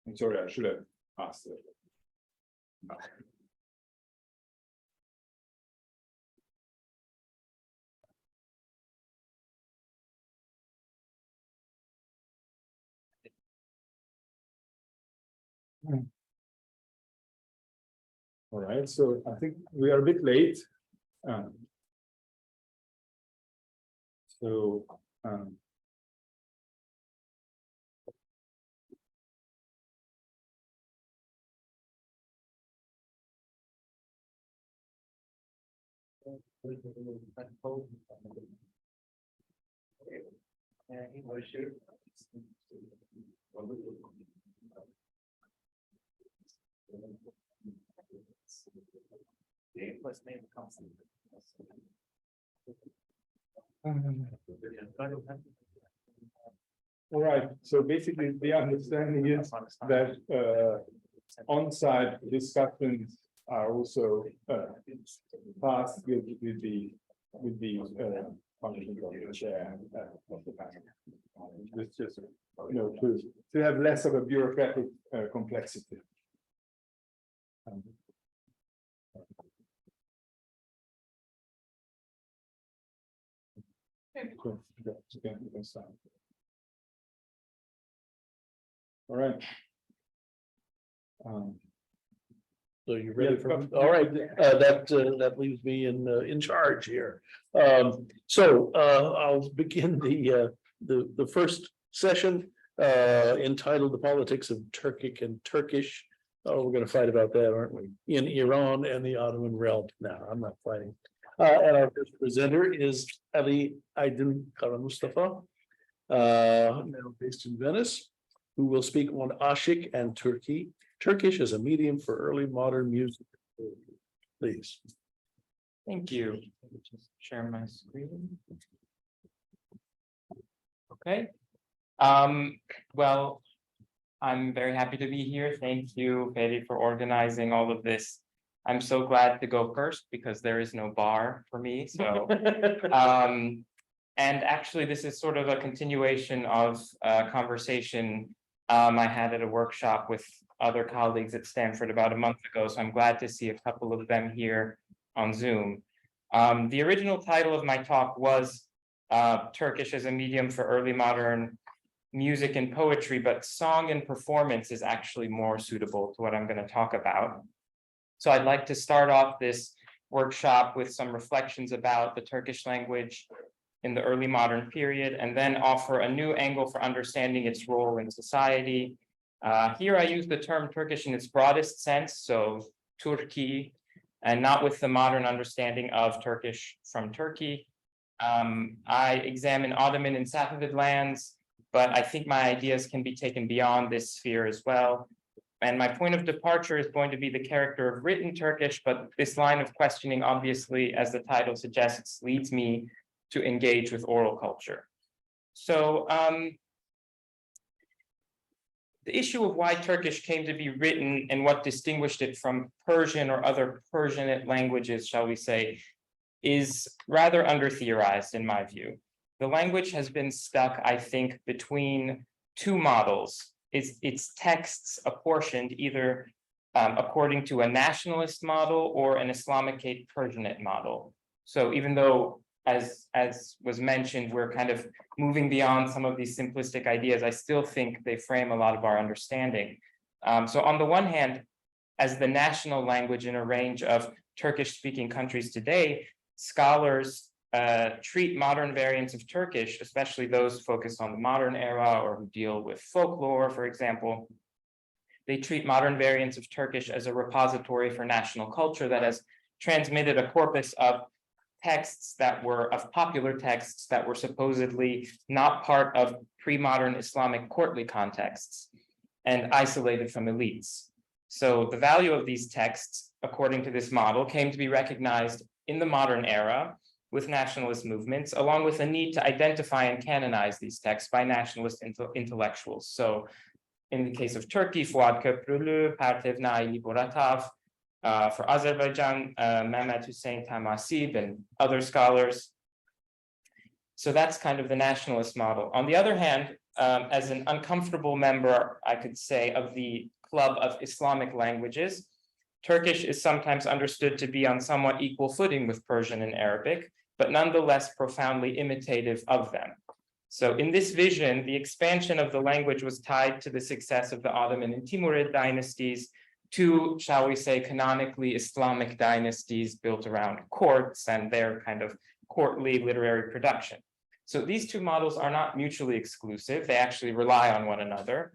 I'm sorry, I should have asked it. All right, so I think we are a bit late. So all right, so basically the understanding is that on-site discussions are also passed with the functions of the chair of the panel. It's just to have less of a bureaucratic complexity. Cool. Okay, we can start. All right. So you ready Yeah, for? All right, that leaves me in charge here. I'll begin the first session entitled "The Politics of Turkic and Turkish." Oh, we're going to fight about that, aren't we? In Iran and the Ottoman realm. No, I'm not fighting. And our first presenter is Ali Aydin Kara Mustafa, now based in Venice, who will speak on Ashik and Turkish as a medium for early modern music. Please. Thank you. Just share my screen. Okay. Well, I'm very happy to be here. Thank you, Fedi, for organizing all of this. I'm so glad to go first because there is no bar for me. So, and actually, this is sort of a continuation of a conversation I had at a workshop with other colleagues at Stanford about a month ago. So I'm glad to see a couple of them here on Zoom. The original title of my talk was Turkish as a medium for early modern music and poetry, but song and performance is actually more suitable to what I'm going to talk about. So I'd like to start off this workshop with some reflections about the Turkish language in the early modern period, and then offer a new angle for understanding its role in society. Here I use the term Turkish in its broadest sense, so Turki, and not with the modern understanding of Turkish from Turkey. I examine Ottoman and Safavid lands, but I think my ideas can be taken beyond this sphere as well. And my point of departure is going to be the character of written Turkish, but this line of questioning, obviously, as the title suggests, leads me to engage with oral culture. So the issue of why Turkish came to be written and what distinguished it from Persian or other Persianate languages, shall we say, is rather under-theorized in my view. The language has been stuck, I think, between two models. Its texts apportioned either according to a nationalist model or an Islamicate Persianate model. So even though, as was mentioned, we're kind of moving beyond some of these simplistic ideas, I still think they frame a lot of our understanding. So on the one hand, as the national language in a range of Turkish-speaking countries today, scholars treat modern variants of Turkish, especially those focused on the modern era or who deal with folklore, for example. They treat modern variants of Turkish as a repository for national culture that has transmitted a corpus of texts that were, of popular texts that were supposedly not part of pre-modern Islamic courtly contexts and isolated from elites. So the value of these texts, according to this model, came to be recognized in the modern era with nationalist movements, along with a need to identify and canonize these texts by nationalist intellectuals. So in the case of Turkey, Fuad Köprülü, Pertev Naili Boratov, for Azerbaijan, Mehmet Hüseyin Tamasib and other scholars. So that's kind of the nationalist model. On the other hand, as an uncomfortable member, I could say, of the club of Islamic languages, Turkish is sometimes understood to be on somewhat equal footing with Persian and Arabic, but nonetheless profoundly imitative of them. So in this vision, the expansion of the language was tied to the success of the Ottoman and Timurid dynasties, two, shall we say, canonically Islamic dynasties built around courts and their kind of courtly literary production. So these two models are not mutually exclusive. They actually rely on one another.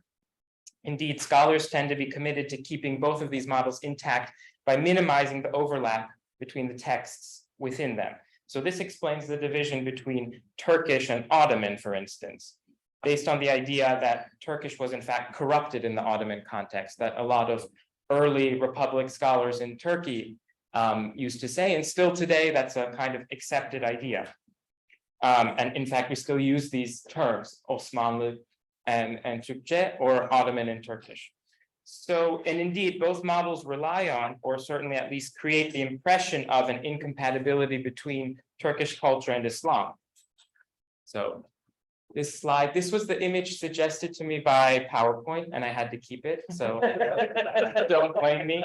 Indeed, scholars tend to be committed to keeping both of these models intact by minimizing the overlap between the texts within them. So this explains the division between Turkish and Ottoman, for instance, based on the idea that Turkish was in fact corrupted in the Ottoman context, that a lot of early Republic scholars in Turkey used to say, and still today that's a kind of accepted idea. And in fact, we still use these terms, Osmanlı and Türkçe, or Ottoman and Turkish. So, and indeed, both models rely on, or certainly at least create the impression of an incompatibility between Turkish culture and Islam. So this slide, this was the image suggested to me by PowerPoint, and I had to keep it, so don't blame me.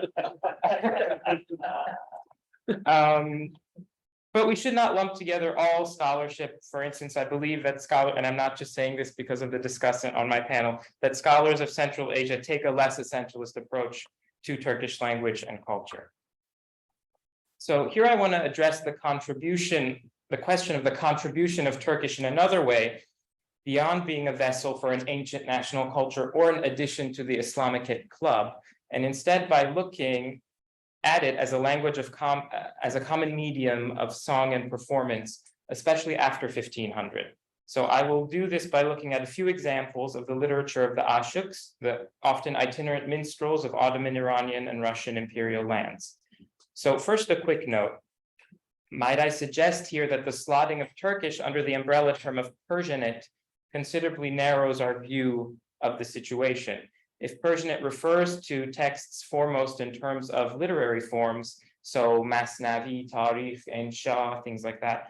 But we should not lump together all scholarship. For instance, I believe that and I'm not just saying this because of the discussant on my panel, that scholars of Central Asia take a less essentialist approach to Turkish language and culture. So here I want to address the question of the contribution of Turkish in another way, beyond being a vessel for an ancient national culture or an addition to the Islamicate club, and instead by looking at it as a language of as a common medium of song and performance, especially after 1500. So I will do this by looking at a few examples of the literature of the Ashuks, the often itinerant minstrels of Ottoman, Iranian, and Russian imperial lands. So first, a quick note. Might I suggest here that the slotting of Turkish under the umbrella term of Persianate considerably narrows our view of the situation. If Persianate refers to texts foremost in terms of literary forms, so Masnavi, Tarikh, Insha, things like that,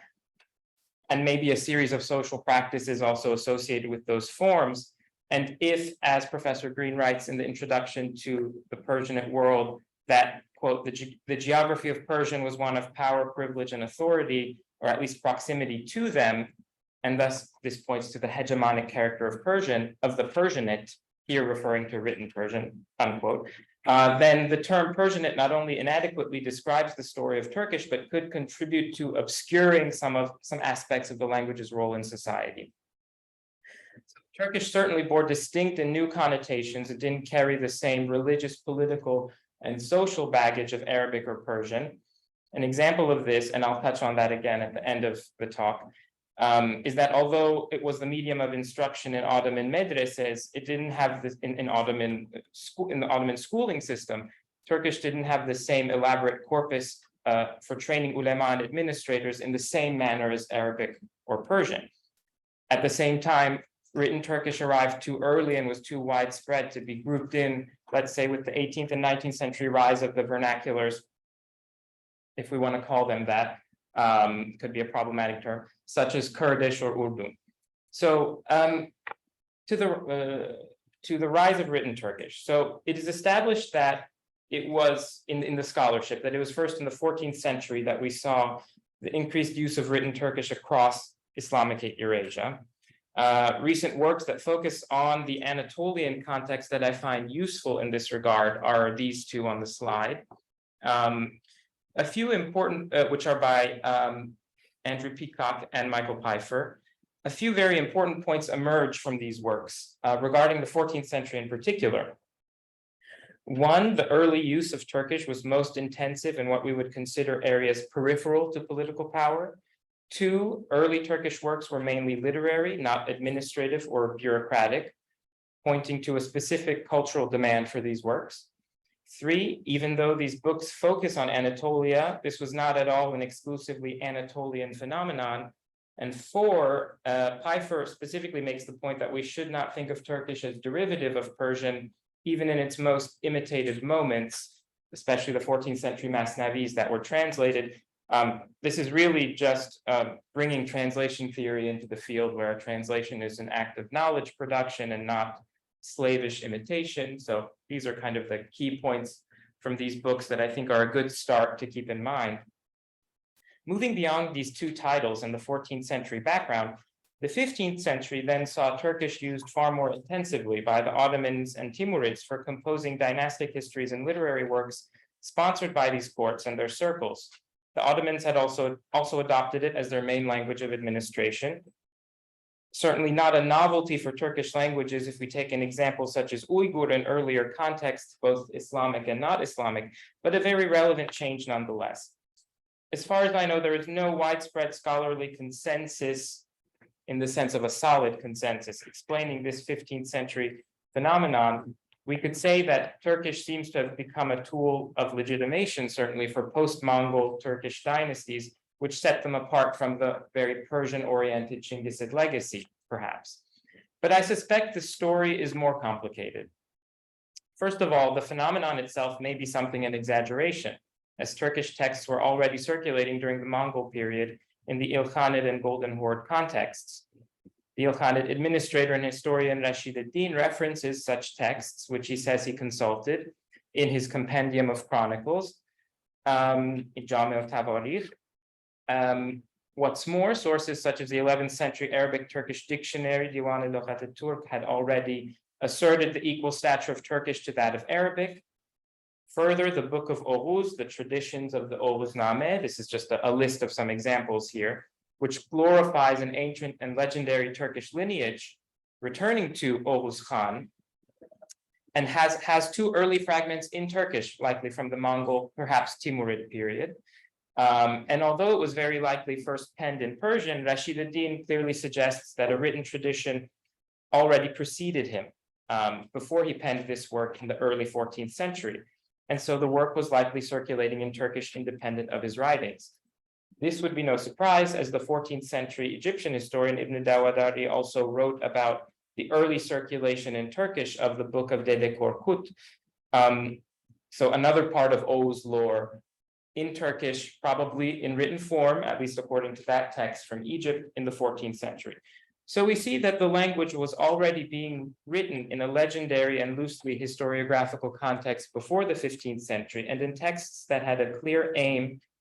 and maybe a series of social practices also associated with those forms, and if, as Professor Green writes in the introduction to the Persianate world, that, quote, the geography of Persian was one of power, privilege, and authority, or at least proximity to them, and thus this points to the hegemonic character of the Persianate, here referring to written Persian, unquote, then the term Persianate not only inadequately describes the story of Turkish, but could contribute to obscuring some aspects of the language's role in society. Turkish certainly bore distinct and new connotations. It didn't carry the same religious, political, and social baggage of Arabic or Persian. An example of this, and I'll touch on that again at the end of the talk, is that although it was the medium of instruction in Ottoman medreses, it didn't have this in the Ottoman schooling system. Turkish didn't have the same elaborate corpus for training ulema and administrators in the same manner as Arabic or Persian. At the same time, written Turkish arrived too early and was too widespread to be grouped in, let's say, with the 18th and 19th century rise of the vernaculars, if we want to call them that. Could be a problematic term, such as Kurdish or Urdu. So to the rise of written Turkish. So it is established that it was in the scholarship, that it was first in the 14th century that we saw the increased use of written Turkish across Islamicate Eurasia. Recent works that focus on the Anatolian context that I find useful in this regard are these two on the slide. A few important, which are by Andrew Peacock and Michael Pfeiffer. A few very important points emerge from these works regarding the 14th century in particular. One, the early use of Turkish was most intensive in what we would consider areas peripheral to political power. Two, early Turkish works were mainly literary, not administrative or bureaucratic, pointing to a specific cultural demand for these works. Three, even though these books focus on Anatolia, this was not at all an exclusively Anatolian phenomenon. And four, Pfeiffer specifically makes the point that we should not think of Turkish as derivative of Persian, even in its most imitative moments, especially the 14th century Masnavis that were translated, This is really just bringing translation theory into the field where a translation is an act of knowledge production and not slavish imitation. So these are kind of the key points from these books that I think are a good start to keep in mind. Moving beyond these two titles and the 14th century background, the 15th century then saw Turkish used far more intensively by the Ottomans and Timurids for composing dynastic histories and literary works sponsored by these courts and their circles. The Ottomans had also adopted it as their main language of administration. Certainly not a novelty for Turkish languages if we take an example such as Uyghur in earlier contexts, both Islamic and not Islamic, but a very relevant change nonetheless. As far as I know, there is no widespread scholarly consensus in the sense of a solid consensus explaining this 15th century phenomenon. We could say that Turkish seems to have become a tool of legitimation, certainly for post-Mongol Turkish dynasties, which set them apart from the very Persian-oriented Chinggisid legacy, perhaps. But I suspect the story is more complicated. First of all, the phenomenon itself may be something in exaggeration, as Turkish texts were already circulating during the Mongol period in the Ilkhanid and Golden Horde contexts. The Ilkhanid administrator and historian Rashid ad-Din references such texts, which he says he consulted in his Compendium of Chronicles, in Jami al-Tawarikh. What's more, sources such as the 11th century Arabic-Turkish dictionary, Diwan al-Lughat al-Turk, had already asserted the equal stature of Turkish to that of Arabic. Further, the Book of Oghuz, the traditions of the Oghuznameh, this is just a list of some examples here, which glorifies an ancient and legendary Turkish lineage returning to Oghuz Khan, and has two early fragments in Turkish, likely from the Mongol, perhaps Timurid period. And although it was very likely first penned in Persian, Rashid ad-Din clearly suggests that a written tradition already preceded him before he penned this work in the early 14th century. And so the work was likely circulating in Turkish independent of his writings. This would be no surprise, as the 14th century Egyptian historian Ibn Dawadari also wrote about the early circulation in Turkish of the Book of Dede Korkut. So another part of Oghuz lore in Turkish, probably in written form, at least according to that text from Egypt in the 14th century. So we see that the language was already being written in a legendary and loosely historiographical context before the 15th century, and in texts that had a clear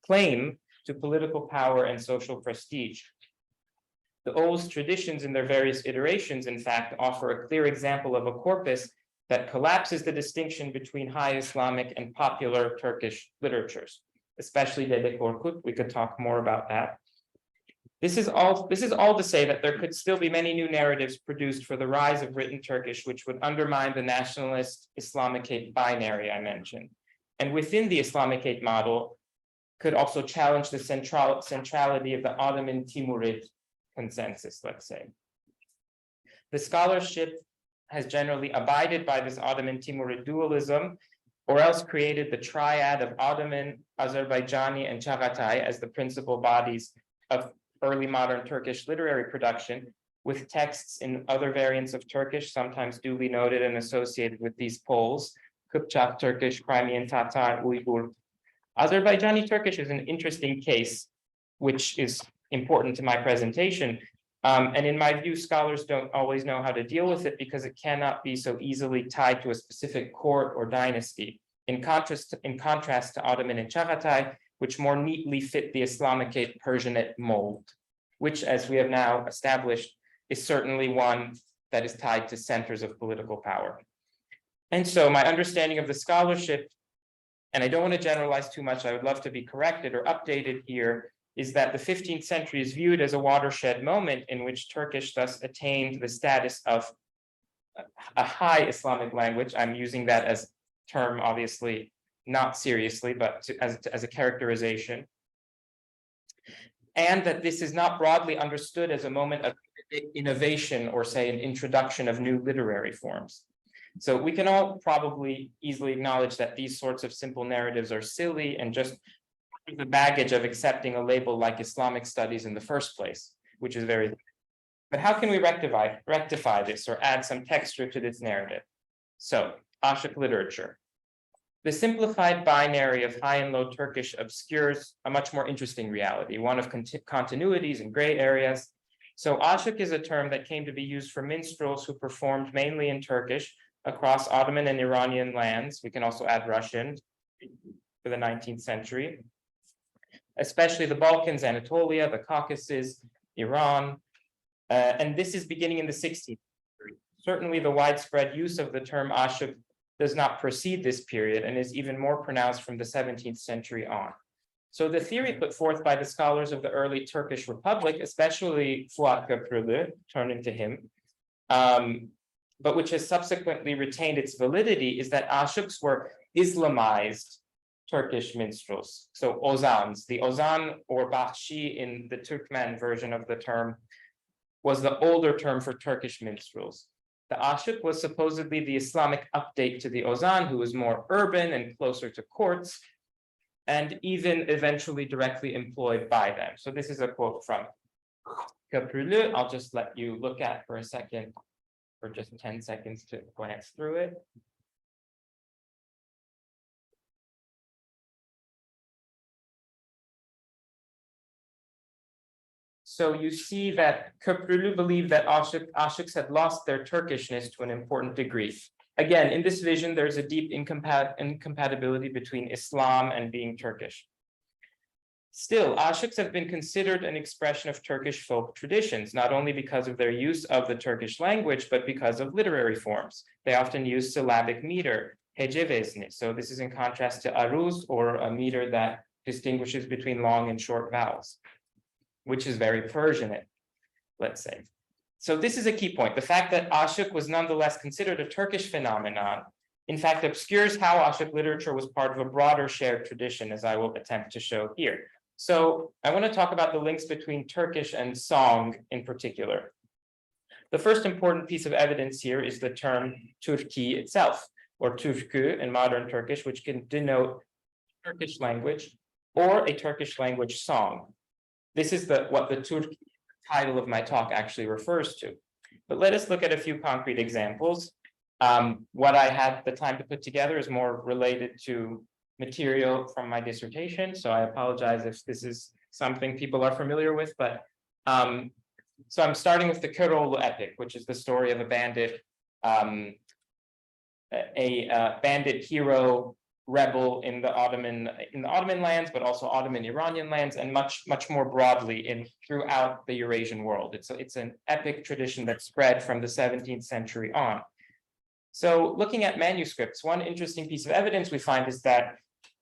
claim to political power and social prestige. The Oghuz traditions in their various iterations, in fact, offer a clear example of a corpus that collapses the distinction between high Islamic and popular Turkish literatures, especially Dede Korkut. We could talk more about that. This is all to say that there could still be many new narratives produced for the rise of written Turkish, which would undermine the nationalist Islamicate binary I mentioned. And within the Islamicate model, could also challenge the centrality of the Ottoman Timurid consensus, let's say. The scholarship has generally abided by this Ottoman Timurid dualism, or else created the triad of Ottoman, Azerbaijani, and Chagatai as the principal bodies of early modern Turkish literary production, with texts in other variants of Turkish, sometimes duly noted and associated with these poles, Kipchak Turkish, Crimean Tatar, Uyghur. Azerbaijani Turkish is an interesting case, which is important to my presentation. And in my view, scholars don't always know how to deal with it because it cannot be so easily tied to a specific court or dynasty. In contrast to Ottoman and Chagatai, which more neatly fit the Islamicate Persianate mold, which, as we have now established, is certainly one that is tied to centers of political power. And so my understanding of the scholarship, and I don't want to generalize too much, I would love to be corrected or updated here, is that the 15th century is viewed as a watershed moment in which Turkish thus attained the status of a high Islamic language. I'm using that as a term, obviously, not seriously, but as a characterization. And that this is not broadly understood as a moment of innovation or, say, an introduction of new literary forms. So we can all probably easily acknowledge that these sorts of simple narratives are silly and just the baggage of accepting a label like Islamic studies in the first place, which is very. But how can we rectify this or add some texture to this narrative? So, Ashik literature. The simplified binary of High and Low Turkish obscures a much more interesting reality, one of continuities and gray areas. So aşık is a term that came to be used for minstrels who performed mainly in Turkish across Ottoman and Iranian lands. We can also add Russian for the 19th century, especially the Balkans, Anatolia, the Caucasus, Iran. And this is beginning in the 16th century. Certainly the widespread use of the term aşık does not precede this period and is even more pronounced from the 17th century on. So the theory put forth by the scholars of the early Turkish Republic, especially Fuat Köprülü, turning to him, but which has subsequently retained its validity, is that aşıks were Islamized Turkish minstrels. So ozans, the ozan or bahşi in the Turkmen version of the term was the older term for Turkish minstrels. The aşık was supposedly the Islamic update to the ozan, who was more urban and closer to courts, and even eventually directly employed by them. So this is a quote from Köprülü. I'll just let you look at for a second, for just 10 seconds to glance through it. So you see that Köprülü believed that aşıks had lost their Turkishness to an important degree. Again, in this vision, there's a deep incompatibility between Islam and being Turkish. Still, aşıks have been considered an expression of Turkish folk traditions, not only because of their use of the Turkish language, but because of literary forms. They often use syllabic meter, hece. So this is in contrast to aruz, or a meter that distinguishes between long and short vowels, which is very Persian, let's say. So this is a key point. The fact that aşık was nonetheless considered a Turkish phenomenon, in fact, obscures how aşık literature was part of a broader shared tradition, as I will attempt to show here. So I want to talk about the links between Turkish and song in particular. The first important piece of evidence here is the term Türki itself, or türkü in modern Turkish, which can denote Turkish language or a Turkish language song. This is what the Türk title of my talk actually refers to. But let us look at a few concrete examples. What I had the time to put together is more related to material from my dissertation, so I apologize if this is something people are familiar with, but so I'm starting with the Köroğlu epic, which is the story of a bandit, bandit hero rebel in the Ottoman lands, but also Ottoman Iranian lands, and much more broadly throughout the Eurasian world. It's an epic tradition that spread from the 17th century on. So looking at manuscripts, one interesting piece of evidence we find is that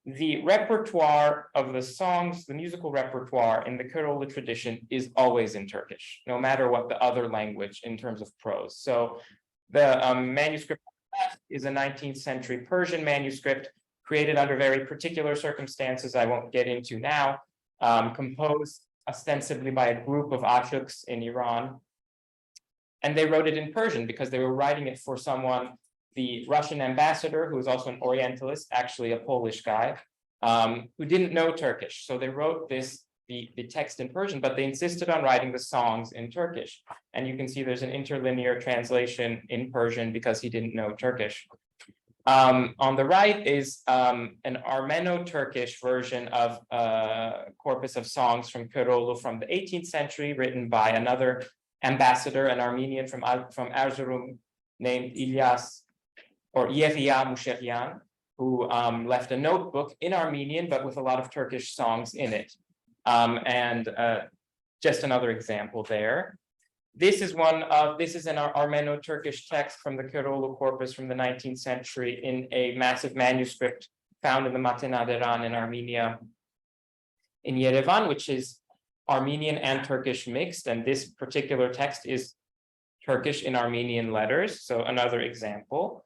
the repertoire of the songs, the musical repertoire in the Köroğlu tradition is always in Turkish, no matter what the other language in terms of prose. So the manuscript is a 19th century Persian manuscript created under very particular circumstances I won't get into now, composed ostensibly by a group of aşıks in Iran. And they wrote it in Persian because they were writing it for someone, the Russian ambassador, who was also an Orientalist, actually a Polish guy, who didn't know Turkish. So they wrote the text in Persian, but they insisted on writing the songs in Turkish. And you can see there's an interlinear translation in Persian because he didn't know Turkish. On the right is an Armeno-Turkish version of a corpus of songs from Köroğlu from the 18th century, written by another ambassador, an Armenian from Erzurum named İlyas or Yevya Mushehyan, who left a notebook in Armenian, but with a lot of Turkish songs in it. Just another example there. This is an Armeno-Turkish text from the Köroğlu corpus from the 19th century in a massive manuscript found in the Matenaderan in Armenia, in Yerevan, which is Armenian and Turkish mixed. And this particular text is Turkish in Armenian letters. So another example.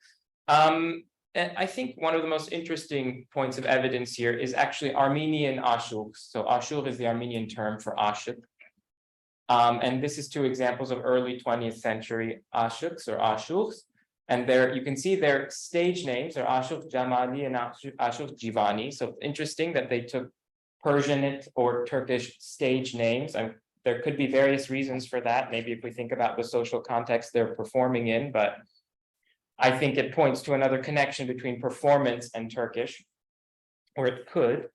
And I think one of the most interesting points of evidence here is actually Armenian aşıks. So aşık is the Armenian term for aşık. And this is two examples of early 20th century aşıks or aşuks. And there you can see their stage names are Aşık Jamali and Aşık Jivani. So interesting that they took Persian or Turkish stage names. And there could be various reasons for that. Maybe if we think about the social context they're performing in, but I think it points to another connection between performance and Turkish, or it could.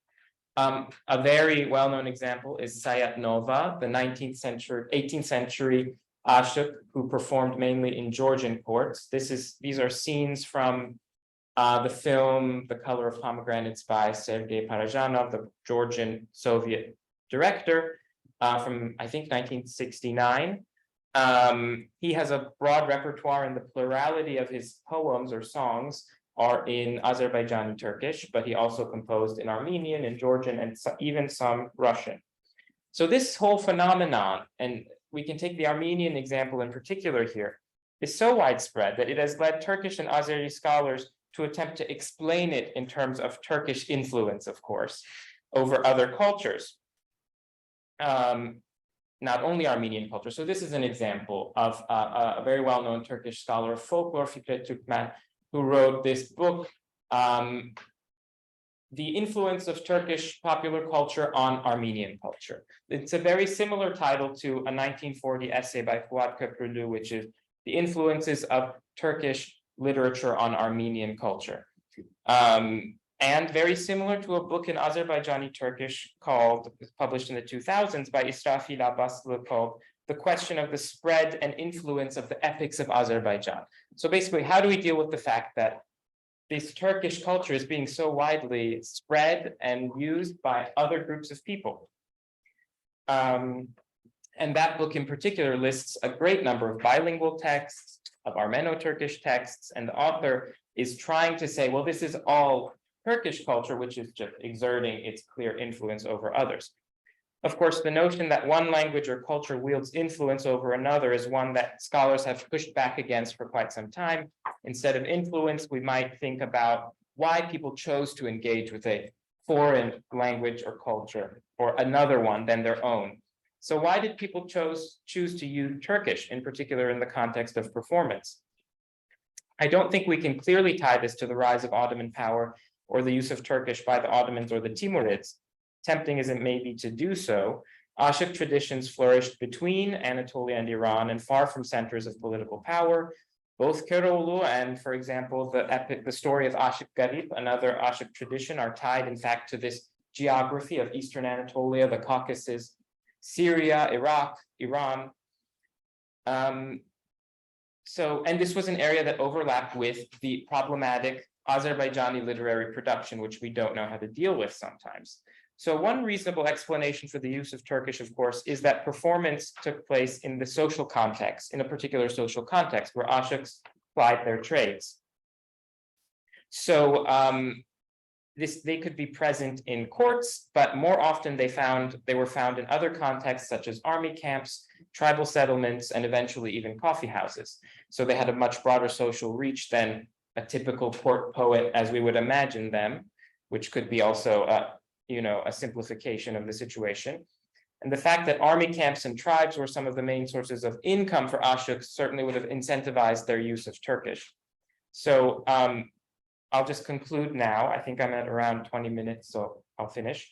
A very well-known example is Sayat Nova, the 18th century Ashik who performed mainly in Georgian courts. These are scenes from the film The Color of Pomegranates by Sergei Parajanov, the Georgian Soviet director, from I think 1969. He has a broad repertoire, and the plurality of his poems or songs are in Azerbaijani Turkish, but he also composed in Armenian and Georgian and even some Russian. So this whole phenomenon, and we can take the Armenian example in particular here, is so widespread that it has led Turkish and Azeri scholars to attempt to explain it in terms of Turkish influence, of course, over other cultures. Not only Armenian culture. So this is an example of a very well-known Turkish scholar of folklore, Fikret Türkmen, who wrote this book, The Influence of Turkish Popular Culture on Armenian Culture. It's a very similar title to a 1940 essay by Fuat Köprülü, which is The Influences of Turkish Literature on Armenian Culture. And very similar to a book in Azerbaijani Turkish published in the 2000s by Israfil Abbaslı called The Question of the Spread and Influence of the Epics of Azerbaijan. So basically, how do we deal with the fact that this Turkish culture is being so widely spread and used by other groups of people? And that book in particular lists a great number of bilingual texts, of Armeno-Turkish texts, and the author is trying to say, well, this is all Turkish culture, which is just exerting its clear influence over others. Of course, the notion that one language or culture wields influence over another is one that scholars have pushed back against for quite some time. Instead of influence, we might think about why people chose to engage with a foreign language or culture, or another one than their own. So why did people choose to use Turkish, in particular in the context of performance? I don't think we can clearly tie this to the rise of Ottoman power or the use of Turkish by the Ottomans or the Timurids. Tempting as it may be to do so, Ashik traditions flourished between Anatolia and Iran and far from centers of political power. Both Keroğlu and, for example, the story of Ashik Garip, another Ashik tradition, are tied, in fact, to this geography of Eastern Anatolia, the Caucasus, Syria, Iraq, Iran. And this was an area that overlapped with the problematic Azerbaijani literary production, which we don't know how to deal with sometimes. So one reasonable explanation for the use of Turkish, of course, is that performance took place in the social context, in a particular social context where Ashiks plied their trades. So they could be present in courts, but more often they were found in other contexts such as army camps, tribal settlements, and eventually even coffee houses. So they had a much broader social reach than a typical court poet as we would imagine them, which could be also a simplification of the situation. And the fact that army camps and tribes were some of the main sources of income for Ashiks certainly would have incentivized their use of Turkish. So I'll just conclude now. I think I'm at around 20 minutes, so I'll finish.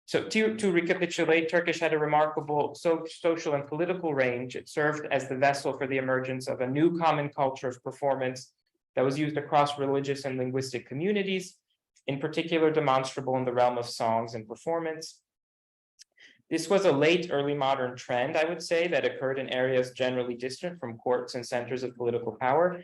So to recapitulate, Turkish had a remarkable social and political range. It served as the vessel for the emergence of a new common culture of performance that was used across religious and linguistic communities, in particular demonstrable in the realm of songs and performance. This was a late early modern trend, I would say, that occurred in areas generally distant from courts and centers of political power.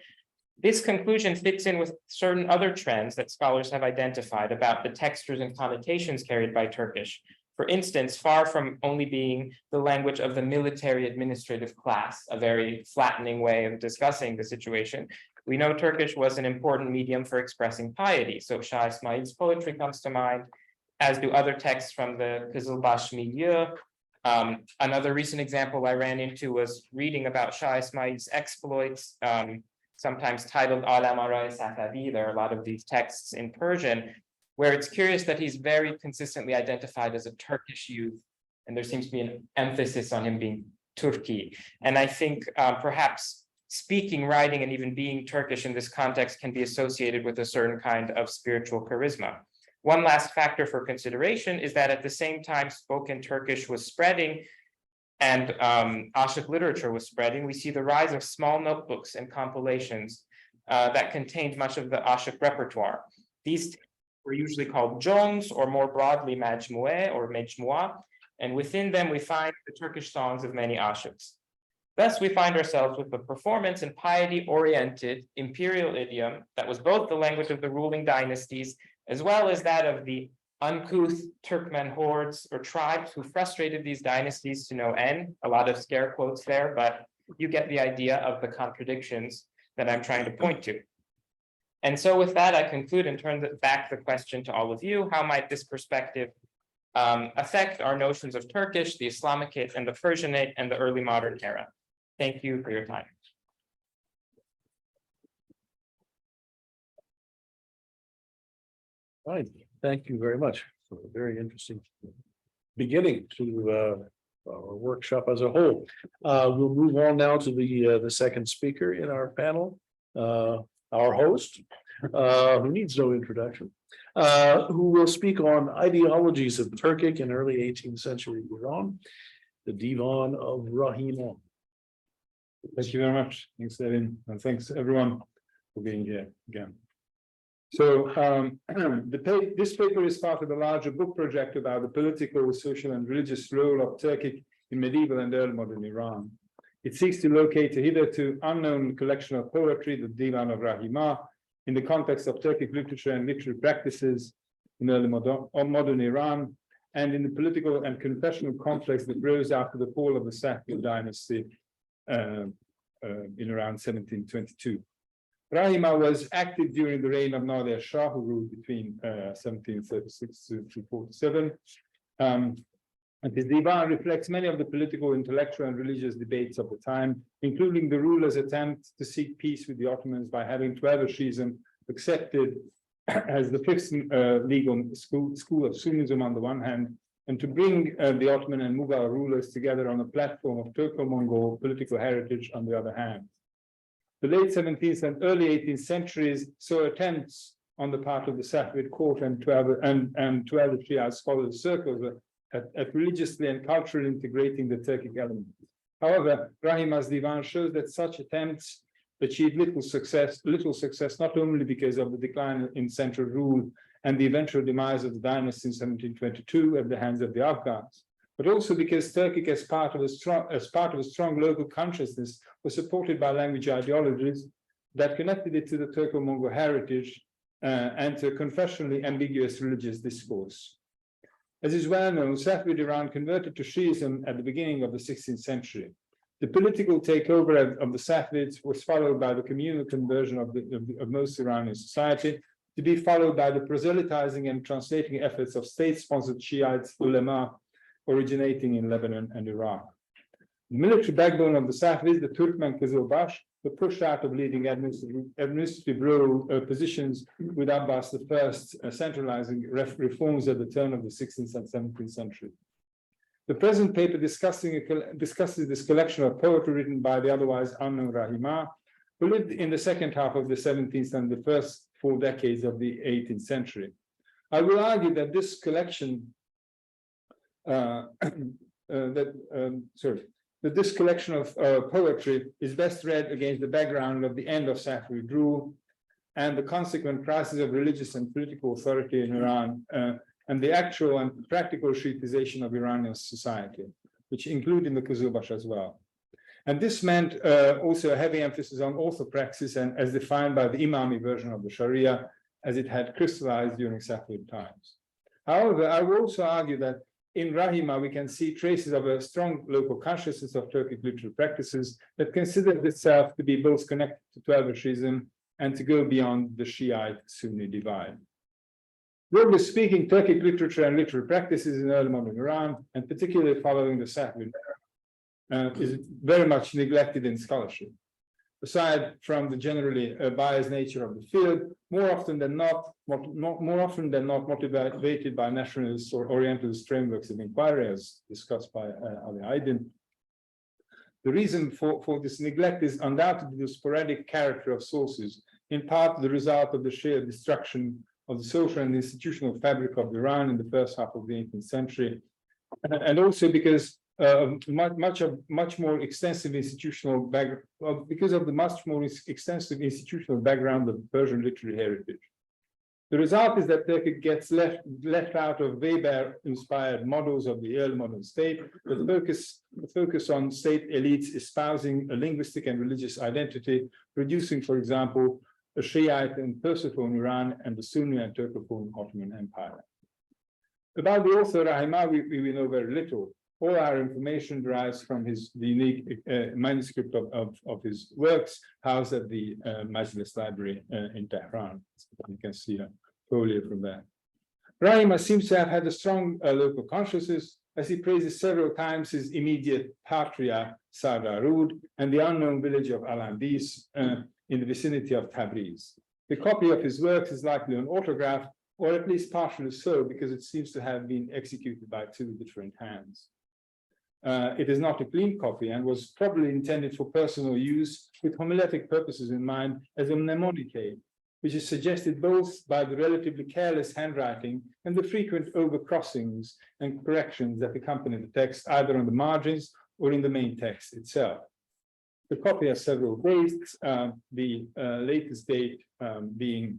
This conclusion fits in with certain other trends that scholars have identified about the textures and connotations carried by Turkish. For instance, far from only being the language of the military administrative class, a very flattening way of discussing the situation, we know Turkish was an important medium for expressing piety. So Shah Ismail's poetry comes to mind, as do other texts from the Kızılbaş milieu. Another recent example I ran into was reading about Shah Ismail's exploits, sometimes titled Alam Aray Safavi. There are a lot of these texts in Persian, where it's curious that he's very consistently identified as a Turkish youth, and there seems to be an emphasis on him being Turki. And I think perhaps speaking, writing, and even being Turkish in this context can be associated with a certain kind of spiritual charisma. One last factor for consideration is that at the same time spoken Turkish was spreading and Ashik literature was spreading, we see the rise of small notebooks and compilations that contained much of the Ashik repertoire. These were usually called jongs, or more broadly majmu'eh or mejmu'ah, and within them we find the Turkish songs of many Ashiks. Thus, we find ourselves with a performance and piety-oriented imperial idiom that was both the language of the ruling dynasties as well as that of the uncouth Turkmen hordes or tribes who frustrated these dynasties to no end. A lot of scare quotes there, but you get the idea of the contradictions that I'm trying to point to. And so with that, I conclude and turn back the question to all of you. How might this perspective affect our notions of Turkish, the Islamicate, and the Persianate, and the early modern era? Thank you for your time. Right, thank you very much for a very interesting beginning to our workshop as a whole. We'll move on now to the second speaker in our panel, our host, who needs no introduction, who will speak on ideologies of Turkic and early 18th century Iran, the Divan of Rahimon. Thank you very much. Thanks, Evan, and thanks everyone for being here again. So this paper is part of a larger book project about the political, social, and religious role of Turkic in medieval and early modern Iran. It seeks to locate a hitherto unknown collection of poetry, the Divan of Rahimah, in the context of Turkic literature and literary practices in early modern Iran, and in the political and confessional conflicts that rose after the fall of the Safavid dynasty in around 1722. Rahimah was active during the reign of Nader Shah, who ruled between 1736 to 1847. And the Divan reflects many of the political, intellectual, and religious debates of the time, including the ruler's attempt to seek peace with the Ottomans by having Twelvershism accepted as the fifth legal school of Sunnism on the one hand, and to bring the Ottoman and Mughal rulers together on a platform of Turco-Mongol political heritage on the other hand. The late 17th and early 18th centuries saw attempts on the part of the Safavid court and 12 Shia scholars circles at religiously and culturally integrating the Turkic element. However, Rahimah's Divan shows that such attempts achieved little success, not only because of the decline in central rule and the eventual demise of the dynasty in 1722 at the hands of the Afghans, but also because Turkic, as part of a strong local consciousness, was supported by language ideologies that connected it to the Turco-Mongol heritage and to a confessionally ambiguous religious discourse. As is well known, Safavid Iran converted to Shiism at the beginning of the 16th century. The political takeover of the Safavids was followed by the communal conversion of most Iranian society, to be followed by the proselytizing and translating efforts of state-sponsored Shiite ulema originating in Lebanon and Iraq. The military backbone of the Safavids, the Turkmen Kızılbaş, were pushed out of leading administrative role positions with Abbas I centralizing reforms at the turn of the 16th and 17th century. The present paper discusses this collection of poetry written by the otherwise unknown Rahimah, who lived in the second half of the 17th and the first 4 decades of the 18th century. I will argue that this collection that this collection of poetry is best read against the background of the end of Safavid rule and the consequent crisis of religious and political authority in Iran, and the actual and practical Shiitization of Iranian society, which included the Kızılbaş as well. And this meant also a heavy emphasis on orthopraxis and as defined by the Imami version of the Sharia, as it had crystallized during Safavid times. However, I will also argue that in Rahimah, we can see traces of a strong local consciousness of Turkic literary practices that considered itself to be both connected to Twelvershism and to go beyond the Shiite-Sunni divide. Broadly speaking, Turkic literature and literary practices in early modern Iran, and particularly following the Safavid era, is very much neglected in scholarship. Aside from the generally biased nature of the field, more often than not motivated by nationalist or orientalist frameworks of inquiry, as discussed by Ali Aydin. The reason for this neglect is undoubtedly the sporadic character of sources, in part the result of the sheer destruction of the social and institutional fabric of Iran in the first half of the 18th century, and also because much more extensive institutional background, because of the much more extensive institutional background of Persian literary heritage. The result is that Turkey gets left out of Weber-inspired models of the early modern state, the focus on state elites espousing a linguistic and religious identity, producing, for example, a Shiite and Persophone Iran and the Sunni and Turkophone Ottoman Empire. About the author Rahimah, we know very little. All our information derives from the unique manuscript of his works housed at the Majlis Library in Tehran. You can see a folio from there. Rahimah seems to have had a strong local consciousness, as he praises several times his immediate patria, Sardarud, and the unknown village of Al-Andis in the vicinity of Tabriz. The copy of his works is likely an autograph, or at least partially so, because it seems to have been executed by two different hands. It is not a clean copy and was probably intended for personal use with homiletic purposes in mind as a mnemonicate, which is suggested both by the relatively careless handwriting and the frequent overcrossings and corrections that accompany the text, either on the margins or in the main text itself. The copy has several dates, the latest date being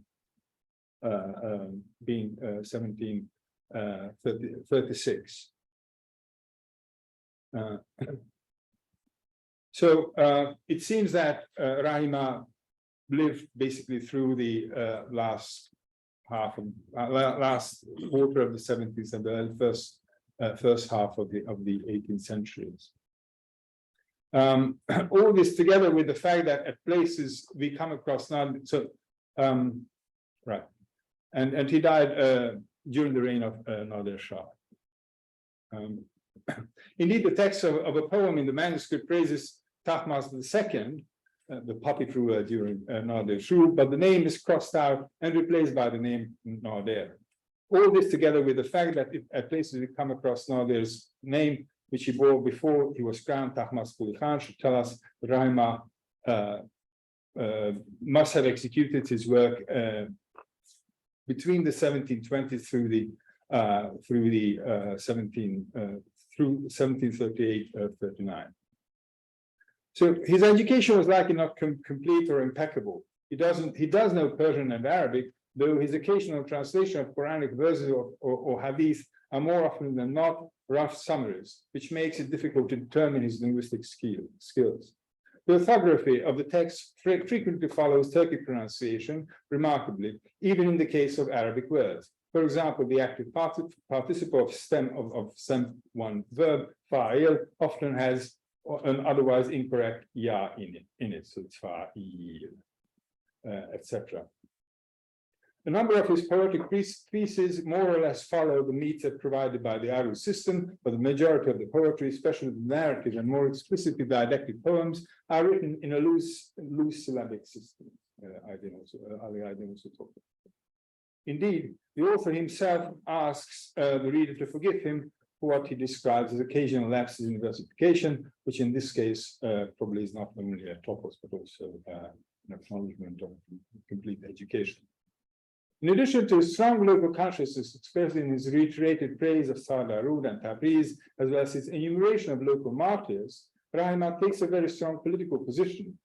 1736. So it seems that Rahimah lived basically through the last quarter of the 70s and the first half of the 18th centuries. All this together with the fact that at places we come across now, right, and he died during the reign of Nader Shah. Indeed, the text of a poem in the manuscript praises Tahmasp II, the puppet ruler during Nader Shah, but the name is crossed out and replaced by the name Nader. All this together with the fact that at places we come across Nader's name, which he bore before he was crowned, Tahmasp Khan, should tell us that Rahimah must have executed his work between the 1720s through 1738-39. So his education was likely not complete or impeccable. He does know Persian and Arabic, though his occasional translation of Quranic verses or hadith are more often than not rough summaries, which makes it difficult to determine his linguistic skills. The orthography of the text frequently follows Turkic pronunciation, remarkably, even in the case of Arabic words. For example, the active participle of stem 1 verb, fa'il, often has an otherwise incorrect ya in it, so it's fa'il, etc. A number of his poetic pieces more or less follow the meter provided by the Urdu system, but the majority of the poetry, especially the narrative and more explicitly didactic poems, are written in a loose syllabic system. Ali also talked about. Indeed, the author himself asks the reader to forgive him for what he describes as occasional lapses in versification, which in this case probably is not only a topos, but also an acknowledgement of complete education. In addition to his strong local consciousness expressed in his reiterated praise of Sardarud and Tabriz, as well as his enumeration of local martyrs, Rahimah takes a very strong political position,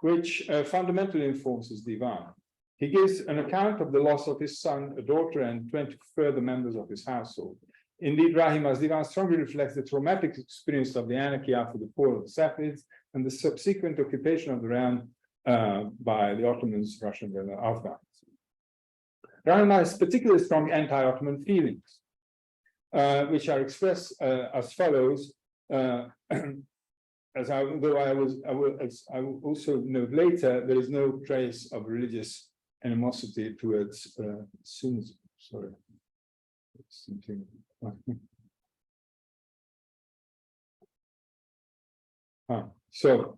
which fundamentally informs his divan. He gives an account of the loss of his son, a daughter, and 20 further members of his household. Indeed, Rahimah's divan strongly reflects the traumatic experience of the anarchy after the fall of the Safavids and the subsequent occupation of the realm by the Ottomans, Russians, and the Afghans. Rahimah has particularly strong anti-Ottoman feelings, which are expressed as follows. As I will also note later, there is no trace of religious animosity towards Sunnis. Sorry.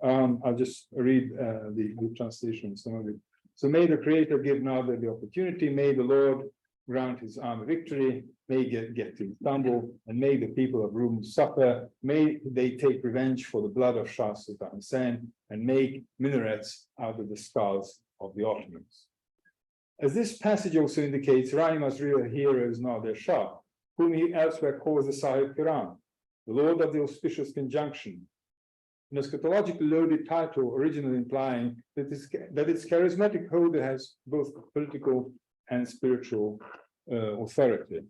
I'll just read the translation. Some of it. So may the Creator give Nader the opportunity, may the Lord grant his army victory, may get to Istanbul, and may the people of Rum suffer, may they take revenge for the blood of Shah Sultan Hussein, and make minarets out of the skulls of the Ottomans. As this passage also indicates, Rahimah's real hero is Nader Shah, whom he elsewhere calls the Sahib Quran. the Lord of the Auspicious Conjunction, an eschatologically loaded title originally implying that its charismatic holder has both political and spiritual authority.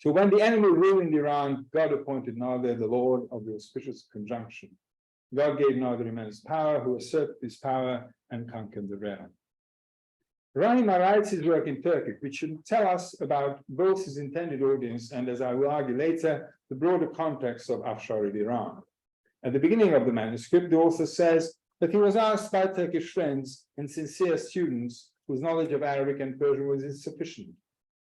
So when the enemy ruled in Iran, God appointed Nadir the Lord of the Auspicious Conjunction. God gave Nadir immense power, who asserted his power and conquered the realm. Rahima writes his work in Turkic, which should tell us about both his intended audience and, as I will argue later, the broader context of Afsharid Iran. At the beginning of the manuscript, the author says that he was asked by Turkish friends and sincere students whose knowledge of Arabic and Persian was insufficient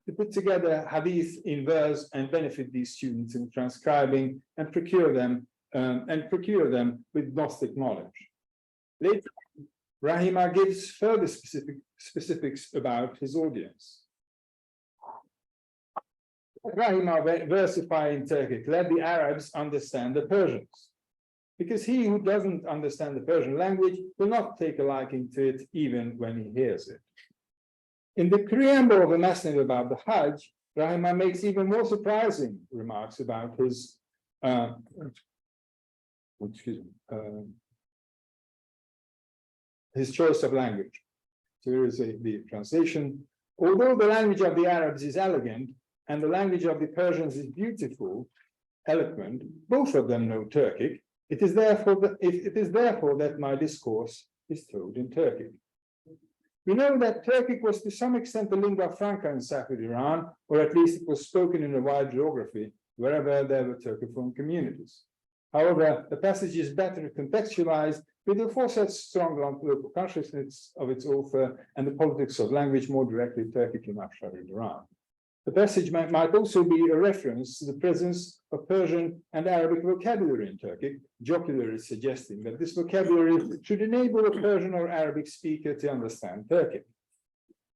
to put together hadith in verse and benefit these students in transcribing and procure them with Gnostic knowledge. Later, Rahima gives further specifics about his audience. Rahima versify in Turkic, let the Arabs understand the Persians, because he who doesn't understand the Persian language will not take a liking to it even when he hears it. In the preamble of a Masnad about the Hajj, Rahima makes even more surprising remarks about his choice of language. So here is the translation. Although the language of the Arabs is elegant and the language of the Persians is beautiful, eloquent, both of them know Turkic, it is therefore that my discourse is told in Turkic. We know that Turkic was to some extent the lingua franca in Safavid Iran, or at least it was spoken in a wide geography, wherever there were Turcophone communities. However, the passage is better contextualized with the aforesaid strong local consciousness of its author and the politics of language more directly Turkic in Afsharid Iran. The passage might also be a reference to the presence of Persian and Arabic vocabulary in Turkic, jocularly suggesting that this vocabulary should enable a Persian or Arabic speaker to understand Turkic.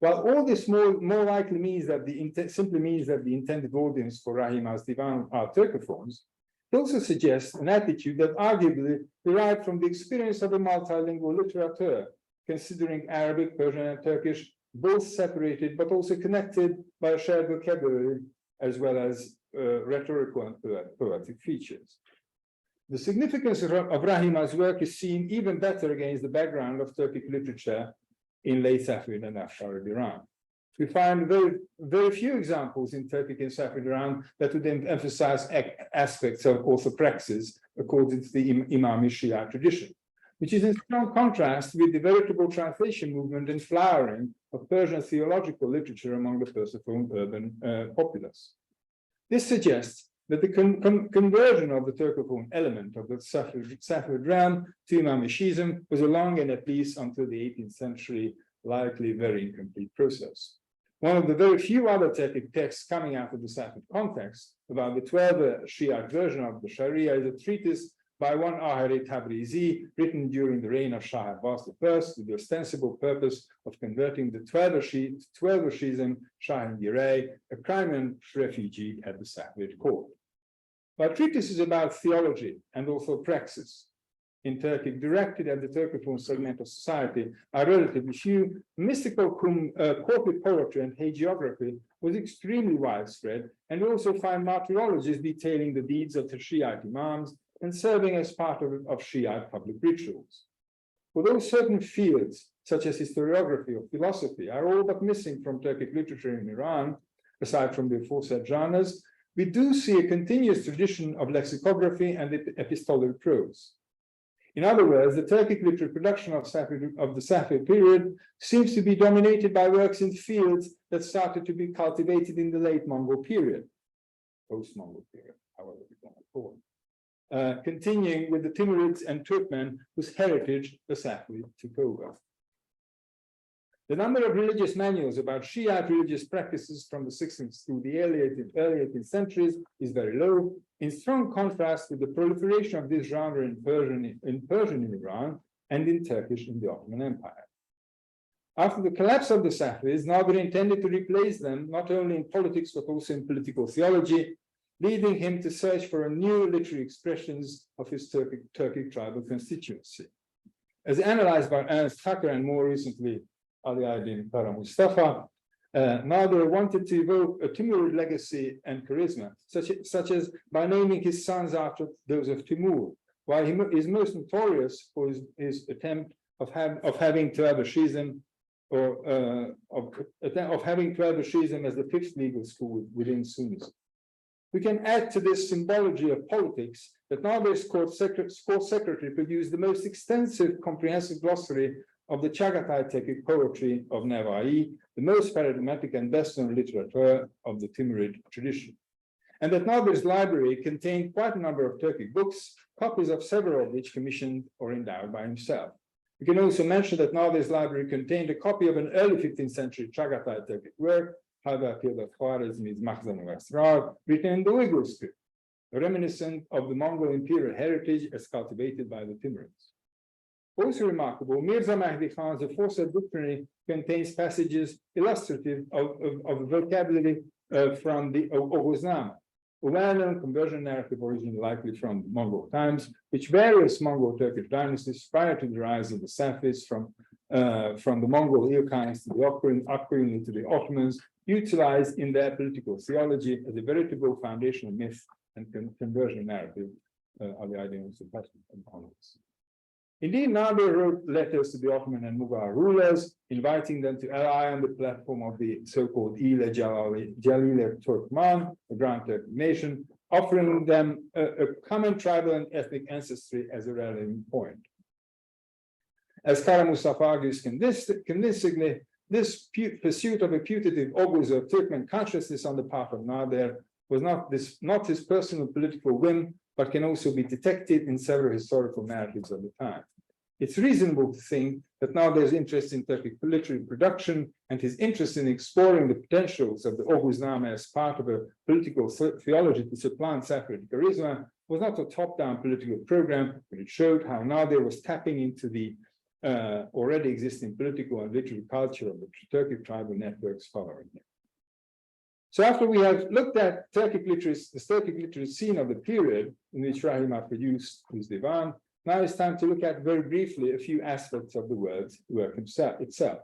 While all this more likely means that simply means that the intended audience for Rahima's Divan are Turcophones, it also suggests an attitude that arguably derived from the experience of a multilingual literature, considering Arabic, Persian, and Turkish both separated but also connected by a shared vocabulary as well as rhetorical and poetic features. The significance of Rahima's work is seen even better against the background of Turkic literature in late Safavid and Afsharid Iran. We find very few examples in Turkic and Safavid Iran that would emphasize aspects of orthopraxis according to the Imami Shia tradition, which is in strong contrast with the veritable translation movement and flowering of Persian theological literature among the Persophone urban populace. This suggests that the conversion of the Turcophone element of the Safavid realm to Imamishism was a long and at least until the 18th century likely very incomplete process. One of the very few other Turkic texts coming out of the Safavid context about the 12th Shiite version of the Sharia is a treatise by one Ahari Tabrizi, written during the reign of Shah Abbas I, with the ostensible purpose of converting the 12th Shiism Shahin Girey, a Crimean refugee at the Safavid court. While treatises about theology and also praxis in Turkic directed at the Turcophone segment of society are relatively few, mystical corporate poetry and hagiography was extremely widespread, and we also find martyrologies detailing the deeds of the Shiite imams and serving as part of Shiite public rituals. Although certain fields, such as historiography or philosophy, are all but missing from Turkic literature in Iran, aside from the aforesaid genres, we do see a continuous tradition of lexicography and epistolary prose. In other words, the Turkic literary production of the Safavid period seems to be dominated by works in fields that started to be cultivated in the late Mongol period, post-Mongol period, however we want to call it, continuing with the Timurids and Turkmen whose heritage the Safavid took over. The number of religious manuals about Shiite religious practices from the 16th through the early 18th centuries is very low, in strong contrast with the proliferation of this genre in Persian in Iran and in Turkish in the Ottoman Empire. After the collapse of the Safavids, Nadir intended to replace them not only in politics but also in political theology, leading him to search for new literary expressions of his Turkic tribal constituency. As analyzed by Ernst Hacker and more recently Ali ad-Din Kara Mustafa. Nader wanted to evoke a Timurid legacy and charisma, such as by naming his sons after those of Timur, while he is most notorious for his attempt of having Turabashism of having Turabashism as the fifth legal school within Sunnism. We can add to this symbology of politics that Nader's court secretary produced the most extensive, comprehensive glossary of the Chagatai Turkic poetry of Nevai, the most paradigmatic and best-known literature of the Timurid tradition. And that Nader's library contained quite a number of Turkic books, copies of several of which commissioned or endowed by himself. We can also mention that Nader's library contained a copy of an early 15th century Chagatai Turkic work, written in the Uyghur script, reminiscent of the Mongol imperial heritage as cultivated by the Timurids. Also remarkable, Mirza Mehdi Khan's aforesaid dictionary contains passages illustrative of vocabulary from the Oghuznama, a well-known conversion narrative originally likely from Mongol times, which various Mongol-Turkish dynasties prior to the rise of the Safavids from the Mongol Ilkhans to the Akbarini to the Ottomans utilized in their political theology as a veritable foundational myth and conversion narrative of the ideas of politics. Indeed, Nader wrote letters to the Ottoman and Mughal rulers, inviting them to ally on the platform of the so-called Ile Jalile Turkman, the Grand Turkic nation, offering them a common tribal and ethnic ancestry as a rallying point. As Kara Mustafa argues convincingly, this pursuit of a putative Oghuz of Turkmen consciousness on the part of Nader was not his personal political whim, but can also be detected in several historical narratives of the time. It's reasonable to think that Nader's interest in Turkic literary production and his interest in exploring the potentials of the Oghuznama as part of a political theology to supplant Safavid charisma was not a top-down political program, but it showed how Nader was tapping into the already existing political and literary culture of the Turkic tribal networks following him. So after we have looked at the Turkic literary scene of the period in which Rahimah produced his divan, now it's time to look at very briefly a few aspects of the work itself.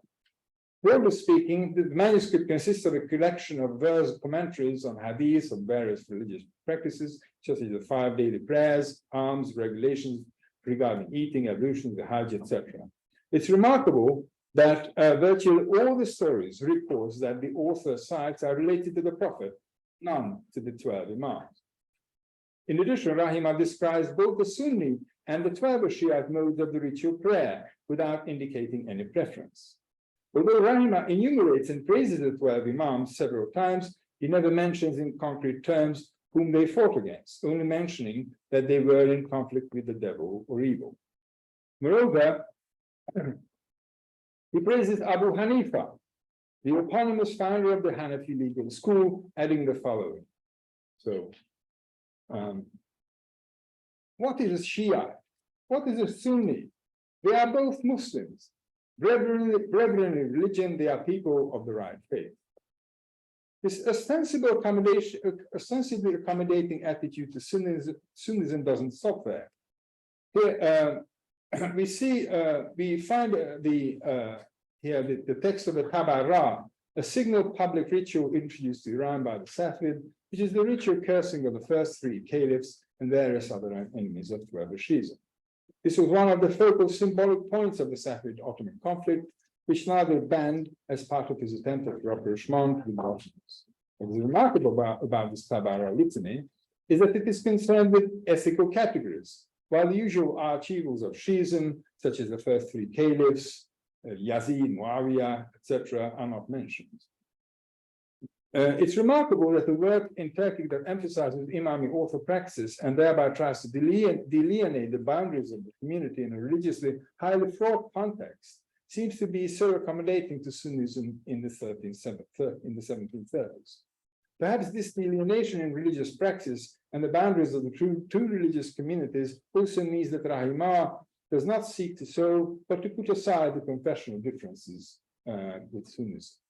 Broadly speaking, the manuscript consists of a collection of verse commentaries on hadiths of various religious practices, such as the 5 daily prayers, alms, regulations regarding eating, ablutions, the Hajj, etc. It's remarkable that virtually all the stories reports that the author cites are related to the Prophet, none to the 12 Imams. In addition, Rahimah describes both the Sunni and the 12 Shiite modes of the ritual prayer without indicating any preference. Although Rahimah enumerates and praises the 12 Imams several times, he never mentions in concrete terms whom they fought against, only mentioning that they were in conflict with the devil or evil. Moreover, he praises Abu Hanifa, the eponymous founder of the Hanafi legal school, adding the following. So, what is a Shia? What is a Sunni? They are both Muslims. Brethren in religion, they are people of the right faith. This ostensibly accommodating attitude to Sunnism doesn't stop there. Here, we find the text of the Tabarra, a signal public ritual introduced to Iran by the Safavid, which is the ritual cursing of the first 3 caliphs and various other enemies of Turabashism. This was one of the focal symbolic points of the Safavid-Ottoman conflict, which Nader banned as part of his attempt at rapprochement with the Ottomans. What is remarkable about this Tabarra litany is that it is concerned with ethical categories, while the usual arch-evils of Shiism, such as the first 3 caliphs, Yazid, Muawiyah, etc., are not mentioned. It's remarkable that the work in Turkey that emphasizes Imami orthopraxis and thereby tries to delineate the boundaries of the community in a religiously highly fraught context seems to be so accommodating to Sunnism in the 1730s. Perhaps this delineation in religious practice and the boundaries of the two religious communities also means that Rahimah does not seek to solve, but to put aside the confessional differences with Sunnism.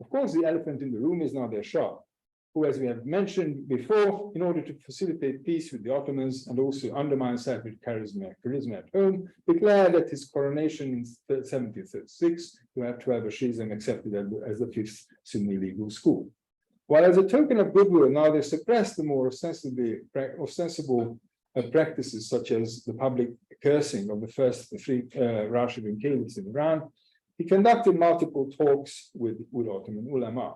Of course, the elephant in the room is not their shop. who, as we have mentioned before, in order to facilitate peace with the Ottomans and also undermine Safavid charisma at home, declared at his coronation in 1736 to have 12 Shizm accepted as the fifth Sunni legal school. While as a token of goodwill, now they suppressed the more ostensible practices such as the public cursing of the first three Rashidun caliphs in Iran, he conducted multiple talks with Ottoman ulama.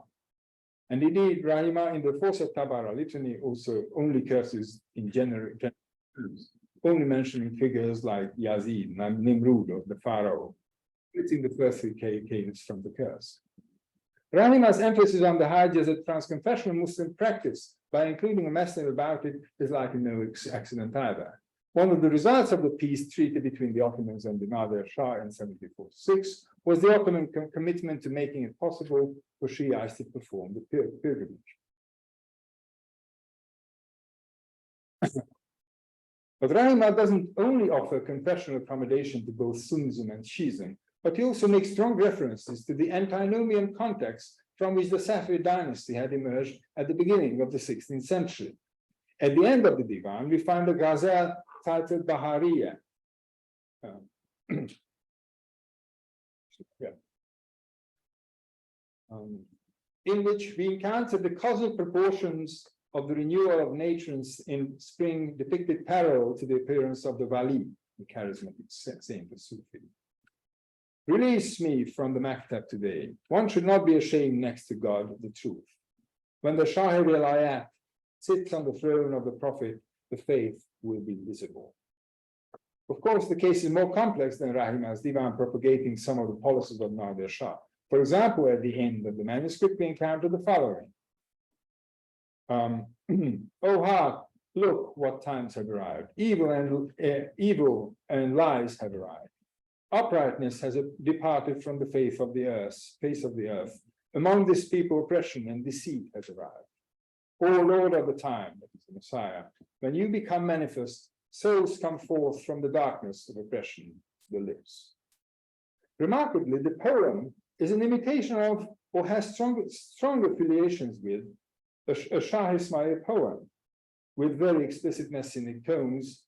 And indeed, Rahima in the Force of Tabara litany also only curses in general terms, only mentioning figures like Yazid, Nimrud, or the Pharaoh, splitting the first three caliphs from the curse. Rahima's emphasis on the Hajj as a transconfessional Muslim practice by including a message about it is likely no accident either. One of the results of the peace treaty between the Ottomans and the Nadir Shah in 1746 was the Ottoman commitment to making it possible for Shiites to perform the pilgrimage. But Rahima doesn't only offer confessional accommodation to both Sunnism and Shiism, but he also makes strong references to the antinomian context from which the Safavid dynasty had emerged at the beginning of the 16th century. At the end of the Divan, we find a ghazal titled Bahariya. In which we encounter the cosmic proportions of the renewal of nature in spring depicted parallel to the appearance of the Wali, the charismatic saint of Sufi. Release me from the Maktab today. One should not be ashamed next to God, the truth. When the Shahid al-Ayat sits on the throne of the Prophet, the faith will be visible. Of course, the case is more complex than Rahima's Divan propagating some of the policies of Nadir Shah. For example, at the end of the manuscript, we encounter the following. Oh heart, look what times have arrived. Evil and lies have arrived. Uprightness has departed from the face of the earth. Among this people, oppression and deceit has arrived. O Lord of the time, that is the Messiah, when you become manifest, souls come forth from the darkness of oppression, the lips. Remarkably, the poem is an imitation of, or has strong affiliations with, a Shah Ismail poem, with very explicit messianic tones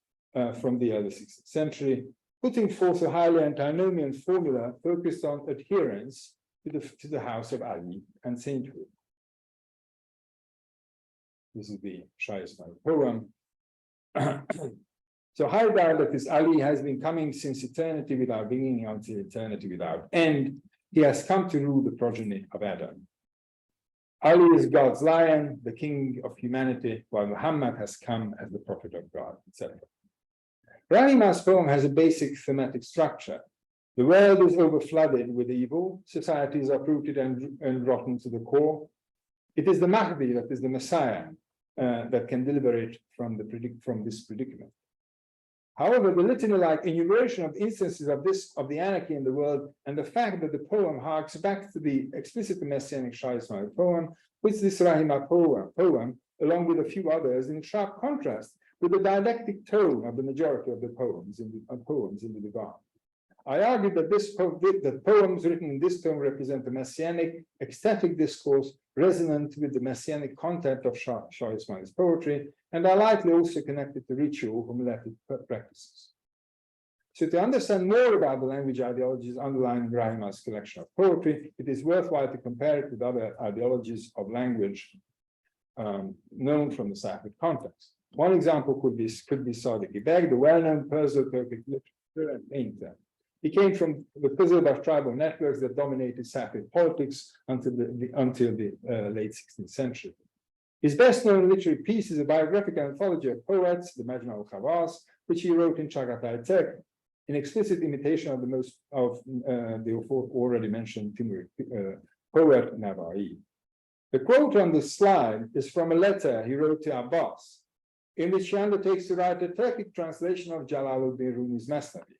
from the early 16th century, putting forth a highly antinomian formula focused on adherence to the house of Ali and sainthood. This is the Shah Ismail poem. So Haidar, that is Ali, has been coming since eternity without beginning until eternity without end. He has come to rule the progeny of Adam. Ali is God's lion, the king of humanity, while Muhammad has come as the prophet of God, etc. Rahima's poem has a basic thematic structure. The world is overflooded with evil, societies are uprooted and rotten to the core. It is the Mahdi, that is the Messiah, that can liberate from this predicament. However, the litany-like enumeration of instances of the anarchy in the world and the fact that the poem harks back to the explicitly messianic Shah Ismail poem puts this Rahima poem, along with a few others, in sharp contrast with the dialectic tone of the majority of the poems in the Divan. I argue that that poems written in this tone represent a messianic, ecstatic discourse resonant with the messianic content of Shah Ismail's poetry, and are likely also connected to ritual homiletic practices. So to understand more about the language ideologies underlying Rahima's collection of poetry, it is worthwhile to compare it with other ideologies of language known from the Safavid context. One example could be Sadiq Beg, the well-known Perso-Turkic literature and painter. He came from the Kızılbaş tribal networks that dominated Safavid politics until the late 16th century. His best-known literary piece is a biographical anthology of poets, the Majma al-Khawas, which he wrote in Chagatai Tek, in explicit imitation of the already mentioned Timur poet Nabai. The quote on the slide is from a letter he wrote to Abbas, in which he undertakes to write a Turkic translation of Jalaluddin Rumi's Masnavi.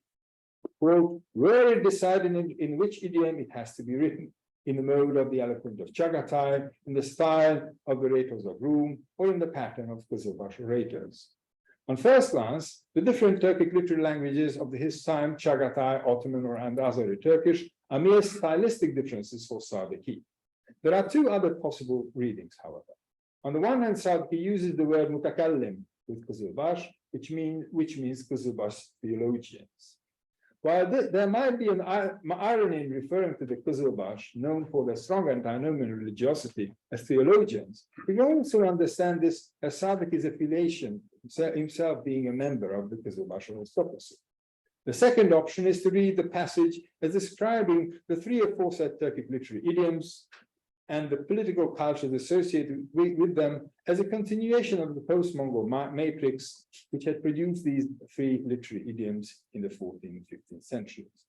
Quote, were it decided in which idiom it has to be written, in the mode of the eloquent of Chagatai, in the style of the orators of Rum, or in the pattern of Kızılbaş orators. On first glance, the different Turkic literary languages of his time, Chagatai, Ottoman, and Azeri Turkish, are mere stylistic differences for Sadiki. There are two other possible readings, however. On the one hand side, he uses the word mutakallim with Kızılbaş, which means Kızılbaş theologians. While there might be an irony in referring to the Kızılbaş, known for their strong antinomian religiosity as theologians, we can also understand this as Sadık's affiliation, himself being a member of the Kızılbaş aristocracy. The second option is to read the passage as describing the three aforesaid Turkic literary idioms and the political cultures associated with them as a continuation of the post-Mongol matrix, which had produced these three literary idioms in the 14th and 15th centuries.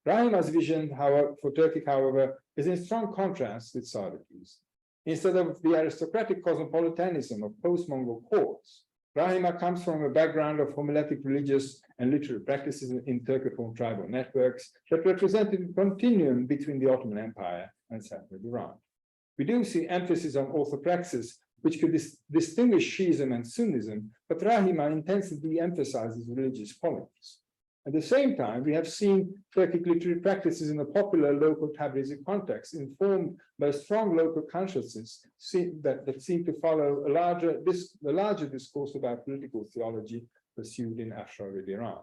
Rahima's vision, however, for Turkic, however, is in strong contrast with Sadık's. Instead of the aristocratic cosmopolitanism of post-Mongol courts, Rahima comes from a background of homiletic religious and literary practices in Turkophone tribal networks that represented a continuum between the Ottoman Empire and Central Iran. We do see emphasis on orthopraxis, which could distinguish Shiism and Sunnism, but Rahima intensively emphasizes religious polities. At the same time, we have seen Turkic literary practices in a popular local Tabrizi context, informed by strong local consciousness that seem to follow a larger discourse about political theology pursued in Afsharid Iran.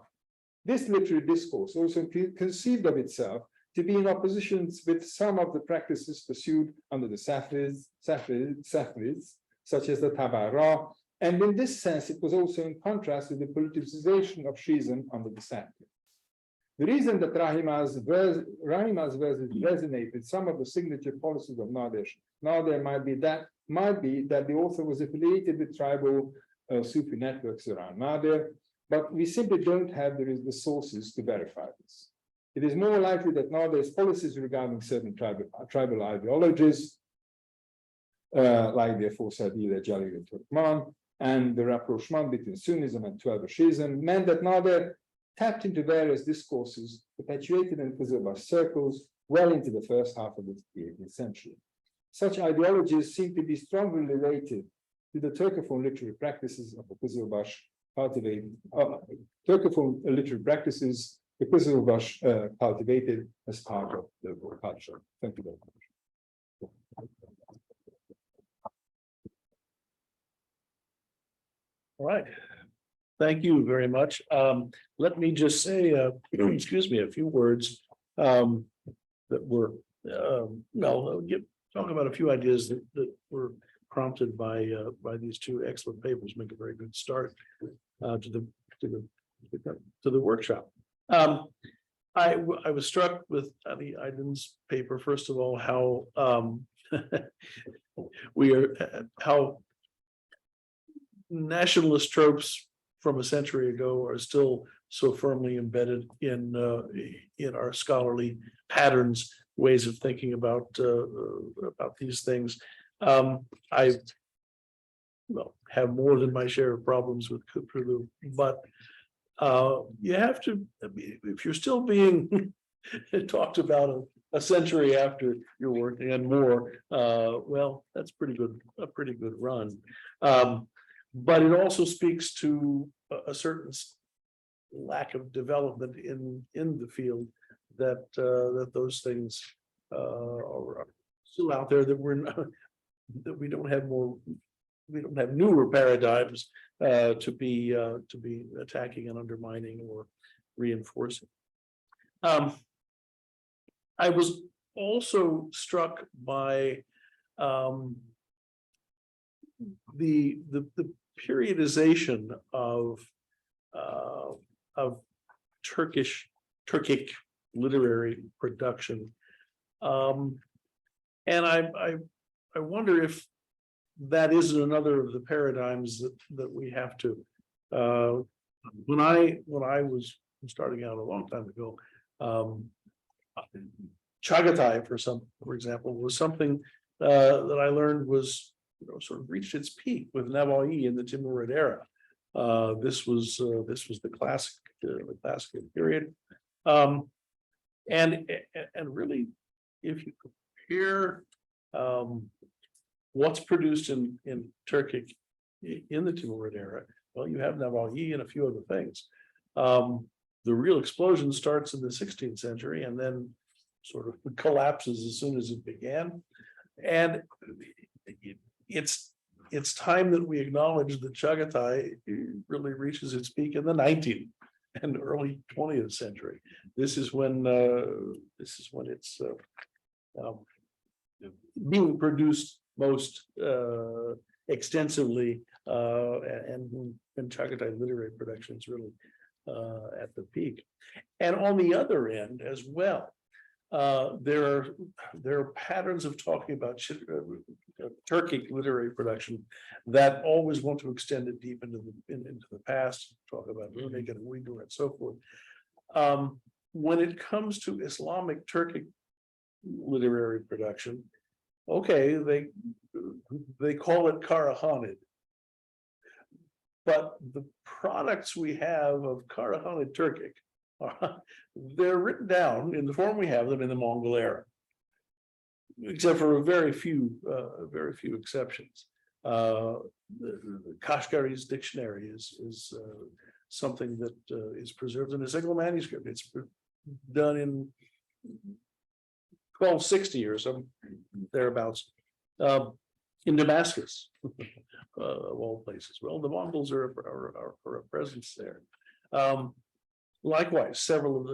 This literary discourse also conceived of itself to be in opposition with some of the practices pursued under the Safavids, such as the Tabara, and in this sense, it was also in contrast with the politicization of Shiism under the Safavids. The reason that Rahima's verses resonate with some of the signature policies of Nader might be that the author was affiliated with tribal Sufi networks around Nader, but we simply don't have the sources to verify this. It is more likely that Nader's policies regarding certain tribal ideologies, like the aforesaid Jalil and Turkman, and the rapprochement between Sunnism and Twelver Shiism, meant that Nader tapped into various discourses perpetuated in Kızılbaş circles well into the first half of the 18th century. Such ideologies seem to be strongly related to the Turkophone literary practices of the Kızılbaş Turkophone literary practices the Kızılbaş cultivated as part of local culture. Thank you very much. All right. Thank you very much. Let me just say, excuse me, a few words that were, talk about a few ideas that were prompted by these two excellent papers. Make a very good start to the workshop. I was struck with Ali Aydın's paper. First of all, how how nationalist tropes from a century ago are still so firmly embedded in our scholarly patterns, ways of thinking about these things. I have more than my share of problems with Urdu, but you have to, if you're still being talked about a century after you're working and more, well, that's a pretty good run. But it also speaks to a certain lack of development in the field that those things are still out there, that we don't have newer paradigms to be attacking and undermining or reinforcing. I was also struck by the periodization of Turkic literary production, and I wonder if that isn't another of the paradigms that we have to. When I was starting out a long time ago, Chagatai, for example, was something that I learned was sort of reached its peak with Nava'i in the Timurid era. This was the classic period, and really, if you compare what's produced in Turkic in the Timurid era, well, you have Nava'i and a few other things. The real explosion starts in the 16th century and then sort of collapses as soon as it began. And it's time that we acknowledge that Chagatai really reaches its peak in the 19th and early 20th century. This is when it's being produced most extensively, and Chagatai literary production is really at the peak. And on the other end as well, there are patterns of talking about Turkic literary production that always want to extend it deep into the past, talk about Urdu and Uyghur and so forth. When it comes to Islamic Turkic literary production, okay, they call it Karahanid. But the products we have of Karahanid Turkic, they're written down in the form we have them in the Mongol era, except for very few exceptions. The Kashgari's dictionary is something that is preserved in a single manuscript. It's done in 1260 or some thereabouts, in Damascus, of all places. Well, the Mongols are a presence there. Likewise, several of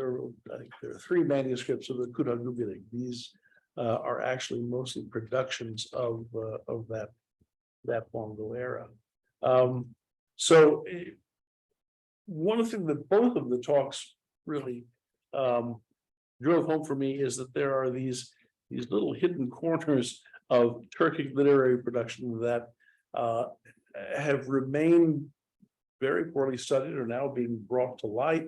I think there are 3 manuscripts of the Kuragubilik. These are actually mostly productions of that Mongol era. So one thing that both of the talks really drove home for me is that there are these little hidden corners of Turkic literary production that have remained very poorly studied or now being brought to light.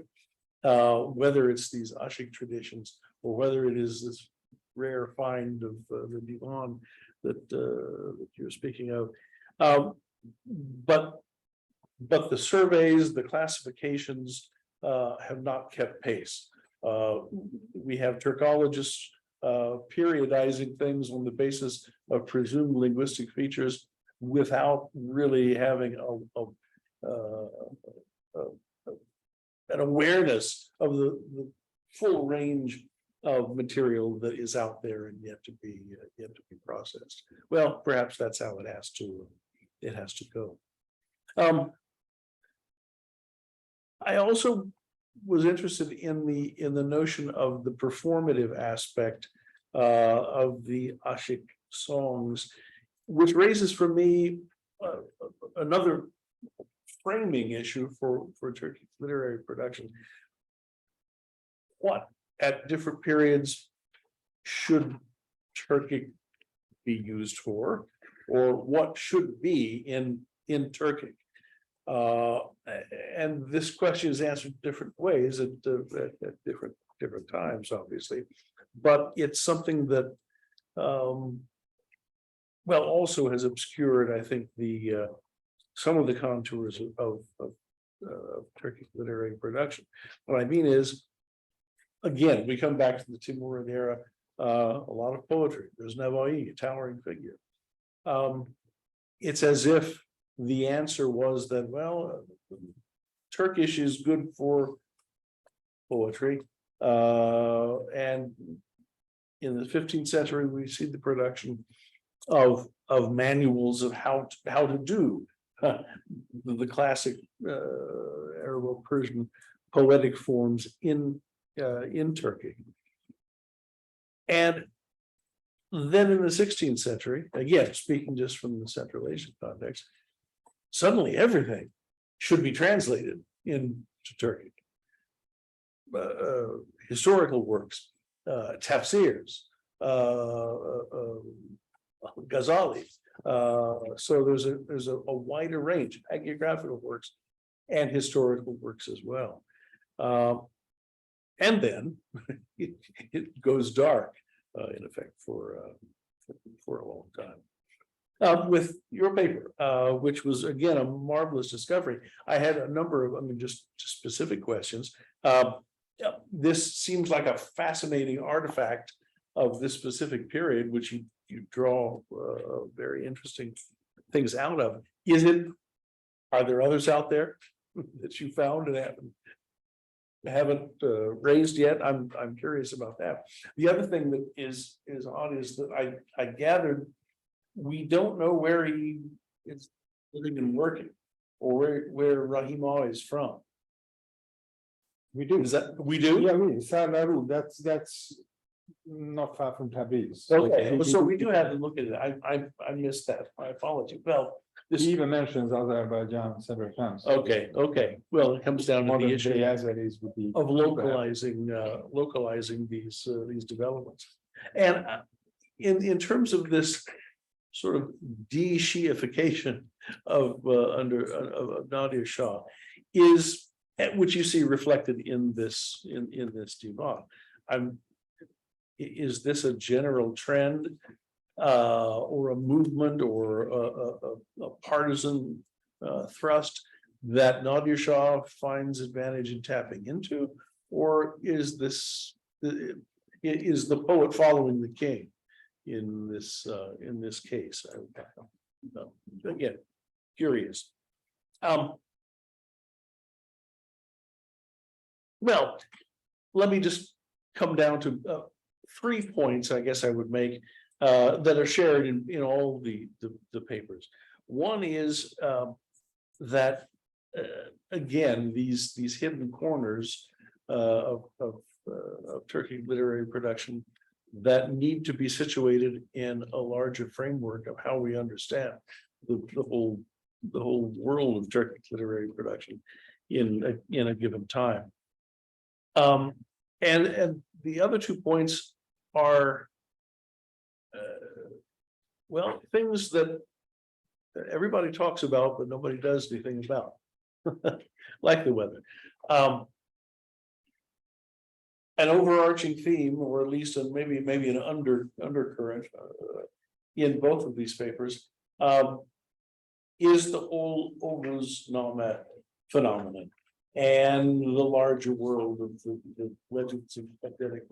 Whether it's these Ashik traditions or whether it is this rare find of the divan that you're speaking of, but the surveys, the classifications have not kept pace. We have Turkologists periodizing things on the basis of presumed linguistic features without really having an awareness of the full range of material that is out there and yet to be processed. Well, perhaps that's how it has to go. I also was interested in the notion of the performative aspect of the Ashik songs, which raises for me another framing issue for Turkic literary production. What at different periods should Turkic be used for, or what should be in Turkic? And this question is answered different ways at different times, obviously, but it's something that well also has obscured, I think, some of the contours of Turkic literary production. What I mean is, again, we come back to the Timurid era, a lot of poetry. There's Nevai, a towering figure. It's as if the answer was that, well, Turkish is good for poetry. And in the 15th century, we see the production of manuals of how to do the classic Arabo-Persian poetic forms in Turkey. And then in the 16th century, again, speaking just from the Central Asian context, suddenly everything should be translated into Turkic. Historical works, tafsirs, Ghazali. So there's a wider range, hagiographical works and historical works as well. And then it goes dark, in effect, for a long time. With your paper, which was again a marvelous discovery, I had a number of, just specific questions. This seems like a fascinating artifact of this specific period, which you draw very interesting things out of. Are there others out there that you found and haven't raised yet? I'm curious about that. The other thing that is odd is that I gathered we don't know where he is living and working, or where Rahimah is from. We do. Is that, we do? Yeah, we, Sardaru, that's not far from Tabriz. Okay, so we do have to look at it. I missed that. My apology. Well, this, He even mentions Azerbaijan several times. okay. Well, it comes down to the Modern issue day Azeris would be. of localizing these developments. And in terms of this sort of de-Shiification of of Nadir Shah, is, which you see reflected in this divan. Is this a general trend, or a movement, or a partisan thrust that Nadir Shah finds advantage in tapping into, or is this is the poet following the king in this case? Again, curious. Well, let me just come down to 3 points, I guess I would make, that are shared in all the papers. One is that again, these hidden corners of Turkish literary production that need to be situated in a larger framework of how we understand the whole world of Turkish literary production in a given time. And the other 2 points are well, things that everybody talks about, but nobody does anything about, like the weather. An overarching theme, or at least maybe an undercurrent in both of these papers, is the whole Oghuz-Name phenomenon and the larger world of the legends of Adriatic.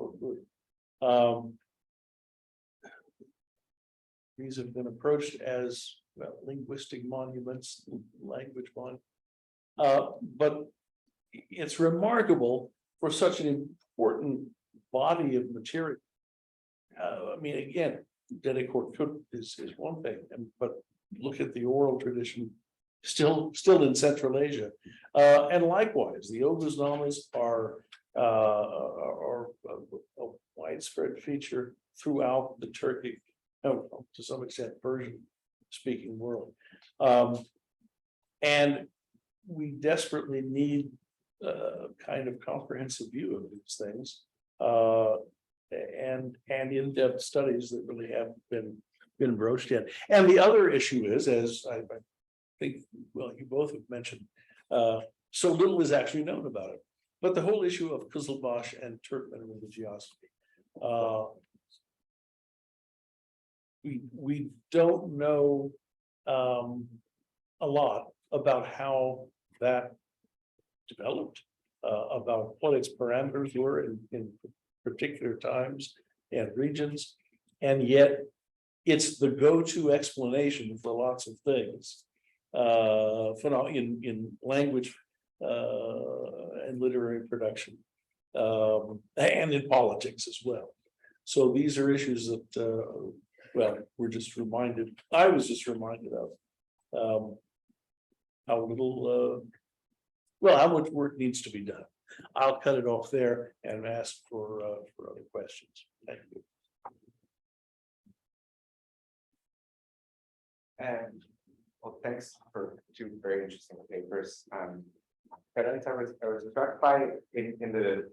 These have been approached as linguistic monuments, language monuments, but it's remarkable for such an important body of material. I mean, again, Dedicourt is one thing, but look at the oral tradition, still in Central Asia, and likewise, the Oghuz-Names are a widespread feature throughout the Turkic, to some extent, Persian-speaking world, and we desperately need a kind of comprehensive view of these things, and in-depth studies that really have been broached in. And the other issue is, as I think, well, you both have mentioned, so little is actually known about it, but the whole issue of Kızılbaş and Turkmen religiosity. We don't know a lot about how that developed, about what its parameters were in particular times and regions, and yet it's the go-to explanation for lots of things in language and literary production, and in politics as well. So these are issues that well, I was just reminded of how little how much work needs to be done. I'll cut it off there and ask for other questions. Thank you. And well, thanks for 2 very interesting papers. But I was struck by in the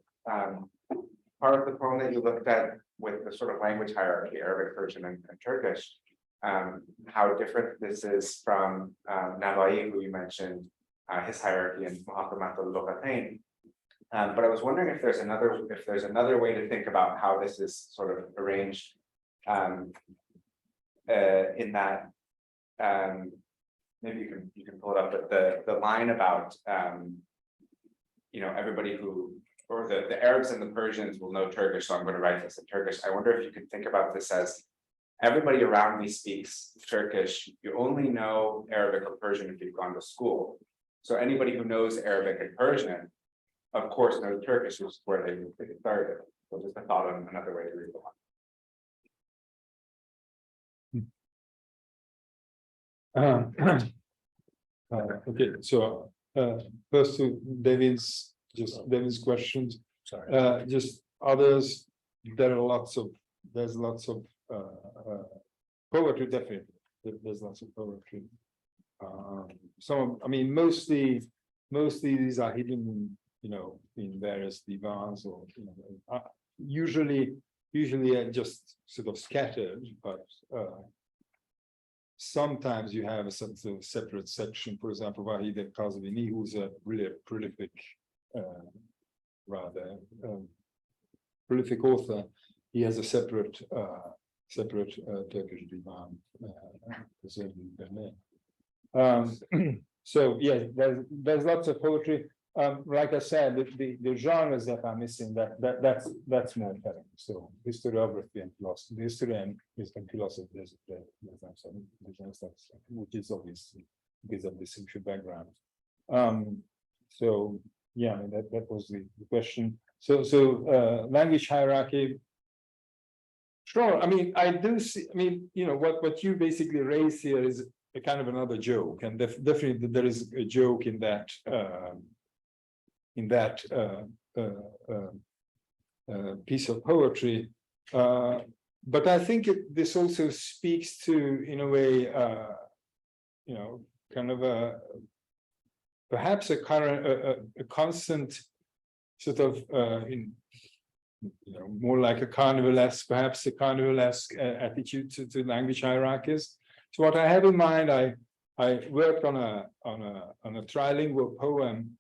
part of the poem that you looked at with the sort of language hierarchy, Arabic, Persian, and Turkish, how different this is from Navai, who you mentioned, his hierarchy in Muhammad al-Lughatain. But I was wondering if there's another way to think about how this is sort of arranged in that maybe you can pull it up, but the line about everybody who, or the Arabs and the Persians will know Turkish, so I'm going to write this in Turkish. I wonder if you could think about this as everybody around me speaks Turkish. You only know Arabic or Persian if you've gone to school. So anybody who knows Arabic and Persian, of course, knows Turkish, which is where they started. So just a thought on another way to read the line. Okay, so first to Devin's questions. Sorry. Just others, there's lots of poetry, definitely. There's lots of poetry. I mean, mostly these are hidden, in various divans or, usually just sort of scattered, but sometimes you have a sort of separate section. For example, Vahid al-Qazvini, who's a really prolific, prolific author. He has a separate Turkish divan preserved in Berlin. So yeah, there's lots of poetry. Like I said, the genres that are missing, that's more telling. So historiography and philosophy, history and philosophy, which is obviously because of the social background. So yeah, I mean, that was the question. So language hierarchy. Sure. I mean, I do see. I mean, what you basically raise here is a kind of another joke, and definitely there is a joke in that. Piece of poetry, but I think this also speaks to, in a way, kind of perhaps a constant sort of, more like a carnivalesque, perhaps a carnivalesque attitude to language hierarchies. So what I have in mind, I worked on a trilingual poem.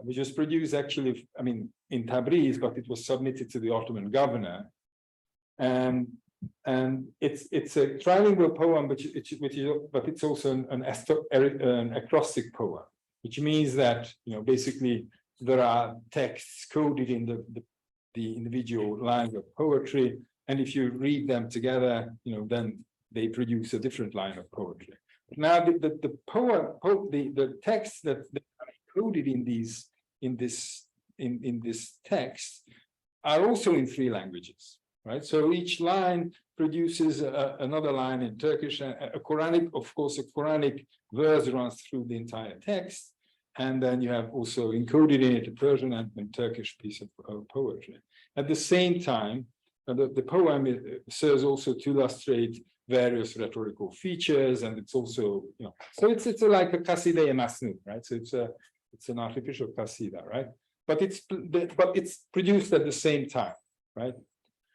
Which was produced actually, I mean, in Tabriz, but it was submitted to the Ottoman governor, and it's a trilingual poem, but it's also an acrostic poem, which means that basically there are texts coded in the individual lines of poetry, and if you read them together, then they produce a different line of poetry. Now the poem, the text that coded in this text are also in 3 languages, right? So each line produces another line in Turkish. A Quranic verse runs through the entire text, and then you have also encoded in it a Persian and Turkish piece of poetry. At the same time, the poem serves also to illustrate various rhetorical features, and it's also, so it's like a qasida-e masnu, right? So it's an artificial qasida, right? But it's produced at the same time, right?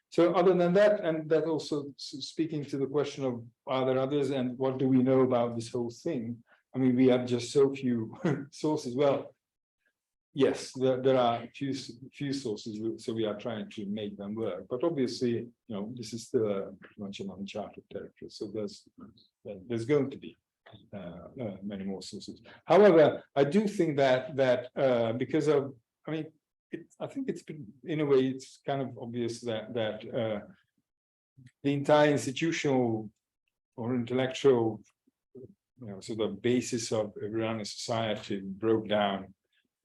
So other than that, and that also speaking to the question of are there others and what do we know about this whole thing? I mean, we have just so few sources. Well, yes, there are few sources, so we are trying to make them work. But obviously, this is still pretty much an uncharted territory. So there's going to be many more sources. However, I do think that because of, I mean, I think it's been, in a way, it's kind of obvious that the entire institutional or intellectual, sort of basis of Iranian society broke down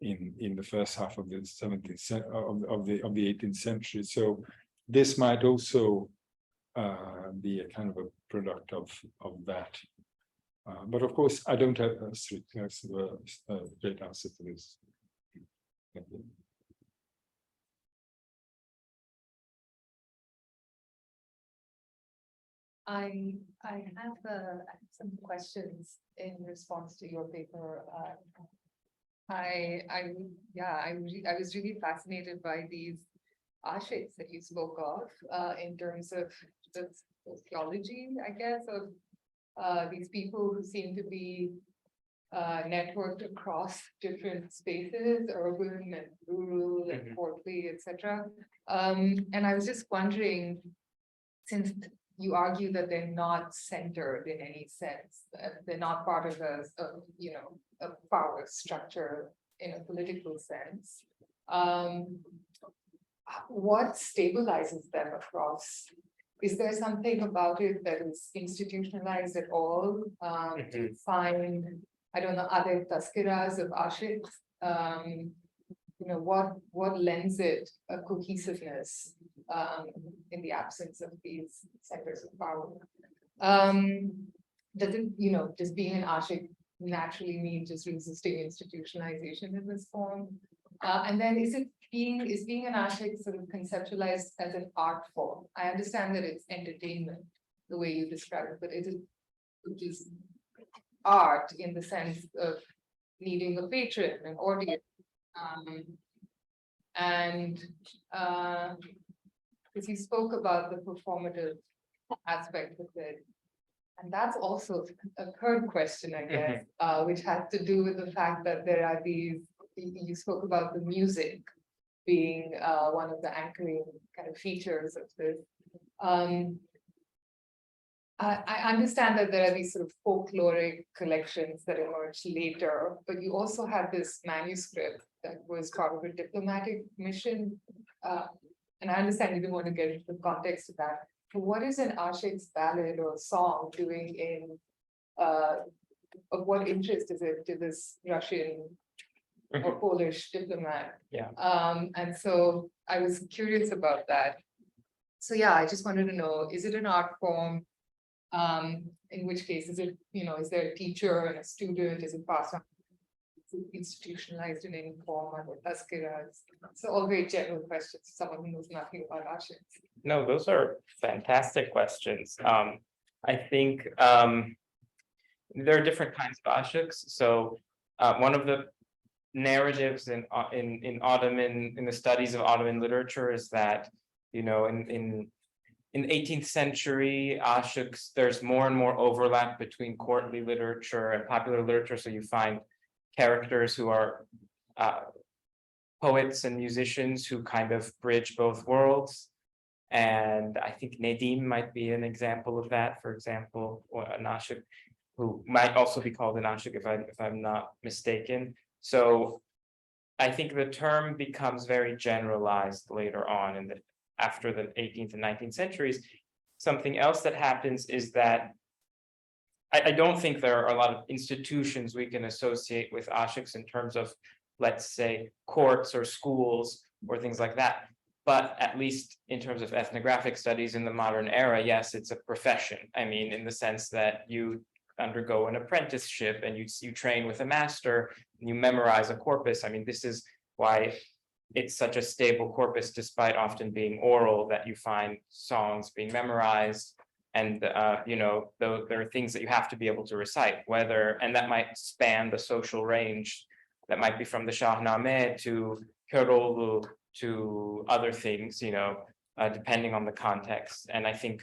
in the first half of the 17th of the 18th century. So this might also be a kind of a product of that. But of course, I don't have a great answer to this. I have some questions in response to your paper. I was really fascinated by these ashiks that you spoke of in terms of the sociology, I guess, of these people who seem to be networked across different spaces, urban and rural and portly, etc. And I was just wondering, since you argue that they're not centered in any sense, they're not part of a power structure in a political sense, what stabilizes them across? Is there something about it that is institutionalized at all? To find, I don't know, other taskiras of ashiks? What lends it a cohesiveness in the absence of these centers of power? doesn't, just being an ashik naturally mean just resisting institutionalization in this form? And then is being an ashik sort of conceptualized as an art form? I understand that it's entertainment, the way you describe it, but is it just art in the sense of needing a patron, an audience? Because you spoke about the performative aspect of it. And that's also a third question, I guess, which has to do with the fact that there are you spoke about the music being one of the anchoring kind of features of this. I understand that there are these sort of folkloric collections that emerged later, but you also have this manuscript that was part of a diplomatic mission. And I understand you didn't want to get into the context of that. But what is an ashik's ballad or song doing in, of what interest is it to this Russian or Polish diplomat? Yeah. And so I was curious about that. So yeah, I just wanted to know, is it an art form? In which case, is it, is there a teacher and a student? Is it passed on? Is it institutionalized in any form? Are there tazkiras? So all very general questions, someone who knows nothing about ashiks. No, those are fantastic questions. I think there are different kinds of ashiks. So one of the narratives in the studies of Ottoman literature is that, in the 18th century, ashiks, there's more and more overlap between courtly literature and popular literature. So you find characters who are poets and musicians who kind of bridge both worlds. And I think Nedim might be an example of that, for example, or an ashik who might also be called an ashik if I'm not mistaken. So I think the term becomes very generalized later on after the 18th and 19th centuries. Something else that happens is that I don't think there are a lot of institutions we can associate with ashiks in terms of, let's say, courts or schools or things like that. But at least in terms of ethnographic studies in the modern era, yes, it's a profession. I mean, in the sense that you undergo an apprenticeship and you train with a master and you memorize a corpus. I mean, this is why it's such a stable corpus, despite often being oral, that you find songs being memorized. And, there are things that you have to be able to recite, and that might span the social range. That might be from the Shahnameh to Kerolu to other things, depending on the context. And I think,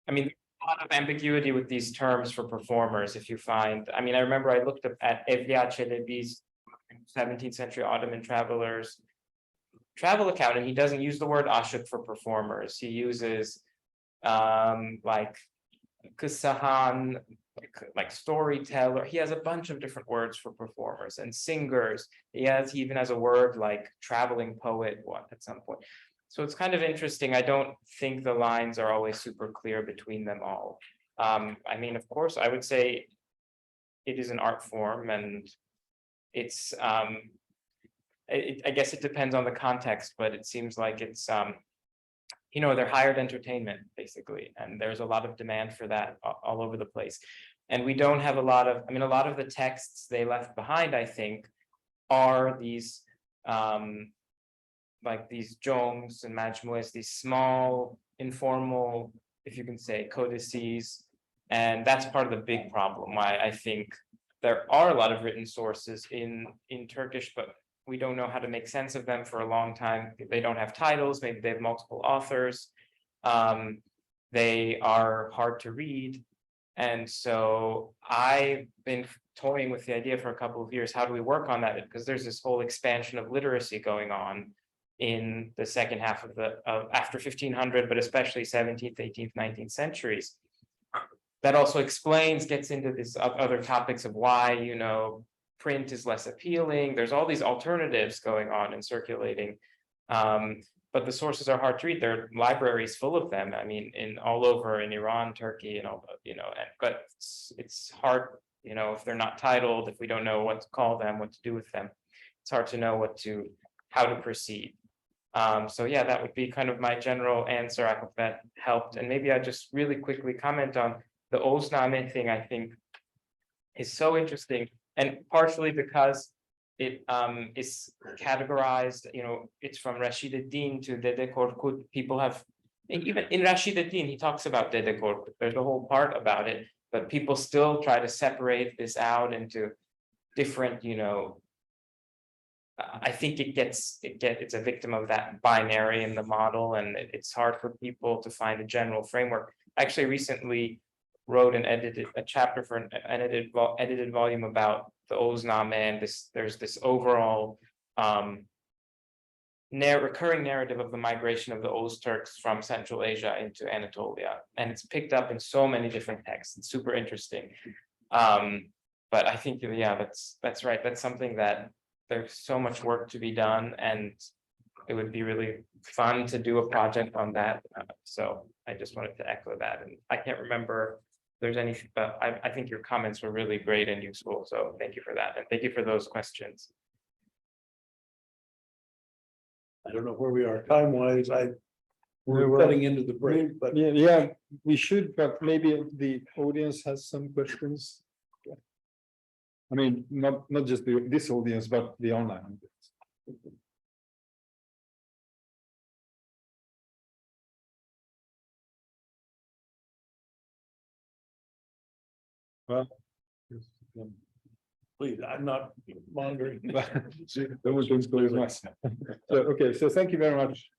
a lot of ambiguity with these terms for performers. If you find, I remember I looked up at Evliya Çelebi's 17th century Ottoman travel account, and he doesn't use the word ashik for performers. He uses like Kusahan, like storyteller. He has a bunch of different words for performers and singers. He even has a word like traveling poet at some point. So it's kind of interesting. I don't think the lines are always super clear between them all. Of course, I would say it is an art form, and it's I guess it depends on the context, but it seems like it's they're hired entertainment basically, and there's a lot of demand for that all over the place. And we don't have a lot of the texts they left behind, I think, are these like these jongs and majmuas, these small, informal, if you can say, codices. And that's part of the big problem why I think there are a lot of written sources in Turkish, but we don't know how to make sense of them for a long time. They don't have titles, maybe they have multiple authors. They are hard to read. And so I've been toying with the idea for a couple of years, how do we work on that? Because there's this whole expansion of literacy going on in the second half of after 1500, but especially 17th, 18th, 19th centuries. That also gets into this other topics of why, print is less appealing. There's all these alternatives going on and circulating, but the sources are hard to read. There are libraries full of them. All over in Iran, Turkey, and all, but it's hard, if they're not titled, if we don't know what to call them, what to do with them, it's hard to know how to proceed. So yeah, that would be kind of my general answer. I hope that helped. And maybe I just really quickly comment on the Ozname thing, I think, is so interesting, and partially because it is categorized, it's from Rashid ad-Din to Dede Korkut. People have, even in Rashid ad-Din, he talks about Dede Korkut. There's a whole part about it, but people still try to separate this out into different, I think it's a victim of that binary in the model, and it's hard for people to find a general framework. I actually recently wrote and edited a chapter for an edited volume about the Ozname, and there's this overall recurring narrative of the migration of the Oz Turks from Central Asia into Anatolia, and it's picked up in so many different texts. It's super interesting. But I think, yeah, that's right. That's something that there's so much work to be done, and it would be really fun to do a project on that. So I just wanted to echo that, and I can't remember if there's any, but I think your comments were really great and useful. So thank you for that, and thank you for those questions. I don't know where we are time wise. Yeah, We're well, cutting into the break, but Yeah, we should, but maybe the audience has some questions. I mean, not just this audience, but the online audience. Well. please, I'm not monitoring. That was just clear as so, okay, so thank you very much.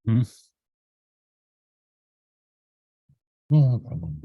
No problem.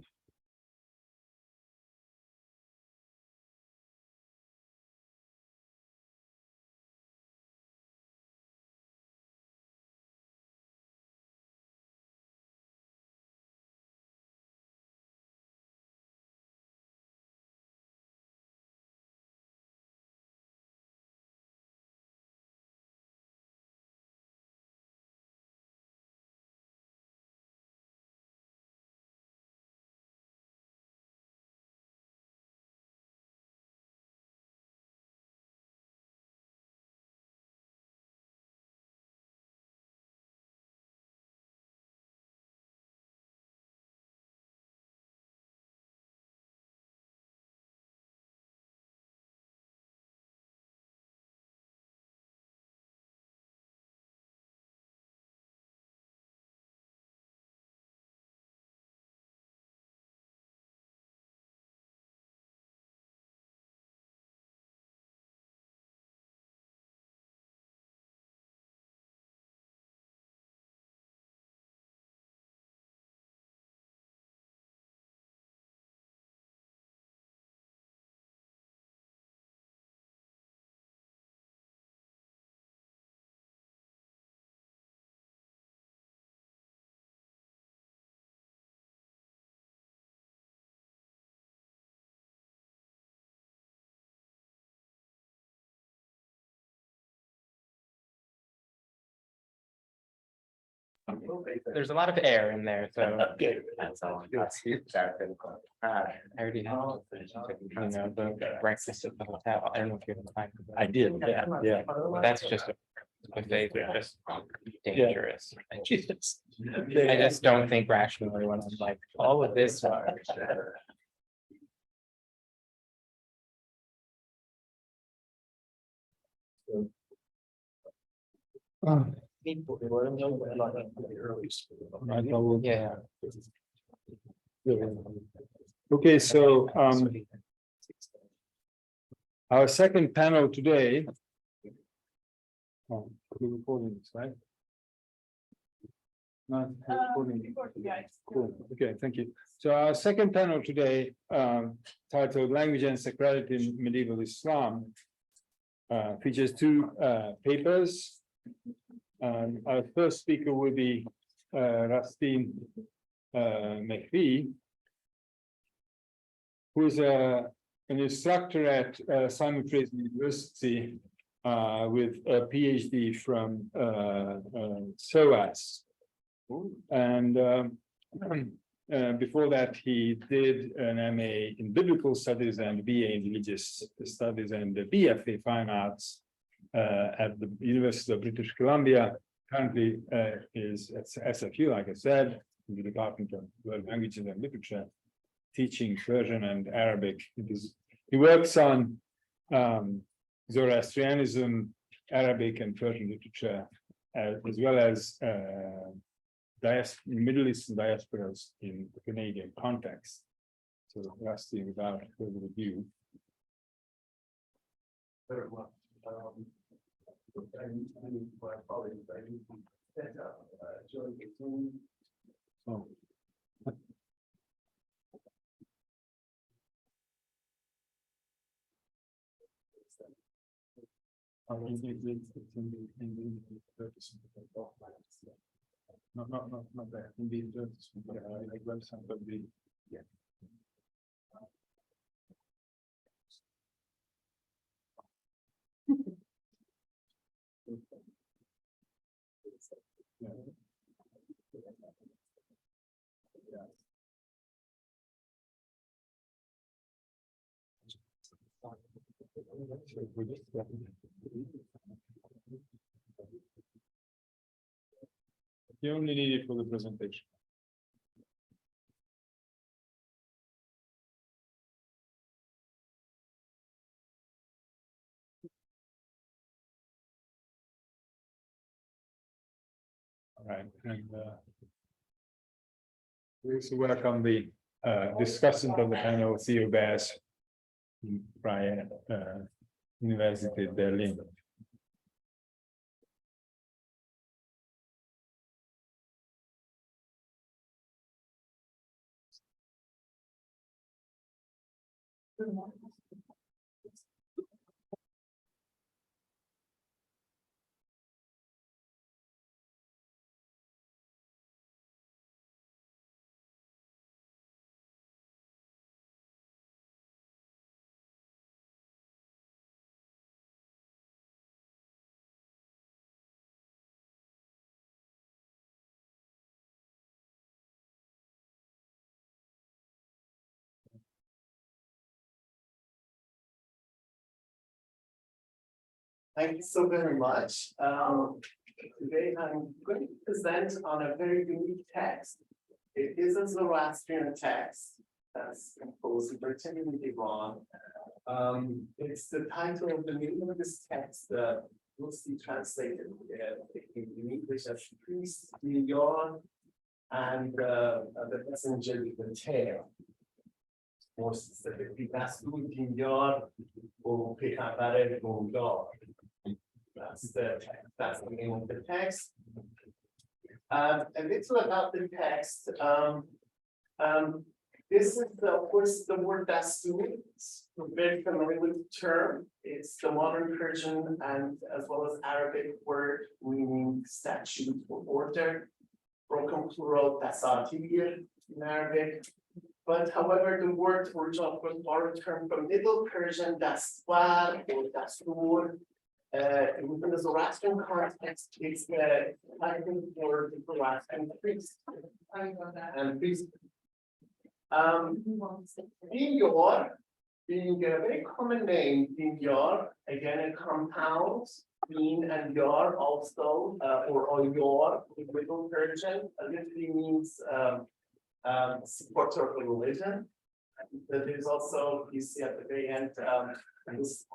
There's a lot of air in there, so. Okay. That's all. That's huge. I already know. You know, the breakfast at the hotel. I don't know if you're in the time. I did, yeah. That's just a phase of just dangerous. Jesus. I just don't think rationally when I'm like, all of this. Yeah. Okay, so our second panel today. Oh, we're recording this, right? Not recording. Cool. Okay, thank you. So our second panel today, titled Language and Sacrality in Medieval Islam, features two papers. Our first speaker will be Rastin Mehri, who is an instructor at Simon Fraser University with a PhD from SOAS. And before that, he did an MA in Biblical Studies and BA in Religious Studies and the BFA Fine Arts at the University of British Columbia. Currently is at SFU, like I said, in the Department of World Languages and Literature, teaching Persian and Arabic. He works on Zoroastrianism, Arabic and Persian literature, as well as Middle Eastern diasporas in the Canadian context. So Rusty, without further ado. Oh. Not there. In the like website, but the yeah. You only need it for the presentation. All right, and we also welcome the discussant of the panel, Theo Bass, from Freie Universität Berlin. Thank you so very much. Today I'm going to present on a very unique text. It is a Zoroastrian text that's composed originally in Iran. It's the title of the name of this text, mostly translated in English as Priest Dion and the Messenger with the Tail. More specifically, Rasul Dinyar or Peygamber Mongol. That's the name of the text. A little about the text. This is, of course, the word Dastur. We're very familiar with the term. It's the modern Persian and as well as Arabic word meaning statute or order. Broken plural Dasatir in Arabic. But however, the word original was borrowed term from Middle Persian Daswar or Dastur. Within the Zoroastrian context, it's the title for the Zoroastrian priest. And priest. Dinyar, being a very common name, Dinyar, again a compound, Din and Yar also, or Yor, in Middle Persian, literally means supporter of the religion. There's also, you see at the very end, this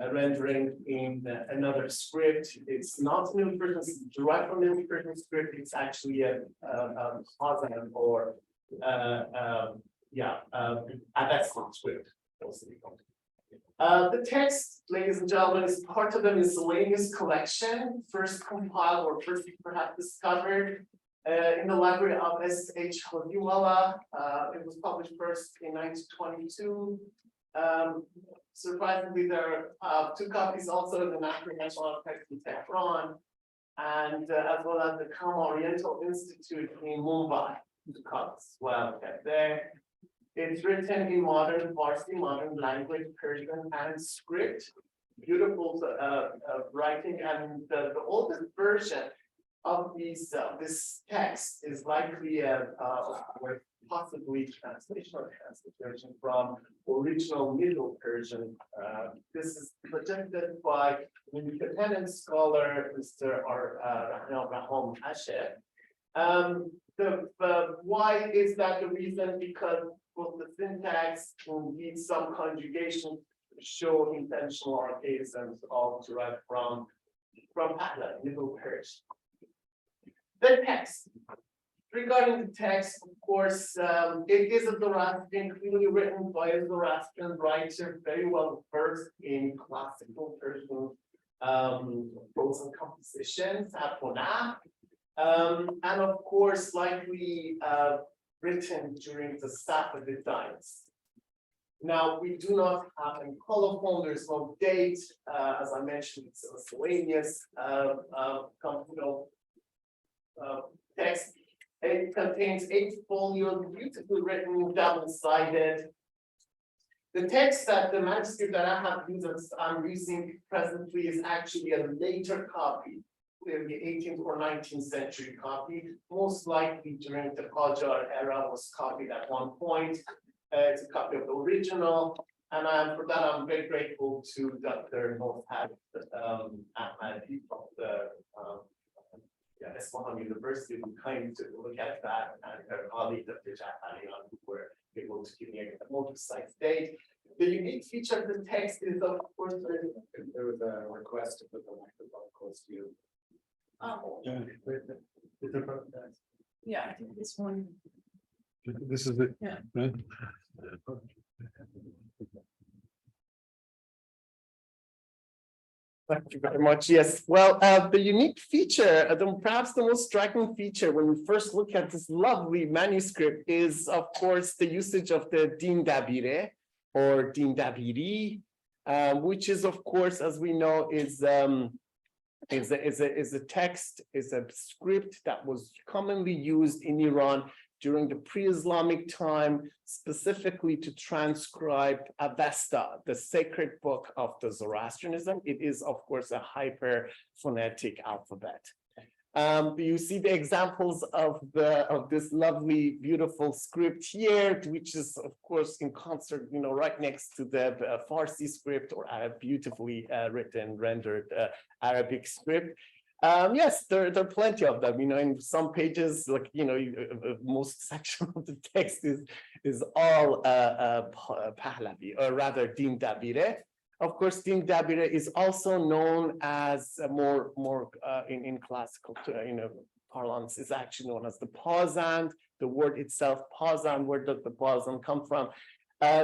a rendering in another script. It's not Middle Persian, it's derived from Middle Persian script. It's actually a Kazan or Abbasid script. The text, ladies and gentlemen, is part of a miscellaneous collection, first compiled or first perhaps discovered in the library of S.H. Hodiwala. It was published first in 1922. Surprisingly, there are two copies also in the National Archives in Tehran, and as well as the Kama Oriental Institute in Mumbai. Two copies as well there. It's written in modern Farsi, modern language, Persian and script. Beautiful writing, and the oldest version of this text is likely or possibly translation or translation from original Middle Persian. This is suggested by the independent scholar, Mr. Raham Asher. Why is that the reason? Because both the syntax, indeed some conjugations show intentional archaisms all derived from Pahlavi, Middle Persian. The text. Regarding the text, of course, it is a Zoroastrian, clearly written by a Zoroastrian writer, very well versed in classical Persian prose and compositions, Apona, and of course, likely written during the Safavid dynasty. Now, we do not have any colophon, there's no date, as I mentioned, it's a miscellaneous text. It contains 8 folios, beautifully written, double-sided. The text that the manuscript that I have used, I'm using presently is actually a later copy, clearly 18th or 19th century copy, most likely during the Qajar era was copied at one point. It's a copy of the original, and for that I'm very grateful to Dr. Mohad Ahmadi of the Islamicate University, who kind to look at that, and her colleague Dr. Jafarian, who were able to give me a more precise date. The unique feature of the text is, of course, there was a request to put the microphone close to you. Oh. Yeah, I think this one. This is it. Yeah. Right? Thank you very much. Yes. Well, the unique feature, perhaps the most striking feature when we first look at this lovely manuscript is, of course, the usage of the Din Dabire. or Din Dabiri, which is, of course, as we know, is a text, is a script that was commonly used in Iran during the pre-Islamic time, specifically to transcribe Avesta, the sacred book of the Zoroastrianism. It is, of course, a hyperphonetic alphabet. You see the examples of this lovely, beautiful script here, which is, of course, in concert, right next to the Farsi script or a beautifully written, rendered Arabic script. Yes, there are plenty of them. In some pages, like most section of the text is all Pahlavi, or rather Din Dabire. Of course, Din Dabire is also known as more in classical parlance, is actually known as the Pazand. The word itself, Pazand, where does the Pazand come from?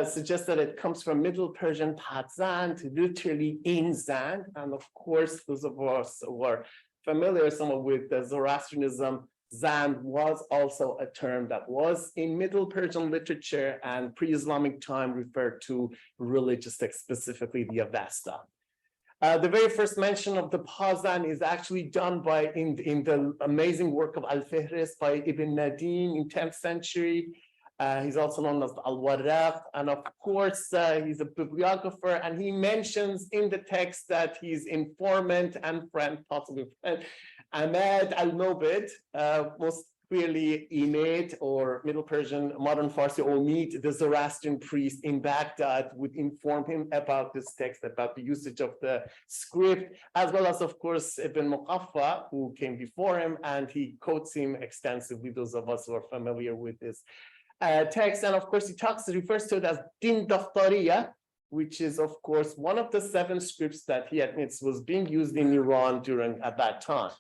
Suggests that it comes from Middle Persian Pazand, literally in Zand. And of course, those of us who are familiar somewhat with the Zoroastrianism, Zand was also a term that was in Middle Persian literature and pre-Islamic time referred to religious texts, specifically the Avesta. The very first mention of the Pazan is actually done in the amazing work of Al-Fihris by Ibn Nadim in 10th century. He's also known as Al-Warraq, and of course, he's a bibliographer, and he mentions in the text that he's informant and friend, possibly friend, Ahmad al-Nobid, most clearly Imad or Middle Persian, modern Farsi Omid, the Zoroastrian priest in Baghdad, would inform him about this text, about the usage of the script, as well as, of course, Ibn Muqaffa, who came before him, and he quotes him extensively, those of us who are familiar with this text. And of course, he refers to it as Din Daftariya, which is, of course, one of the 7 scripts that he admits was being used in Iran at that time.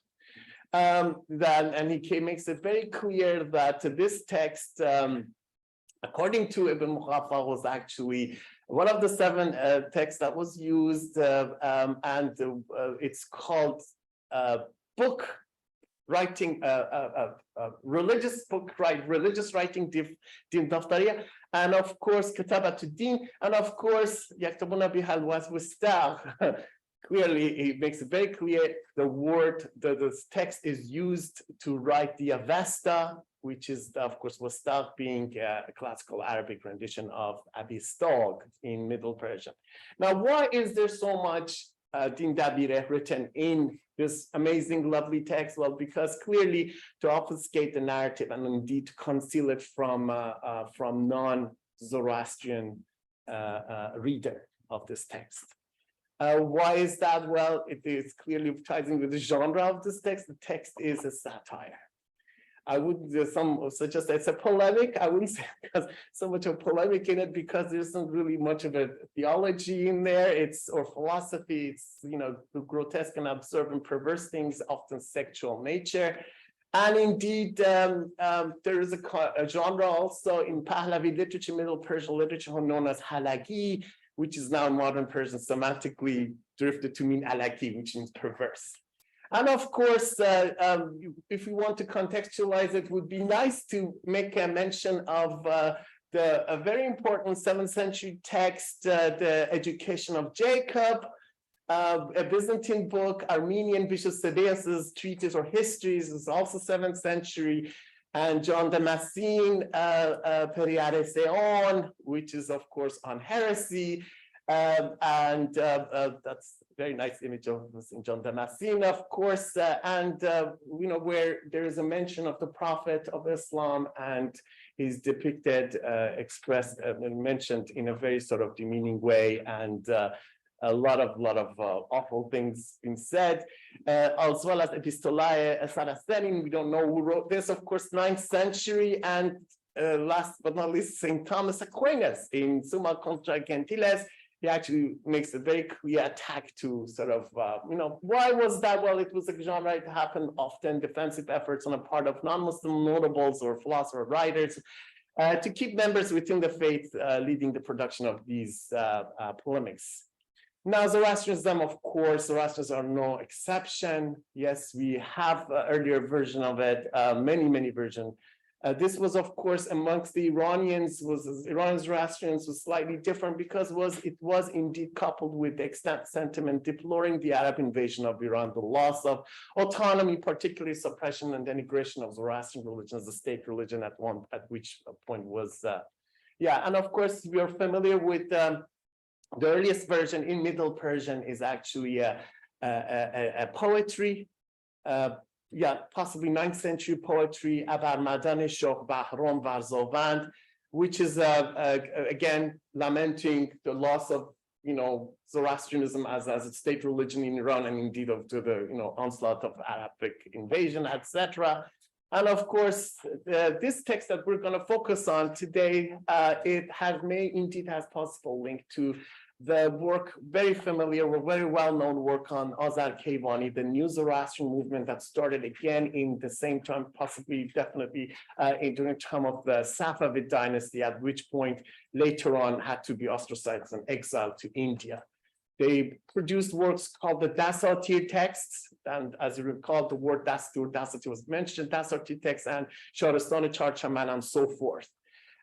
And he makes it very clear that this text, according to Ibn Muqaffa, was actually one of the 7 texts that was used, and it's called book writing, religious writing, Din Daftariya, and of course, Kitabat Din, and of course, Yaktabuna Bihal was Wistagh. Clearly, he makes it very clear this text is used to write the Avesta, which is, of course, Wastagh being a classical Arabic rendition of Avistagh in Middle Persian. Now, why is there so much Din Dabire written in this amazing, lovely text? Well, because clearly to obfuscate the narrative and indeed to conceal it from non-Zoroastrian reader of this text. Why is that? Well, it is clearly ties in with the genre of this text. The text is a satire. I would suggest it's a polemic. I wouldn't say because so much of polemic in it, because there isn't really much of a theology in there. Or philosophy. It's the grotesque and absurd and perverse things, often sexual nature. And indeed, there is a genre also in Pahlavi literature, Middle Persian literature, known as halagi, which is now in modern Persian semantically drifted to mean alaki, which means perverse. And of course, if we want to contextualize it, would be nice to make a mention of a very important 7th century text, the Education of Jacob, a Byzantine book, Armenian Bishop Sebeus's treatise or histories is also 7th century, and John Damascene, Periare Seon, which is of course on heresy, and that's a very nice image of John Damascene, of course, where there is a mention of the Prophet of Islam, and he's depicted, expressed, and mentioned in a very sort of demeaning way, and a lot of awful things being said, as well as Epistolae Saracenin. We don't know who wrote this, of course, 9th century, and last but not least, St. Thomas Aquinas in Summa Contra Gentiles. He actually makes a very clear attack to sort of, why was that? Well, it was a genre, it happened often, defensive efforts on the part of non-Muslim notables or philosopher writers to keep members within the faith, leading the production of these polemics. Now, Zoroastrianism, of course, Zoroastrians are no exception. Yes, we have an earlier version of it, many versions This was, of course, amongst the Iranians, Iran's Zoroastrians was slightly different because it was indeed coupled with the extant sentiment deploring the Arab invasion of Iran, the loss of autonomy, particularly suppression and denigration of Zoroastrian religion as a state religion at which point was, and of course, we are familiar with the earliest version in Middle Persian is actually a poetry, possibly 9th century poetry, Abar Madan Shoh Bahram Varzovand, which is again lamenting the loss of Zoroastrianism as a state religion in Iran, and indeed to the onslaught of Arabic invasion, etc. And of course, this text that we're going to focus on today, it indeed has possible link to the work, very familiar or very well-known work on Azar Kayvani, the new Zoroastrian movement that started again in the same time, possibly, definitely during the time of the Safavid dynasty, at which point later on had to be ostracized and exiled to India. They produced works called the Dasatir texts, and as you recall, the word Dasatir was mentioned, Dasatir texts and Shahrastan Charchaman and so forth.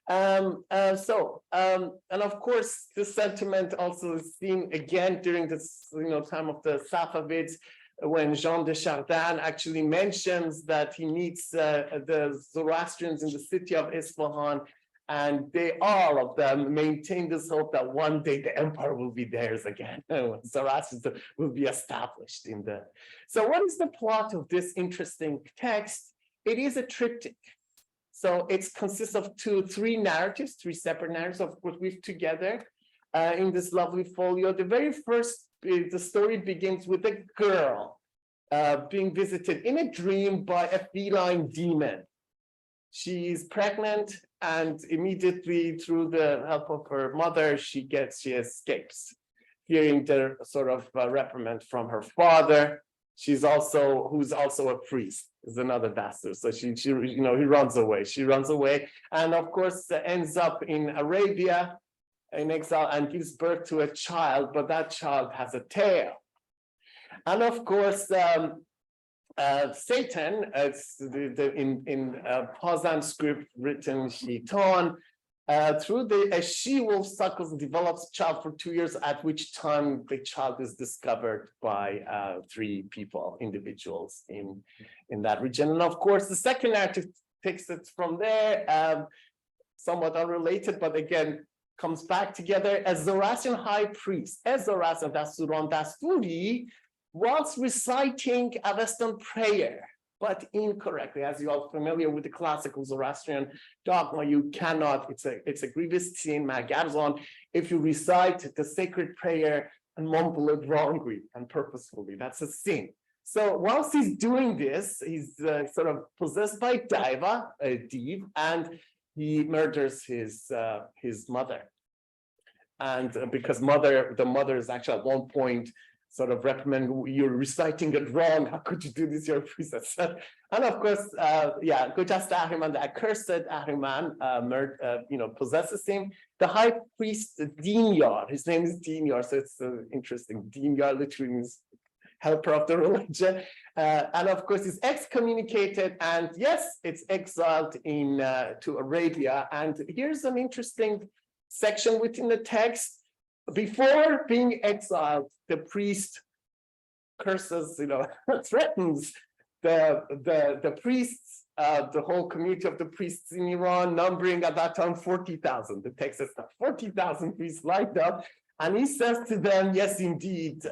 And of course, this sentiment also is seen again during this time of the Safavids, when Jean de Chardin actually mentions that he meets the Zoroastrians in the city of Isfahan, and they all of them maintain this hope that one day the empire will be theirs again, Zoroastrians will be established in the. So what is the plot of this interesting text? It is a triptych. So it consists of three narratives, three separate narratives, of course, weaved together in this lovely folio. The very first, the story begins with a girl being visited in a dream by a feline demon. She is pregnant, and immediately through the help of her mother, she escapes, hearing the sort of reprimand from her father. Who's also a priest, is another bastard. So he runs away. She runs away, and of course ends up in Arabia in exile and gives birth to a child, but that child has a tail. And of course, Satan, in Pazan script written Shitan, through a she-wolf suckles and develops a child for 2 years, at which time the child is discovered by 3 individuals in that region. And of course, the second narrative takes it from there, somewhat unrelated, but again, comes back together. A Zoroastrian high priest, Dasturan Dasturi, whilst reciting a Western prayer, but incorrectly, as you are familiar with the classical Zoroastrian dogma, you cannot, it's a grievous sin, Magarzon, if you recite the sacred prayer and mumble it wrongly and purposefully, that's a sin. So whilst he's doing this, he's sort of possessed by Daiva, a Div, and he murders his mother. And because the mother is actually at one point sort of reprimand, you're reciting it wrong. How could you do this? You're a priestess. And of course, Gojast Ahriman, the accursed Ahriman, possesses him. The high priest Dinyar, his name is Dinyar, so it's interesting. Dinyar literally means helper of the religion. And of course, he's excommunicated, and yes, it's exiled to Arabia. And here's an interesting section within the text. Before being exiled, the priest curses, threatens the priests, the whole community of the priests in Iran, numbering at that time 40,000. The text says that 40,000 priests lined up, and he says to them, yes, indeed,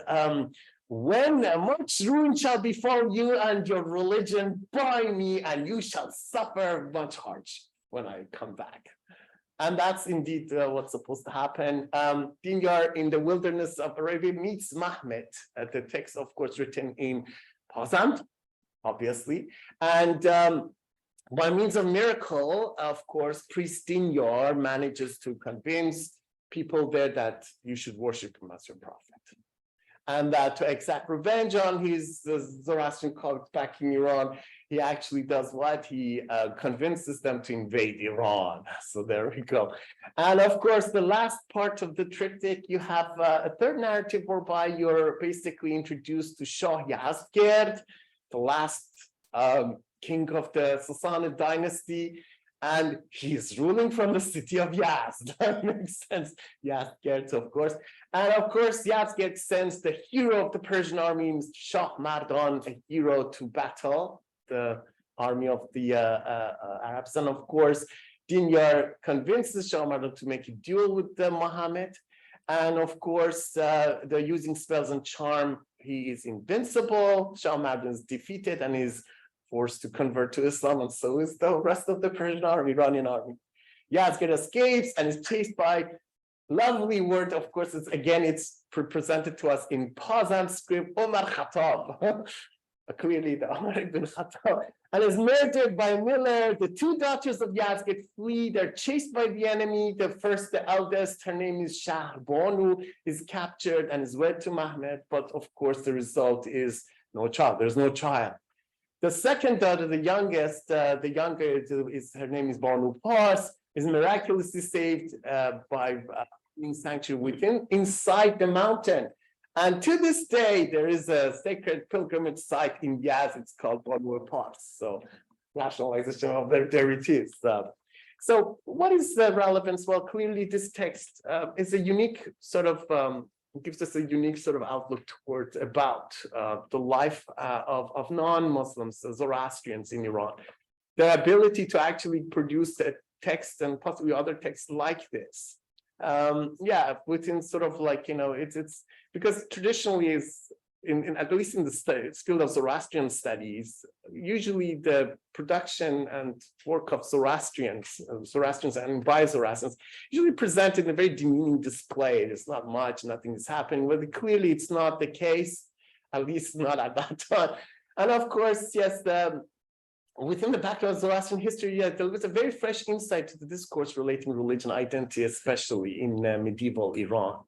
when much ruin shall befall you and your religion by me, and you shall suffer much hardship when I come back. And that's indeed what's supposed to happen. Dinyar in the wilderness of Arabia meets Mahmet, the text, of course, written in Pazan, obviously. And by means of miracle, of course, priest Dinyar manages to convince people there that you should worship him as your prophet. And that to exact revenge on his Zoroastrian colleagues back in Iran, he actually does what? He convinces them to invade Iran. So there we go. And of course, the last part of the triptych, you have a third narrative whereby you're basically introduced to Shah Yazgerd, the last king of the Sassanid dynasty. And he's ruling from the city of Yazd. That makes sense. Yazd, of course. And of course, Yazd sends the hero of the Persian army, Shah Mardan, a hero to battle the army of the Arabs. And of course, Dinyar convinces Shah Mardan to make a duel with Muhammad. And of course, they're using spells and charm. He is invincible. Shah Mardan is defeated and is forced to convert to Islam, and so is the rest of the Persian army, Iranian army. Yazd escapes and is chased by lovely word. Of course, it's presented to us in Pazan script, Omar Khattab. Clearly the Omar ibn Khattab, and is murdered by Miller. The two daughters of Yazd flee. They're chased by the enemy. The eldest, her name is Shahr Banu, is captured and is wed to Muhammad. But of course, the result is no child. There's no child. The second daughter, the youngest, her name is Banu Pars, is miraculously saved by being sanctuary inside the mountain. And to this day, there is a sacred pilgrimage site in Yazd. It's called Banu Pars. So, nationalization of their deities. So, what is the relevance? Well, clearly, this text is a unique sort of. Gives us a unique sort of outlook towards about the life of non-Muslims, Zoroastrians in Iran. Their ability to actually produce a text and possibly other texts like this. Within sort of like, it's because traditionally is at least in the field of Zoroastrian studies, usually the production and work of Zoroastrians and by Zoroastrians usually presented in a very demeaning display. There's not much, nothing is happening, but clearly it's not the case, at least not at that time. And of course, yes, within the background of Zoroastrian history, there was a very fresh insight to the discourse relating religion identity, especially in medieval Iran.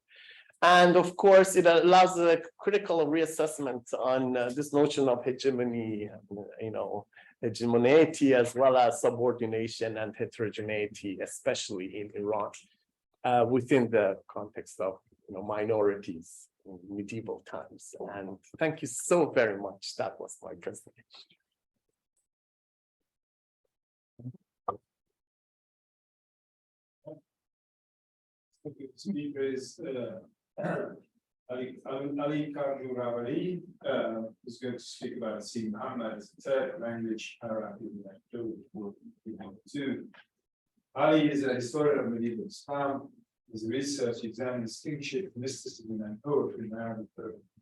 And of course, it allows a critical reassessment on this notion of hegemony, hegemonity, as well as subordination and heterogeneity, especially in Iran, within the context of minorities in medieval times. And thank you so very much. That was my presentation. Speaker is Ali Karjuravali, who's going to speak about Si Muhammad's third language, Arabic, Ali is a historian of medieval Islam. His research examines kingship, mysticism, and poetry in Arabic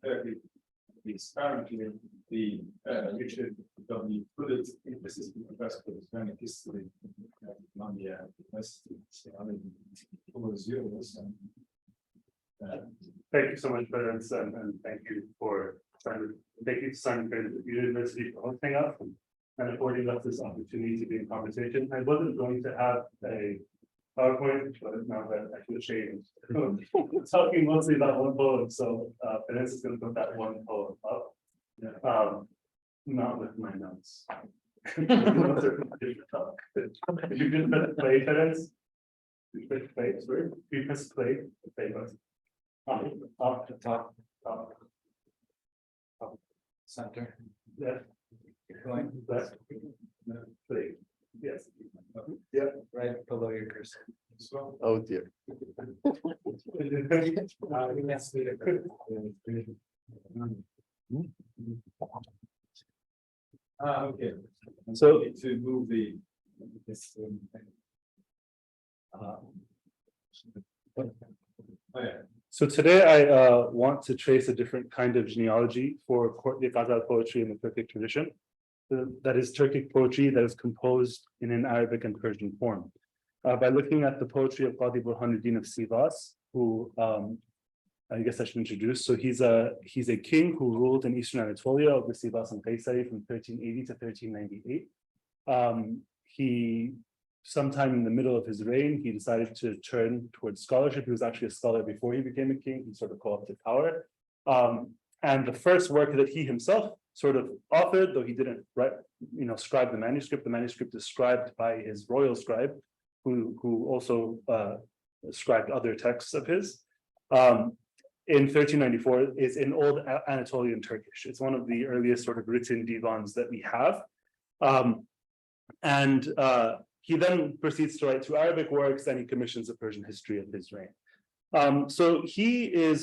Turkey. He is currently the Richard W. Bullitt Emphasis Professor of Islamic History at Columbia University. Thank you so much, Clarence, and thank you to Simon for the University for hosting us and affording us this opportunity to be in conversation. I wasn't going to have a PowerPoint, but now that I feel ashamed. Talking mostly about one poem, so Clarence is going to put that one poem up. Not with my notes. If you can play, Clarence. You press play, sorry. You press play, the play button. Up, top, Center. left, Going left, play. Yes. Yeah, right below your cursor. Oh dear. Okay. So to move this. So today I want to trace a different kind of genealogy for the Ghazal poetry in the Turkic tradition. That is Turkic poetry that is composed in an Arabic and Persian form. By looking at the poetry of Qadi Burhanuddin of Sivas, who I guess I should introduce. So he's a king who ruled in Eastern Anatolia of the Sivas and Qaysari from 1380 to 1398. He sometime in the middle of his reign, he decided to turn towards scholarship. He was actually a scholar before he became a king. He sort of co-opted power. And the first work that he himself sort of authored, though he didn't scribe the manuscript is scribed by his royal scribe, who also scribed other texts of his. In 1394 is in Old Anatolian Turkish. It's one of the earliest sort of written divans that we have. he then proceeds to write 2 Arabic works, and he commissions a Persian history of his reign. So he is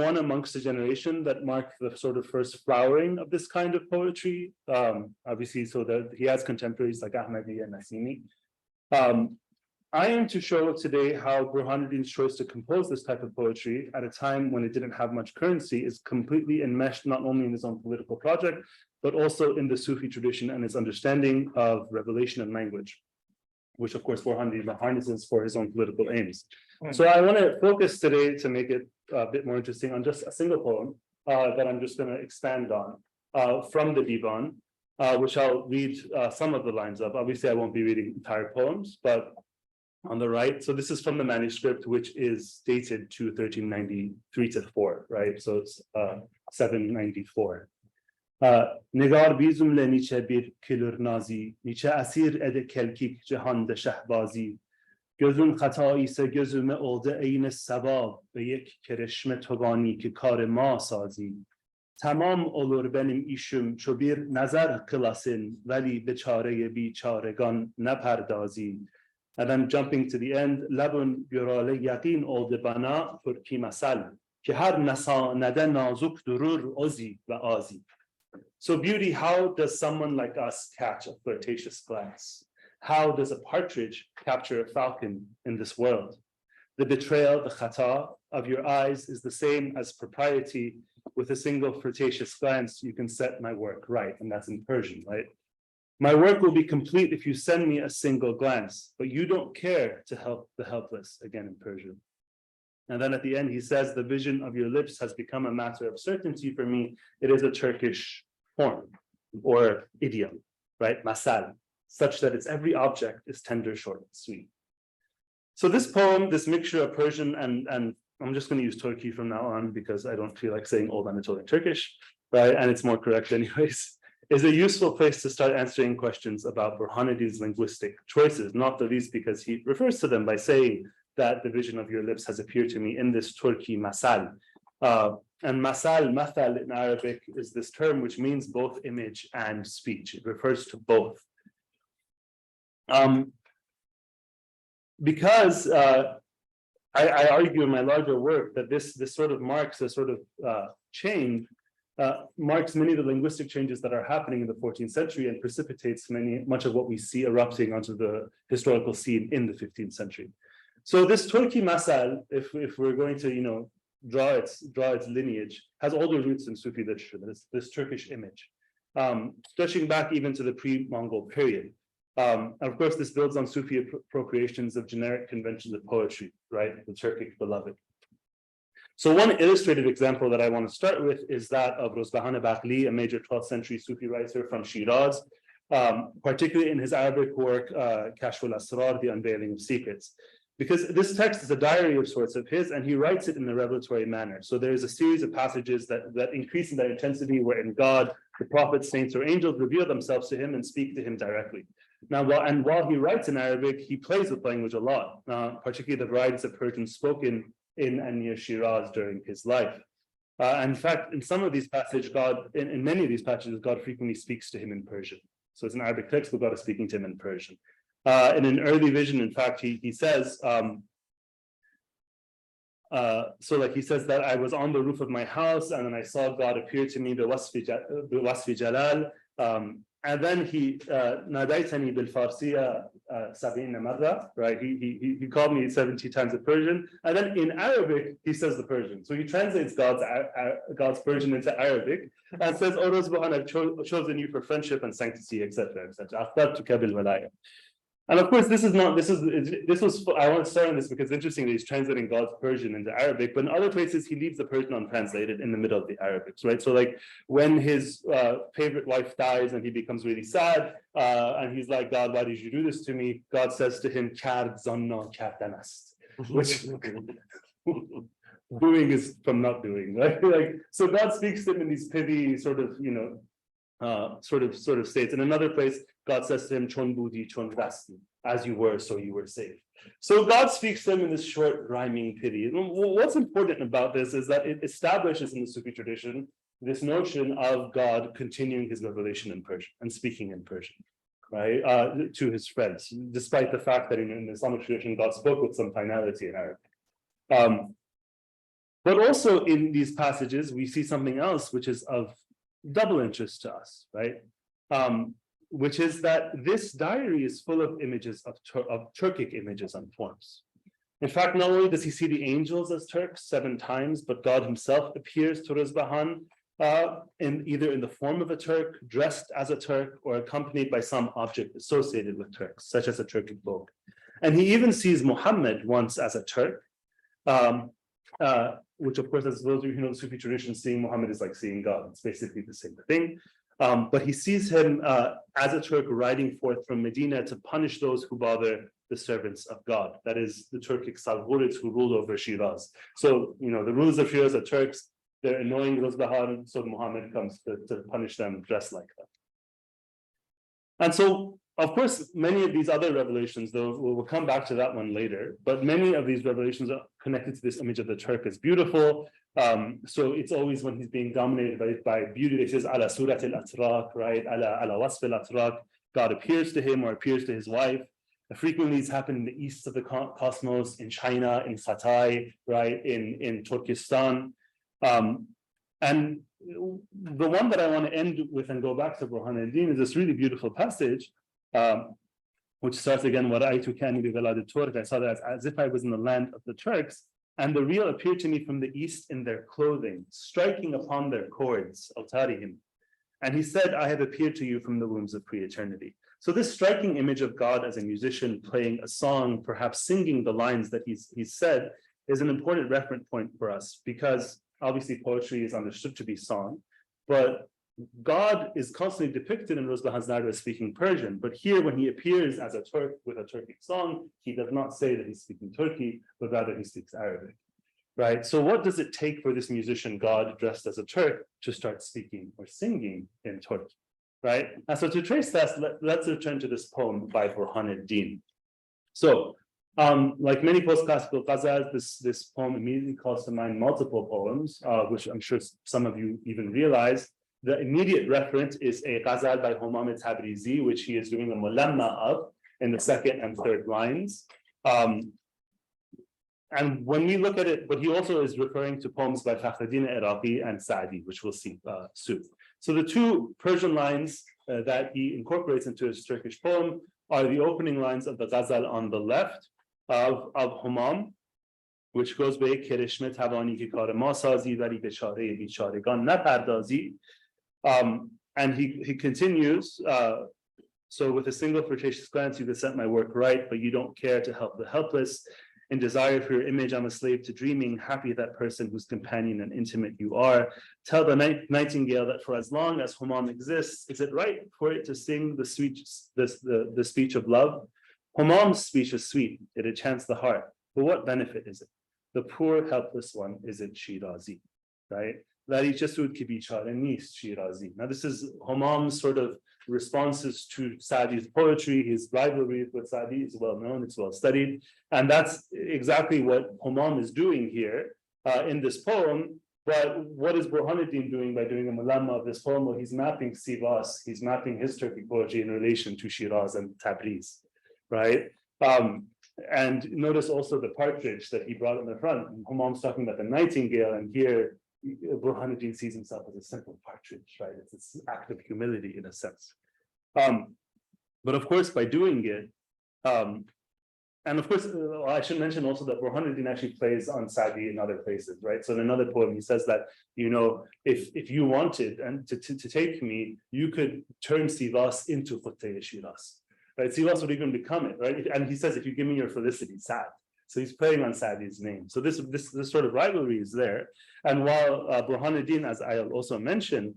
one amongst a generation that marked the sort of first flowering of this kind of poetry. Obviously, so that he has contemporaries like Ahmadi and Nasimi. I am to show today how Burhanuddin's choice to compose this type of poetry at a time when it didn't have much currency is completely enmeshed not only in his own political project, but also in the Sufi tradition and his understanding of revelation and language, which of course Burhanuddin harnesses for his own political aims. So I want to focus today to make it a bit more interesting on just a single poem that I'm just going to expand on from the Divan, which I'll read some of the lines of. Obviously, I won't be reading entire poems, but on the right. So this is from the manuscript, which is dated to 1393 to 4, right? So it's 794. نگار بیزم لنیچه بیر کلور نازی نیچه اسیر اد کلکیک جهان ده شهبازی gözün خطا ise gözüme oldu عین ثواب به یک کرشمه توانی که کار ما سازی tamam olur benim işim çو bir nazar kılasın veli به çare بیچارگان نپردازی. And then jumping to the end, لبون گراله یقین oldu bana ترکی مثل که هر نسانده نازک durur ozi ve azi. So beauty, how does someone like us catch a flirtatious glance? How does a partridge capture a falcon in this world? The betrayal, the khata of your eyes is the same as propriety. With a single flirtatious glance, you can set my work right. And that's in Persian, right? My work will be complete if you send me a single glance, but you don't care to help the helpless, again in Persian. And then at the end, he says, the vision of your lips has become a matter of certainty for me. It is a Turkish form or idiom, right? Masal, such that its every object is tender, short, and sweet. So this poem, this mixture of Persian and I'm just going to use Turkey from now on because I don't feel like saying Old Anatolian Turkish, right? And it's more correct anyways, is a useful place to start answering questions about Burhanuddin's linguistic choices, not the least because he refers to them by saying that the vision of your lips has appeared to me in this Turki masal. And masal, mathal in Arabic is this term which means both image and speech. It refers to both. Because I argue in my larger work that this sort of marks a sort of change, marks many of the linguistic changes that are happening in the 14th century and precipitates much of what we see erupting onto the historical scene in the 15th century. So this Turki masal, if we're going to draw its lineage, has older roots in Sufi literature. This Turkish image, stretching back even to the pre-Mongol period. And of course, this builds on Sufi appropriations of generic conventions of poetry, right? The Turkic beloved. So one illustrative example that I want to start with is that of Rozbahan Bakhli, a major 12th century Sufi writer from Shiraz, particularly in his Arabic work, Kashf al-Asrar, The Unveiling of Secrets. Because this text is a diary of sorts of his, and he writes it in a revelatory manner. So there's a series of passages that increase in their intensity, wherein God, the prophets, saints, or angels reveal themselves to him and speak to him directly. Now, while he writes in Arabic, he plays with language a lot, particularly the varieties of Persian spoken in and near Shiraz during his life. In fact, in some of these passages, in many of these passages, God frequently speaks to him in Persian. So it's an Arabic text, but God is speaking to him in Persian. In an early vision, in fact, he says, he says that I was on the roof of my house and then I saw God appear to me, Wasfi Jalal, and then he nadaitani bil farsiya sab'ina marra, right? He called me 70 times in Persian, and then in Arabic he says the Persian. So he translates God's Persian into Arabic and says, "O Rozbahan, I've chosen you for friendship and sanctity, etc., etc." And of course, this was, I want to start on this because it's interesting that he's translating God's Persian into Arabic, but in other places, he leaves the Persian untranslated in the middle of the Arabics, right? So like when his favorite wife dies and he becomes really sad, and he's like, God, why did you do this to me? God says to him, Kard zanna kardanast, which doing is from not doing, right? Like, so God speaks to him in these pithy sort of, sort of states. In another place, God says to him, Chon budi, chon rasti, as you were, so you were safe. So God speaks to him in this short, rhyming pity. What's important about this is that it establishes in the Sufi tradition this notion of God continuing his revelation in Persian and speaking in Persian. right, to his friends, despite the fact that in the Islamic tradition, God spoke with some finality in Arabic. But also in these passages, we see something else which is of double interest to us, right? Which is that this diary is full of images of Turkic images and forms. In fact, not only does he see the angels as Turks 7 times, but God himself appears to Ruzbahan either in the form of a Turk, dressed as a Turk, or accompanied by some object associated with Turks, such as a Turkic book. And he even sees Muhammad once as a Turk, which of course, as those of you who know the Sufi tradition, seeing Muhammad is like seeing God. It's basically the same thing. But he sees him as a Turk riding forth from Medina to punish those who bother the servants of God. That is the Turkic Salghurids who ruled over Shiraz. So, the rulers of Shiraz are Turks. They're annoying Ruzbahan, so Muhammad comes to punish them dressed like that. And so, of course, many of these other revelations, though, we'll come back to that one later, but many of these revelations are connected to this image of the Turk as beautiful. So it's always when he's being dominated by beauty, it says, ala surat al-atrak, right? Ala wasf al-atrak, God appears to him or appears to his wife. Frequently, it's happened in the east of the cosmos, in China, in Satay, right, in Turkestan. And the one that I want to end with and go back to Burhanuddin is this really beautiful passage, which starts again, I saw that as if I was in the land of the Turks, and the real appeared to me from the east in their clothing, striking upon their cords, altarihim. And he said, I have appeared to you from the wombs of pre-eternity. So this striking image of God as a musician playing a song, perhaps singing the lines that he's said, is an important reference point for us, because obviously poetry is understood to be song, but God is constantly depicted in Ruzbahan's narrative as speaking Persian. But here, when he appears as a Turk with a Turkic song, he does not say that he's speaking Turkey, but rather he speaks Arabic, right? So what does it take for this musician God dressed as a Turk to start speaking or singing in Turkey, right? And so to trace that, let's return to this poem by Burhanuddin. So, like many post-classical ghazals, this poem immediately calls to mind multiple poems, which I'm sure some of you even realize. The immediate reference is a ghazal by Humam Tabrizi, which he is doing a mulamma of in the 2nd and 3rd lines. And when we look at it, but he also is referring to poems by Fakhruddin Iraqi and Sa'di, which we'll see soon. So the 2 Persian lines that he incorporates into his Turkish poem are the opening lines of the ghazal on the left of Humam, which goes by Kereshme Tawani ki kar ma sazi wali bechare becharegan napardazi. And he continues, so with a single flirtatious glance, you set my work right, but you don't care to help the helpless. In desire for your image, I'm a slave to dreaming, happy that person whose companion and intimate you are. Tell the nightingale that for as long as Humam exists, is it right for it to sing the speech of love? Humam's speech is sweet, it enchants the heart, but what benefit is it? The poor, helpless one isn't Shirazi, right? Now, this is Humam's sort of responses to Sa'di's poetry. His rivalry with Sa'di is well known, it's well studied. And that's exactly what Humam is doing here in this poem. But what is Burhanuddin doing by doing a mulamma of this poem? Well, he's mapping Sivas, he's mapping his Turkic poetry in relation to Shiraz and Tabriz, right? And notice also the partridge that he brought in the front. Humam's talking about the nightingale, and here Burhanuddin sees himself as a simple partridge, right? It's this act of humility in a sense. But of course, by doing it, and of course, I should mention also that Burhanuddin actually plays on Sa'di in other places, right? So in another poem, he says that, if you wanted and to take me, you could turn Sivas into Khuttay Shiraz, right? Sivas would even become it, right? And he says, if you give me your felicity, Sa'd. So he's playing on Sa'di's name. So this sort of rivalry is there. And while Burhanuddin, as I'll also mention,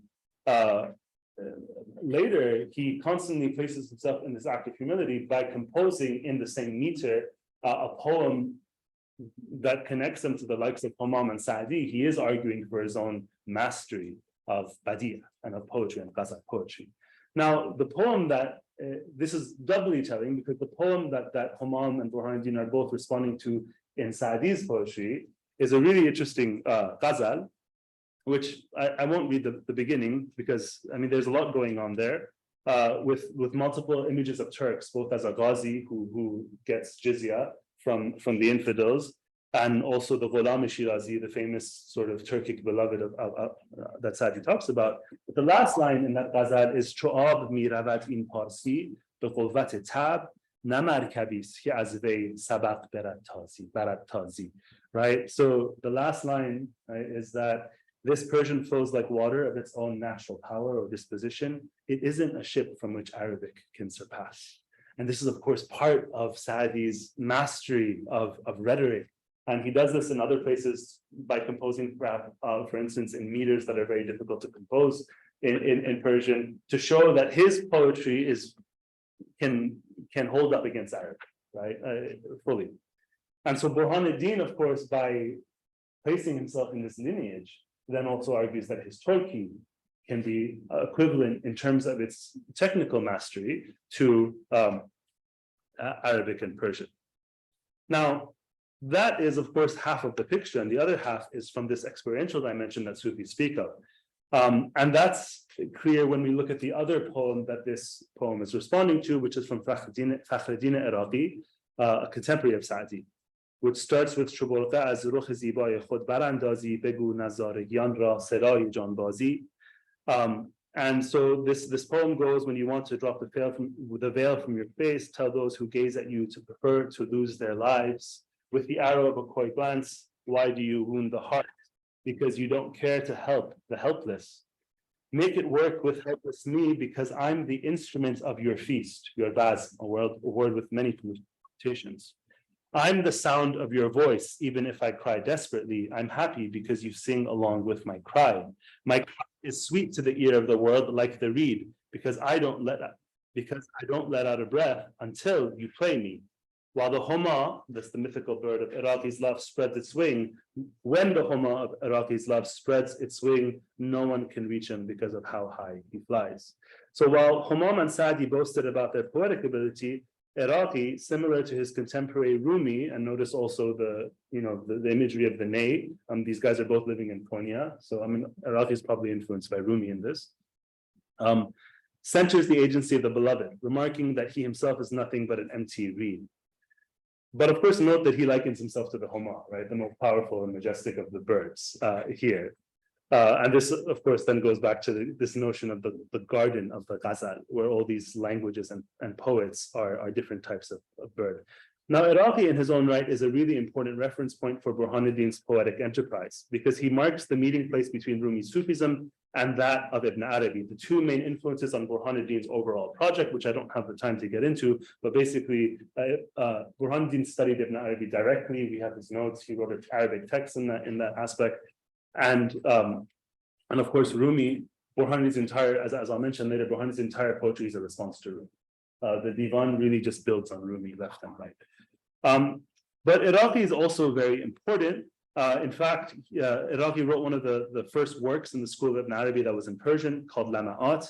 later, he constantly places himself in this act of humility by composing in the same meter a poem that connects him to the likes of Humam and Sa'di. He is arguing for his own mastery of Badi'a and of poetry and ghazal poetry. Now, the poem that this is doubly telling, because the poem that Humam and Burhanuddin are both responding to in Sa'di's poetry is a really interesting ghazal, which I won't read the beginning, because there's a lot going on there. with multiple images of Turks, both as a Ghazi who gets jizya from the infidels, and also the Ghulam Shirazi, the famous sort of Turkic beloved that Sadi talks about. But the last line in that ghazal is Chu'ab mi ravad in Parsi, be quvvat tab, namar kabis ki az vey sabaq barat tazi. Right? So the last line, right, is that this Persian flows like water of its own natural power or disposition. It isn't a ship from which Arabic can surpass. And this is, of course, part of Saadi's mastery of rhetoric. And he does this in other places by composing, for instance, in meters that are very difficult to compose in Persian, to show that his poetry can hold up against Arabic, right, fully. And so Burhanuddin, of course, by placing himself in this lineage, then also argues that his Turkey can be equivalent in terms of its technical mastery to Arabic and Persian. Now, that is, of course, half of the picture, and the other half is from this experiential dimension that Sufis speak of. And that's clear when we look at the other poem that this poem is responding to, which is from Fakhreddin Iraqi, a contemporary of Saadi, which starts with Shuburqa az rukh zibay khud barandazi begu nazaragiyan ra seray janbazi. And so this poem goes, when you want to drop the veil from your face, tell those who gaze at you to prefer to lose their lives. With the arrow of a coy glance, why do you wound the heart? Because you don't care to help the helpless. Make it work with helpless me, because I'm the instrument of your feast, your baz, a word with many permutations. I'm the sound of your voice, even if I cry desperately. I'm happy because you sing along with my cry. My cry is sweet to the ear of the world, like the reed, because I don't let out a breath until you play me. While the Homa, that's the mythical bird of Iraqi's love, spreads its wing, when the Homa of Iraqi's love spreads its wing, no one can reach him because of how high he flies. So while Humam and Saadi boasted about their poetic ability, Iraqi, similar to his contemporary Rumi, and notice also the imagery of the ney. These guys are both living in Konya, so Iraqi is probably influenced by Rumi in this. Centers the agency of the beloved, remarking that he himself is nothing but an empty reed. But of course, note that he likens himself to the Homa, right, the most powerful and majestic of the birds here. And this, of course, then goes back to this notion of the garden of the ghazal, where all these languages and poets are different types of bird. Now, Iraqi in his own right is a really important reference point for Burhanuddin's poetic enterprise, because he marks the meeting place between Rumi Sufism and that of Ibn Arabi, the two main influences on Burhanuddin's overall project, which I don't have the time to get into, but basically Burhanuddin studied Ibn Arabi directly. We have his notes. He wrote an Arabic text in that aspect. And of course, Rumi, Burhanuddin's entire, as I'll mention later, Burhanuddin's entire poetry is a response to Rumi. The Divan really just builds on Rumi left and right. But Iraqi is also very important. In fact, Iraqi wrote one of the first works in the school of Ibn Arabi that was in Persian called Lama'at.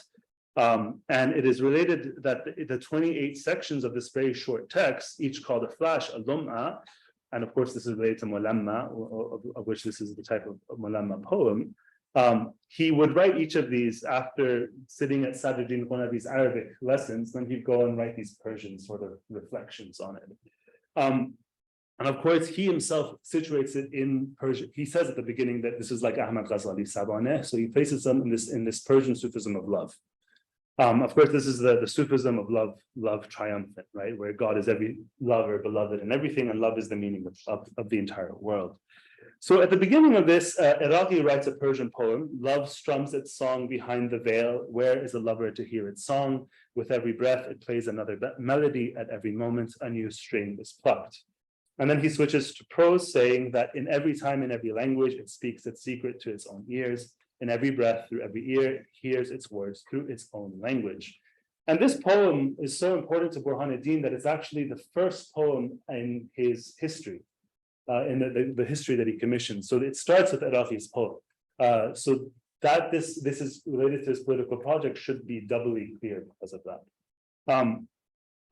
And it is related that the 28 sections of this very short text, each called a flash, a lum'a, and of course this is related to Mulamma, of which this is the type of Mulamma poem. He would write each of these after sitting at Sadruddin Qunabi's Arabic lessons, then he'd go and write these Persian sort of reflections on it. And of course, he himself situates it in Persian. He says at the beginning that this is like Ahmad Ghazali Sabaneh, so he places them in this Persian Sufism of love. Of course, this is the Sufism of love triumphant, right? Where God is every lover, beloved, and everything, and love is the meaning of the entire world. So at the beginning of this, Iraqi writes a Persian poem. Love strums its song behind the veil. Where is a lover to hear its song? With every breath, it plays another melody. At every moment, a new string is plucked. And then he switches to prose, saying that in every time, in every language, it speaks its secret to its own ears. In every breath, through every ear, it hears its words through its own language. And this poem is so important to Burhanuddin that it's actually the first poem in his history, in the history that he commissioned. So it starts with Iraqi's poem. So that this is related to his political project should be doubly clear because of that.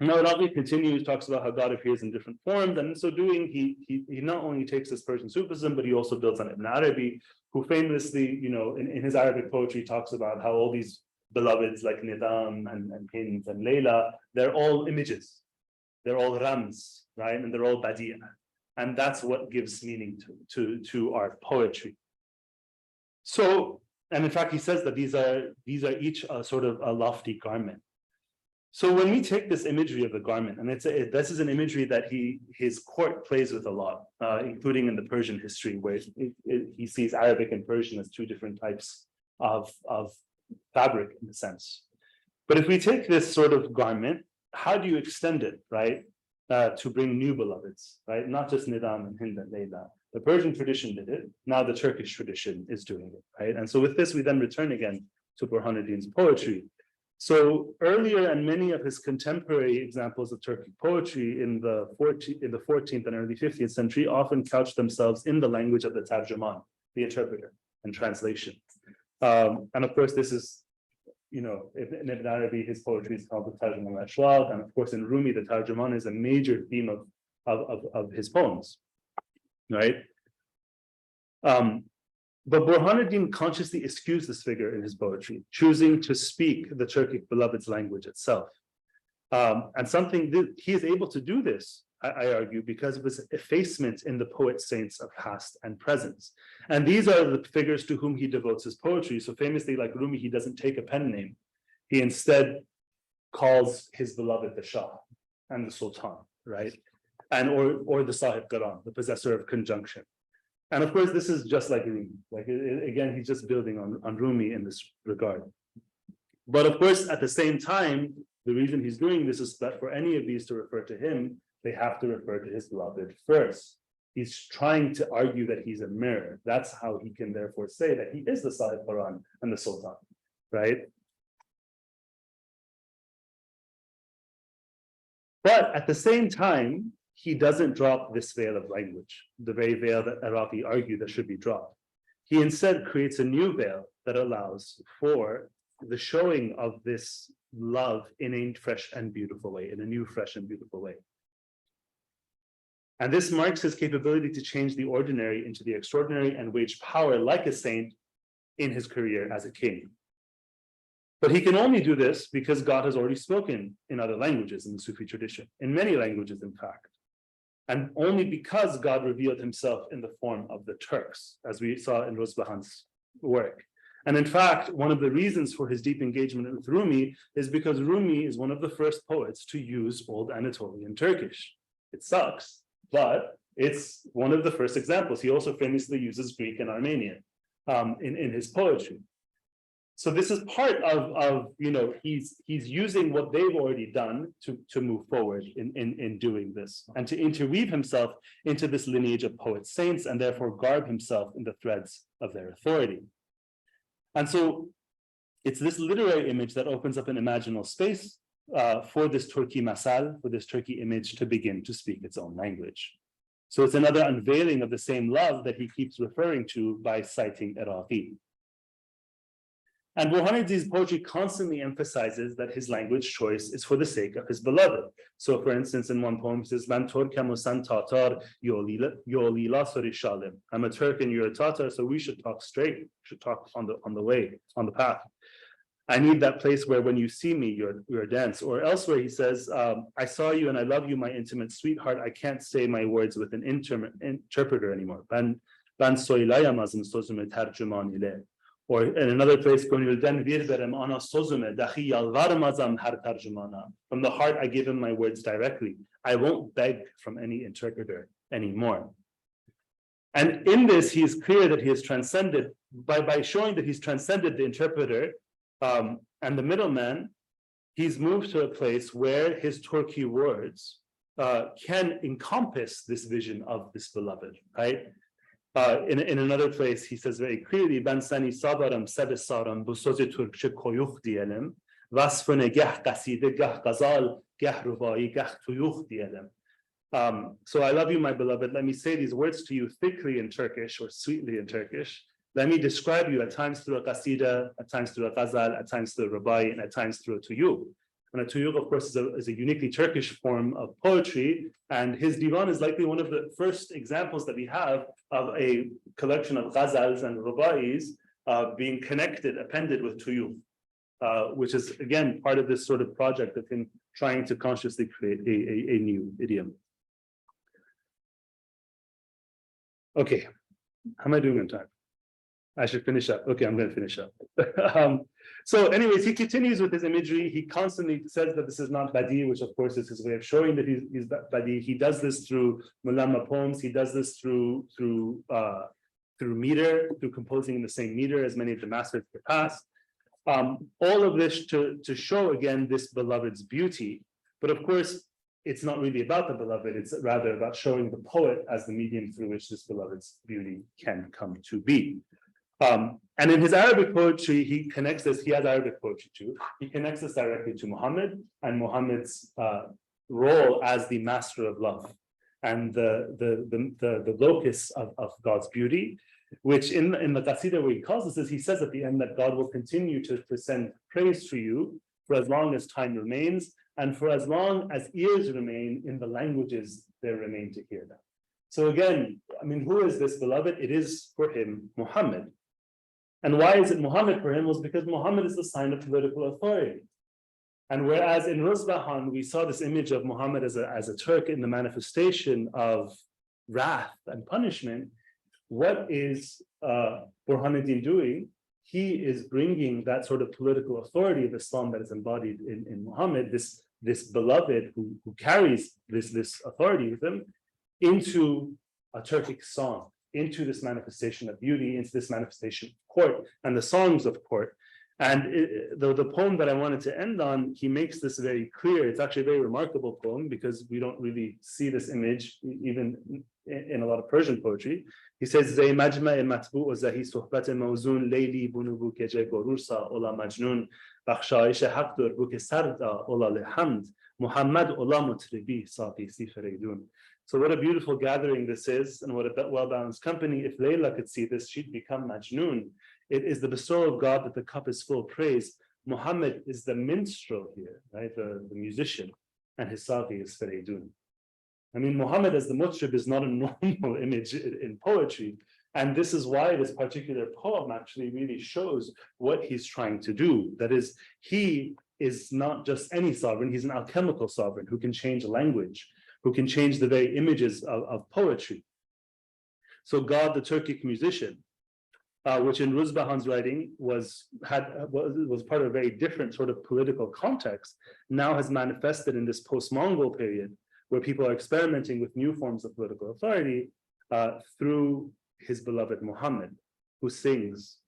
Now Iraqi continues, talks about how God appears in different forms, and in so doing, he not only takes this Persian Sufism, but he also builds on Ibn Arabi, who famously, in his Arabic poetry talks about how all these beloveds like Nidam and Hind and Layla, they're all images. They're all rams, right? And they're all badi'a. And that's what gives meaning to our poetry. So, and in fact, he says that these are each a sort of a lofty garment. So when we take this imagery of the garment, and this is an imagery that his court plays with a lot, including in the Persian history, where he sees Arabic and Persian as two different types of fabric in a sense. But if we take this sort of garment, how do you extend it, right? To bring new beloveds, right? Not just Nidam and Hind and Layla. The Persian tradition did it. Now the Turkish tradition is doing it, right? And so with this, we then return again to Burhanuddin's poetry. So earlier and many of his contemporary examples of Turkic poetry in the 14th and early 15th century often couched themselves in the language of the tarjuman, the interpreter and translation. And of course, this is, in Ibn Arabi, his poetry is called the Tarjuman al-Ashwaq, and of course in Rumi, the tarjuman is a major theme of his poems, right? But Burhanuddin consciously eschews this figure in his poetry, choosing to speak the Turkic beloved's language itself. And he is able to do this, I argue, because of his effacement in the poet saints of past and present. And these are the figures to whom he devotes his poetry. So famously, like Rumi, he doesn't take a pen name. He instead calls his beloved the Shah and the Sultan, right? And or the Sahib Quran, the possessor of conjunction. And of course, this is just like Rumi. Like again, he's just building on Rumi in this regard. But of course, at the same time, the reason he's doing this is that for any of these to refer to him, they have to refer to his beloved first. He's trying to argue that he's a mirror. That's how he can therefore say that he is the Sahib Quran and the Sultan, right? But at the same time, he doesn't drop this veil of language, the very veil that Iraqi argued that should be dropped. He instead creates a new veil that allows for the showing of this love in a fresh and beautiful way, in a new, fresh and beautiful way. And this marks his capability to change the ordinary into the extraordinary and wage power like a saint in his career as a king. But he can only do this because God has already spoken in other languages in the Sufi tradition, in many languages, in fact. And only because God revealed himself in the form of the Turks, as we saw in Rosbahan's work. And in fact, one of the reasons for his deep engagement with Rumi is because Rumi is one of the first poets to use Old Anatolian Turkish. It sucks, but it's one of the first examples. He also famously uses Greek and Armenian in his poetry. So this is part of he's using what they've already done to move forward in doing this and to interweave himself into this lineage of poet saints and therefore garb himself in the threads of their authority. And so it's this literary image that opens up an imaginal space for this Turki masal, for this Turkey image to begin to speak its own language. So it's another unveiling of the same love that he keeps referring to by citing Iraqi. And Burhanuddin's poetry constantly emphasizes that his language choice is for the sake of his beloved. So for instance, in one poem, he says, "Man Turkam san Tatar yolila sorishalim." I'm a Turk and you're a Tatar, so we should talk straight, should talk on the way, on the path. I need that place where when you see me, you're dense. Or elsewhere, he says, "I saw you and I love you, my intimate sweetheart. I can't say my words with an interpreter anymore." Or in another place, from the heart, I give him my words directly. I won't beg from any interpreter anymore. And in this, he is clear that he has transcended, by showing that he's transcended the interpreter and the middleman, he's moved to a place where his Turki words can encompass this vision of this beloved, right? In another place, he says very clearly, "Ben sani sabaram sebesaram bu sozi Türkçe koyuh diyelim, vasfını gah kaside gah gazal gah rubai gah tuyuh diyelim." So I love you, my beloved. Let me say these words to you thickly in Turkish or sweetly in Turkish. Let me describe you at times through a qasida, at times through a ghazal, at times through a rubai, and at times through a tuyuh. And a tuyuh, of course, is a uniquely Turkish form of poetry, and his divan is likely one of the first examples that we have of a collection of ghazals and rubais being connected, appended with tuyuh. which is again part of this sort of project of him trying to consciously create a new idiom. Okay, how am I doing on time? I should finish up. Okay, I'm going to finish up. So anyways, he continues with his imagery. He constantly says that this is not badi, which of course is his way of showing that he's badi. He does this through mulama poems. He does this through meter, through composing in the same meter as many of the masters of the past. All of this to show again this beloved's beauty. But of course, it's not really about the beloved, it's rather about showing the poet as the medium through which this beloved's beauty can come to be. And in his Arabic poetry, he connects this, he has Arabic poetry too, he connects this directly to Muhammad and Muhammad's role as the master of love and the locus of God's beauty, which in the Qasida where he calls this is, he says at the end that God will continue to send praise to you for as long as time remains, and for as long as ears remain in the languages there remain to hear them. So again, I mean, who is this beloved? It is for him, Muhammad. And why is it Muhammad for him? Was because Muhammad is the sign of political authority. And whereas in Ruzbahan, we saw this image of Muhammad as a Turk in the manifestation of wrath and punishment, what is Burhanuddin doing? He is bringing that sort of political authority of Islam that is embodied in Muhammad, this beloved who carries this authority with him, into a Turkic song, into this manifestation of beauty, into this manifestation of court and the songs of court. And the poem that I wanted to end on, he makes this very clear. It's actually a very remarkable poem because we don't really see this image even in a lot of Persian poetry. He says, "Zay majma matbu wa zahi suhbat mawzun layli bunubu ke je gorursa ola majnun bakhshaish haq dur bu ke sarda ola lehamd Muhammad ola mutribi sati si fereidun." So what a beautiful gathering this is, and what a well-balanced company. If Layla could see this, she'd become Majnun. It is the bestowal of God that the cup is full of praise. Muhammad is the minstrel here, right? The musician, and his Sati is Fereidun. I mean, Muhammad as the mutrib is not a normal image in poetry. And this is why this particular poem actually really shows what he's trying to do. That is, he is not just any sovereign, he's an alchemical sovereign who can change language, who can change the very images of poetry. So God, the Turkic musician, which in Ruzbahan's writing was part of a very different sort of political context, now has manifested in this post-Mongol period, where people are experimenting with new forms of political authority through his beloved Muhammad, who sings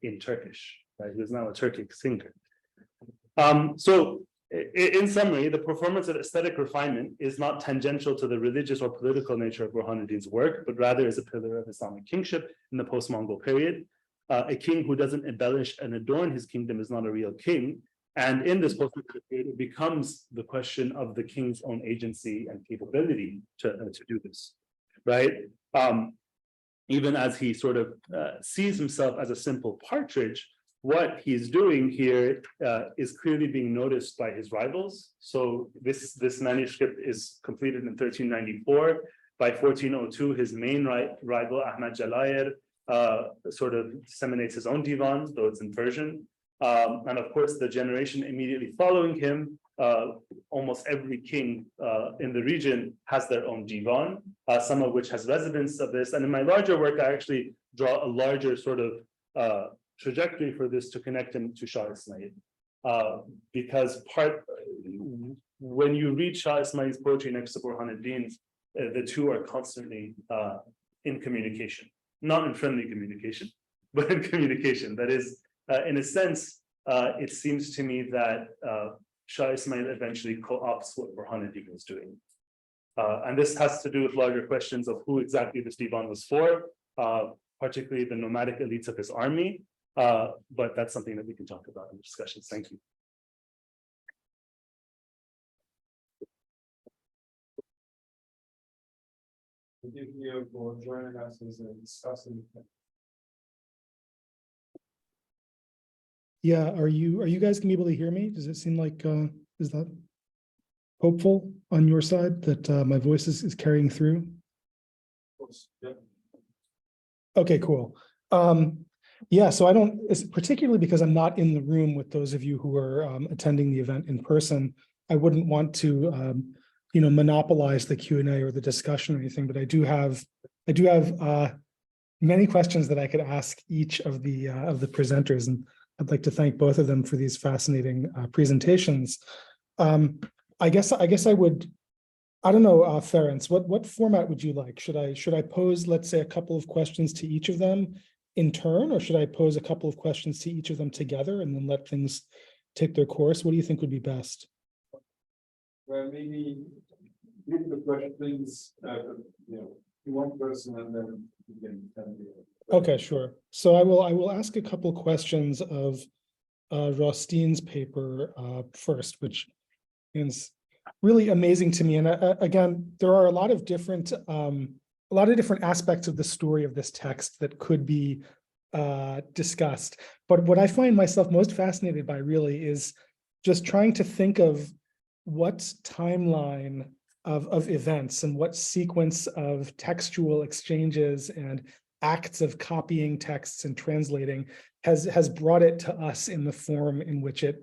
in Turkish, right? Who is now a Turkic singer. So in summary, the performance of aesthetic refinement is not tangential to the religious or political nature of Burhanuddin's work, but rather is a pillar of Islamic kingship in the post-Mongol period. A king who doesn't embellish and adorn his kingdom is not a real king. And in this post-Mongol period, it becomes the question of the king's own agency and capability to do this, right? Even as he sort of sees himself as a simple partridge, what he's doing here is clearly being noticed by his rivals. So this manuscript is completed in 1394. By 1402, his main rival, Ahmad Jalayir, sort of disseminates his own divan, though it's in Persian. And of course, the generation immediately following him, almost every king in the region has their own divan, some of which has residence of this. And in my larger work, I actually draw a larger sort of trajectory for this to connect him to Shah Ismail. Because when you read Shah Ismail's poetry next to Burhanuddin's, the two are constantly in communication, not in friendly communication, but in communication. That is, in a sense, it seems to me that Shah Ismail eventually co-opts what Burhanuddin was doing. And this has to do with larger questions of who exactly this divan was for, particularly the nomadic elites of his army. But that's something that we can talk about in discussions. Thank you. Thank you for joining us as a discussing. Yeah, are you guys gonna be able to hear me? Does it seem like is that hopeful on your side that my voice is carrying through? Yeah. Okay, cool. Yeah, so I don't, it's particularly because I'm not in the room with those of you who are attending the event in person. I wouldn't want to, monopolize the Q&A or the discussion or anything, but I do have many questions that I could ask each of the presenters, and I'd like to thank both of them for these fascinating presentations. I guess I would. I don't know, Ferenc, what format would you like? Should I pose, let's say, a couple of questions to each of them in turn, or should I pose a couple of questions to each of them together and then let things take their course? What do you think would be best? Well, maybe give the questions, to one person and then you can tell me. Okay, sure. So I will ask a couple questions of Rosteen's paper first, which is really amazing to me. And again, there are a lot of different aspects of the story of this text that could be discussed. But what I find myself most fascinated by really is just trying to think of what timeline of events and what sequence of textual exchanges and acts of copying texts and translating has brought it to us in the form in which it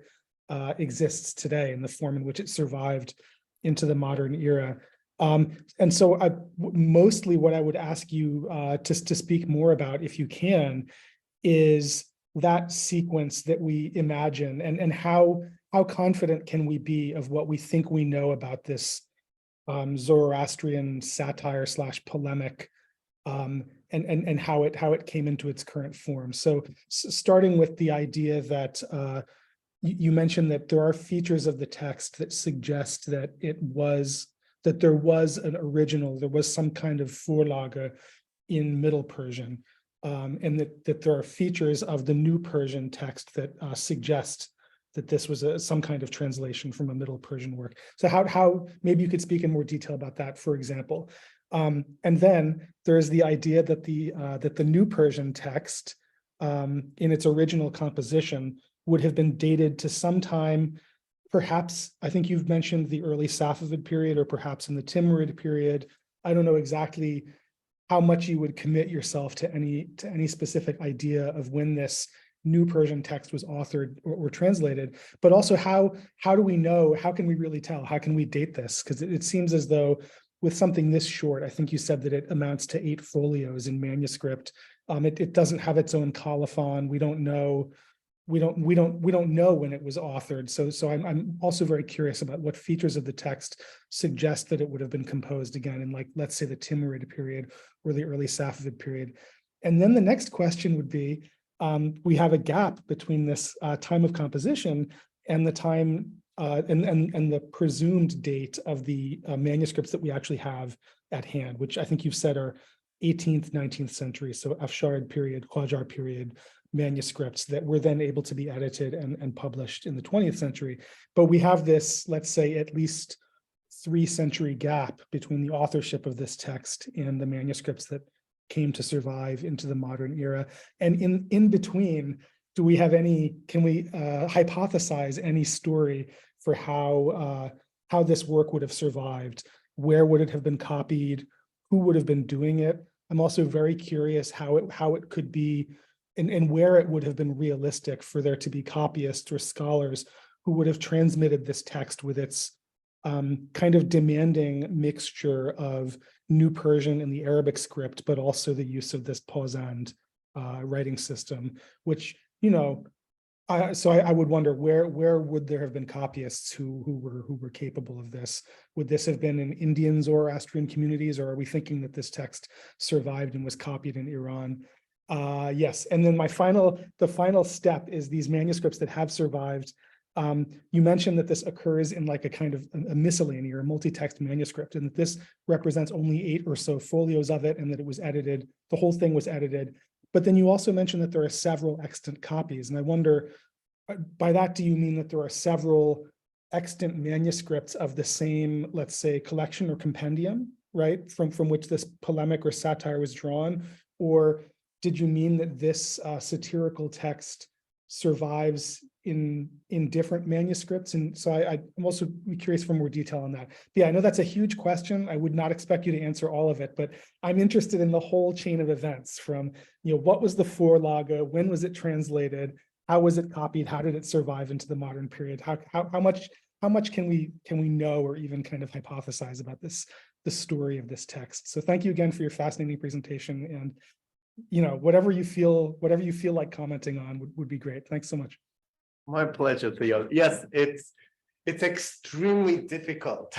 exists today, in the form in which it survived into the modern era. And so mostly what I would ask you to speak more about, if you can, is that sequence that we imagine and how confident can we be of what we think we know about this Zoroastrian satire / polemic, and how it came into its current form. So starting with the idea that you mentioned that there are features of the text that suggest that there was an original, there was some kind of Vorlage in Middle Persian, and that there are features of the New Persian text that suggest that this was some kind of translation from a Middle Persian work. So how maybe you could speak in more detail about that, for example. And then there is the idea that the New Persian text in its original composition would have been dated to some time, perhaps, I think you've mentioned the early Safavid period, or perhaps in the Timurid period. I don't know exactly how much you would commit yourself to any specific idea of when this New Persian text was authored or translated, but also how do we know, how can we really tell, how can we date this? Because it seems as though with something this short, I think you said that it amounts to 8 folios in manuscript. It doesn't have its own colophon. We don't know when it was authored. So I'm also very curious about what features of the text suggest that it would have been composed again in, like, let's say the Timurid period or the early Safavid period. And then the next question would be, we have a gap between this time of composition and the time and the presumed date of the manuscripts that we actually have at hand, which I think you've said are 18th, 19th century, so Afshard period, Qajar period manuscripts that were then able to be edited and published in the 20th century. But we have this, let's say, at least 3-century gap between the authorship of this text and the manuscripts that came to survive into the modern era. And in between, can we hypothesize any story for how this work would have survived? Where would it have been copied? Who would have been doing it? I'm also very curious how it could be and where it would have been realistic for there to be copyists or scholars who would have transmitted this text with its kind of demanding mixture of New Persian and the Arabic script, but also the use of this pausand writing system, which, so I would wonder where would there have been copyists who were capable of this? Would this have been in Indian Zoroastrian communities, or are we thinking that this text survived and was copied in Iran? Yes, and then the final step is these manuscripts that have survived. You mentioned that this occurs in like a kind of a miscellany or a multi-text manuscript, and that this represents only 8 or so folios of it, and that it was edited, the whole thing was edited. But then you also mentioned that there are several extant copies, and I wonder, by that, do you mean that there are several extant manuscripts of the same, let's say, collection or compendium, right, from which this polemic or satire was drawn? Or did you mean that this satirical text survives in different manuscripts? And so I'm also curious for more detail on that. But yeah, I know that's a huge question. I would not expect you to answer all of it, but I'm interested in the whole chain of events from, what was the Vorlage? When was it translated? How was it copied? How did it survive into the modern period? How much can we know or even kind of hypothesize about the story of this text? So thank you again for your fascinating presentation, and whatever you feel like commenting on would be great. Thanks so much. My pleasure, Theo. Yes, it's extremely difficult.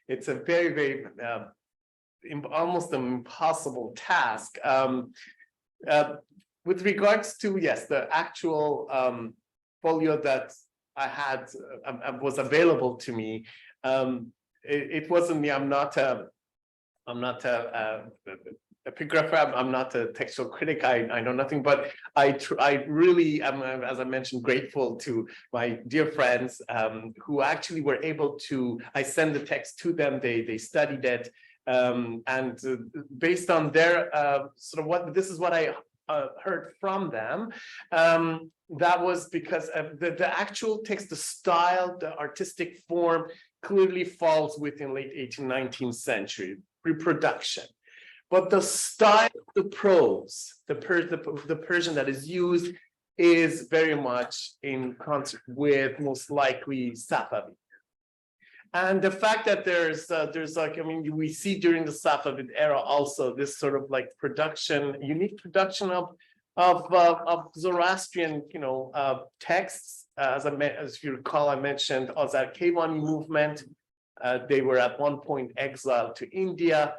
It's a very, very almost an impossible task. With regards to, yes, the actual folio that I had was available to me. It wasn't me. I'm not a epigrapher. I'm not a textual critic. I know nothing, but I really am, as I mentioned, grateful to my dear friends who actually were able to. I send the text to them. They studied it, and based on their this is what I heard from them. That was because of the actual text, the style, the artistic form clearly falls within late 18th, 19th century reproduction. But the style of the prose, the Persian that is used is very much in concert with most likely Safavid. And the fact that there's like, we see during the Safavid era also this sort of like unique production of Zoroastrian, texts. As you recall, I mentioned Azar-Kayvani movement. They were at one point exiled to India.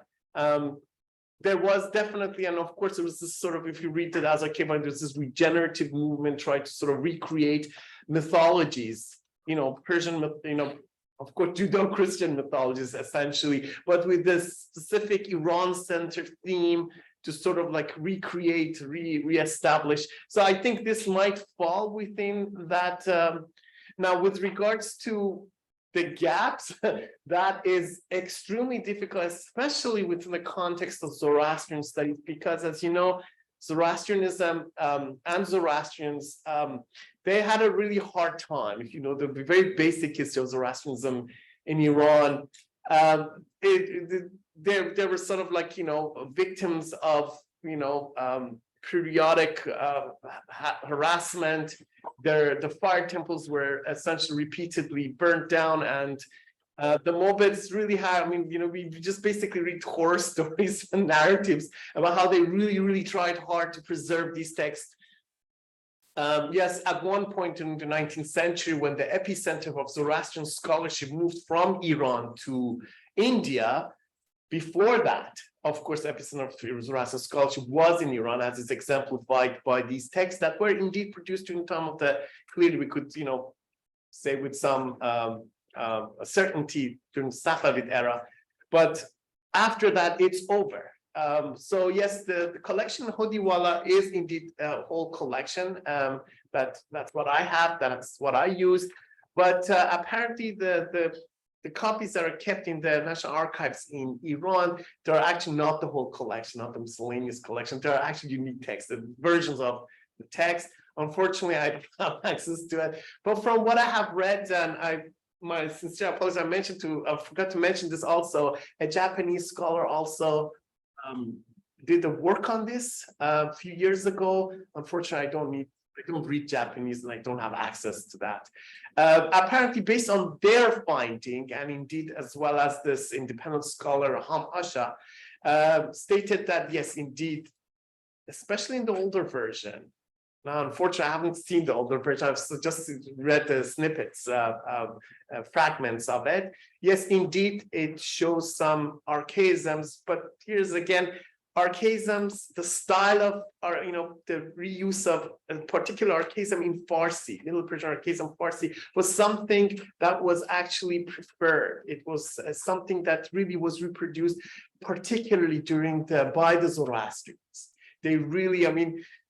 There was definitely, and of course, there was this sort of, if you read the Azar-Kayvani, there's this regenerative movement trying to sort of recreate mythologies, Persian, of course, Judeo-Christian mythologies, essentially, but with this specific Iran-centered theme to sort of like recreate, reestablish. So I think this might fall within that. Now, with regards to the gaps, that is extremely difficult, especially within the context of Zoroastrian studies, because as you know, Zoroastrianism and Zoroastrians, they had a really hard time. If you know the very basic history of Zoroastrianism in Iran, they were sort of like, victims of, periodic harassment. The fire temples were essentially repeatedly burnt down, and the Mobids really had, we just basically read horror stories and narratives about how they really, really tried hard to preserve these texts. Yes, at one point in the 19th century, when the epicenter of Zoroastrian scholarship moved from Iran to India, before that, of course, the epicenter of Zoroastrian scholarship was in Iran, as is exemplified by these texts that were indeed produced during the time of clearly we could, say with some certainty during the Safavid era. But after that, it's over. So yes, the collection Hodiwala is indeed a whole collection. That's what I have. That's what I use. But apparently, the copies that are kept in the National Archives in Iran, they're actually not the whole collection, not the miscellaneous collection. There are actually unique texts, the versions of the text. Unfortunately, I don't have access to it. But from what I have read, and my sincere apologies, I forgot to mention this also. A Japanese scholar also did the work on this a few years ago. Unfortunately, I don't read Japanese and I don't have access to that. Apparently, based on their finding, and indeed, as well as this independent scholar, Ham Asha, stated that, yes, indeed, especially in the older version. Now, unfortunately, I haven't seen the older version. I've just read the snippets, fragments of it. Yes, indeed, it shows some archaisms, but here's again, archaisms, the style of, the reuse of a particular archaism in Farsi, Middle Persian archaism Farsi, was something that was actually preferred. It was something that really was reproduced, particularly by the Zoroastrians. They really,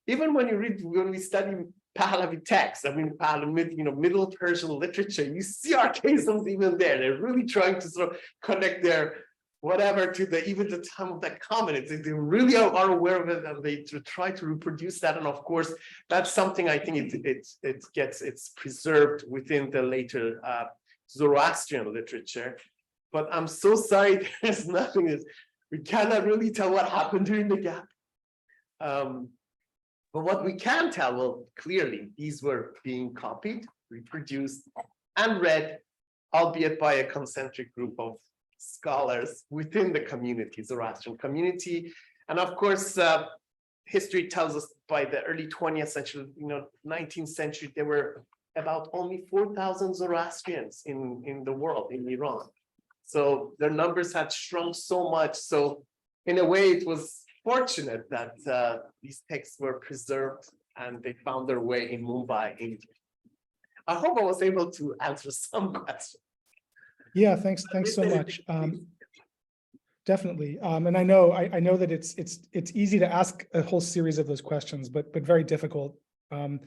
even when we study Pahlavi texts, Middle Persian literature, you see archaisms even there. They're really trying to sort of connect their whatever to the even the time of that comment. They really are aware of it and they try to reproduce that. And of course, that's something I think it's preserved within the later Zoroastrian literature. But I'm so sorry, there's nothing. We cannot really tell what happened during the gap. But what we can tell, well, clearly these were being copied, reproduced, and read, albeit by a concentric group of scholars within the community, Zoroastrian community. And of course, history tells us by the early 20th century, 19th century, there were about only 4,000 Zoroastrians in the world, in Iran. So their numbers had shrunk so much. So in a way, it was fortunate that these texts were preserved and they found their way in Mumbai, India. I hope I was able to answer some questions. Yeah, thanks so much. Definitely. And I know that it's easy to ask a whole series of those questions, but very difficult kind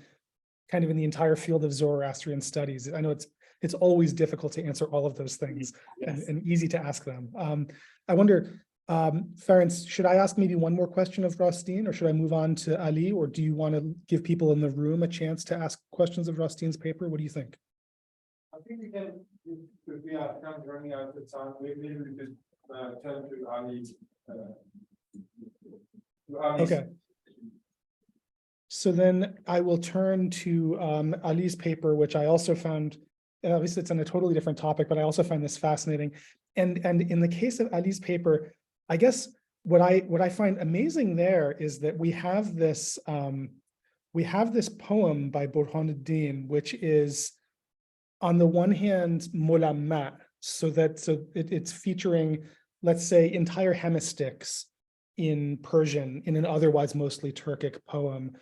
of in the entire field of Zoroastrian studies. I know it's always difficult to answer all of those things. Yes. and easy to ask them. I wonder, Ferenc, should I ask maybe one more question of Rostin, or should I move on to Ali, or do you want to give people in the room a chance to ask questions of Rostin's paper? What do you think? I think we can, if we are kind of running out of time, maybe we could turn to Ali. Okay. So then I will turn to Ali's paper, which I also found, obviously it's on a totally different topic, but I also find this fascinating. And in the case of Ali's paper, I guess what I find amazing there is that we have this poem by Burhanuddin, which is on the one hand mulamma, so it's featuring, let's say, entire hemistichs in Persian in an otherwise mostly Turkic poem,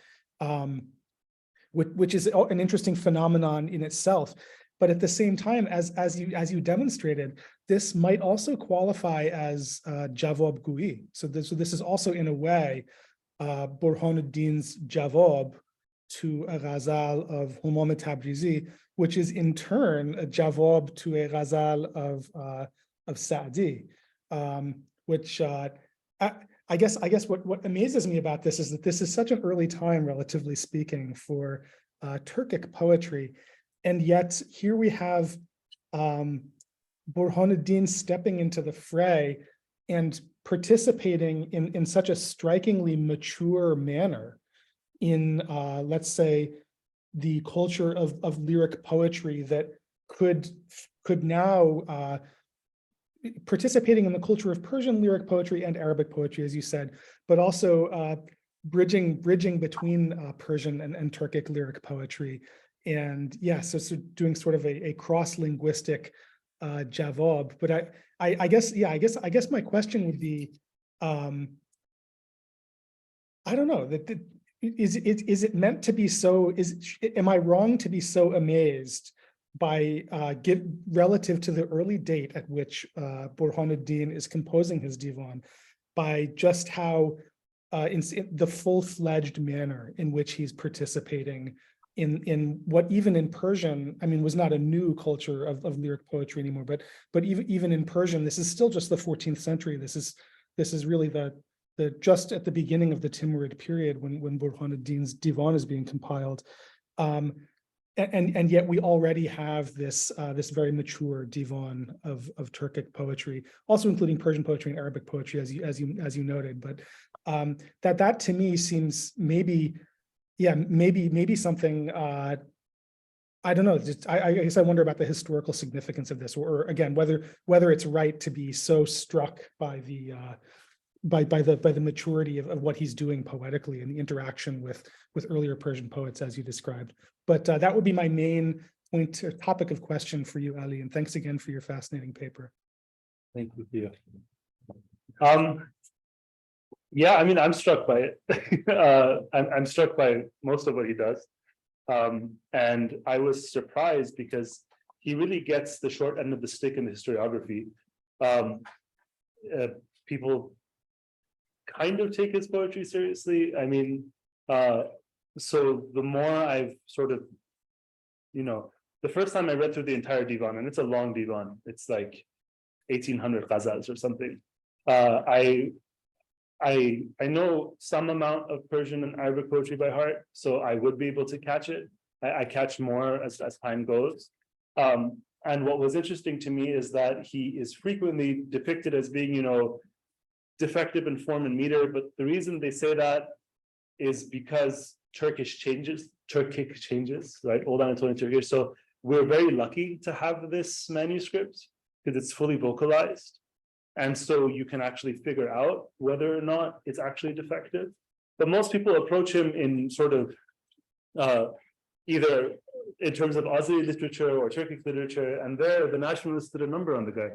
which is an interesting phenomenon in itself. But at the same time, as you demonstrated, this might also qualify as Javob Gui. So this is also in a way Burhanuddin's Javob to a ghazal of Humam Tabrizi, which is in turn a Javob to a ghazal of Sa'di, which I guess what amazes me about this is that this is such an early time, relatively speaking, for Turkic poetry. And yet here we have Burhanuddin stepping into the fray and participating in such a strikingly mature manner in, let's say, the culture of lyric poetry that could now, participating in the culture of Persian lyric poetry and Arabic poetry, as you said, but also bridging between Persian and Turkic lyric poetry. And yeah, so doing sort of a cross-linguistic javob. But I guess my question would be, I don't know, is it meant to be so? Am I wrong to be so amazed by relative to the early date at which Burhanuddin is composing his divan, by just how in the full-fledged manner in which he's participating in what even in Persian, I mean, was not a new culture of lyric poetry anymore, but even in Persian, this is still just the 14th century. This is really the just at the beginning of the Timurid period when Burhanuddin's divan is being compiled. And yet we already have this very mature divan of Turkic poetry, also including Persian poetry and Arabic poetry, as you noted. But that to me seems maybe something. I don't know. I guess I wonder about the historical significance of this, or again whether it's right to be so struck by the maturity of what he's doing poetically and the interaction with earlier Persian poets, as you described. But that would be my main point or topic of question for you, Ali. And thanks again for your fascinating paper. Thank you, Theo. Yeah, I mean, I'm struck by it. I'm struck by most of what he does. And I was surprised because he really gets the short end of the stick in the historiography. People kind of take his poetry seriously. I mean, so the more I've sort of, the first time I read through the entire divan, and it's a long divan, it's like 1800 ghazals or something. I know some amount of Persian and Arabic poetry by heart, so I would be able to catch it. I catch more as time goes. And what was interesting to me is that he is frequently depicted as being, defective in form and meter, but the reason they say that is because Turkic changes, right? Old Anatolian Turkish. So we're very lucky to have this manuscript because it's fully vocalized. And so you can actually figure out whether or not it's actually defective. But most people approach him in sort of either in terms of Azeri literature or Turkic literature, and there the nationalists did a number on the guy.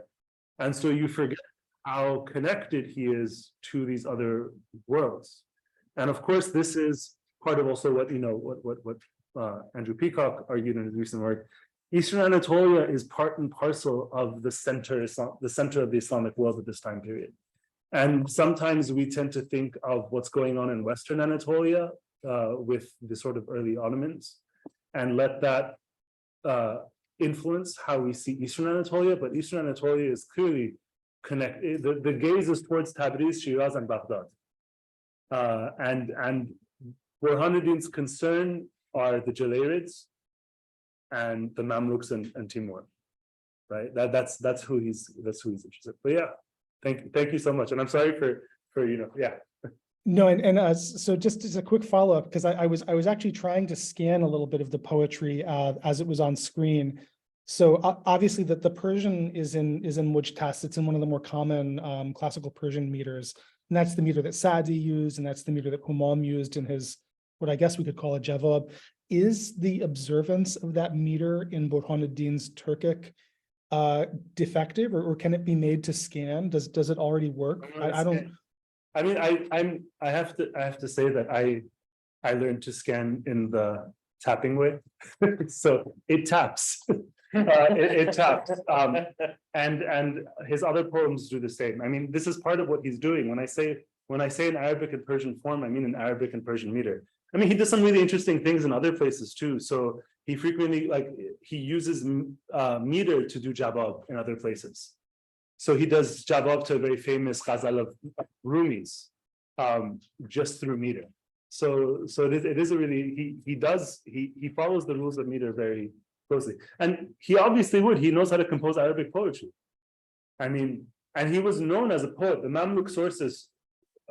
And so you forget how connected he is to these other worlds. And of course, this is part of also what Andrew Peacock argued in his recent work. Eastern Anatolia is part and parcel of the center of the Islamic world at this time period. And sometimes we tend to think of what's going on in Western Anatolia with the sort of early Ottomans and let that influence how we see Eastern Anatolia, but Eastern Anatolia is clearly connected. The gaze is towards Tabriz, Shiraz, and Baghdad. And Burhanuddin's concern are the Jalarids and the Mamluks and Timur, right? That's who he's interested. But yeah, thank you so much, and I'm sorry for yeah. No, and so just as a quick follow-up, because I was actually trying to scan a little bit of the poetry as it was on screen. So obviously that the Persian is in Mujtas. It's in one of the more common classical Persian meters, and that's the meter that Sa'di used, and that's the meter that Humam used in his what I guess we could call a Jawab. Is the observance of that meter in Burhanuddin's Turkic defective, or can it be made to scan? Does it already work? I don't. I mean, I have to say that I learned to scan in the tapping way, so it taps. It taps, and his other poems do the same. I mean, this is part of what he's doing. When I say in Arabic and Persian form, I mean in Arabic and Persian meter. I mean, he does some really interesting things in other places too. So he frequently, he uses meter to do jabab in other places. So he does jabab to a very famous ghazal of Rumi's, just through meter. So it is a really, he follows the rules of meter very closely. And he obviously would, he knows how to compose Arabic poetry. I mean, and he was known as a poet. The Mamluk sources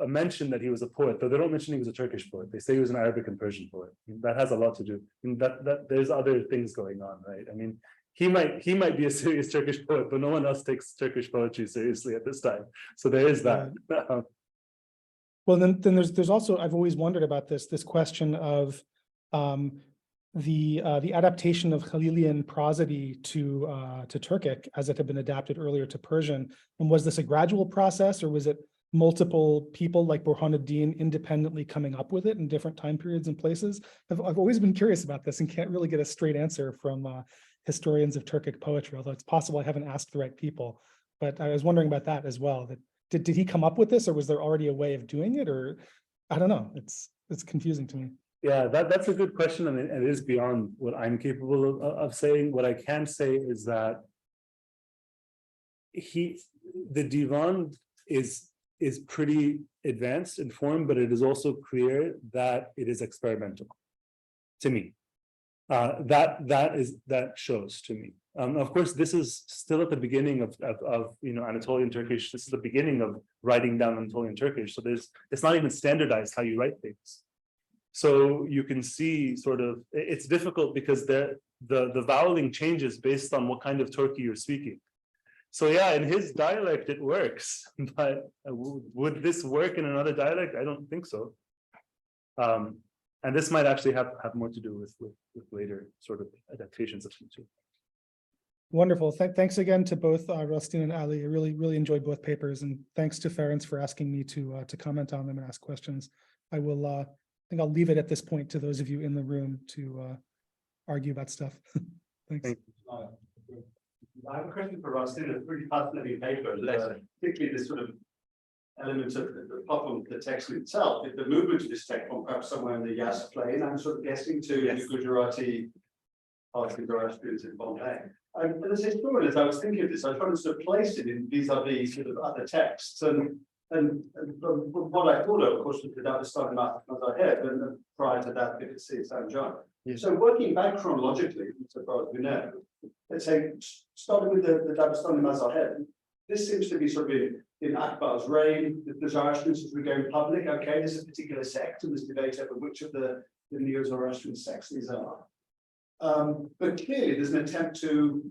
mention that he was a poet, though they don't mention he was a Turkish poet. They say he was an Arabic and Persian poet. That has a lot to do. I mean, that there's other things going on, right? I mean, he might be a serious Turkish poet, but no one else takes Turkish poetry seriously at this time. So there is that. Well, then there's also, I've always wondered about this question of the adaptation of Khalilian prosody to Turkic as it had been adapted earlier to Persian. And was this a gradual process, or was it multiple people like Burhanuddin independently coming up with it in different time periods and places? I've always been curious about this and can't really get a straight answer from historians of Turkic poetry, although it's possible I haven't asked the right people. But I was wondering about that as well. That did he come up with this, or was there already a way of doing it? Or I don't know. It's confusing to me. Yeah, that's a good question, and it is beyond what I'm capable of saying. What I can say is that the divan is pretty advanced in form, but it is also clear that it is experimental to me. That shows to me. Of course, this is still at the beginning of Anatolian Turkish. This is the beginning of writing down Anatolian Turkish. So it's not even standardized how you write things. So you can see sort of, it's difficult because the voweling changes based on what kind of Turkey you're speaking. So yeah, in his dialect, it works, but would this work in another dialect? I don't think so. And this might actually have more to do with later sort of adaptations of it. Wonderful. Thanks again to both Rostin and Ali. I really enjoyed both papers, and thanks to Ferenc for asking me to comment on them and ask questions. I think I'll leave it at this point to those of you in the room to argue about stuff. Thanks. I have a question for Rostin. It's a pretty fascinating paper, particularly this sort of elements of the problem, the text itself. The movement of this text from perhaps somewhere in the Yas plain, I'm sort of guessing, to the Gujarati, part of the Gujarati in Bombay. And as a historian, as I was thinking of this, I was trying to sort of place it in vis-a-vis sort of other texts, and from what I thought of course, was the Dabastani Mazaheb, and prior to that, Bikasi San John. So working back chronologically, so far as we know, let's say, starting with the Dabastani Mazaheb, this seems to be sort of in Akbar's reign, the Zoroastrians were going public. Okay, there's a particular sect, and there's debate over which of the Neo-Zoroastrian sects these are. But clearly, there's an attempt to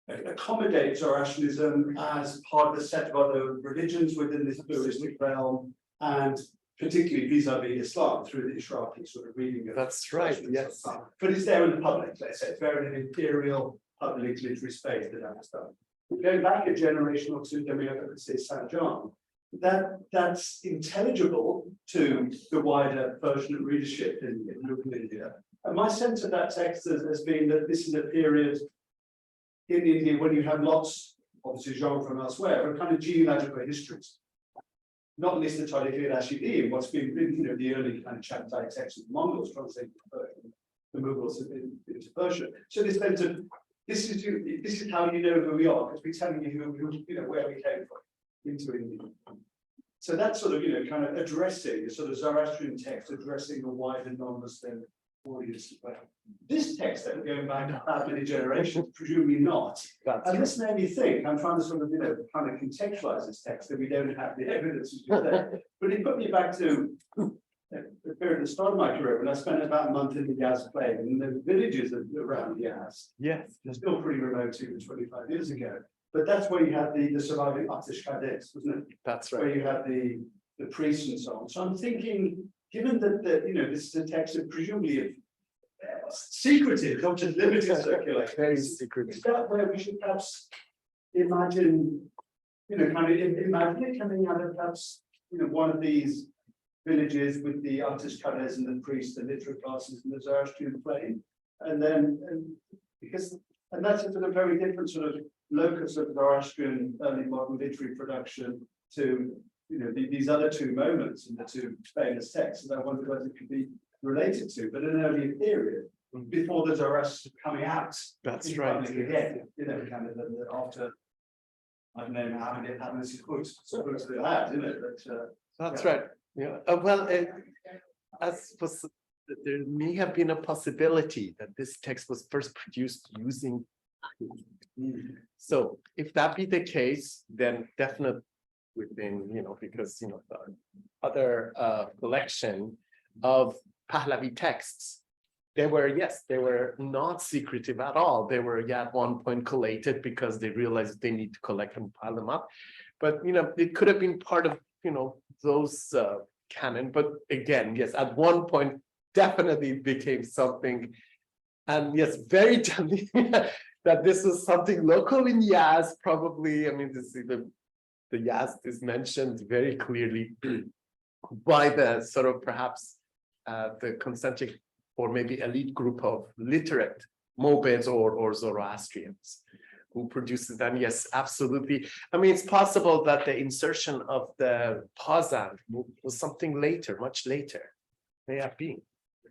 accommodate Zoroastrianism as part of a set of other religions within this pluralistic realm, and particularly vis-a-vis Islam through the Ishraqi sort of reading of. That's right, yes. But it's there in the public, let's say, it's there in an imperial public literary space that I understand. Going back a generation or two, then we have, let's say, St. John. That's intelligible to the wider Persian readership in local India. And my sense of that text has been that this is a period in India when you have lots, obviously genre from elsewhere, but kind of genealogical histories. Not least the Tariq al-Rashidi, what's been written, the early kind of Chagatai text of the Mongols translated to Persian, the Mughals into Persian. So this is how you know who we are, because we're telling you where we came from into India. So that's sort of kind of addressing the sort of Zoroastrian text, addressing the wider non-Muslim audience. This text then going back that many generations, presumably not. And this made me think, I'm trying to sort of kind of contextualize this text that we don't have the evidence there. But it put me back to the period at the start of my career when I spent about a month in the Yaz plain, and the villages around Yaz. Yes. They're still pretty remote even 25 years ago. But that's where you had the surviving Atish Cadets, wasn't it? That's right. Where you had the priests and so on. So I'm thinking, given that this is a text that presumably secretive, not just limited circulation. Very secretive. Is that where we should perhaps imagine, imagine it coming out of perhaps, one of these villages with the Atish Cadets and the priests, the literary classes, and the Zoroastrian plain, and that's a sort of very different sort of locus of Zoroastrian early modern literary production to these other two moments in the two famous texts that I wonder whether it could be related to, but an earlier period before the Zoroastrians coming out. That's right. Again, kind of after I don't know how many books they had, but that's right. Yeah. There may have been a possibility that this text was first produced using. So if that be the case, then definitely within, because the other collection of Pahlavi texts, they were not secretive at all. They were at one point collated because they realized they need to collect and pile them up. But it could have been part of those canon. But again, yes, at one point definitely became something, and yes, very telling that this was something local in Yaz. Probably, the Yaz is mentioned very clearly by the sort of perhaps the concentric or maybe elite group of literate Mobeds or Zoroastrians who produces them. Yes, absolutely. It's possible that the insertion of the Pazan was something later, much later. May have been.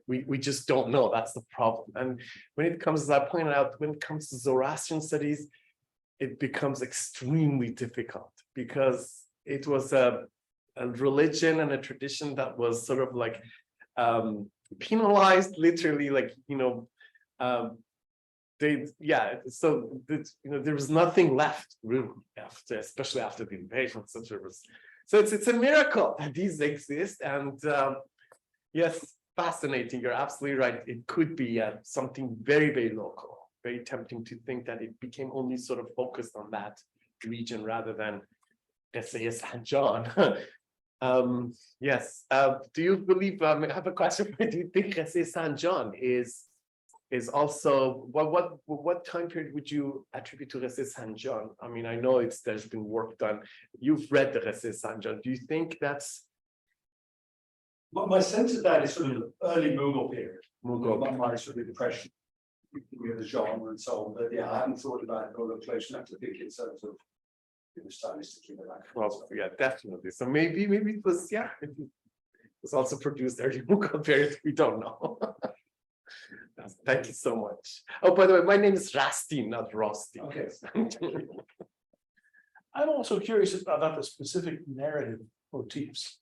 We just don't know. That's the problem. And when it comes, as I pointed out, when it comes to Zoroastrian studies, it becomes extremely difficult because it was a religion and a tradition that was sort of like penalized, literally, there was nothing left really after, especially after the invasion. So it's a miracle that these exist, and yes, fascinating. You're absolutely right. It could be something very, very local. Very tempting to think that it became only sort of focused on that region rather than, let's say, St. John. Yes. Do you believe? I have a question. Do you think St. John is also what time period would you attribute to St. John? I know there's been work done. You've read the St. John. Do you think that's? My sense of that is sort of early Mughal period. Mughal. Sort of depression. The genre and so on, but yeah, I haven't thought about it or looked close enough to think in terms of stylistically. Well, yeah, definitely. So maybe it was, it was also produced early Mughal period. We don't know. Thank you so much. Oh, by the way, my name is Rastin, not Rosti. Okay. I'm also curious about the specific narrative motifs.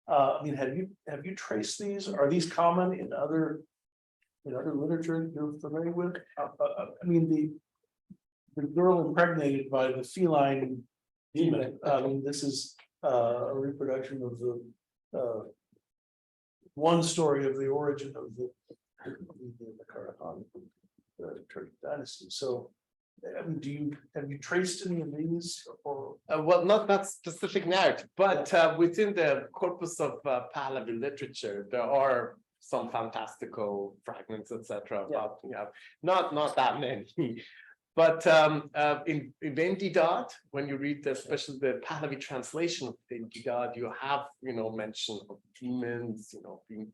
I mean, have you traced these? Are these common in other literature you're familiar with? I mean, the girl impregnated by the feline demon. I mean, this is a reproduction of the one story of the origin of the Karahan, the Turkish dynasty. So, I mean, have you traced any of these or? Well, not that specific narrative, but within the corpus of Pahlavi literature, there are some fantastical fragments, etc. About not that many. But in Vendidad, when you read especially the Pahlavi translation of Vendidad, you have mention of demons, being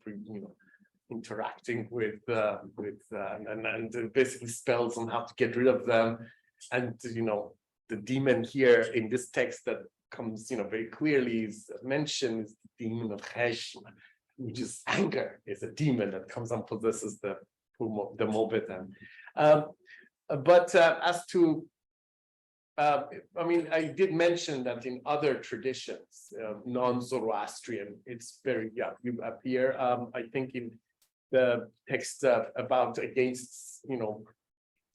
interacting with and basically spells on how to get rid of them. And the demon here in this text that comes very clearly is mentioned is the demon of Khashm, which is anger, is a demon that comes and possesses the Mobetan. But as to I mean, I did mention that in other traditions, non-Zoroastrian, it's very, you appear, I think in the text about against,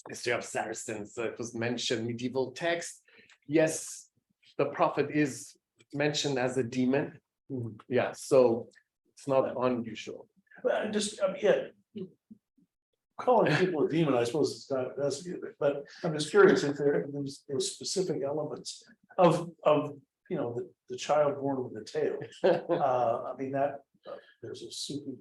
history of Saracens, it was mentioned, medieval text. Yes, the prophet is mentioned as a demon. Yeah, so it's not unusual. Well, calling people a demon, I suppose it's not necessary, but I'm just curious if there's specific elements of the child born with a tail. I mean that there's a Sufi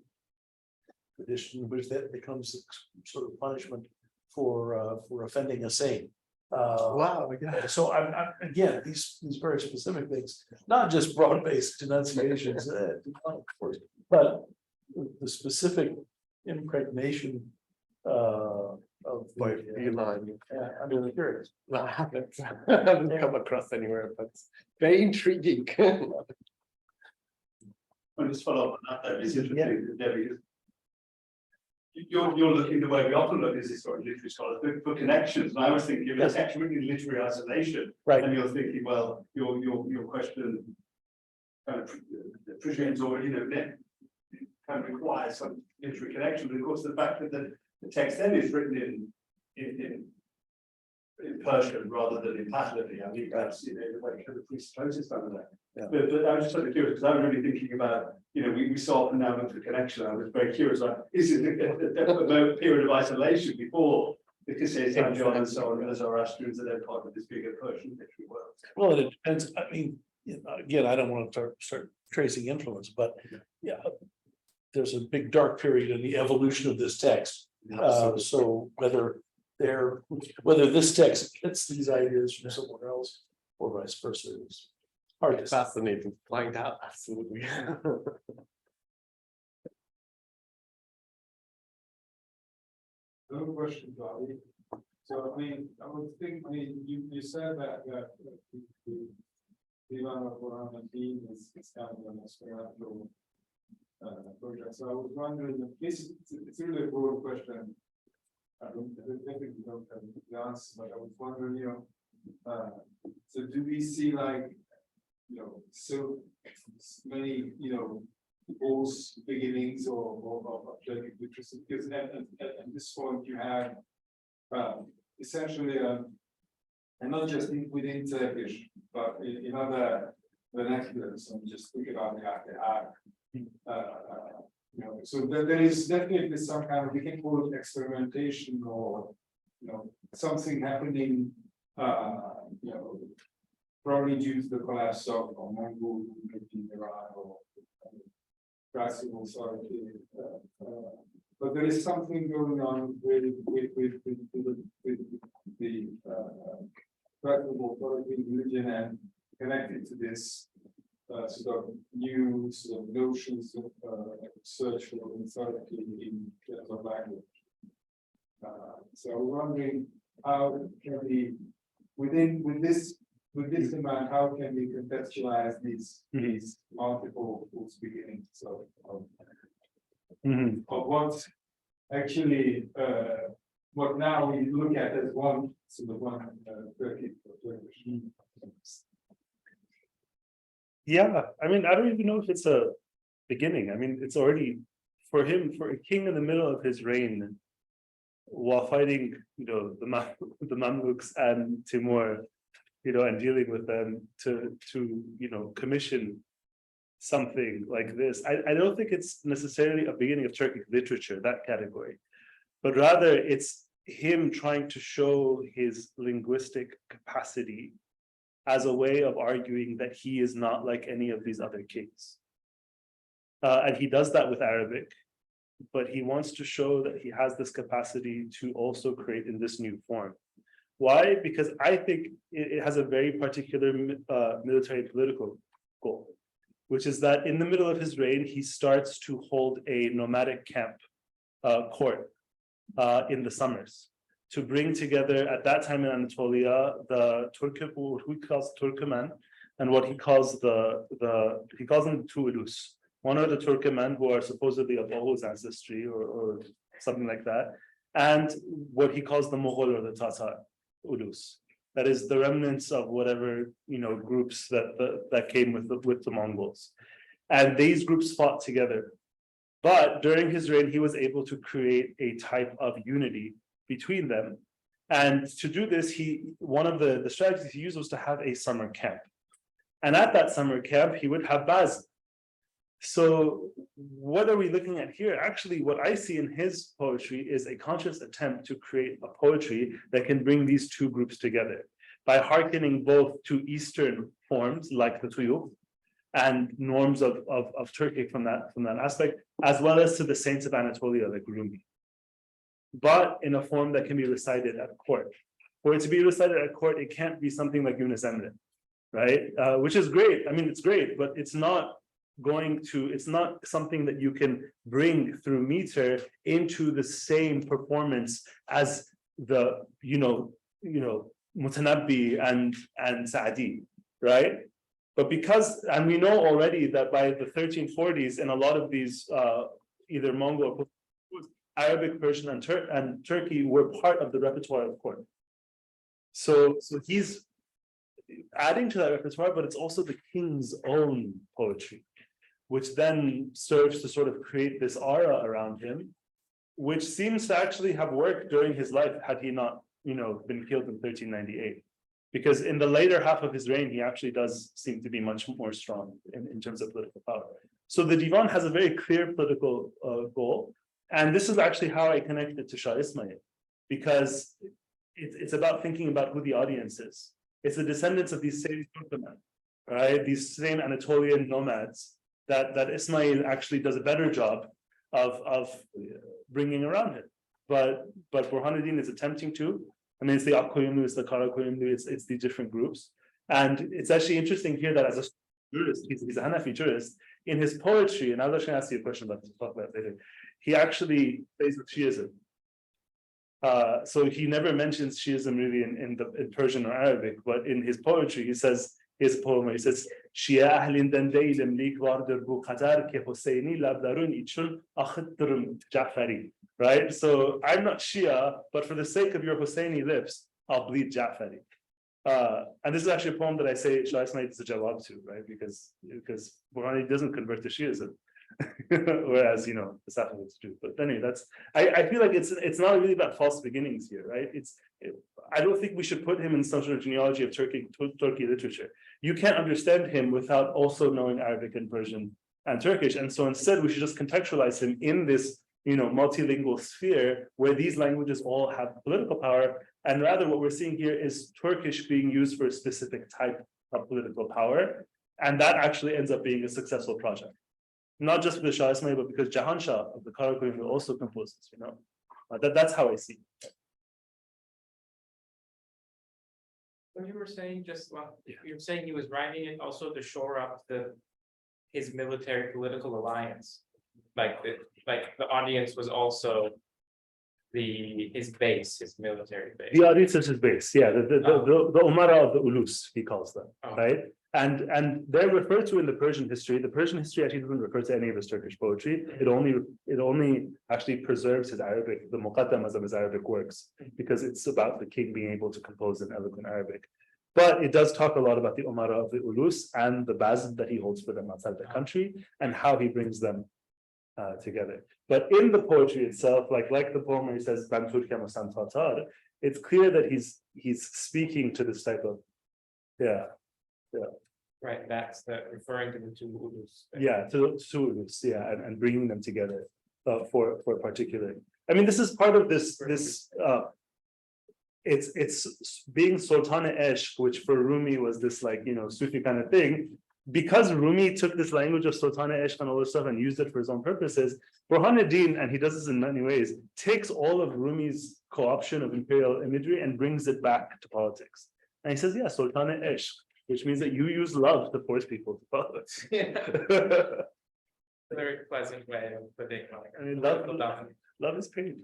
tradition in which that becomes sort of punishment for offending a saint. Wow, yeah. So I'm again these very specific things, not just broad-based denunciations, of course, but the specific impregnation of By feline. I'm really curious. I haven't come across anywhere, but very intriguing. I'll just follow up on that, though. It's interesting, Debbie. You're looking the way we often look as historical literary scholars for connections. And I was thinking of text written in literary isolation. Right. And you're thinking, well, your question kind of presumes or kind of requires some literary connection. But of course, the fact that the text then is written in Persian rather than in Pahlavi. I think that's the way the presupposes some of that. Yeah. But I was just sort of curious because I was really thinking about, we so often now look for connection. I was very curious, like, is it a period of isolation before the Qusay Sanjan and so on, and the Zoroastrians are then part of this bigger Persian literary world? Well, it depends. I mean, again, I don't want to start tracing influence, but there's a big dark period in the evolution of this text. So whether this text gets these ideas from somewhere else or vice versa is hard to say. Fascinating to find out, absolutely. No question, Bobby. So, I mean, I would think, you said that the Divan of Quran team is kind of an experimental project. So I was wondering, it's really a broad question. I definitely don't have the answer, but I was wondering, so do we see so many, false beginnings of Turkish literacy? Because at this point you have essentially, and not just within Turkish, but in other vernaculars. I'm just thinking about so there is definitely some kind of, we can call it experimentation or something happening, probably due to the collapse of Mongol in Iran or classical authority. But there is something going on with the classical authority religion and connected to this sort of new sort of notions of search for authority in terms of language. So I'm wondering how can we, with this in mind, how can we contextualize these multiple false beginnings of what actually, what now we look at as one, sort of one Turkish. Yeah, I mean, I don't even know if it's a beginning. I mean, it's already for him, for a king in the middle of his reign, while fighting, the Mamluks and Timur, and dealing with them to commission something like this. I don't think it's necessarily a beginning of Turkic literature, that category, but rather it's him trying to show his linguistic capacity as a way of arguing that he is not like any of these other kings. And he does that with Arabic, but he wants to show that he has this capacity to also create in this new form. Why? Because I think it has a very particular military and political goal, which is that in the middle of his reign, he starts to hold a nomadic camp court in the summers to bring together, at that time in Anatolia, the Turkic, who he calls Turkmen, and what he calls he calls them the two Ulus. One are the Turkmen, who are supposedly of Oghuz ancestry or something like that, and what he calls the Mongol or the Tatar Ulus. That is the remnants of whatever groups that came with the Mongols, and these groups fought together. But during his reign, he was able to create a type of unity between them, and to do this, one of the strategies he used was to have a summer camp, and at that summer camp, he would have baz. So what are we looking at here? Actually, what I see in his poetry is a conscious attempt to create a poetry that can bring these two groups together by hearkening both to Eastern forms like the Tuyuk and norms of Turkic from that aspect, as well as to the saints of Anatolia like Rumi, but in a form that can be recited at court. For it to be recited at court, it can't be something like Yunus Emre, right? Which is great. I mean, it's great, but it's not something that you can bring through meter into the same performance as the Mutanabbi and Sa'di, right? But and we know already that by the 1340s, in a lot of these either Mongol, Arabic, Persian, and Turkey were part of the repertoire of court. So he's adding to that repertoire, but it's also the king's own poetry, which then serves to sort of create this aura around him, which seems to actually have worked during his life had he not, been killed in 1398. Because in the later half of his reign, he actually does seem to be much more strong in terms of political power. So the Divan has a very clear political goal. And this is actually how I connect it to Shah Ismail, because it's about thinking about who the audience is. It's the descendants of these same Turkmen, right? These same Anatolian nomads that Ismail actually does a better job of bringing around it. But Burhanuddin is attempting to. I mean, it's the Akkoyunlu, it's the Karakoyunlu, it's the different groups. And it's actually interesting here that as a jurist, he's a Hanafi jurist, in his poetry, and I'll actually ask you a question about this, talk about later, he actually plays with Shiism. So he never mentions Shiism really in Persian or Arabic, but in his poetry, he says, here's a poem where he says, Shia ahlinden değilim lik vardır bu kadar ki Hüseyni labdarun için akıttırım Ja'fari. Right? So I'm not Shia, but for the sake of your Husseini lips, I'll bleed Ja'fari. And this is actually a poem that I say Shah Ismail is a jawab to, right? Because Burhani doesn't convert to Shiism. Whereas the Safavids do. But anyway, I feel like it's not really about false beginnings here, right? I don't think we should put him in some sort of genealogy of Turkey literature. You can't understand him without also knowing Arabic and Persian and Turkish. And so instead we should just contextualize him in this multilingual sphere where these languages all have political power. And rather what we're seeing here is Turkish being used for a specific type of political power. And that actually ends up being a successful project. Not just for the Shah Ismail, but because Jahan Shah of the Karakoyunlu also composes, that's how I see it. When you were saying you were saying he was writing it also to shore up his military political alliance, like the audience was also his base, his military base. The audience is his base, yeah. The Umara of the Ulus, he calls them, right? And they're referred to in the Persian history. The Persian history actually doesn't refer to any of his Turkish poetry. It only actually preserves his Arabic, the muqaddamas of his Arabic works, because it's about the king being able to compose in eloquent Arabic. But it does talk a lot about the Umara of the Ulus and the bazm that he holds for them outside the country and how he brings them together. But in the poetry itself, like the poem where he says, "Ben Turkem o sen Tatar," it's clear that he's speaking to this type of, Right, that's the referring to the two Urus. to Ulus, and bringing them together for a particular. I mean, this is part of this. It's being Sultana Esh, which for Rumi was this like, Sufi kind of thing. Because Rumi took this language of Sultana Esh and all this stuff and used it for his own purposes, Burhanuddin, and he does this in many ways, takes all of Rumi's co-option of imperial imagery and brings it back to politics. And he says, yeah, Sultana Esh, which means that you use love to force people to follow it. Very pleasant way of putting it. I mean, love is pain.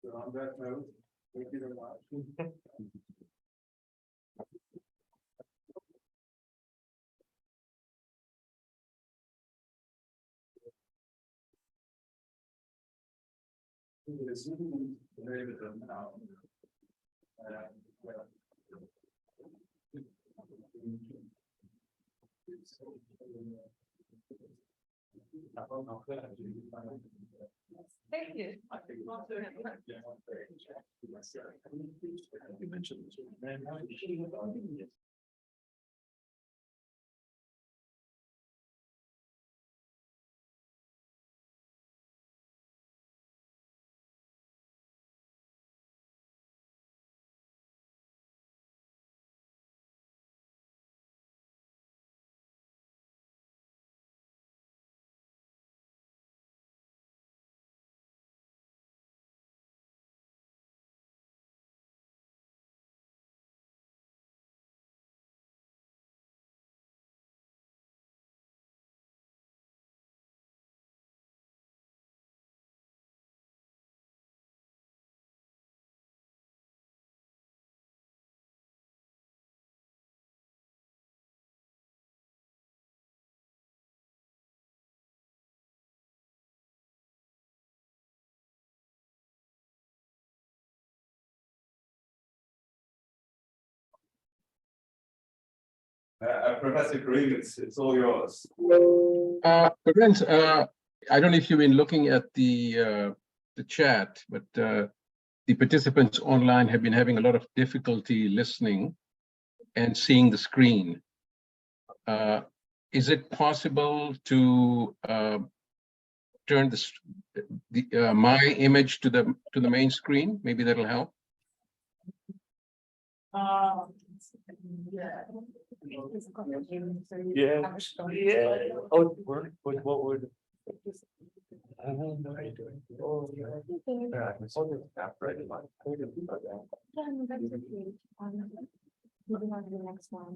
So on that note, thank you very much. Thank you. You mentioned this. Professor Karim, it's all yours. Friends, I don't know if you've been looking at the chat, but the participants online have been having a lot of difficulty listening and seeing the screen. Is it possible to turn my image to the main screen? Maybe that'll help. Yeah. Oh, what would? I don't know how you're doing. Oh, yeah. Yeah, I saw the app right in my. Moving on to the next one.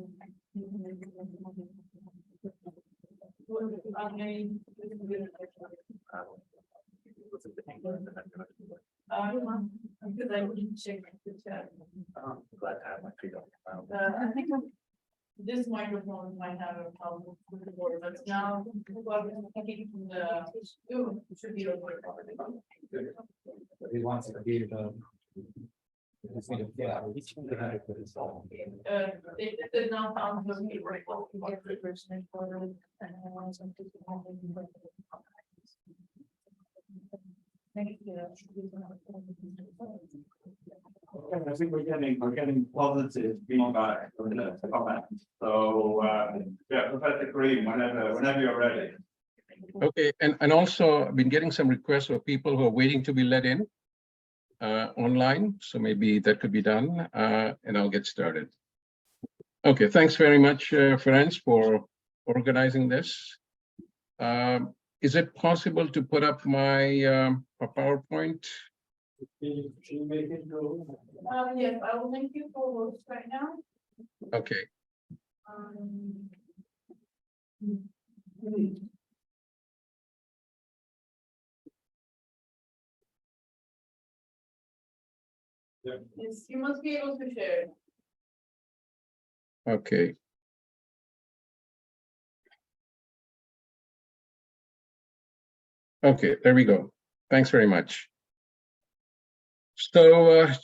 Because I wouldn't check the chat. I'm glad to have my feet on the ground. I think this microphone might have a problem with the board, but now taking from the. Ooh, it should be over. He wants to be the. It did not sound to me right. Thank you. I think we're getting positive feedback from the comments. So yeah, Professor Karim, whenever you're ready. Okay, and also I've been getting some requests for people who are waiting to be let in online, so maybe that could be done, and I'll get started. Okay, thanks very much, friends, for organizing this. Is it possible to put up my PowerPoint? Yes, I will link you for those right now. Okay. Yes, you must be able to share. Okay. Okay, there we go. Thanks very much. So I'd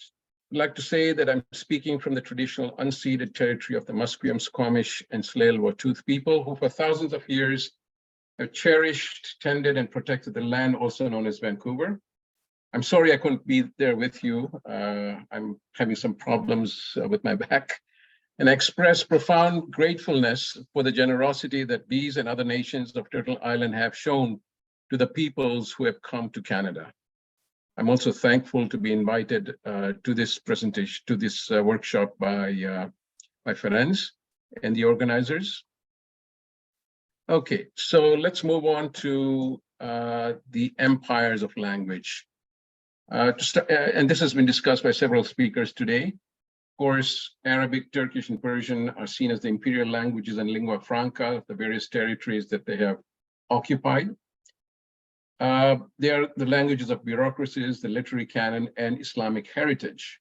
like to say that I'm speaking from the traditional unceded territory of the Musqueam, Squamish, and Tsleil-Waututh people who for thousands of years have cherished, tended, and protected the land also known as Vancouver. I'm sorry I couldn't be there with you. I'm having some problems with my back. And I express profound gratefulness for the generosity that these and other nations of Turtle Island have shown to the peoples who have come to Canada. I'm also thankful to be invited to this presentation, to this workshop by Ferenc and the organizers. Okay, so let's move on to the empires of language. And this has been discussed by several speakers today. Of course, Arabic, Turkish, and Persian are seen as the imperial languages and lingua franca of the various territories that they have occupied. They are the languages of bureaucracies, the literary canon, and Islamic heritage.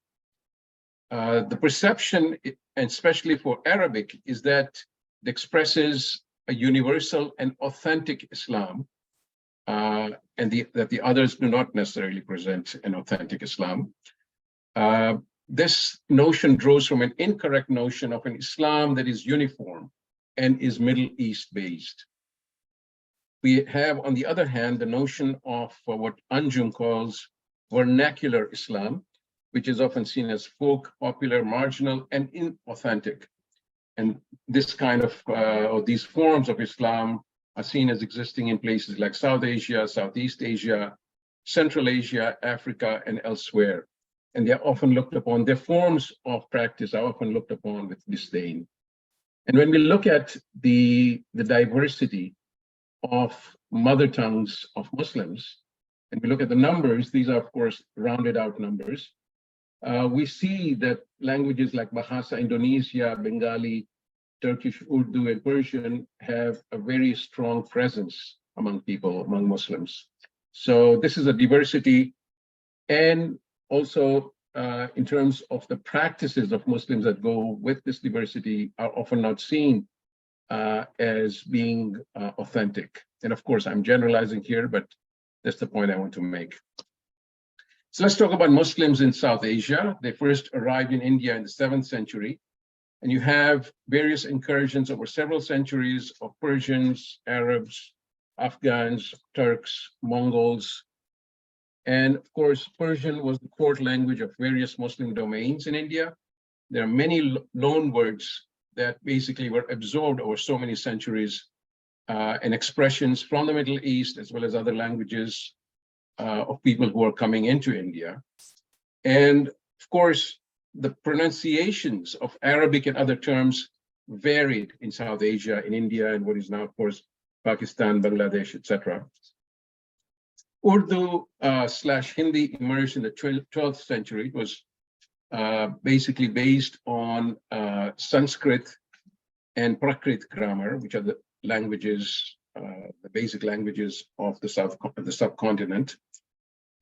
The perception, and especially for Arabic, is that it expresses a universal and authentic Islam, and that the others do not necessarily present an authentic Islam. This notion draws from an incorrect notion of an Islam that is uniform and is Middle East based. We have, on the other hand, the notion of what Anjum calls vernacular Islam, which is often seen as folk, popular, marginal, and inauthentic. And this kind of, or these forms of Islam are seen as existing in places like South Asia, Southeast Asia, Central Asia, Africa, and elsewhere. And they're often looked upon, their forms of practice are often looked upon with disdain. And when we look at the diversity of mother tongues of Muslims, and we look at the numbers, these are of course rounded out numbers, we see that languages like Bahasa Indonesia, Bengali, Turkish, Urdu, and Persian have a very strong presence among people, among Muslims. So this is a diversity, and also in terms of the practices of Muslims that go with this diversity are often not seen as being authentic. And of course, I'm generalizing here, but that's the point I want to make. So let's talk about Muslims in South Asia. They first arrived in India in the 7th century. And you have various incursions over several centuries of Persians, Arabs, Afghans, Turks, Mongols. And of course, Persian was the court language of various Muslim domains in India. There are many loan words that basically were absorbed over so many centuries and expressions from the Middle East, as well as other languages of people who are coming into India. And of course, the pronunciations of Arabic and other terms varied in South Asia, in India, and what is now, of course, Pakistan, Bangladesh, etc. Urdu / Hindi emerged in the 12th century. It was basically based on Sanskrit and Prakrit grammar, which are the languages, the basic languages of the subcontinent.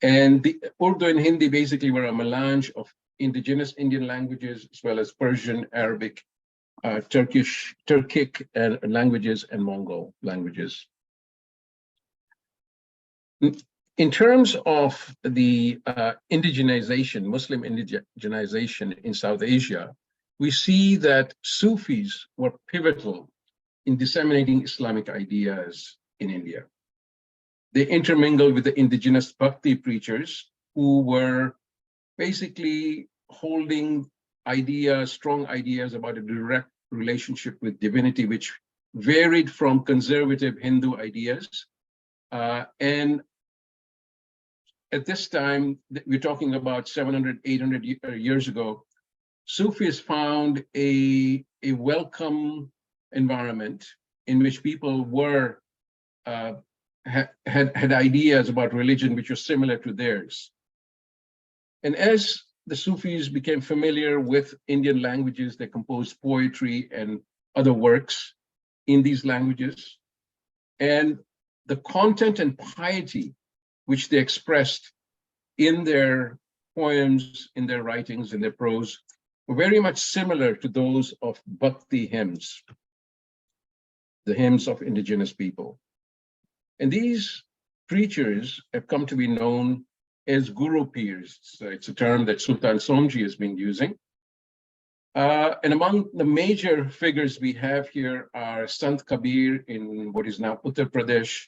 And the Urdu and Hindi basically were a melange of indigenous Indian languages, as well as Persian, Arabic, Turkic languages, and Mongol languages. In terms of the indigenization, Muslim indigenization in South Asia, we see that Sufis were pivotal in disseminating Islamic ideas in India. They intermingled with the indigenous Bhakti preachers who were basically holding ideas, strong ideas about a direct relationship with divinity, which varied from conservative Hindu ideas. And at this time, we're talking about 700, 800 years ago, Sufis found a welcome environment in which people were had ideas about religion which were similar to theirs. And as the Sufis became familiar with Indian languages, they composed poetry and other works in these languages. And the content and piety which they expressed in their poems, in their writings, in their prose, were very much similar to those of Bhakti hymns, the hymns of indigenous people. And these preachers have come to be known as Guru Pirs. So it's a term that Sultan Somji has been using. And among the major figures we have here are Sant Kabir in what is now Uttar Pradesh,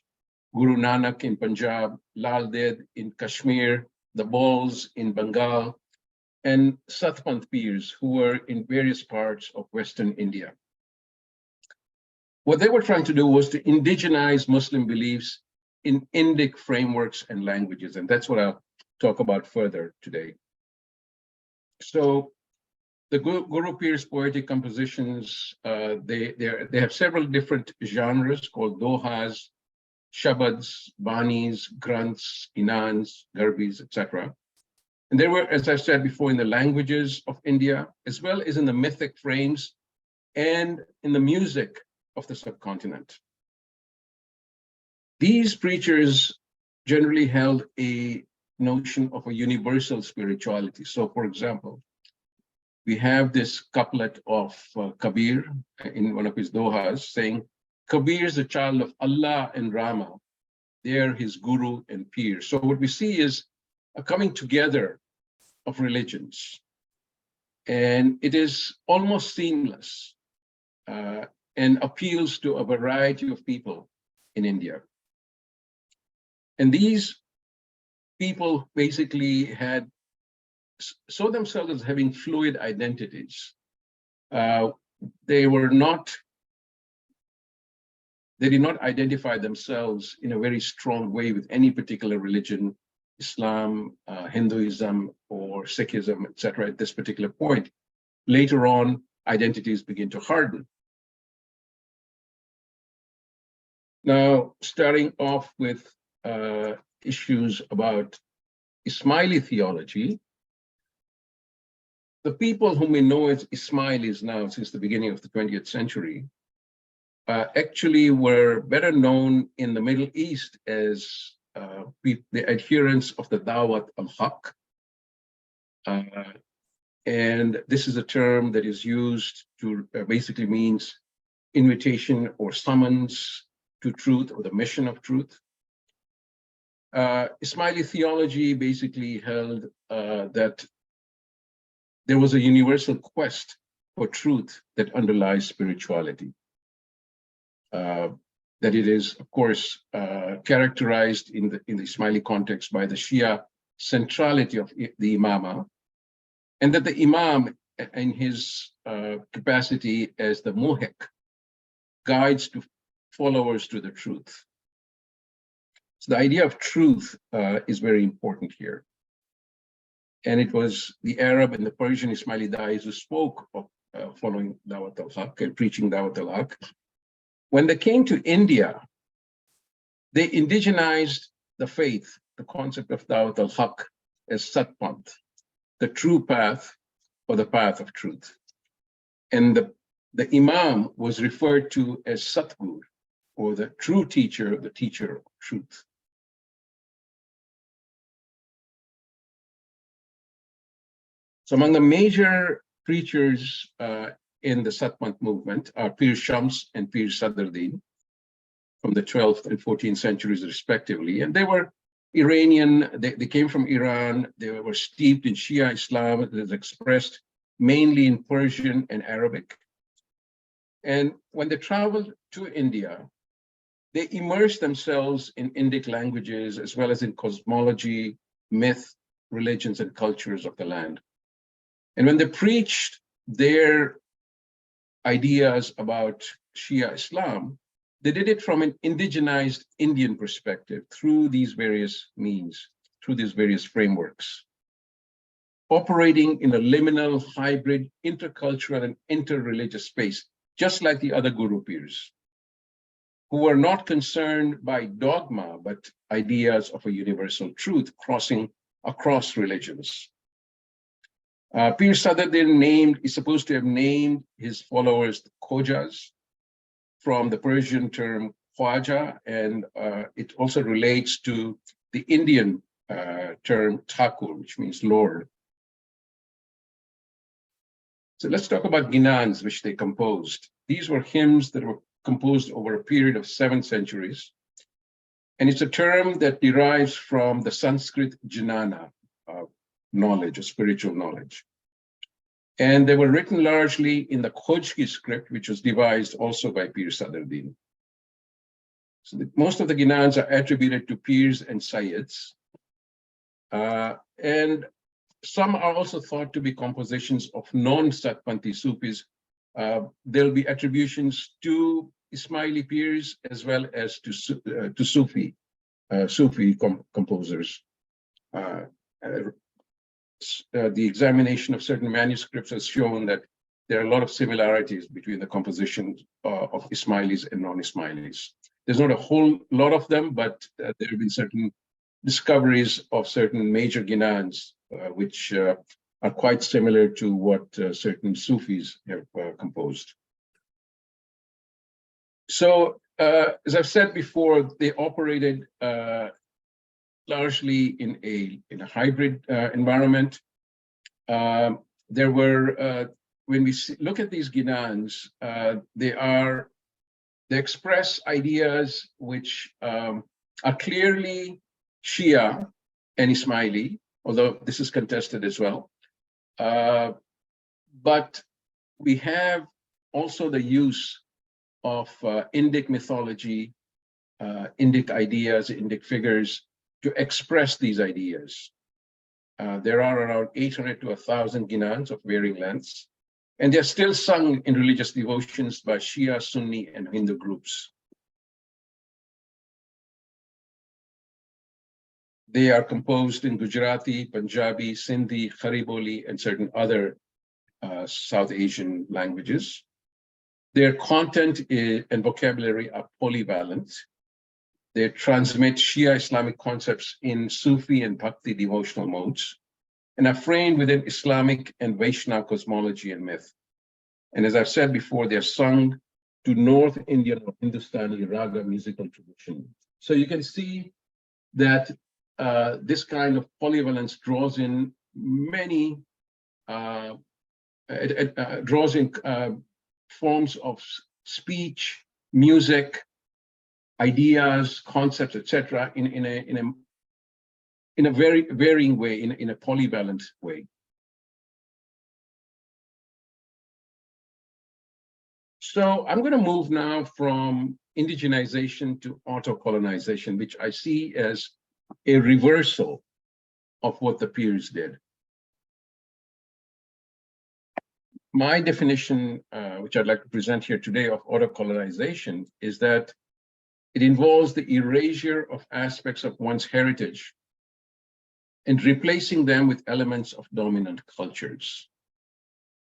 Guru Nanak in Punjab, Lal Ded in Kashmir, the Bals in Bengal, and Satpant Pirs, who were in various parts of Western India. What they were trying to do was to indigenize Muslim beliefs in Indic frameworks and languages, and that's what I'll talk about further today. So the Guru Pir's poetic compositions, they have several different genres called dohas, shabads, banis, granths, inans, garbis, etc. And they were, as I said before, in the languages of India, as well as in the mythic frames and in the music of the subcontinent. These preachers generally held a notion of a universal spirituality. So, for example, we have this couplet of Kabir in one of his dohas saying, Kabir is the child of Allah and Rama. They are his guru and peer. So what we see is a coming together of religions. And it is almost seamless and appeals to a variety of people in India. And these people basically saw themselves as having fluid identities. They did not identify themselves in a very strong way with any particular religion, Islam, Hinduism, or Sikhism, etc. at this particular point. Later on, identities begin to harden. Now, starting off with issues about Ismaili theology, the people whom we know as Ismailis now since the beginning of the 20th century actually were better known in the Middle East as the adherents of the Dawat al-Haq. And this is a term that is used to basically means invitation or summons to truth or the mission of truth. Ismaili theology basically held that there was a universal quest for truth that underlies spirituality. That it is, of course, characterized in the Ismaili context by the Shia centrality of the Imama, and that the Imam, in his capacity as the Muhiq, guides to followers to the truth. So the idea of truth is very important here. And it was the Arab and the Persian Ismaili Da'is who spoke of following Dawat al-Haq and preaching Dawat al-Haq. When they came to India, they indigenized the faith, the concept of Dawat al-Haq as Satpant, the true path or the path of truth. And the Imam was referred to as Satgur, or the true teacher, the teacher of truth. So among the major preachers in the Satpant movement are Pir Shams and Pir Sadruddin from the 12th and 14th centuries respectively. And they were Iranian, they came from Iran, they were steeped in Shia Islam that is expressed mainly in Persian and Arabic. And when they traveled to India, they immersed themselves in Indic languages as well as in cosmology, myth, religions, and cultures of the land. And when they preached their ideas about Shia Islam, they did it from an indigenized Indian perspective through these various means, through these various frameworks, operating in a liminal, hybrid, intercultural, and interreligious space, just like the other Guru Pirs, who were not concerned by dogma, but ideas of a universal truth crossing across religions. Pir Sadruddin is supposed to have named his followers the Khojas from the Persian term Khwaja, and it also relates to the Indian term Thakur, which means Lord. So let's talk about ginans, which they composed. These were hymns that were composed over a period of 7 centuries. And it's a term that derives from the Sanskrit jnana, knowledge, or spiritual knowledge. And they were written largely in the Khojki script, which was devised also by Pir Sadruddin. So most of the ginans are attributed to Pirs and Sayyids. And some are also thought to be compositions of non-Satpanthi Sufis. There'll be attributions to Ismaili Pirs as well as to Sufi composers. The examination of certain manuscripts has shown that there are a lot of similarities between the compositions of Ismailis and non-Ismailis. There's not a whole lot of them, but there have been certain discoveries of certain major ginans, which are quite similar to what certain Sufis have composed. So, as I've said before, they operated largely in a hybrid environment. There were, when we look at these ginans, they express ideas which are clearly Shia and Ismaili, although this is contested as well. But we have also the use of Indic mythology, Indic ideas, Indic figures to express these ideas. There are around 800 to 1,000 ginans of varying lengths, and they're still sung in religious devotions by Shia, Sunni, and Hindu groups. They are composed in Gujarati, Punjabi, Sindhi, Khariboli, and certain other South Asian languages. Their content and vocabulary are polyvalent. They transmit Shia Islamic concepts in Sufi and Bhakti devotional modes, and are framed within Islamic and Vaishnava cosmology and myth. And as I've said before, they're sung to North Indian or Hindustani raga musical tradition. So you can see that this kind of polyvalence draws in many, draws in forms of speech, music, ideas, concepts, etc., in a very varying way, in a polyvalent way. So I'm going to move now from indigenization to auto-colonization, which I see as a reversal of what the peers did. My definition, which I'd like to present here today, of auto-colonization is that it involves the erasure of aspects of one's heritage and replacing them with elements of dominant cultures.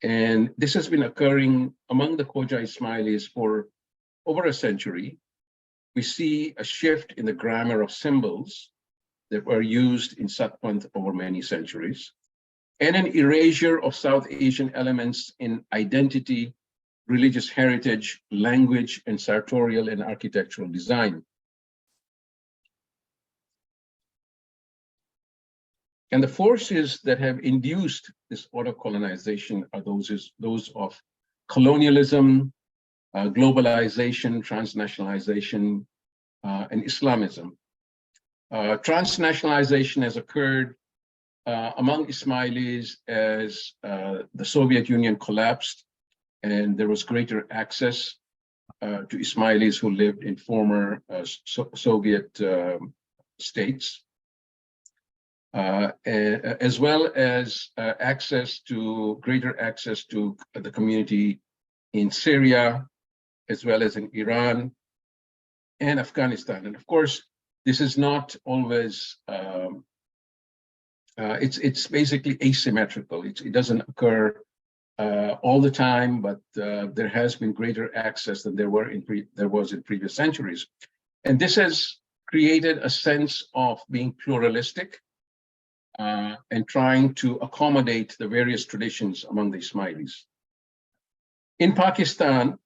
And this has been occurring among the Khoja Ismailis for over a century. We see a shift in the grammar of symbols that were used in Satpanth over many centuries, and an erasure of South Asian elements in identity, religious heritage, language, and sartorial and architectural design. And the forces that have induced this auto-colonization are those of colonialism, globalization, transnationalization, and Islamism. Transnationalization has occurred among Ismailis as the Soviet Union collapsed, and there was greater access to Ismailis who lived in former Soviet states, as well as greater access to the community in Syria, as well as in Iran and Afghanistan. And of course, this is not always, it's basically asymmetrical. It doesn't occur all the time, but there has been greater access than there was in previous centuries. And this has created a sense of being pluralistic and trying to accommodate the various traditions among the Ismailis. In Pakistan,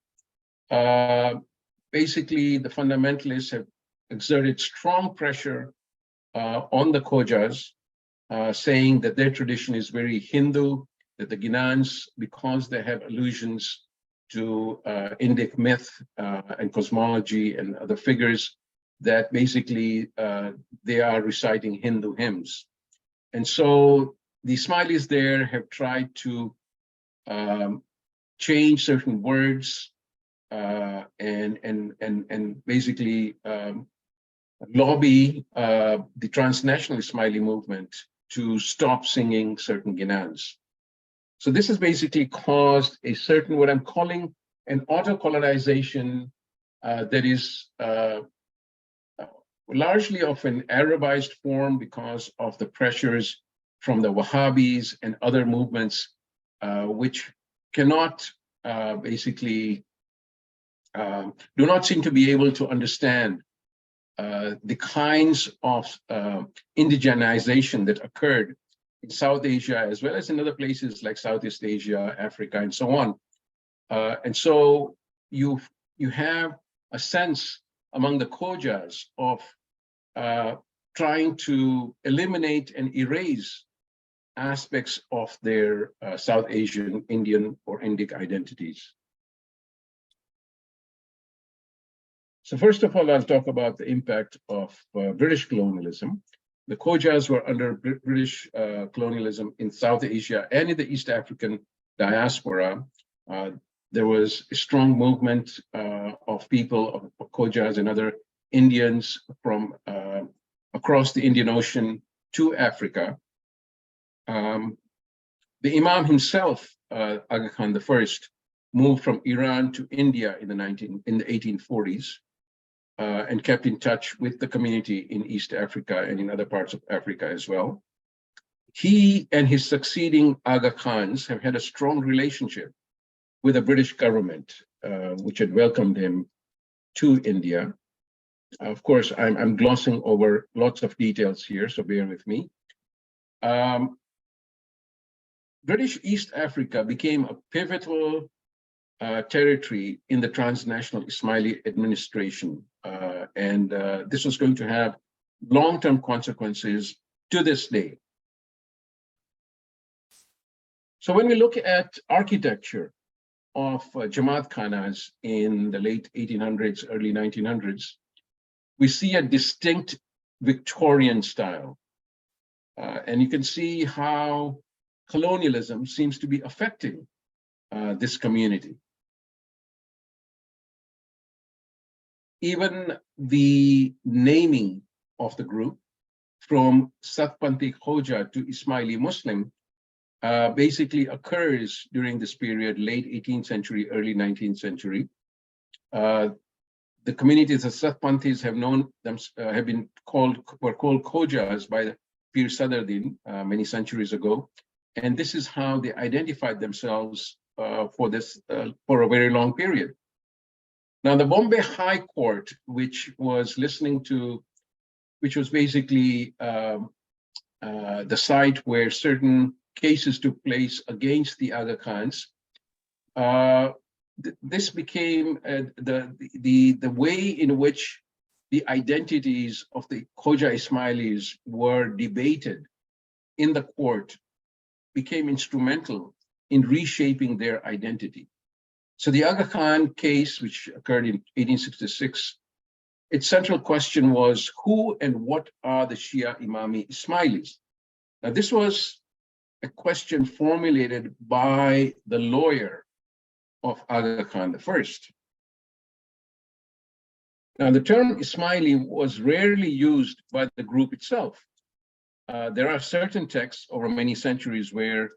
basically the fundamentalists have exerted strong pressure on the Khojas, saying that their tradition is very Hindu, that the Ginans, because they have allusions to Indic myth and cosmology and other figures, that basically they are reciting Hindu hymns. And so the Ismailis there have tried to change certain words and basically lobby the transnational Ismaili movement to stop singing certain Ginans. So this has basically caused a certain, what I'm calling an auto-colonization that is largely of an Arabized form because of the pressures from the Wahhabis and other movements, which cannot basically do not seem to be able to understand the kinds of indigenization that occurred in South Asia, as well as in other places like Southeast Asia, Africa, and so on. And so you have a sense among the Khojas of trying to eliminate and erase aspects of their South Asian, Indian, or Indic identities. So first of all, I'll talk about the impact of British colonialism. The Khojas were under British colonialism in South Asia and in the East African diaspora. There was a strong movement of people, of Khojas and other Indians from across the Indian Ocean to Africa. The Imam himself, Aga Khan I, moved from Iran to India in the 1840s. And kept in touch with the community in East Africa and in other parts of Africa as well. He and his succeeding Aga Khans have had a strong relationship with the British government, which had welcomed him to India. Of course, I'm glossing over lots of details here, so bear with me. British East Africa became a pivotal territory in the transnational Ismaili administration. And this was going to have long-term consequences to this day. So when we look at architecture of Jamaat Khanas in the late 1800s, early 1900s, we see a distinct Victorian style. And you can see how colonialism seems to be affecting this community. Even the naming of the group from Satpanthi Khoja to Ismaili Muslim basically occurs during this period, late 18th century, early 19th century. The communities of Satpanthis were called Khojas by the Pir Sadruddin many centuries ago, and this is how they identified themselves for a very long period. Now, the Bombay High Court, which was basically the site where certain cases took place against the Aga Khans, this became the way in which the identities of the Khoja Ismailis were debated in the court became instrumental in reshaping their identity. So the Aga Khan case, which occurred in 1866, its central question was, who and what are the Shia Imami Ismailis? Now, this was a question formulated by the lawyer of Aga Khan I. Now, the term Ismaili was rarely used by the group itself. There are certain texts over many centuries where,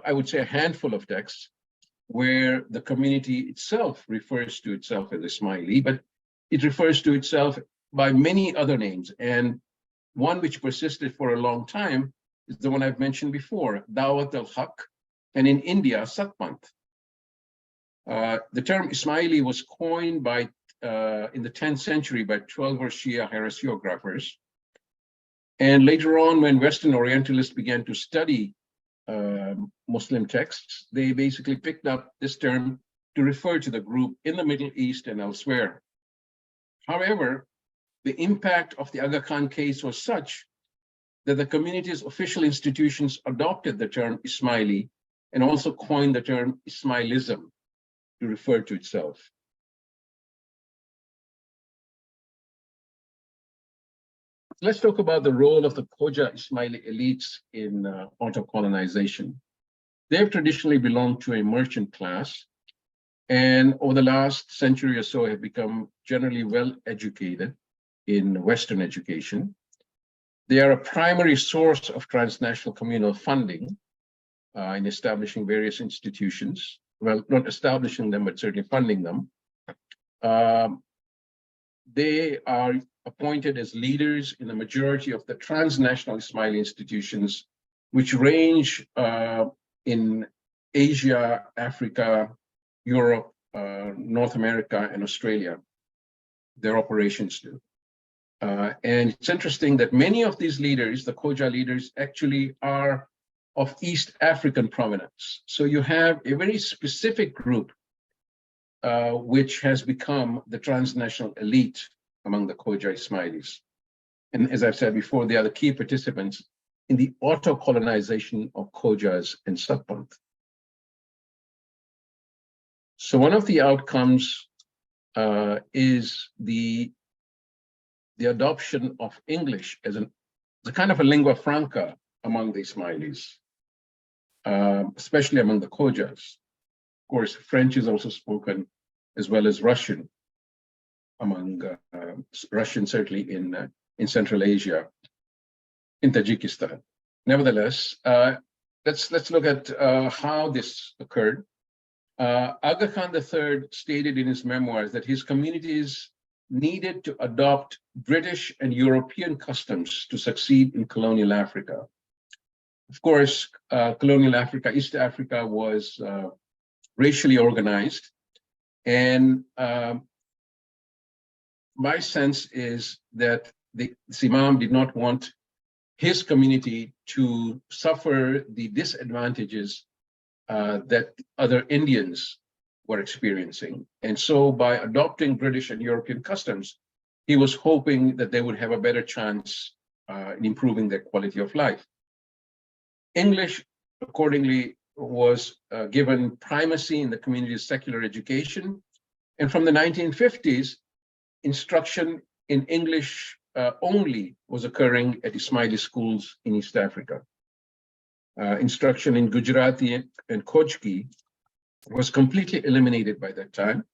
I would say a handful of texts, where the community itself refers to itself as Ismaili, but it refers to itself by many other names. And one which persisted for a long time is the one I've mentioned before, Dawat al-Haq, and in India, Satpanth. The term Ismaili was coined in the 10th century by 12 Shia heresiologists. And later on, when Western Orientalists began to study Muslim texts, they basically picked up this term to refer to the group in the Middle East and elsewhere. However, the impact of the Aga Khan case was such that the community's official institutions adopted the term Ismaili and also coined the term Ismailism to refer to itself. Let's talk about the role of the Khoja Ismaili elites in auto-colonization. They have traditionally belonged to a merchant class, and over the last century or so have become generally well educated in Western education. They are a primary source of transnational communal funding in establishing various institutions. Well, not establishing them, but certainly funding them. They are appointed as leaders in the majority of the transnational Ismaili institutions, which range in Asia, Africa, Europe, North America, and Australia. Their operations do. And it's interesting that many of these leaders, the Khoja leaders, actually are of East African provenance. So you have a very specific group which has become the transnational elite among the Khoja Ismailis. And as I've said before, they are the key participants in the auto-colonization of Khojas and Satpant. So one of the outcomes is the adoption of English as a kind of a lingua franca among the Ismailis, especially among the Khojas. Of course, French is also spoken, as well as Russian, among Russian certainly in Central Asia, in Tajikistan. Nevertheless, let's look at how this occurred. Aga Khan III stated in his memoirs that his communities needed to adopt British and European customs to succeed in colonial Africa. Of course, colonial Africa, East Africa, was racially organized. And my sense is that the Imam did not want his community to suffer the disadvantages that other Indians were experiencing. And so by adopting British and European customs, he was hoping that they would have a better chance in improving their quality of life. English, accordingly, was given primacy in the community's secular education. And from the 1950s, instruction in English only was occurring at Ismaili schools in East Africa. Instruction in Gujarati and Kochki was completely eliminated by that time.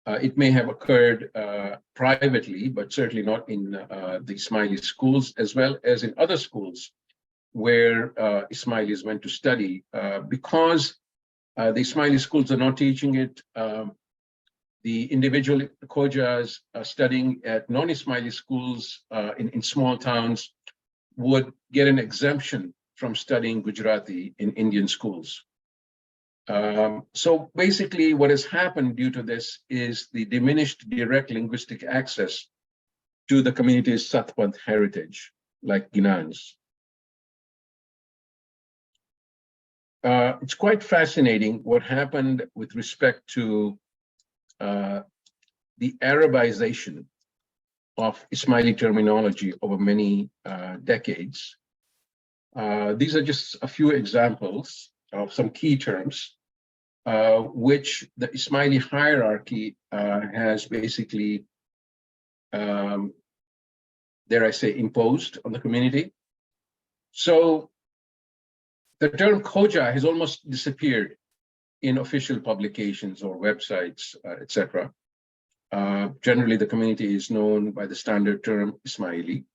It may have occurred privately, but certainly not in the Ismaili schools, as well as in other schools where Ismailis went to study. Because the Ismaili schools are not teaching it, the individual Khojas studying at non-Ismaili schools in small towns would get an exemption from studying Gujarati in Indian schools. So basically what has happened due to this is the diminished direct linguistic access to the community's Satpant heritage, like Ginans. It's quite fascinating what happened with respect to the Arabization of Ismaili terminology over many decades. These are just a few examples of some key terms which the Ismaili hierarchy has basically, dare I say, imposed on the community. So the term Khoja has almost disappeared in official publications or websites, etc. Generally, the community is known by the standard term Ismaili,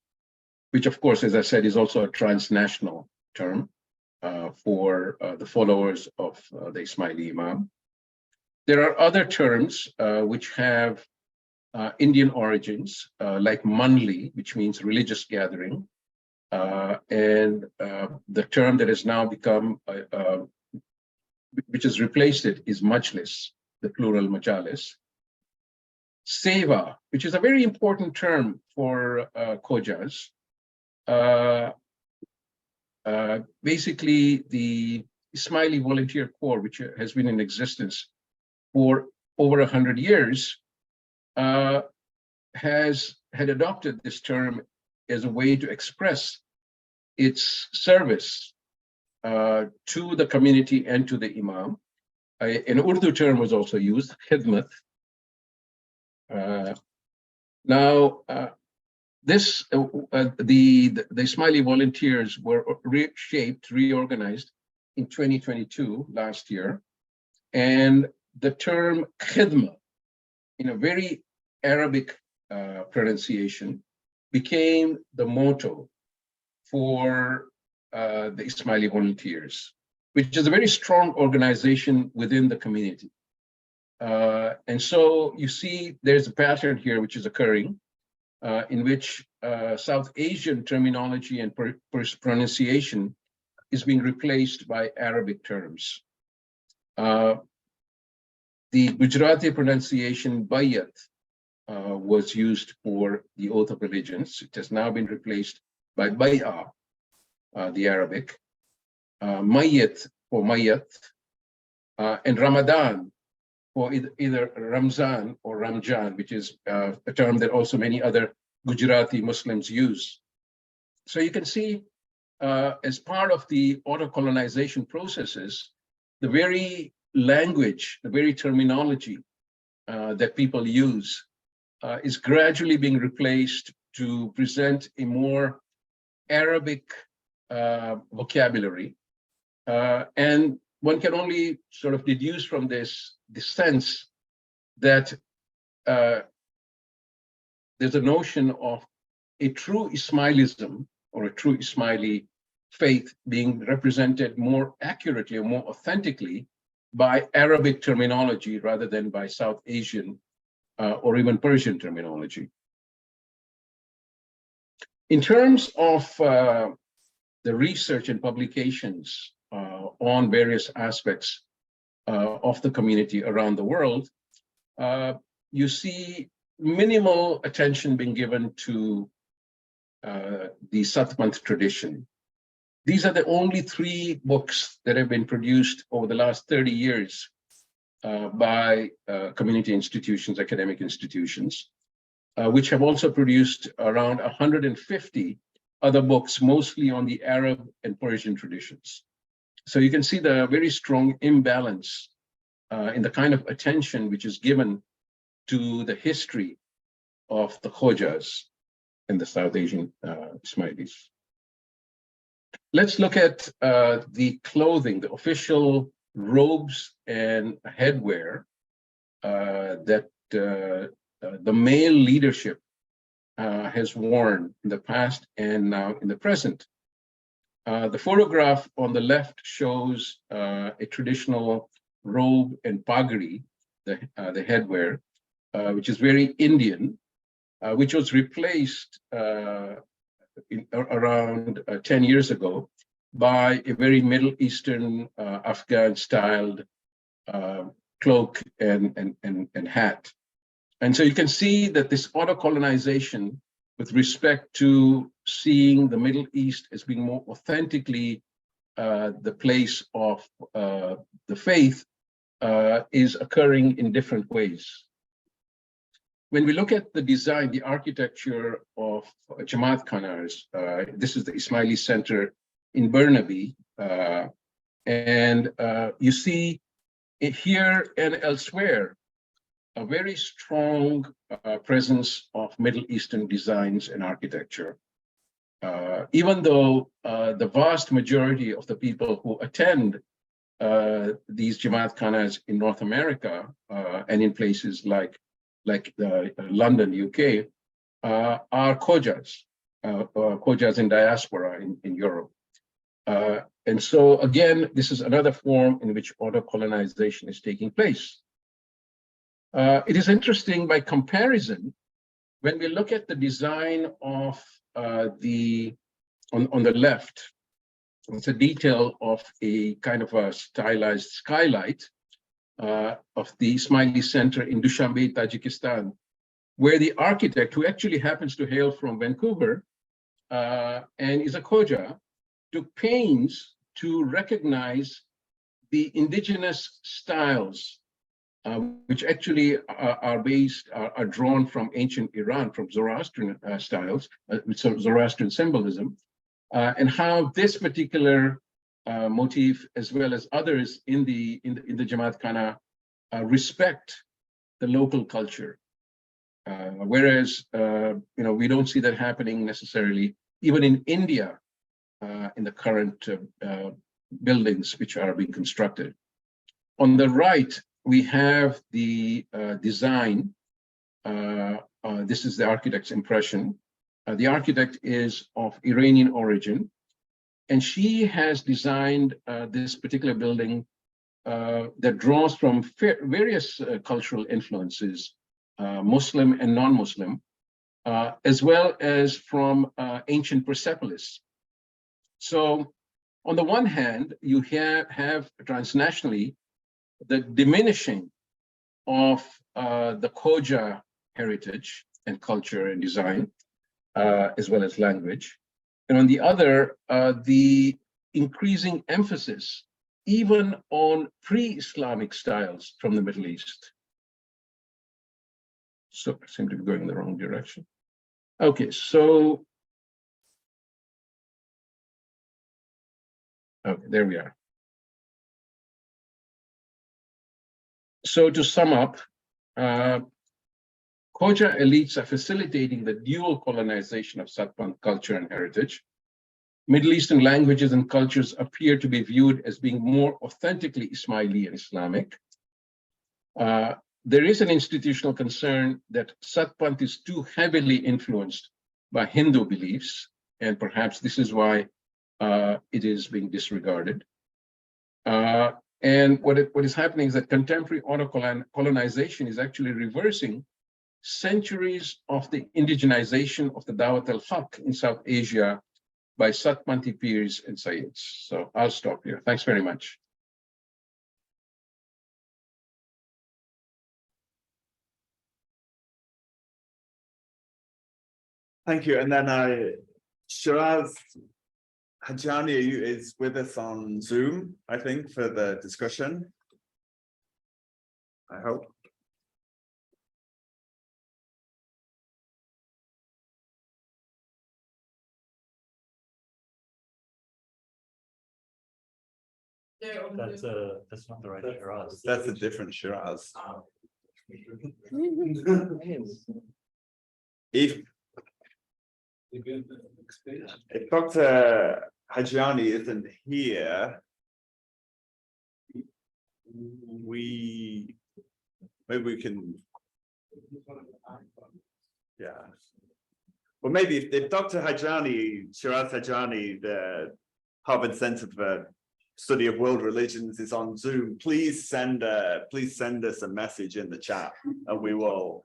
which of course, as I said, is also a transnational term for the followers of the Ismaili Imam. There are other terms which have Indian origins, like Manli, which means religious gathering, and the term that has now become, which has replaced it, is Majlis, the plural Majalis. Seva, which is a very important term for Khojas. Basically, the Ismaili Volunteer Corps, which has been in existence for over 100 years, had adopted this term as a way to express its service to the community and to the imam. An Urdu term was also used, khidmat. The Ismaili volunteers were reorganized in 2022, last year, and the term khidma, in a very Arabic pronunciation, became the motto for the Ismaili volunteers, which is a very strong organization within the community. And so you see there's a pattern here which is occurring in which South Asian terminology and pronunciation is being replaced by Arabic terms. The Gujarati pronunciation bayat was used for the oath of allegiance. It has now been replaced by bay'ah, the Arabic, mayyat for mayyat, and Ramadan for either Ramzan or Ramjan, which is a term that also many other Gujarati Muslims use. So you can see, as part of the auto-colonization processes, the very language, the very terminology that people use is gradually being replaced to present a more Arabic vocabulary. And one can only sort of deduce from this the sense that there's a notion of a true Ismailism or a true Ismaili faith being represented more accurately or more authentically by Arabic terminology rather than by South Asian or even Persian terminology. In terms of the research and publications on various aspects of the community around the world, you see minimal attention being given to the Satmant tradition. These are the only 3 books that have been produced over the last 30 years by community institutions, academic institutions, which have also produced around 150 other books, mostly on the Arab and Persian traditions. So you can see the very strong imbalance in the kind of attention which is given to the history of the Khojas and the South Asian Ismailis. Let's look at the clothing, the official robes and headwear that the male leadership has worn in the past and now in the present. The photograph on the left shows a traditional robe and pagri, the headwear, which is very Indian, which was replaced around 10 years ago by a very Middle Eastern Afghan-styled cloak and hat. And so you can see that this auto-colonization with respect to seeing the Middle East as being more authentically the place of the faith is occurring in different ways. When we look at the design, the architecture of Jamaat Khanas, this is the Ismaili Center in Burnaby, and you see here and elsewhere a very strong presence of Middle Eastern designs and architecture. Even though the vast majority of the people who attend these Jamaat Khanas in North America and in places like London, UK, are Khojas, Khojas in diaspora in Europe. And so again, this is another form in which auto-colonization is taking place. It is interesting by comparison, when we look at the design of on the left, it's a detail of a kind of a stylized skylight of the Ismaili Center in Dushanbe, Tajikistan, where the architect, who actually happens to hail from Vancouver and is a Khoja, took pains to recognize the indigenous styles, which actually are drawn from ancient Iran, from Zoroastrian styles, Zoroastrian symbolism, and how this particular motif, as well as others in the Jamaat Khana, respect the local culture. Whereas we don't see that happening necessarily, even in India, in the current buildings which are being constructed. On the right, we have the design. This is the architect's impression. The architect is of Iranian origin, and she has designed this particular building that draws from various cultural influences, Muslim and non-Muslim, as well as from ancient Persepolis. So on the one hand, you have transnationally the diminishing of the Khoja heritage and culture and design, as well as language. And on the other, the increasing emphasis even on pre-Islamic styles from the Middle East. So I seem to be going in the wrong direction. Okay, so okay, there we are. So to sum up, Khoja elites are facilitating the dual colonization of Satpant culture and heritage. Middle Eastern languages and cultures appear to be viewed as being more authentically Ismaili and Islamic. There is an institutional concern that Satpant is too heavily influenced by Hindu beliefs, and perhaps this is why it is being disregarded. And what is happening is that contemporary auto-colonization is actually reversing centuries of the indigenization of the Dawat al-Haq in South Asia by Satpanti peers and Sayyids. So I'll stop here. Thanks very much. Thank you. And then Shiraz Hajani is with us on Zoom, I think, for the discussion. I hope. That's not the right Shiraz. That's a different Shiraz. If Dr. Hajani isn't here, maybe we can, yeah. Well, maybe if Dr. Hajani, Shiraz Hajani, the Harvard Center for Study of World Religions is on Zoom, please send us a message in the chat and we will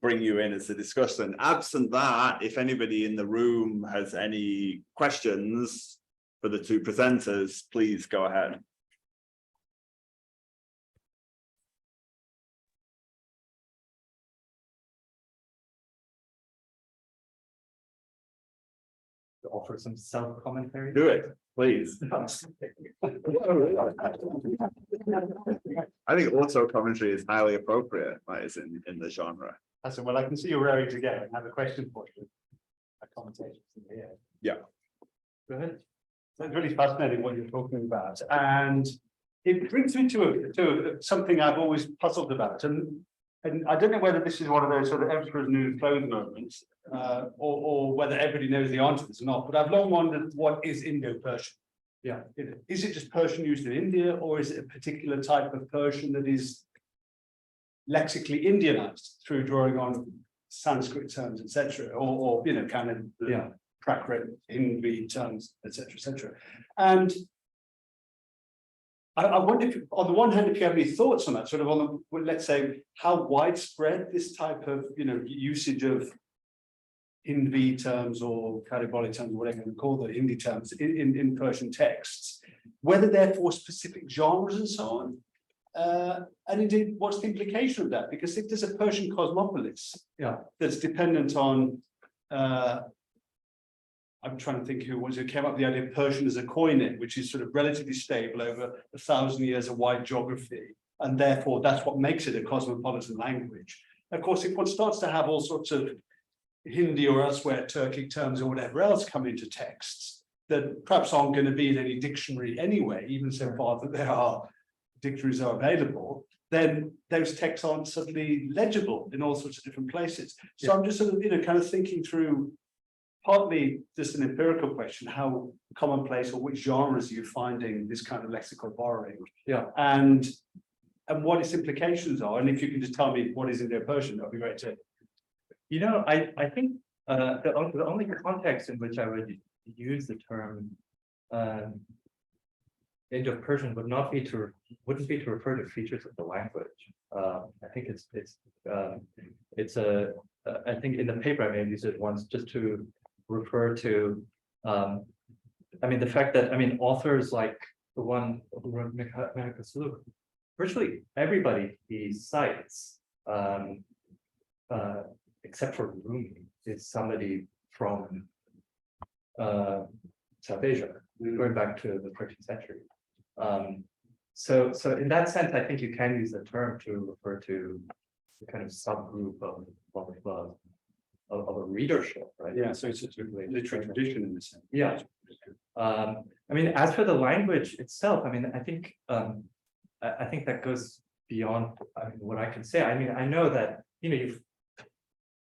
bring you in as a discussion. Absent that, if anybody in the room has any questions for the two presenters, please go ahead. To offer some self-commentary. Do it, please. I think auto commentary is highly appropriate, is in the genre. I said, well, I can see you're ready to go and have a question for you. A commentation from here. Yeah. Go ahead. So it's really fascinating what you're talking about. And it brings me to something I've always puzzled about. And I don't know whether this is one of those sort of emperor's new clothes moments, or whether everybody knows the answer to this or not, but I've long wondered, what is Indo-Persian? Yeah. Is it just Persian used in India, or is it a particular type of Persian that is lexically Indianized through drawing on Sanskrit terms, etc., or kind of Prakrit Hindi terms, etc. And I wonder if, on the one hand, if you have any thoughts on that, sort of on the, let's say, how widespread this type of usage of Hindi terms or Karibali terms, whatever you call the Hindi terms in Persian texts, whether therefore specific genres and so on. And indeed, what's the implication of that? Because if there's a Persian cosmopolis that's dependent on, I'm trying to think who came up with the idea of Persian as a koine, which is sort of relatively stable over 1,000 years of wide geography, and therefore that's what makes it a cosmopolitan language. Of course, if one starts to have all sorts of Hindi or elsewhere Turkic terms or whatever else come into texts, that perhaps aren't going to be in any dictionary anyway, even so far that there are dictionaries are available, then those texts aren't suddenly legible in all sorts of different places. So I'm just sort of, kind of thinking through partly just an empirical question, how commonplace or which genres are you finding this kind of lexical borrowing? Yeah. And what its implications are, and if you can just tell me what is in their Persian, that'd be great too. I think the only context in which I would use the term Indo-Persian wouldn't be to refer to features of the language. I think I think in the paper I may have used it once just to refer to the fact that authors like the one who wrote Mehmet Suluk, virtually everybody he cites except for Rumi is somebody from South Asia, going back to the 13th century. So in that sense, I think you can use the term to refer to the kind of subgroup of a readership, right? Yeah, so it's a literary tradition in the sense. Yeah. As for the language itself, I think that goes beyond what I can say. I know that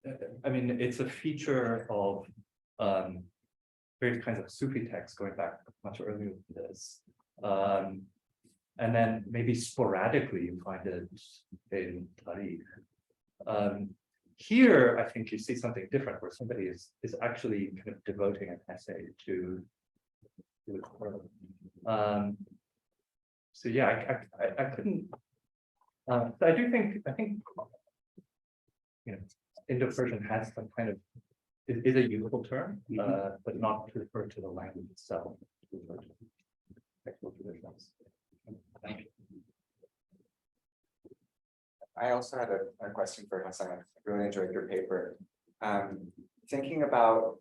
it's a feature of various kinds of Sufi texts going back much earlier than this. And then maybe sporadically you find it in Tariq. Here, I think you see something different where somebody is actually kind of devoting an essay to the Quran. So yeah, I couldn't. So I think Indo-Persian has some kind of is a useful term, but not to refer to the language itself. To refer to textual traditions. Thank you. I also had a question for Hassan. I really enjoyed your paper. Thinking about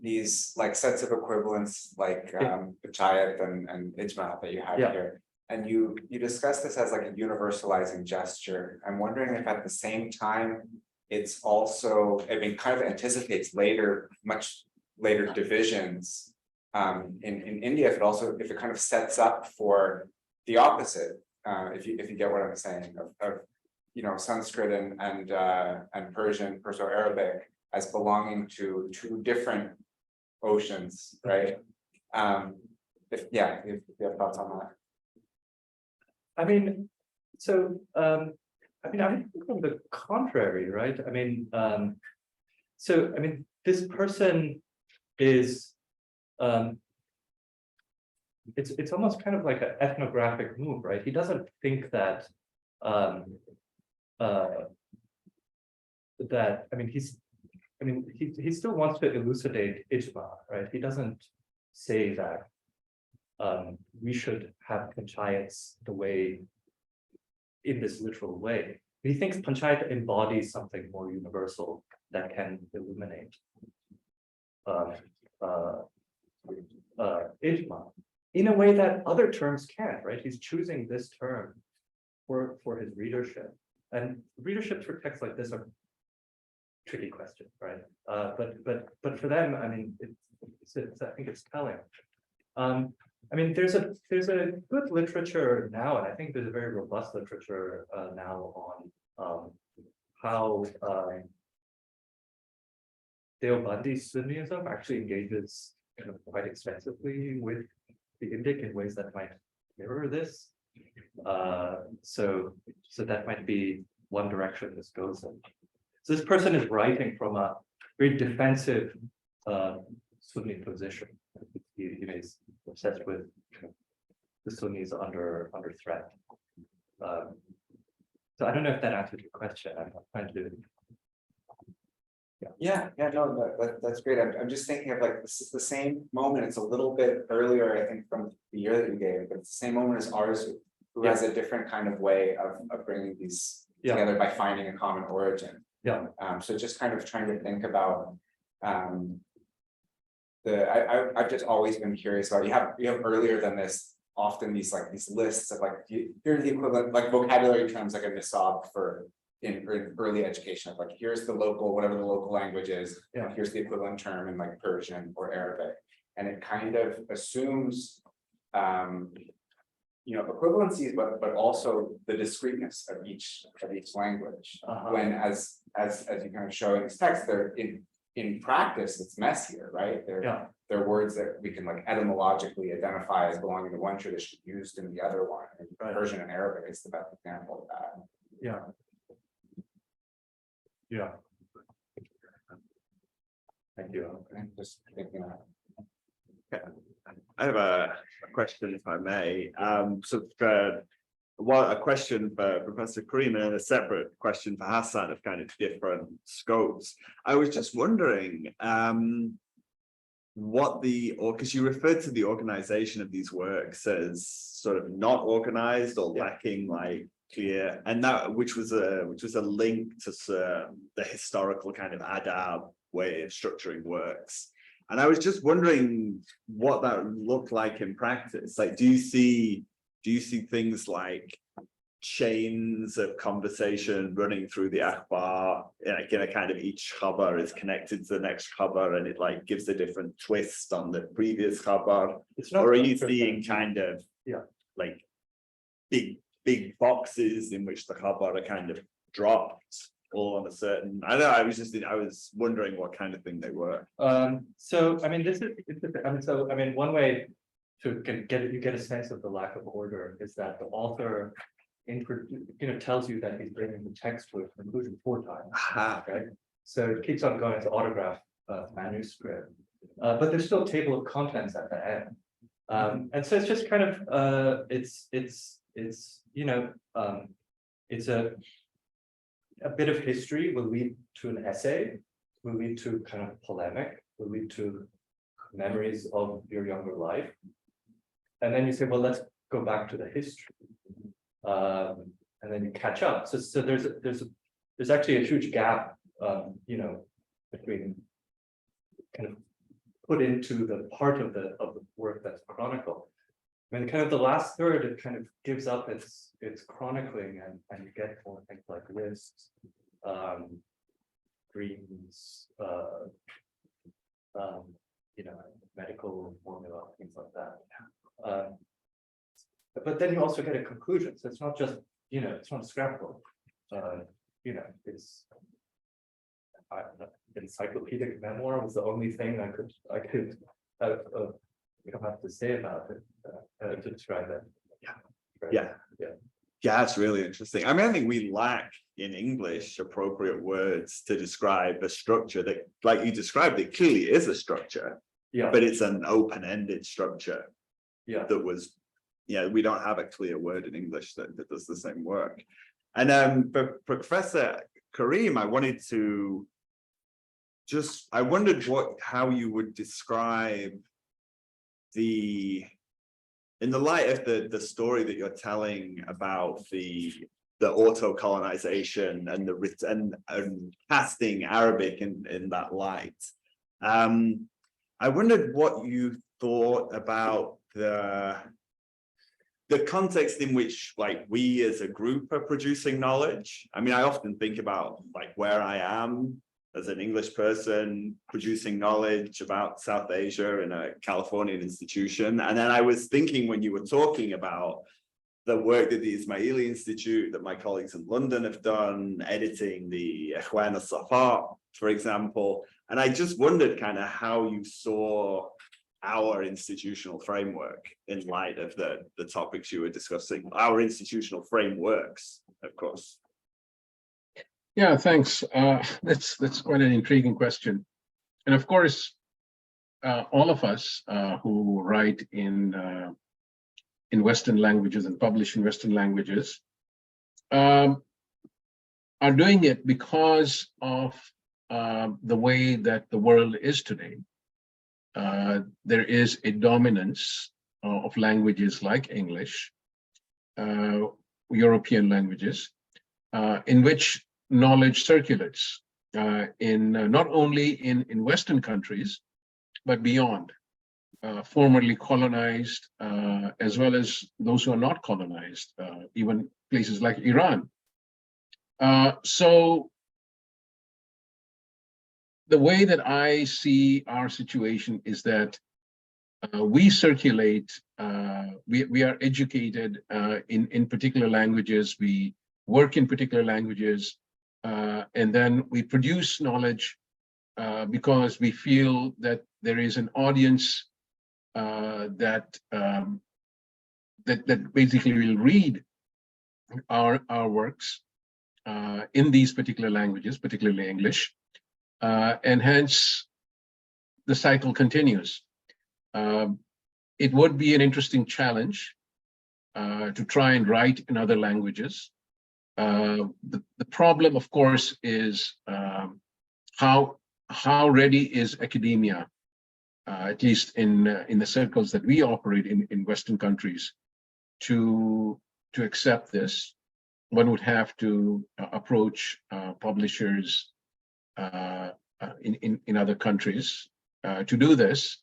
these like sets of equivalents like Panchayat and Ijma that you have here. And you discuss this as like a universalizing gesture. I'm wondering if at the same time it's also, kind of anticipates much later divisions. In India, if it kind of sets up for the opposite, if you get what I'm saying, of Sanskrit and Persian, Perso-Arabic as belonging to two different oceans, right? If you have thoughts on that. I think on the contrary, right? This person is it's almost kind of like an ethnographic move, right? He doesn't think that he still wants to elucidate Ijma, right? He doesn't say that we should have panchayats the way in this literal way. He thinks panchayat embodies something more universal that can illuminate Ijma in a way that other terms can't, right? He's choosing this term for his readership. And readerships for texts like this are a tricky question, right? But for them, I think it's telling. There's a good literature now, and I think there's a very robust literature now on how Deobandi Sunnism actually engages kind of quite extensively with the Indic in ways that might mirror this. So that might be one direction this goes in. So this person is writing from a very defensive Sunni position. He is obsessed with the Sunnis under threat. So I don't know if that answered your question. I'm trying to do it. That's great. I'm just thinking of like this is the same moment. It's a little bit earlier, I think, from the year that you gave, but it's the same moment as ours, who has a different kind of way of bringing these together by finding a common origin. So just kind of trying to think about I've just always been curious about you have earlier than this often these lists of here's the equivalent vocabulary terms like a nisab for in early education of here's the local, whatever the local language is, here's the equivalent term in Persian or Arabic. and it kind of assumes equivalencies, but also the discreteness of each language. When as you kind of show in this text, they're in practice, it's messier, right? They're words that we can like etymologically identify as belonging to one tradition used in the other one. And Persian and Arabic is the best example of that. Thank you. I'm just thinking that. I have a question, if I may. A question for Professor Karim and a separate question for Hassan of kind of different scopes. I was just wondering because you referred to the organization of these works as sort of not organized or lacking like clear, and that which was a link to the historical kind of adab way of structuring works. And I was just wondering what that looked like in practice. Like, do you see things like chains of conversation running through the akhbar, like in a kind of each khabar is connected to the next khabar and it like gives a different twist on the previous khabar? Or are you seeing kind of like big boxes in which the khabar are kind of dropped all on a certain, I don't know, I was wondering what kind of thing they were. So I mean, one way to get a sense of the lack of order is that the author tells you that he's bringing the text to a conclusion 4 times, right? So it keeps on going. It's autograph manuscript, but there's still a table of contents at the end, and so it's just kind of it's a bit of history will lead to an essay, will lead to kind of polemic, will lead to memories of your younger life, and then you say, well, let's go back to the history. And then you catch up. So there's actually a huge gap, between kind of put into the part of the work that's chronicle. I mean, kind of the last third, it kind of gives up its chronicling, and you get more things like lists, dreams, medical formula, things like that. But then you also get a conclusion. So it's not just, it's not a scrapbook. It's encyclopedic memoir was the only thing I could have to say about it to describe it. Yeah, it's really interesting. I mean, I think we lack in English appropriate words to describe a structure that, like you described, it clearly is a structure, but it's an open-ended structure. That was, we don't have a clear word in English that does the same work. And for Professor Karim, I wondered how you would describe in the light of the story that you're telling about the auto-colonization and and casting Arabic in that light. I wondered what you thought about the context in which like we as a group are producing knowledge. I mean, I often think about like where I am as an English person producing knowledge about South Asia in a Californian institution. And then I was thinking when you were talking about the work that the Ismaili Institute, that my colleagues in London have done, editing the Ikhwan al-Safar, for example. And I just wondered kind of how you saw our institutional framework in light of the topics you were discussing, our institutional frameworks, of course. Yeah, thanks. That's quite an intriguing question. And of course, all of us who write in Western languages and publish in Western languages are doing it because of the way that the world is today. There is a dominance of languages like English, European languages, in which knowledge circulates in not only in Western countries, but beyond, formerly colonized, as well as those who are not colonized, even places like Iran. So the way that I see our situation is that we circulate, we are educated in particular languages, we work in particular languages, and then we produce knowledge because we feel that there is an audience that basically will read our works in these particular languages, particularly English, and hence the cycle continues. It would be an interesting challenge to try and write in other languages. The problem, of course, is how ready is academia, at least in the circles that we operate in Western countries, to accept this. One would have to approach publishers in other countries to do this.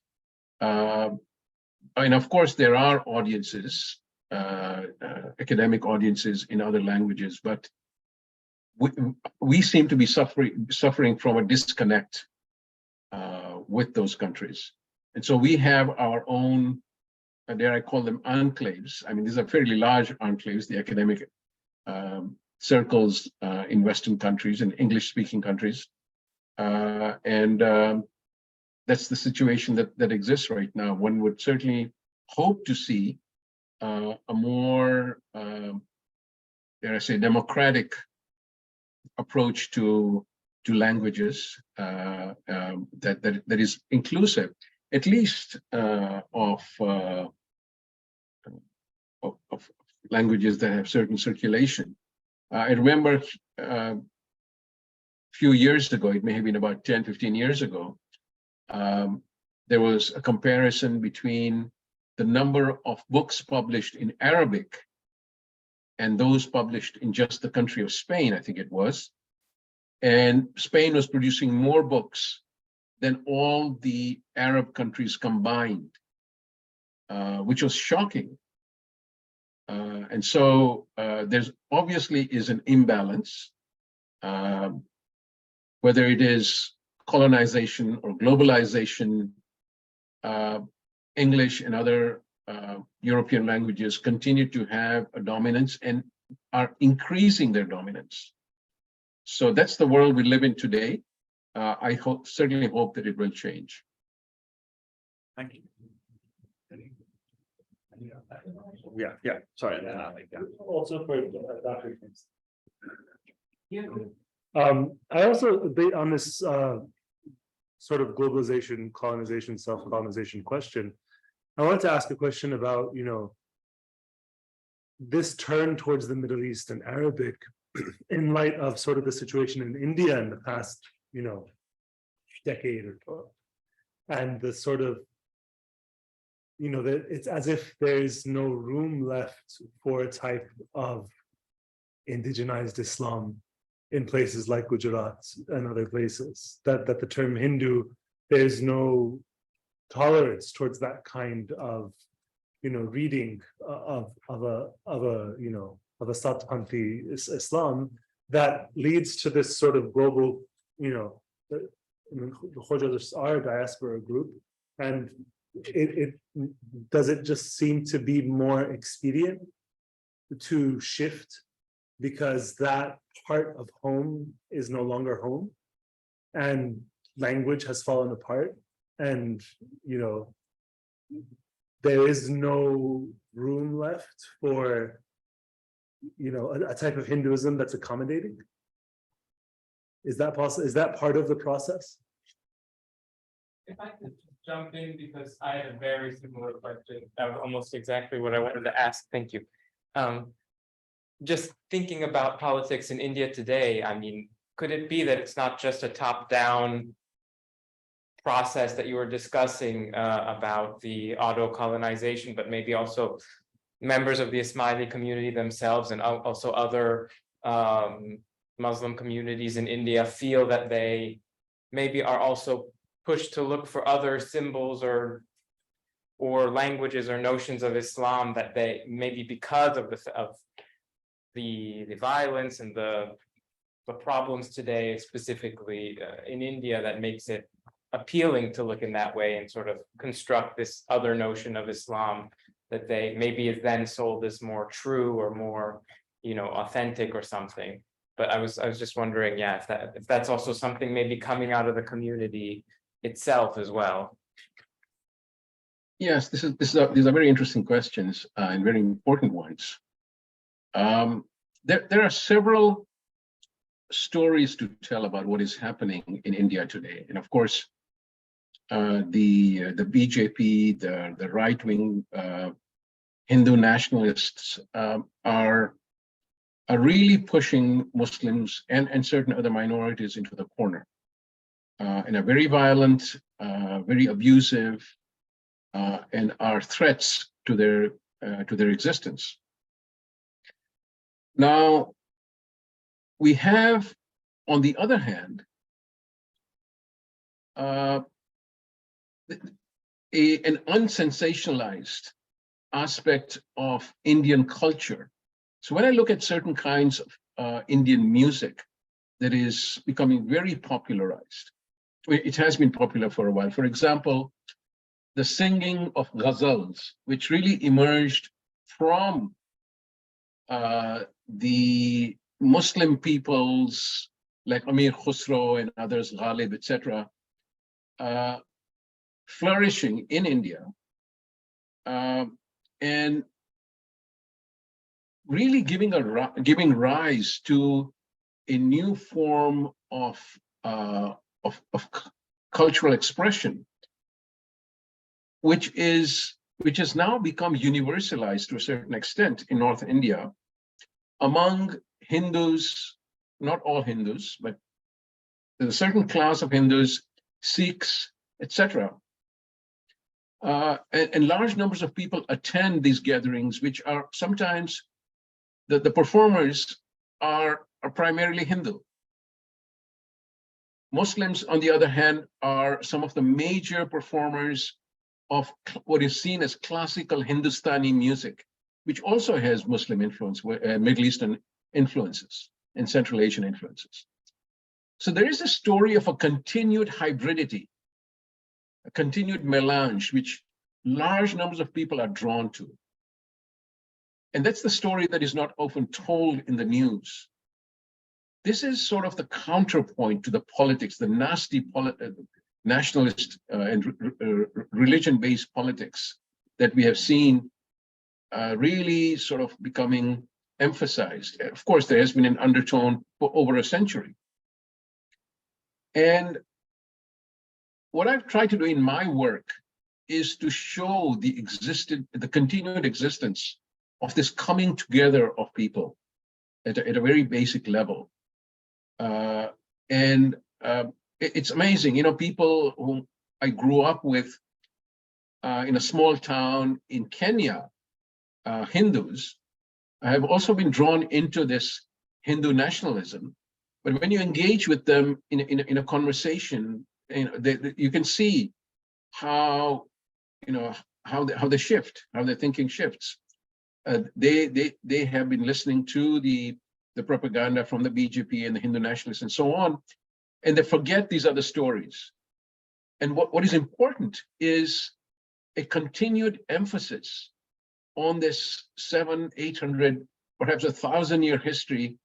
And of course, there are audiences, academic audiences in other languages, but we seem to be suffering from a disconnect with those countries. And so we have our own, dare I call them enclaves. I mean, these are fairly large enclaves, the academic circles in Western countries and English-speaking countries. That's the situation that exists right now. One would certainly hope to see a more, dare I say, democratic approach to languages that is inclusive, at least of languages that have certain circulation. I remember a few years ago, it may have been about 10, 15 years ago, there was a comparison between the number of books published in Arabic and those published in just the country of Spain, I think it was. And Spain was producing more books than all the Arab countries combined, which was shocking. And so there's obviously is an imbalance, whether it is colonization or globalization. English and other European languages continue to have a dominance and are increasing their dominance. So that's the world we live in today. I certainly hope that it will change. Thank you. Yeah, sorry. Also for Dr. I also debate on this sort of globalization, colonization, self-colonization question. I wanted to ask a question about, this turn towards the Middle East and Arabic in light of sort of the situation in India in the past, decade or so, and the sort of, that it's as if there's no room left for a type of indigenized Islam in places like Gujarat and other places, that the term Hindu, there's no tolerance towards that kind of, reading of a Satpanthi Islam that leads to this sort of global, the Khojas are a diaspora group, and it does it just seem to be more expedient to shift because that part of home is no longer home and language has fallen apart, and there is no room left for a type of Hinduism that's accommodating? Is that possible? Is that part of the process? If I could jump in, because I had a very similar question, that was almost exactly what I wanted to ask. Thank you. Just thinking about politics in India today, I mean, could it be that it's not just a top-down process that you were discussing about the auto-colonization, but maybe also members of the Ismaili community themselves and also other Muslim communities in India feel that they maybe are also pushed to look for other symbols or languages or notions of Islam that they maybe because of the violence and the problems today, specifically in India, that makes it appealing to look in that way and sort of construct this other notion of Islam that they maybe is then sold as more true or more, authentic or something. But I was just wondering, yeah, if that's also something maybe coming out of the community itself as well. Yes, these are very interesting questions and very important ones. There are several stories to tell about what is happening in India today, and of course, the BJP, the right-wing Hindu nationalists are really pushing Muslims and certain other minorities into the corner in a very violent, very abusive, and are threats to their existence. Now, we have, on the other hand, an unsensationalized aspect of Indian culture. So when I look at certain kinds of Indian music that is becoming very popularized, it has been popular for a while. For example, the singing of ghazals, which really emerged from the Muslim peoples like Amir Khusro and others, Ghalib, etc., flourishing in India, and really giving rise to a new form of cultural expression, which has now become universalized to a certain extent in North India among Hindus, not all Hindus, but there's a certain class of Hindus, Sikhs, etc. And large numbers of people attend these gatherings, which are sometimes the performers are primarily Hindu. Muslims, on the other hand, are some of the major performers of what is seen as classical Hindustani music, which also has Muslim influence, Middle Eastern influences and Central Asian influences. So there is a story of a continued hybridity, a continued melange, which large numbers of people are drawn to. And that's the story that is not often told in the news. This is sort of the counterpoint to the politics, the nasty nationalist and religion-based politics that we have seen really sort of becoming emphasized. Of course, there has been an undertone for over a century. And what I've tried to do in my work is to show the continued existence of this coming together of people at a very basic level. It's amazing, people whom I grew up with in a small town in Kenya, Hindus, have also been drawn into this Hindu nationalism. But when you engage with them in a conversation, you can see how they shift, how their thinking shifts. They have been listening to the propaganda from the BJP and the Hindu nationalists and so on, and they forget these other stories. And what is important is a continued emphasis on this 700-800, perhaps 1,000-year history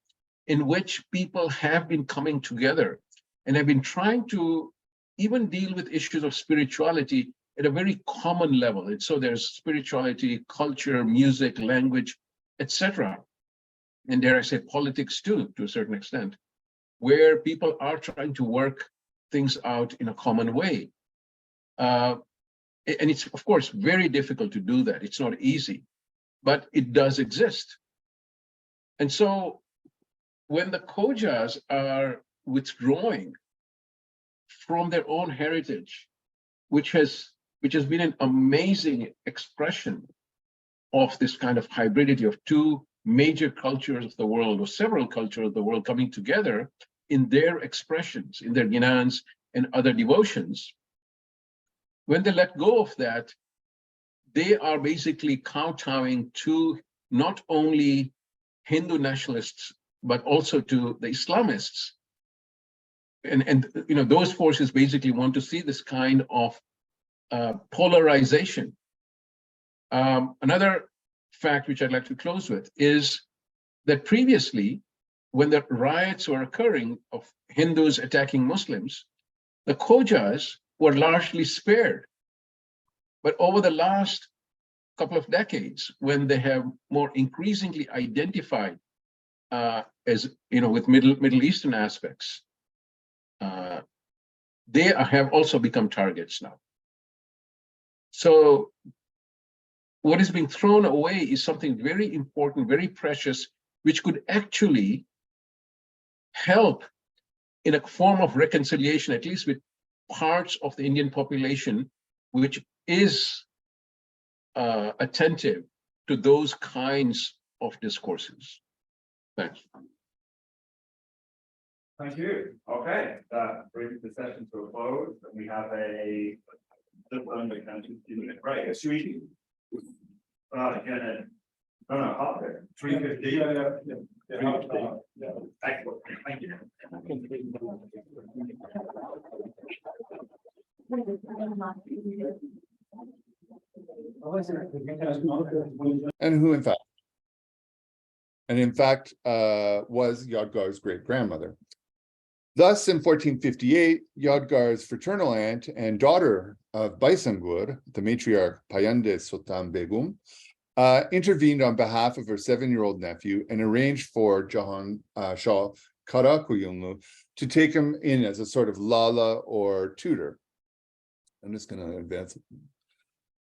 in which people have been coming together and have been trying to even deal with issues of spirituality at a very common level. And so there's spirituality, culture, music, language, etc. And dare I say politics too, to a certain extent, where people are trying to work things out in a common way. And it's, of course, very difficult to do that. It's not easy, but it does exist. And so when the Khojas are withdrawing from their own heritage, which has been an amazing expression of this kind of hybridity of two major cultures of the world, or several cultures of the world coming together in their expressions, in their gnans and other devotions. When they let go of that, they are basically kowtowing to not only Hindu nationalists, but also to the Islamists, and you know, those forces basically want to see this kind of polarization. Another fact which I'd like to close with is that previously, when the riots were occurring of Hindus attacking Muslims, the Khojas were largely spared. But over the last couple of decades, when they have more increasingly identified as, you know, with Middle Eastern aspects, they have also become targets now. So what is being thrown away is something very important, very precious, which could actually help in a form of reconciliation, at least with parts of the Indian population, which is attentive to those kinds of discourses. Thanks. Thank you. Okay, that brings the session to a close. And we have a little under 2-minute break. Should we? Again, no, 3:50. Excellent. Thank you. And who in fact was Yadgar's great-grandmother. Thus, in 1458, Yadgar's fraternal aunt and daughter of Baisangur, the matriarch Payande Sultan Begum, intervened on behalf of her 7-year-old nephew and arranged for Jahan Shah Karakuyunlu to take him in as a sort of lala or tutor. I'm just going to advance it.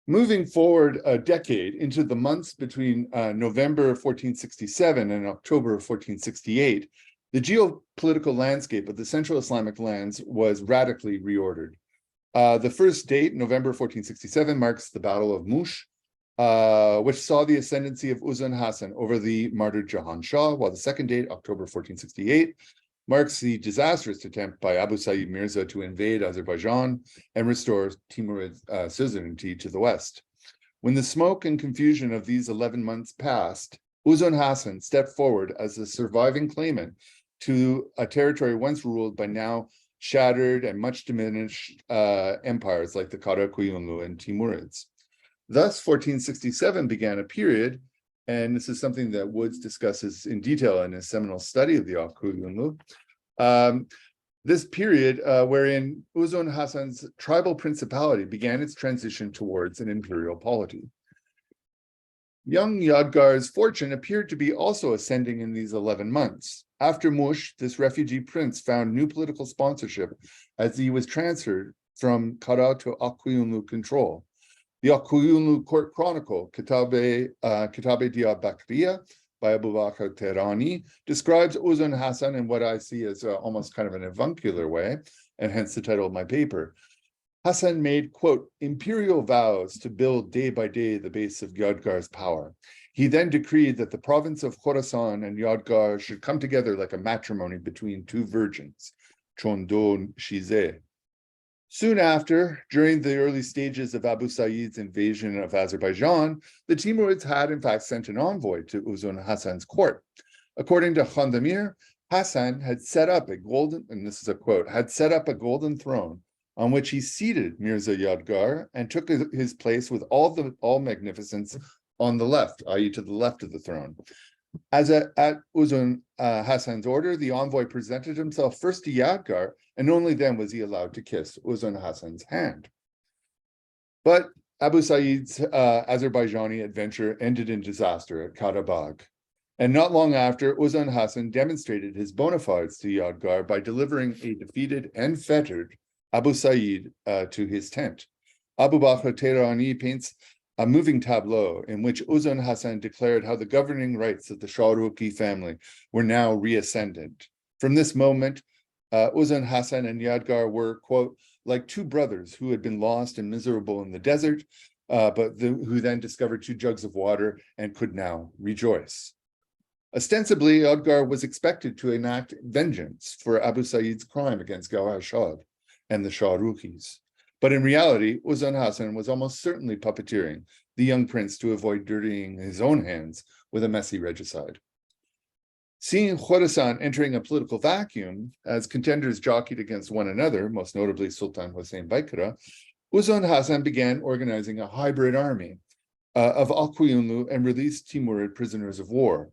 Moving forward a decade into the months between November 1467 and October 1468, the geopolitical landscape of the Central Islamic lands was radically reordered. The first date, November 1467, marks the Battle of Mush, which saw the ascendancy of Uzun Hasan over the martyred Jahan Shah, while the second date, October 1468, marks the disastrous attempt by Abu Sa'id Mirza to invade Azerbaijan and restore Timurid suzerainty to the west. When the smoke and confusion of these 11 months passed, Uzun Hasan stepped forward as the surviving claimant to a territory once ruled by now shattered and much diminished empires like the Karakuyunlu and Timurids. Thus, 1467 began a period, and this is something that Woods discusses in detail in his seminal study of the Karakuyunlu, this period wherein Uzun Hasan's tribal principality began its transition towards an imperial polity. Young Yadgar's fortune appeared to be also ascending in these 11 months. After Mush, this refugee prince found new political sponsorship as he was transferred from Kara to Akuyunlu control. The Akuyunlu court chronicle, Kitabe Dia Bakriya, by Abu Bakr Tehrani, describes Uzun Hasan in what I see as almost kind of an avuncular way, and hence the title of my paper. Hasan made, quote, imperial vows to build day by day the base of Yadgar's power. He then decreed that the province of Khorasan and Yadgar should come together like a matrimony between two virgins, Chondo Shize. Soon after, during the early stages of Abu Sa'id's invasion of Azerbaijan, the Timurids had in fact sent an envoy to Uzun Hasan's court. According to Khandamir, Hasan had set up a golden, and this is a quote, had set up a golden throne on which he seated Mirza Yadgar and took his place with all magnificence on the left, i.e. to the left of the throne. At Uzun Hasan's order, the envoy presented himself first to Yadgar, and only then was he allowed to kiss Uzun Hasan's hand. But Abu Sa'id's Azerbaijani adventure ended in disaster at Karabagh. And not long after, Uzun Hasan demonstrated his bona fides to Yadgar by delivering a defeated and fettered Abu Sa'id to his tent. Abu Bakr Tehrani paints a moving tableau in which Uzun Hasan declared how the governing rights of the Shahruki family were now reascendant. From this moment, Uzun Hasan and Yadgar were, quote, like two brothers who had been lost and miserable in the desert, who then discovered 2 jugs of water and could now rejoice. Ostensibly, Yadgar was expected to enact vengeance for Abu Sa'id's crime against Gawhar Shah and the Shahrukis. But in reality, Uzun Hasan was almost certainly puppeteering the young prince to avoid dirtying his own hands with a messy regicide. Seeing Khorasan entering a political vacuum as contenders jockeyed against one another, most notably Sultan Hussein Baykara, Uzun Hasan began organizing a hybrid army of Al-Quyunlu and released Timurid prisoners of war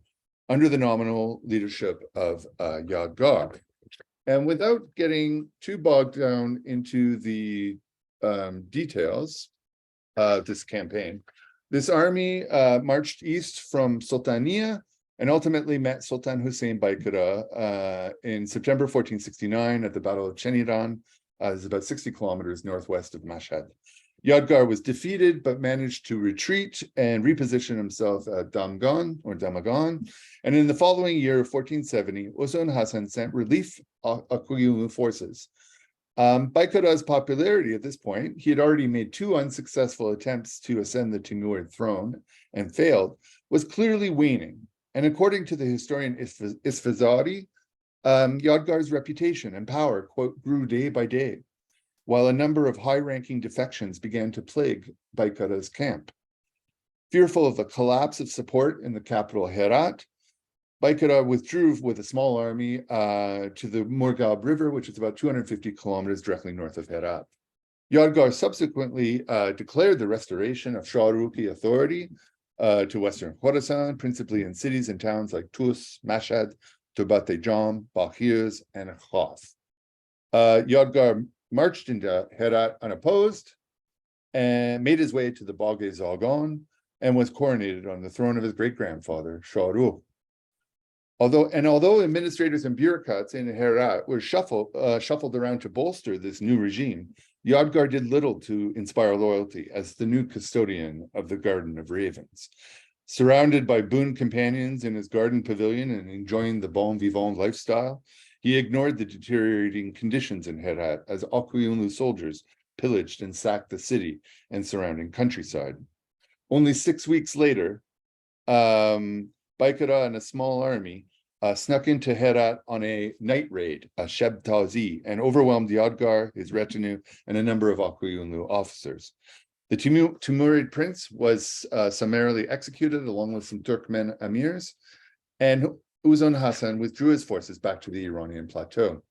under the nominal leadership of Yadgar. And without getting too bogged down into the details of this campaign, this army marched east from Sultania and ultimately met Sultan Hussein Baykara in September 1469 at the Battle of Cheniran. It's about 60 kilometers northwest of Mashhad. Yadgar was defeated, but managed to retreat and reposition himself at Damgan or Damagan. And in the following year of 1470, Uzun Hasan sent relief Al-Quyunlu forces. Baykara's popularity at this point, he had already made 2 unsuccessful attempts to ascend the Timurid throne and failed, was clearly waning. And according to the historian Isfazari, Yadgar's reputation and power, quote, grew day by day, while a number of high-ranking defections began to plague Baykara's camp. Fearful of the collapse of support in the capital Herat, Baykara withdrew with a small army to the Murghab River, which is about 250 kilometers directly north of Herat. Yadgar subsequently declared the restoration of Shahruki authority to Western Khorasan, principally in cities and towns like Tus, Mashhad, Tubat-e-Jam, Bakhirs, and Khaf. Yadgar marched into Herat unopposed and made his way to the Bagh-e-Zagan and was coronated on the throne of his great-grandfather, Shahrukh. Although administrators and bureaucrats in Herat were shuffled around to bolster this new regime, Yadgar did little to inspire loyalty as the new custodian of the Garden of Ravens. Surrounded by boon companions in his garden pavilion and enjoying the bon vivant lifestyle, he ignored the deteriorating conditions in Herat as Al-Quyunlu soldiers pillaged and sacked the city and surrounding countryside. Only 6 weeks later, Baykara and a small army snuck into Herat on a night raid, a Sheb Tazi, and overwhelmed Yadgar, his retinue, and a number of Al-Quyunlu officers. The Timurid prince was summarily executed along with some Turkmen emirs, and Uzun Hasan withdrew his forces back to the Iranian plateau.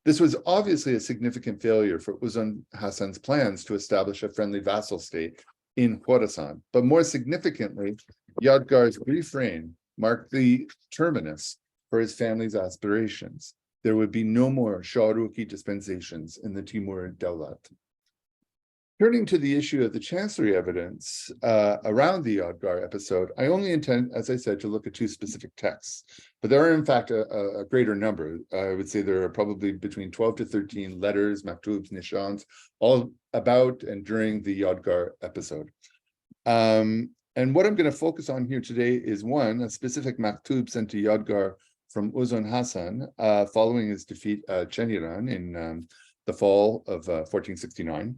This was obviously a significant failure for Uzun Hasan's plans to establish a friendly vassal state in Khorasan, but more significantly, Yadgar's brief reign marked the terminus for his family's aspirations. There would be no more Shahrukhi dispensations in the Timurid Dawlat. Turning to the issue of the chancellery evidence around the Yadgar episode, I only intend, as I said, to look at 2 specific texts, but there are in fact a greater number. I would say there are probably between 12 to 13 letters, maktubs, nishans, all about and during the Yadgar episode. And what I'm going to focus on here today is one, a specific maktub sent to Yadgar from Uzun Hasan following his defeat at Cheniran in the fall of 1469.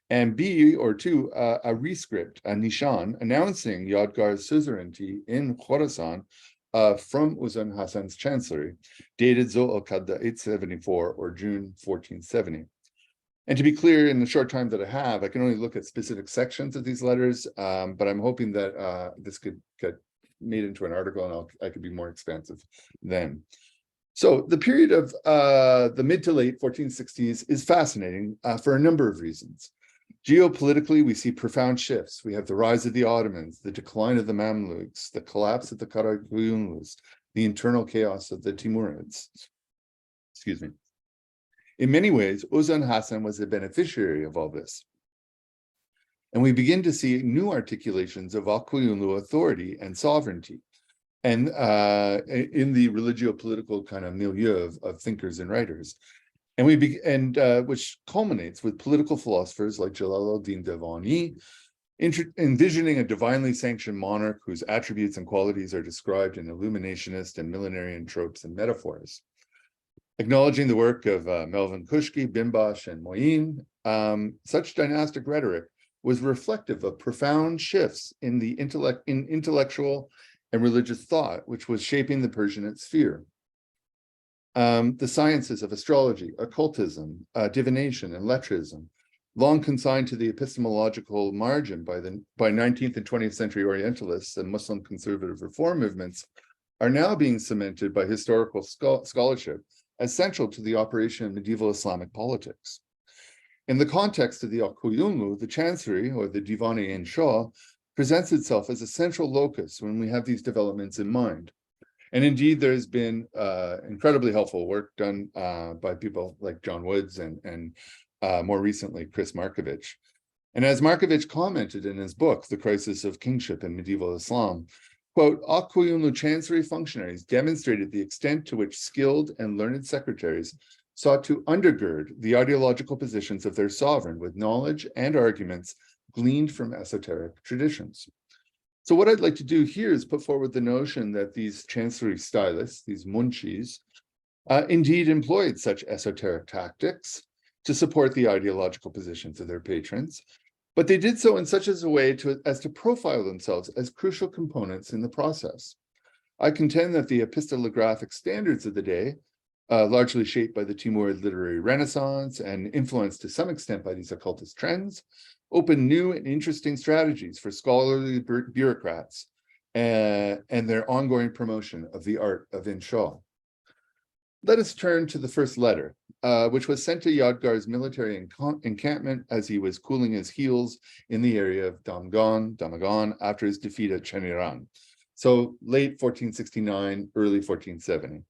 And B, or 2, a rescript, a nishan, announcing Yadgar's suzerainty in Khorasan from Uzun Hasan's chancellery, dated Zul al-Qadda 874 or June 1470. And to be clear, in the short time that I have, I can only look at specific sections of these letters, but I'm hoping that this could get made into an article and I could be more expansive then. So the period of the mid to late 1460s is fascinating for a number of reasons. Geopolitically, we see profound shifts. We have the rise of the Ottomans, the decline of the Mamluks, the collapse of the Karakoyunlus, the internal chaos of the Timurids. Excuse me. In many ways, Uzun Hasan was the beneficiary of all this. And we begin to see new articulations of Al-Quyunlu authority and sovereignty, and in the religio-political kind of milieu of thinkers and writers. And which culminates with political philosophers like Jalal al-Din Davani, envisioning a divinely sanctioned monarch whose attributes and qualities are described in illuminationist and millenarian tropes and metaphors. Acknowledging the work of Melvin Kushki, Bimbash, and Moyin, such dynastic rhetoric was reflective of profound shifts in the intellectual and religious thought, which was shaping the Persianate sphere. The sciences of astrology, occultism, divination, and lettrism, long consigned to the epistemological margin by 19th and 20th century Orientalists and Muslim conservative reform movements, are now being cemented by historical scholarship as central to the operation of medieval Islamic politics. In the context of the Akuyunlu, the Chancery, or the Divan-i-Insha, presents itself as a central locus when we have these developments in mind. And indeed, there's been incredibly helpful work done by people like John Woods and more recently, Chris Markovich. And as Markovich commented in his book, The Crisis of Kingship in Medieval Islam, quote, Akuyunlu Chancery functionaries demonstrated the extent to which skilled and learned secretaries sought to undergird the ideological positions of their sovereign with knowledge and arguments gleaned from esoteric traditions. So what I'd like to do here is put forward the notion that these chancery stylists, these munchis, indeed employed such esoteric tactics to support the ideological positions of their patrons, but they did so in such as a way as to profile themselves as crucial components in the process. I contend that the epistolographic standards of the day, largely shaped by the Timurid literary renaissance and influenced to some extent by these occultist trends, open new and interesting strategies for scholarly bureaucrats and their ongoing promotion of the art of Insha. Let us turn to the first letter, which was sent to Yadgar's military encampment as he was cooling his heels in the area of Damaghan after his defeat at Cheniran. So late 1469, early 1470.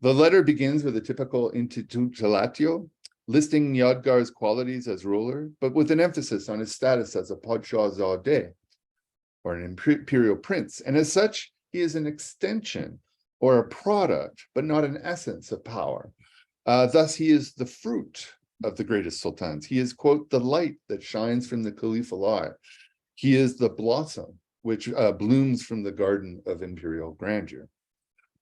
The letter begins with a typical intitulatio, listing Yadgar's qualities as ruler, but with an emphasis on his status as a Padshahzadeh, or an imperial prince. And as such, he is an extension or a product, but not an essence of power. Thus, he is the fruit of the greatest sultans. He is, quote, the light that shines from the caliphal eye. He is the blossom which blooms from the garden of imperial grandeur.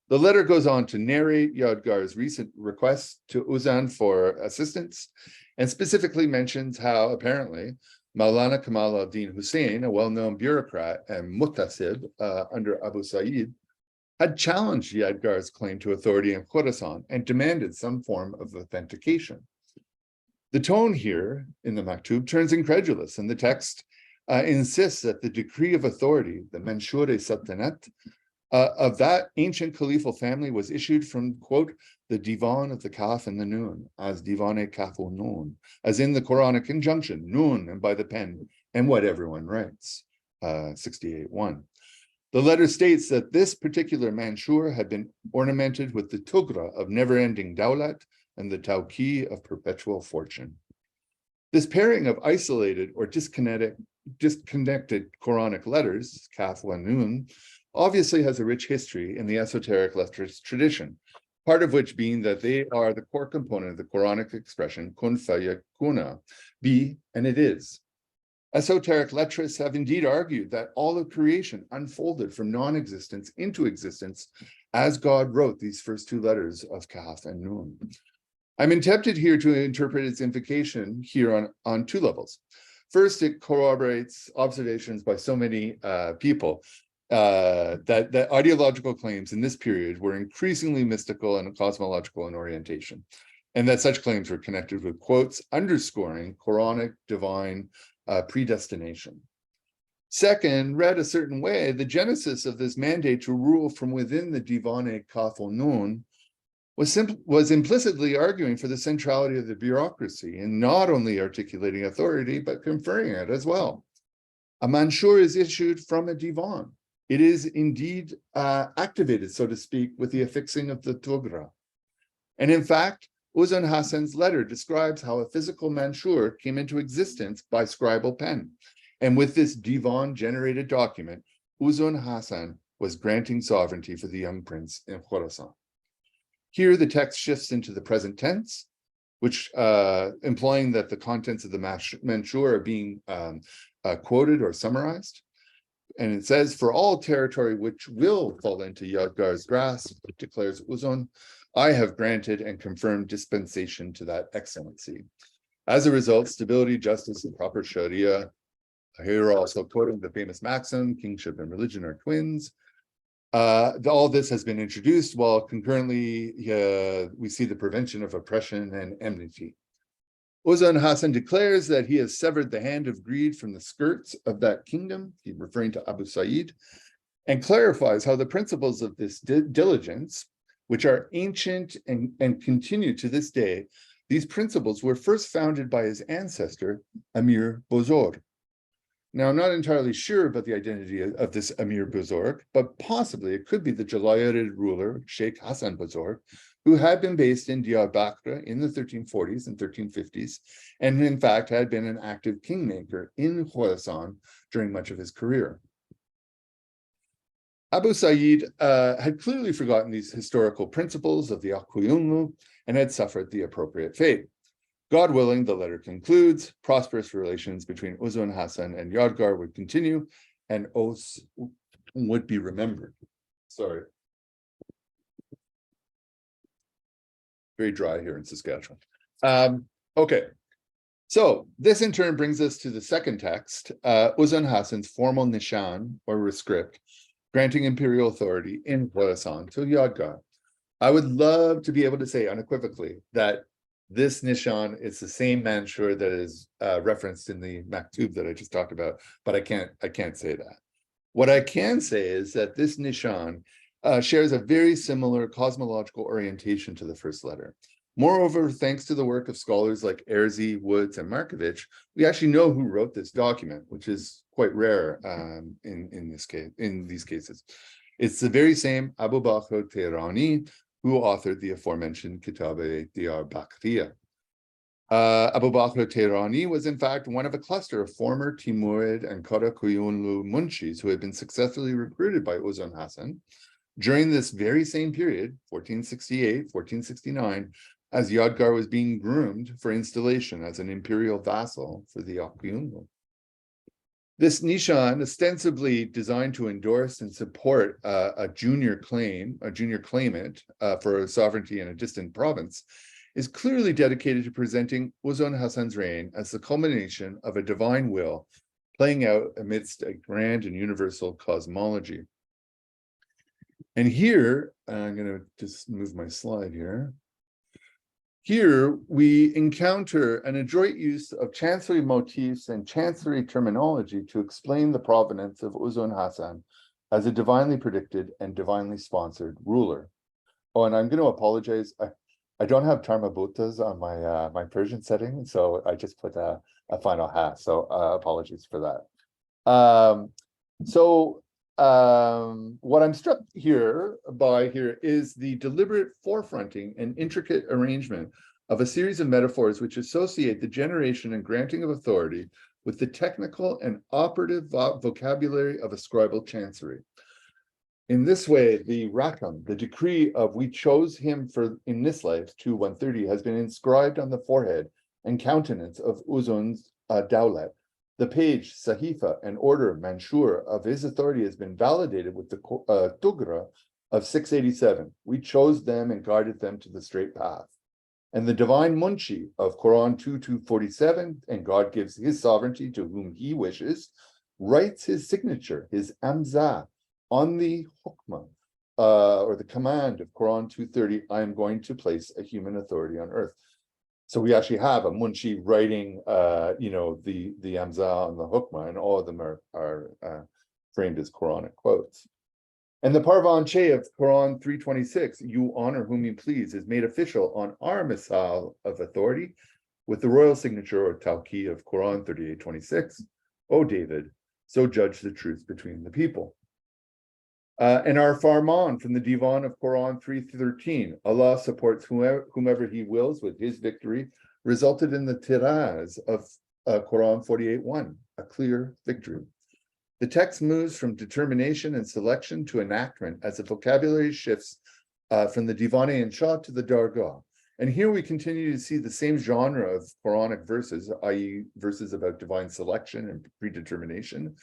The letter goes on to narrate Yadgar's recent request to Uzan for assistance, and specifically mentions how apparently Maulana Kamal al-Din Hussein, a well-known bureaucrat and muttasib under Abu Sa'id, had challenged Yadgar's claim to authority in Khorasan and demanded some form of authentication. The tone here in the Maktub turns incredulous, and the text insists that the decree of authority, the Manshur-e-Sultanat, of that ancient caliphal family was issued from, quote, the Divan of the Kaf and the Nun, as Divan-e-Kaf Nun, as in the Quranic injunction, Nun, and by the pen, and what everyone writes, 68.1. The letter states that this particular Manshur had been ornamented with the Tugra of never-ending Dawlat and the Tawqi of perpetual fortune. This pairing of isolated or disconnected Quranic letters, Kaf and Nun, obviously has a rich history in the esoteric letters tradition, part of which being that they are the core component of the Quranic expression kun fayakuna, be and it is. Esoteric letrists have indeed argued that all of creation unfolded from non-existence into existence as God wrote these first two letters of Kaf and Nun. I'm tempted here to interpret its implication here on two levels. First, it corroborates observations by so many people that ideological claims in this period were increasingly mystical and cosmological in orientation, and that such claims were connected with quotes underscoring Quranic divine predestination. Second, read a certain way, the genesis of this mandate to rule from within the Divan-e-Kaf Nun was implicitly arguing for the centrality of the bureaucracy and not only articulating authority, but conferring it as well. A Manshur is issued from a divan. It is indeed activated, so to speak, with the affixing of the Tugra. And in fact, Uzun Hasan's letter describes how a physical Manshur came into existence by scribal pen. And with this divan-generated document, Uzun Hasan was granting sovereignty for the young prince in Khorasan. Here, the text shifts into the present tense, which implying that the contents of the Manshur are being quoted or summarized. And it says, for all territory which will fall into Yadgar's grasp, declares Uzun, I have granted and confirmed dispensation to that excellency. As a result, stability, justice, and proper Sharia. Here also quoting the famous maxim, kingship and religion are twins. All this has been introduced while concurrently we see the prevention of oppression and enmity. Uzun Hasan declares that he has severed the hand of greed from the skirts of that kingdom, he's referring to Abu Sa'id, and clarifies how the principles of this diligence, which are ancient and continue to this day, these principles were first founded by his ancestor, Amir Bozorg. Now, I'm not entirely sure about the identity of this Amir Bozorg, but possibly it could be the Jalayirid ruler, Sheikh Hassan Bozorg, who had been based in Diyarbakir in the 1340s and 1350s, and in fact had been an active kingmaker in Khorasan during much of his career. Abu Sa'id had clearly forgotten these historical principles of the Akuyunlu and had suffered the appropriate fate. God willing, the letter concludes, prosperous relations between Uzun Hasan and Yadgar would continue, and oaths would be remembered. Sorry. Very dry here in Saskatchewan. Okay. So this in turn brings us to the second text, Uzun Hasan's formal nishan or rescript, granting imperial authority in Khorasan to Yadgar. I would love to be able to say unequivocally that this nishan is the same manshur that is referenced in the maktub that I just talked about, but I can't say that. What I can say is that this nishan shares a very similar cosmological orientation to the first letter. Moreover, thanks to the work of scholars like Erzi, Woods, and Markovich, we actually know who wrote this document, which is quite rare in these cases. It's the very same Abu Bakr Tehrani who authored the aforementioned Kitab-e-Diyarbakriya. Abu Bakr Tehrani was in fact one of a cluster of former Timurid and Karakuyunlu munshis who had been successfully recruited by Uzun Hasan during this very same period, 1468, 1469, as Yadgar was being groomed for installation as an imperial vassal for the Akuyunlu. This nishan, ostensibly designed to endorse and support a junior claimant for sovereignty in a distant province, is clearly dedicated to presenting Uzun Hasan's reign as the culmination of a divine will playing out amidst a grand and universal cosmology. And here, I'm going to just move my slide here. Here, we encounter an adroit use of chancery motifs and chancery terminology to explain the provenance of Uzun Hasan as a divinely predicted and divinely sponsored ruler. Oh, and I'm going to apologize. I don't have Tarmabuttas on my Persian setting, so I just put a final ha. So apologies for that. What I'm struck by is the deliberate forefronting and intricate arrangement of a series of metaphors which associate the generation and granting of authority with the technical and operative vocabulary of a scribal chancery. In this way, the rakam, the decree of we chose him for in this life to 130, has been inscribed on the forehead and countenance of Uzun's Dawlat. The page, Sahifa, and order, Manshur, of his authority has been validated with the Tugra of 687. We chose them and guided them to the straight path. And the divine Munshi of Quran 2:247, and God gives his sovereignty to whom he wishes, writes his signature, his amza, on the hukma, or the command of Quran 2:30, I am going to place a human authority on earth. So we actually have a munshi writing, the amza on the hukma, and all of them are framed as Quranic quotes. And the Parvan Che of Quran 3:26, you honor whom you please, is made official on our misal of authority with the royal signature or tawqi of Quran 38:26. O David, so judge the truth between the people. And our Farman from the Divan of Quran 3:13, Allah supports whomever he wills with his victory, resulted in the tiraz of Quran 48:1, a clear victory. The text moves from determination and selection to enactment as the vocabulary shifts from the Divane and Shah to the Dargah. And here we continue to see the same genre of Quranic verses, i.e. verses about divine selection and predetermination,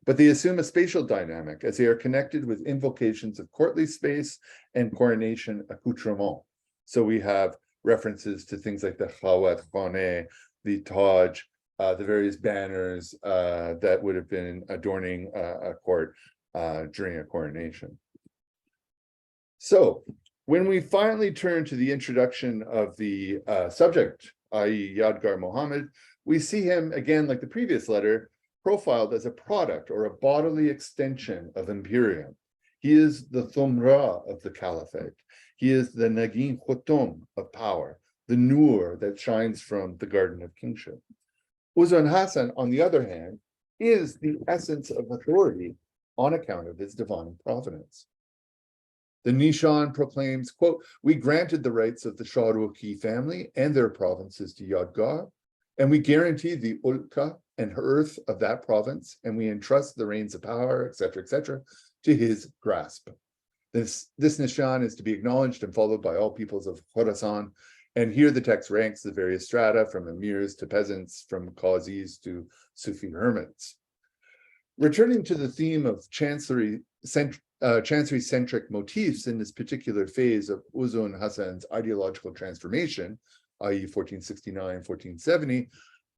but they assume a spatial dynamic as they are connected with invocations of courtly space and coronation accoutrement. So we have references to things like the Khawat Khane, the Taj, the various banners that would have been adorning a court during a coronation. So when we finally turn to the introduction of the subject, i.e. Yadgar Muhammad, we see him again, like the previous letter, profiled as a product or a bodily extension of Imperium. He is the Thumra of the Caliphate. He is the Nagin Khotom of power, the Nur that shines from the Garden of Kingship. Uzun Hasan, on the other hand, is the essence of authority on account of his divine providence. The Nishan proclaims, quote, "We granted the rights of the Shah-Rukhi family and their provinces to Yadgar, and we guarantee the Ulka and earth of that province, and we entrust the reins of power, etc., to his grasp." This Nishan is to be acknowledged and followed by all peoples of Khorasan, and here the text ranks the various strata from emirs to peasants, from qazis to Sufi hermits. Returning to the theme of chancery-centric motifs in this particular phase of Uzun Hasan's ideological transformation, i.e. 1469-1470,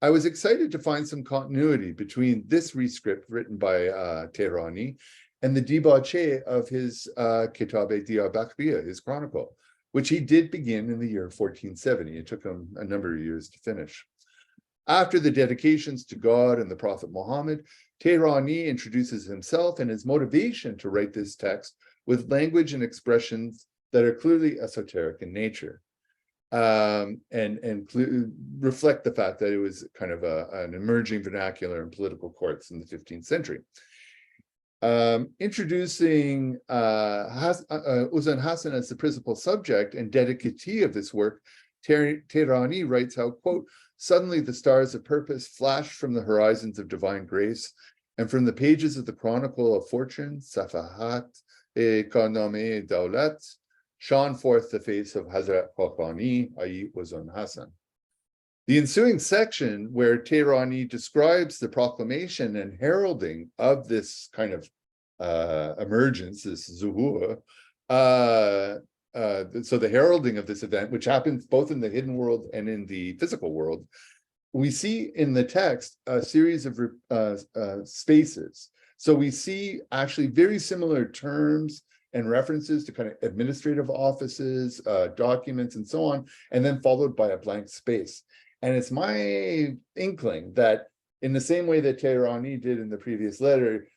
I was excited to find some continuity between this rescript written by Tehrani and the debauche of his Kitab-e-Diyarbakriya, his chronicle, which he did begin in the year 1470. It took him a number of years to finish. After the dedications to God and the Prophet Muhammad, Tehrani introduces himself and his motivation to write this text with language and expressions that are clearly esoteric in nature, and reflect the fact that it was kind of an emerging vernacular in political courts in the 15th century. Introducing Uzun Hasan as the principal subject and dedicatee of this work, Tehrani writes how, quote, "Suddenly the stars of purpose flashed from the horizons of divine grace, and from the pages of the Chronicle of Fortune, Safahat e Karname Daulat, shone forth the face of Hazrat Khaqani, i.e. Uzun Hasan." The ensuing section, where Tehrani describes the proclamation and heralding of this kind of emergence, this zuhur, so the heralding of this event, which happens both in the hidden world and in the physical world, we see in the text a series of spaces. So we see actually very similar terms and references to kind of administrative offices, documents, and so on, and then followed by a blank space. And it's my inkling that in the same way that Tehrani did in the previous letter,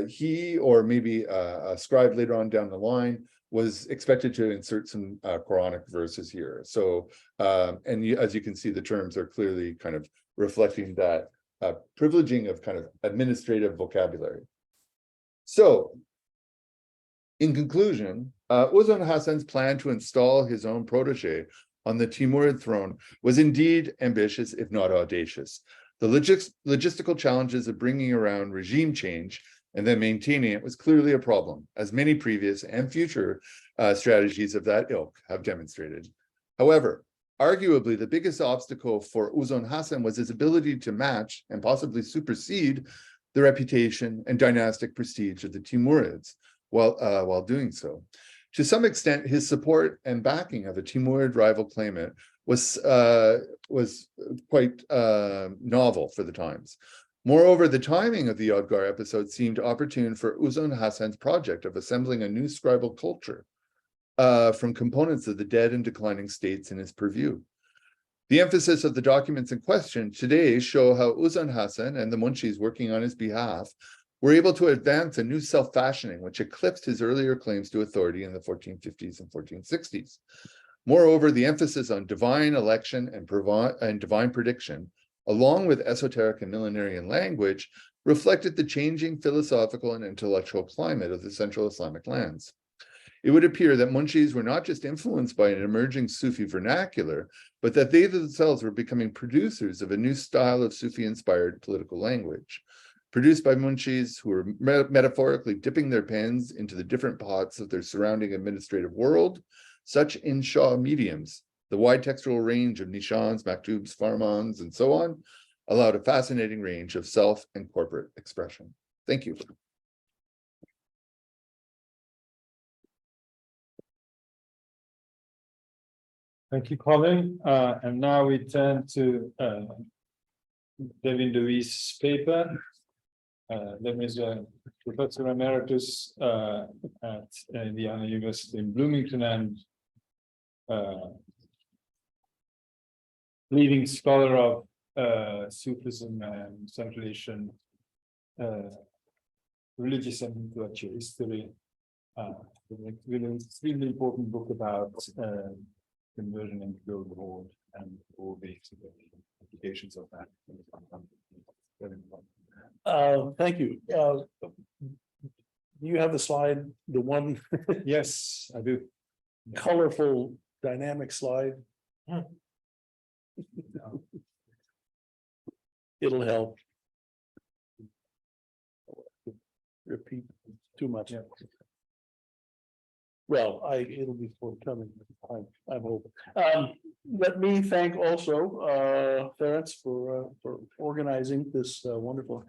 he, or maybe a scribe later on down the line, was expected to insert some Quranic verses here. So, as you can see, the terms are clearly kind of reflecting that privileging of kind of administrative vocabulary. So, in conclusion, Uzun Hasan's plan to install his own protege on the Timurid throne was indeed ambitious, if not audacious. The logistical challenges of bringing around regime change and then maintaining it was clearly a problem, as many previous and future strategies of that ilk have demonstrated. However, arguably the biggest obstacle for Uzun Hasan was his ability to match and possibly supersede the reputation and dynastic prestige of the Timurids while doing so. To some extent, his support and backing of a Timurid rival claimant was quite novel for the times. Moreover, the timing of the Yadgar episode seemed opportune for Uzun Hasan's project of assembling a new scribal culture from components of the dead and declining states in his purview. The emphasis of the documents in question today show how Uzun Hasan and the Munshis working on his behalf were able to advance a new self-fashioning which eclipsed his earlier claims to authority in the 1450s and 1460s. Moreover, the emphasis on divine election and divine prediction, along with esoteric and millenarian language, reflected the changing philosophical and intellectual climate of the Central Islamic lands. It would appear that Munshis were not just influenced by an emerging Sufi vernacular, but that they themselves were becoming producers of a new style of Sufi-inspired political language, produced by Munshis who were metaphorically dipping their pens into the different pots of their surrounding administrative world. Such insha mediums, the wide textual range of nishans, maktubs, farmans, and so on, allowed a fascinating range of self and corporate expression. Thank you. Thank you, Colin. And now we turn to Devin Dewee's paper. Devin is a professor emeritus at Indiana University in Bloomington and leading scholar of Sufism and Central Asian religious and intellectual history. With an extremely important book about conversion and global world and all the applications of that. Very important. Thank you. You have the slide, the one Yes, I do. colorful dynamic slide. It'll help. Repeat too much. Yeah. Well, it'll be forthcoming. I'm hoping. Let me thank also, Ferenc for organizing this wonderful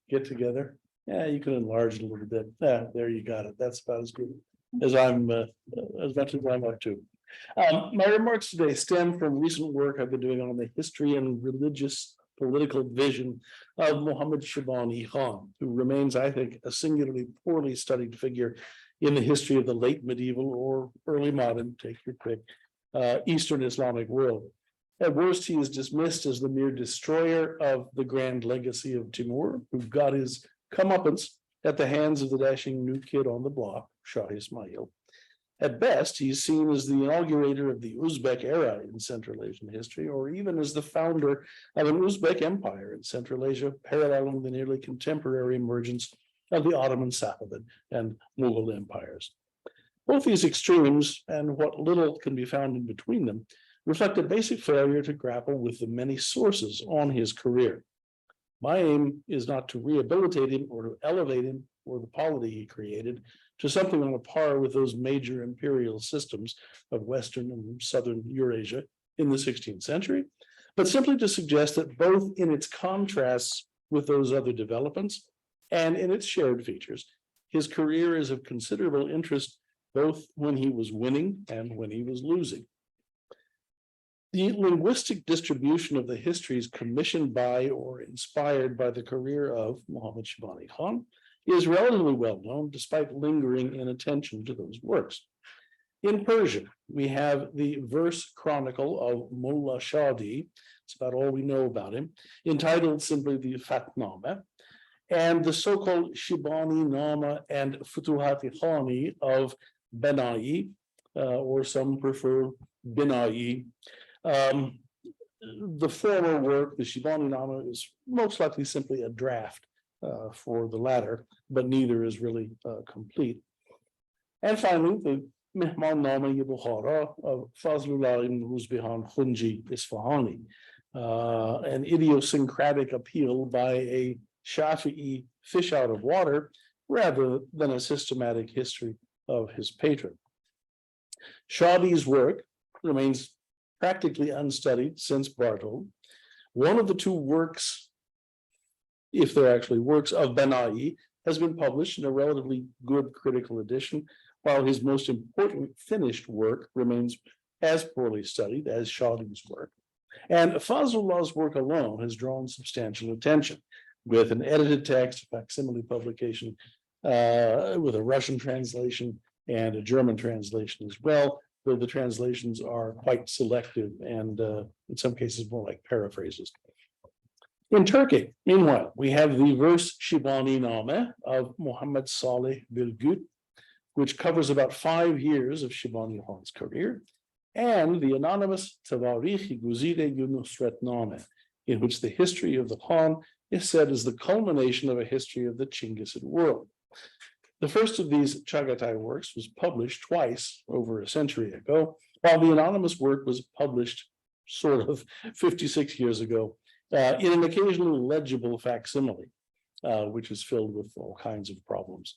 get together. Yeah, you can enlarge it a little bit. Yeah, there you got it. That's about as good as as much as I'm up to. My remarks today stem from recent work I've been doing on the history and religious political vision of Muhammad Shibani Khan, who remains, I think, a singularly poorly studied figure in the history of the late medieval or early modern, take your pick, Eastern Islamic world. At worst, he is dismissed as the mere destroyer of the grand legacy of Timur, who got his comeuppance at the hands of the dashing new kid on the block, Shah Ismail. At best, he's seen as the inaugurator of the Uzbek era in Central Asian history, or even as the founder of an Uzbek empire in Central Asia, paralleling the nearly contemporary emergence of the Ottoman, Safavid, and Mughal empires. Both these extremes, and what little can be found in between them, reflect a basic failure to grapple with the many sources on his career. My aim is not to rehabilitate him or to elevate him or the polity he created to something on a par with those major imperial systems of Western and Southern Eurasia in the 16th century, but simply to suggest that both in its contrasts with those other developments and in its shared features, his career is of considerable interest both when he was winning and when he was losing. The linguistic distribution of the histories commissioned by or inspired by the career of Muhammad Shibani Khan is relatively well known, despite lingering inattention to those works. In Persian, we have the verse chronicle of Mullah Shadi, it's about all we know about him, entitled simply the Fatnama, and the so-called Shibani Nama and Futuhat-i Khani of Benai, or some prefer Binai. The former work, the Shibani Nama, is most likely simply a draft for the latter, but neither is really complete. And finally, the Mehman Nama-i Bukhara of Fazlullah ibn Ruzbihan Khunji Isfahani, an idiosyncratic appeal by a Shafi'i fish out of water rather than a systematic history of his patron. Shadi's work remains practically unstudied since Barthold. One of the two works, if they're actually works of Benai, has been published in a relatively good critical edition, while his most important finished work remains as poorly studied as Shadi's work. And Fazlullah's work alone has drawn substantial attention, with an edited text, facsimile publication, with a Russian translation and a German translation as well, though the translations are quite selective and in some cases more like paraphrases. In Turkey, meanwhile, we have the verse Shibani Name of Muhammad Saleh Bilgut, which covers about 5 years of Shibani Khan's career, and the anonymous Tavarikh-i Guzide Yunusret Name, in which the history of the Khan is said as the culmination of a history of the Chinggisid world. The first of these Chagatai works was published twice over a century ago, while the anonymous work was published sort of 56 years ago in an occasionally legible facsimile, which is filled with all kinds of problems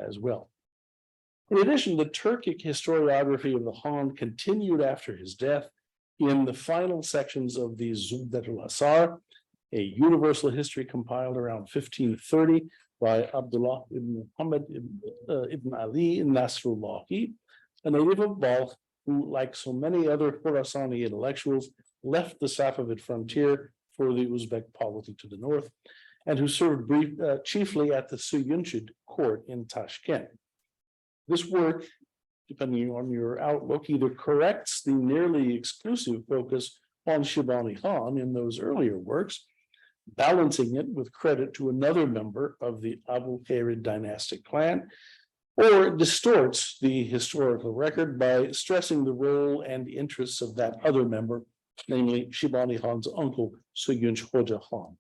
as well. In addition, the Turkic historiography of the Khan continued after his death in the final sections of the Zubdatul Asar, a universal history compiled around 1530 by Abdullah ibn Muhammad ibn Ali Nasrullahi, a native of Balkh who, like so many other Khorasani intellectuals, left the Safavid frontier for the Uzbek polity to the north, and who served chiefly at the Suyunchid court in Tashkent. This work, depending on your outlook, either corrects the nearly exclusive focus on Shibani Khan in those earlier works, balancing it with credit to another member of the Abu Kharid dynastic clan, or it distorts the historical record by stressing the role and interests of that other member, namely Shibani Khan's uncle, Suyunch Hoja Khan.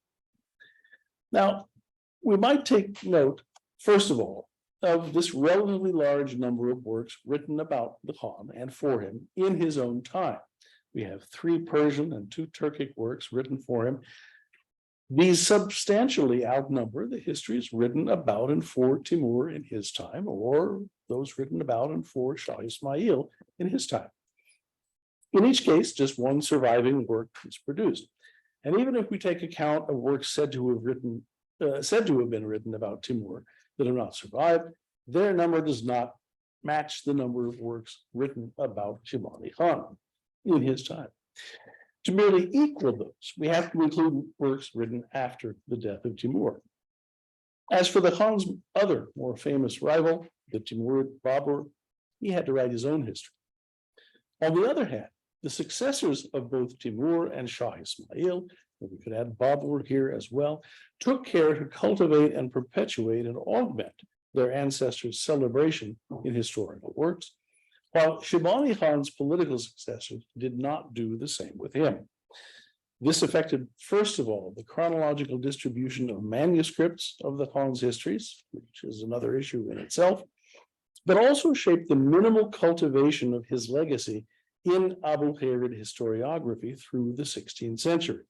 Now, we might take note, first of all, of this relatively large number of works written about the Khan and for him in his own time. We have 3 Persian and 2 Turkic works written for him. These substantially outnumber the histories written about and for Timur in his time, or those written about and for Shah Ismail in his time. In each case, just one surviving work is produced. And even if we take account of works said to have been written about Timur that have not survived, their number does not match the number of works written about Shibani Khan in his time. To merely equal those, we have to include works written after the death of Timur. As for the Khan's other more famous rival, the Timurid Babur, he had to write his own history. On the other hand, the successors of both Timur and Shah Ismail, and we could add Babur here as well, took care to cultivate and perpetuate and augment their ancestors' celebration in historical works, while Shibani Khan's political successors did not do the same with him. This affected, first of all, the chronological distribution of manuscripts of the Khan's histories, which is another issue in itself, but also shaped the minimal cultivation of his legacy in Abu Kharid historiography through the 16th century.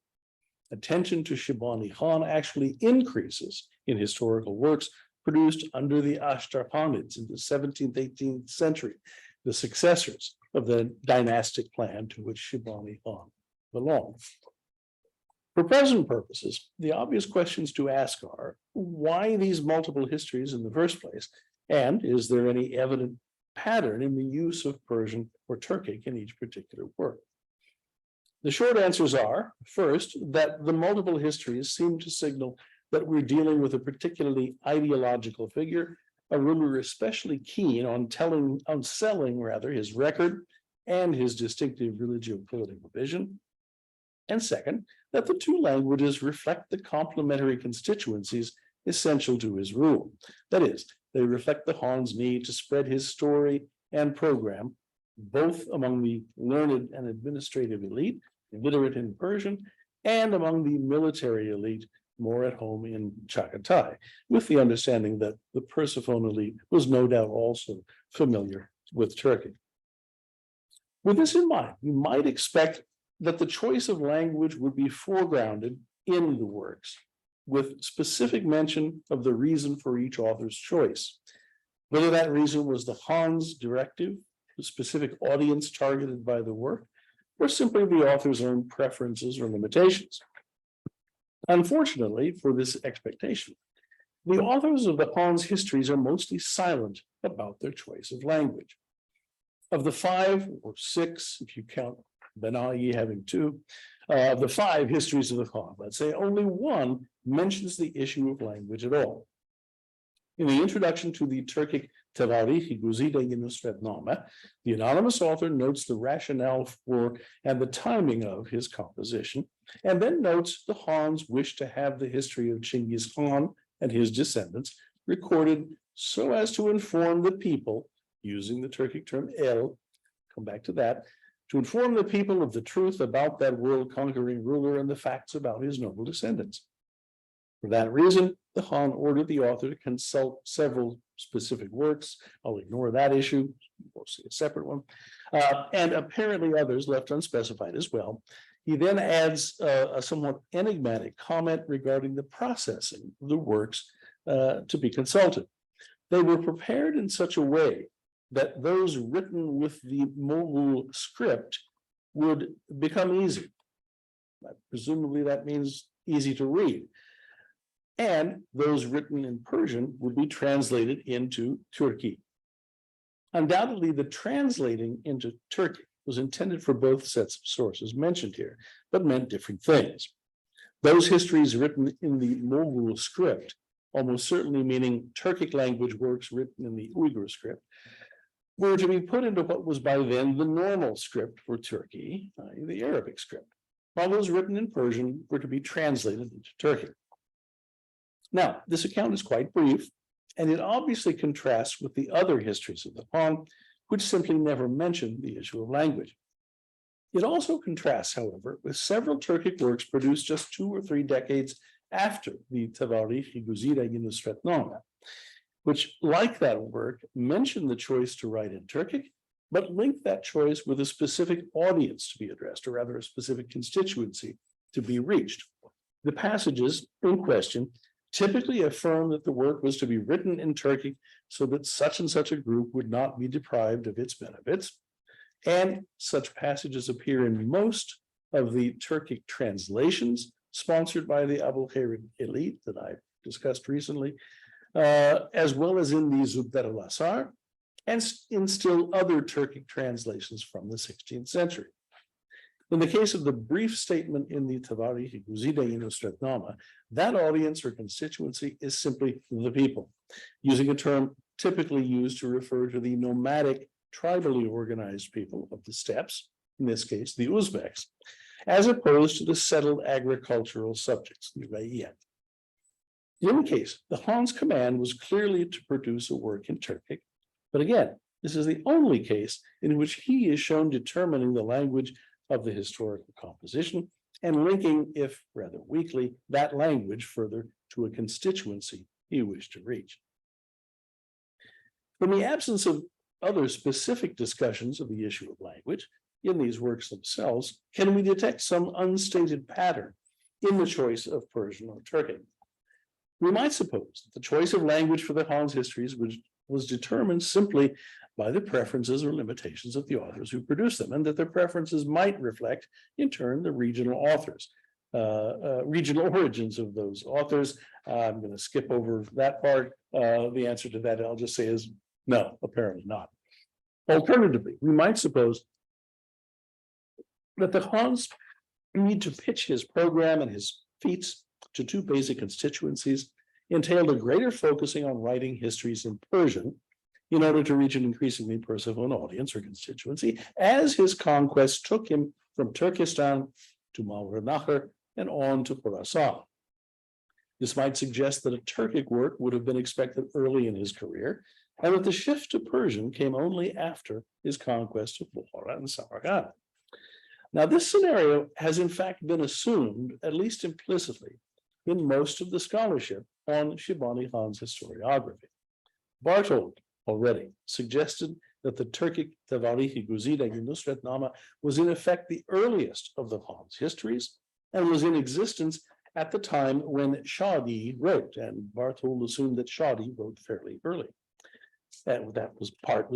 Attention to Shibani Khan actually increases in historical works produced under the Ashtarpanids in the 17th, 18th century, the successors of the dynastic clan to which Shibani Khan belonged. For present purposes, the obvious questions to ask are, why these multiple histories in the first place? And is there any evident pattern in the use of Persian or Turkic in each particular work? The short answers are, first, that the multiple histories seem to signal that we're dealing with a particularly ideological figure, a ruler especially keen on selling his record and his distinctive religio-political vision. And second, that the 2 languages reflect the complementary constituencies essential to his rule. That is, they reflect the Khan's need to spread his story and program, both among the learned and administrative elite, literate in Persian, and among the military elite, more at home in Chagatai, with the understanding that the Persephone elite was no doubt also familiar with Turkey. With this in mind, we might expect that the choice of language would be foregrounded in the works, with specific mention of the reason for each author's choice. Whether that reason was the Khan's directive, the specific audience targeted by the work, or simply the author's own preferences or limitations. Unfortunately for this expectation, the authors of the Khan's histories are mostly silent about their choice of language. Of the 5 or 6, if you count Benayi having 2, of the 5 histories of the Khan, let's say only 1 mentions the issue of language at all. In the introduction to the Turkic Tevarikh-i Guzide-i Nusretname, the anonymous author notes the rationale for and the timing of his composition, and then notes the Khan's wish to have the history of Chinggis Khan and his descendants recorded so as to inform the people, using the Turkic term el, come back to that, to inform the people of the truth about that world-conquering ruler and the facts about his noble descendants. For that reason, the Khan ordered the author to consult several specific works. I'll ignore that issue, we'll see a separate one, and apparently others left unspecified as well. He then adds a somewhat enigmatic comment regarding the processing of the works to be consulted. They were prepared in such a way that those written with the Mongol script would become easy. Presumably that means easy to read. And those written in Persian would be translated into Turki. Undoubtedly, the translating into Turkic was intended for both sets of sources mentioned here, but meant different things. Those histories written in the Mongol script, almost certainly meaning Turkic language works written in the Uyghur script, were to be put into what was by then the normal script for Turkey, the Arabic script. while those written in Persian were to be translated into Turkic. Now, this account is quite brief, and it obviously contrasts with the other histories of the Han, which simply never mention the issue of language. It also contrasts, however, with several Turkic works produced just 2 or 3 decades after the Tavarikh-i Guzira Yunusretname, which, like that work, mention the choice to write in Turkic, but link that choice with a specific audience to be addressed, or rather a specific constituency to be reached. The passages in question typically affirm that the work was to be written in Turkic so that such and such a group would not be deprived of its benefits. And such passages appear in most of the Turkic translations sponsored by the Abulkhair elite that I discussed recently, as well as in the Zubdat al-Asar, and in still other Turkic translations from the 16th century. In the case of the brief statement in the Tavarikh-i Guzira Yunusretname, that audience or constituency is simply the people, using a term typically used to refer to the nomadic, tribally organized people of the steppes, in this case, the Uzbeks, as opposed to the settled agricultural subjects, the Ra'iyat. In any case, the Han's command was clearly to produce a work in Turkic, but again, this is the only case in which he is shown determining the language of the historical composition and linking, if rather weakly, that language further to a constituency he wished to reach. In the absence of other specific discussions of the issue of language in these works themselves, can we detect some unstated pattern in the choice of Persian or Turkic? We might suppose that the choice of language for the Han's histories was determined simply by the preferences or limitations of the authors who produced them, and that their preferences might reflect, in turn, the regional regional origins of those authors. I'm going to skip over that part. The answer to that, I'll just say, is no, apparently not. Alternatively, we might suppose that the Han's need to pitch his program and his feats to 2 basic constituencies entailed a greater focusing on writing histories in Persian in order to reach an increasingly Persian audience or constituency, as his conquest took him from Turkestan to Mauranahar and on to Khorasan. This might suggest that a Turkic work would have been expected early in his career, and that the shift to Persian came only after his conquest of Bukhara and Samarkand. Now, this scenario has in fact been assumed, at least implicitly, in most of the scholarship on Shibani Han's historiography. Barthold already suggested that the Turkic Tavarikh-i Guzira Yunusretname was in effect the earliest of the Han's histories and was in existence at the time when Shadi wrote, and Barthold assumed that Shadi wrote fairly early. And that was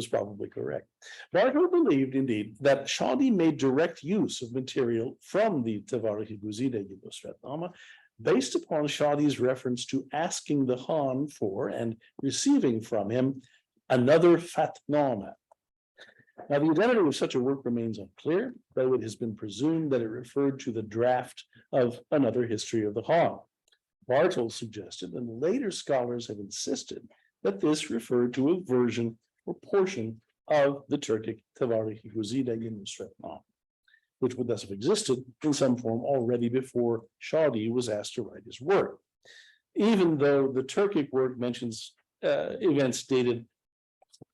probably correct. Barthold believed, indeed, that Shadi made direct use of material from the Tavarikh-i Guzira Yunusretname based upon Shadi's reference to asking the Han for and receiving from him another Fatnama. Now, the identity of such a work remains unclear, though it has been presumed that it referred to the draft of another history of the Han. Barthold suggested, and later scholars have insisted, that this referred to a version or portion of the Turkic Tavarikh-i Guzira Yunusretname, which would thus have existed in some form already before Shadi was asked to write his work, even though the Turkic work mentions events dated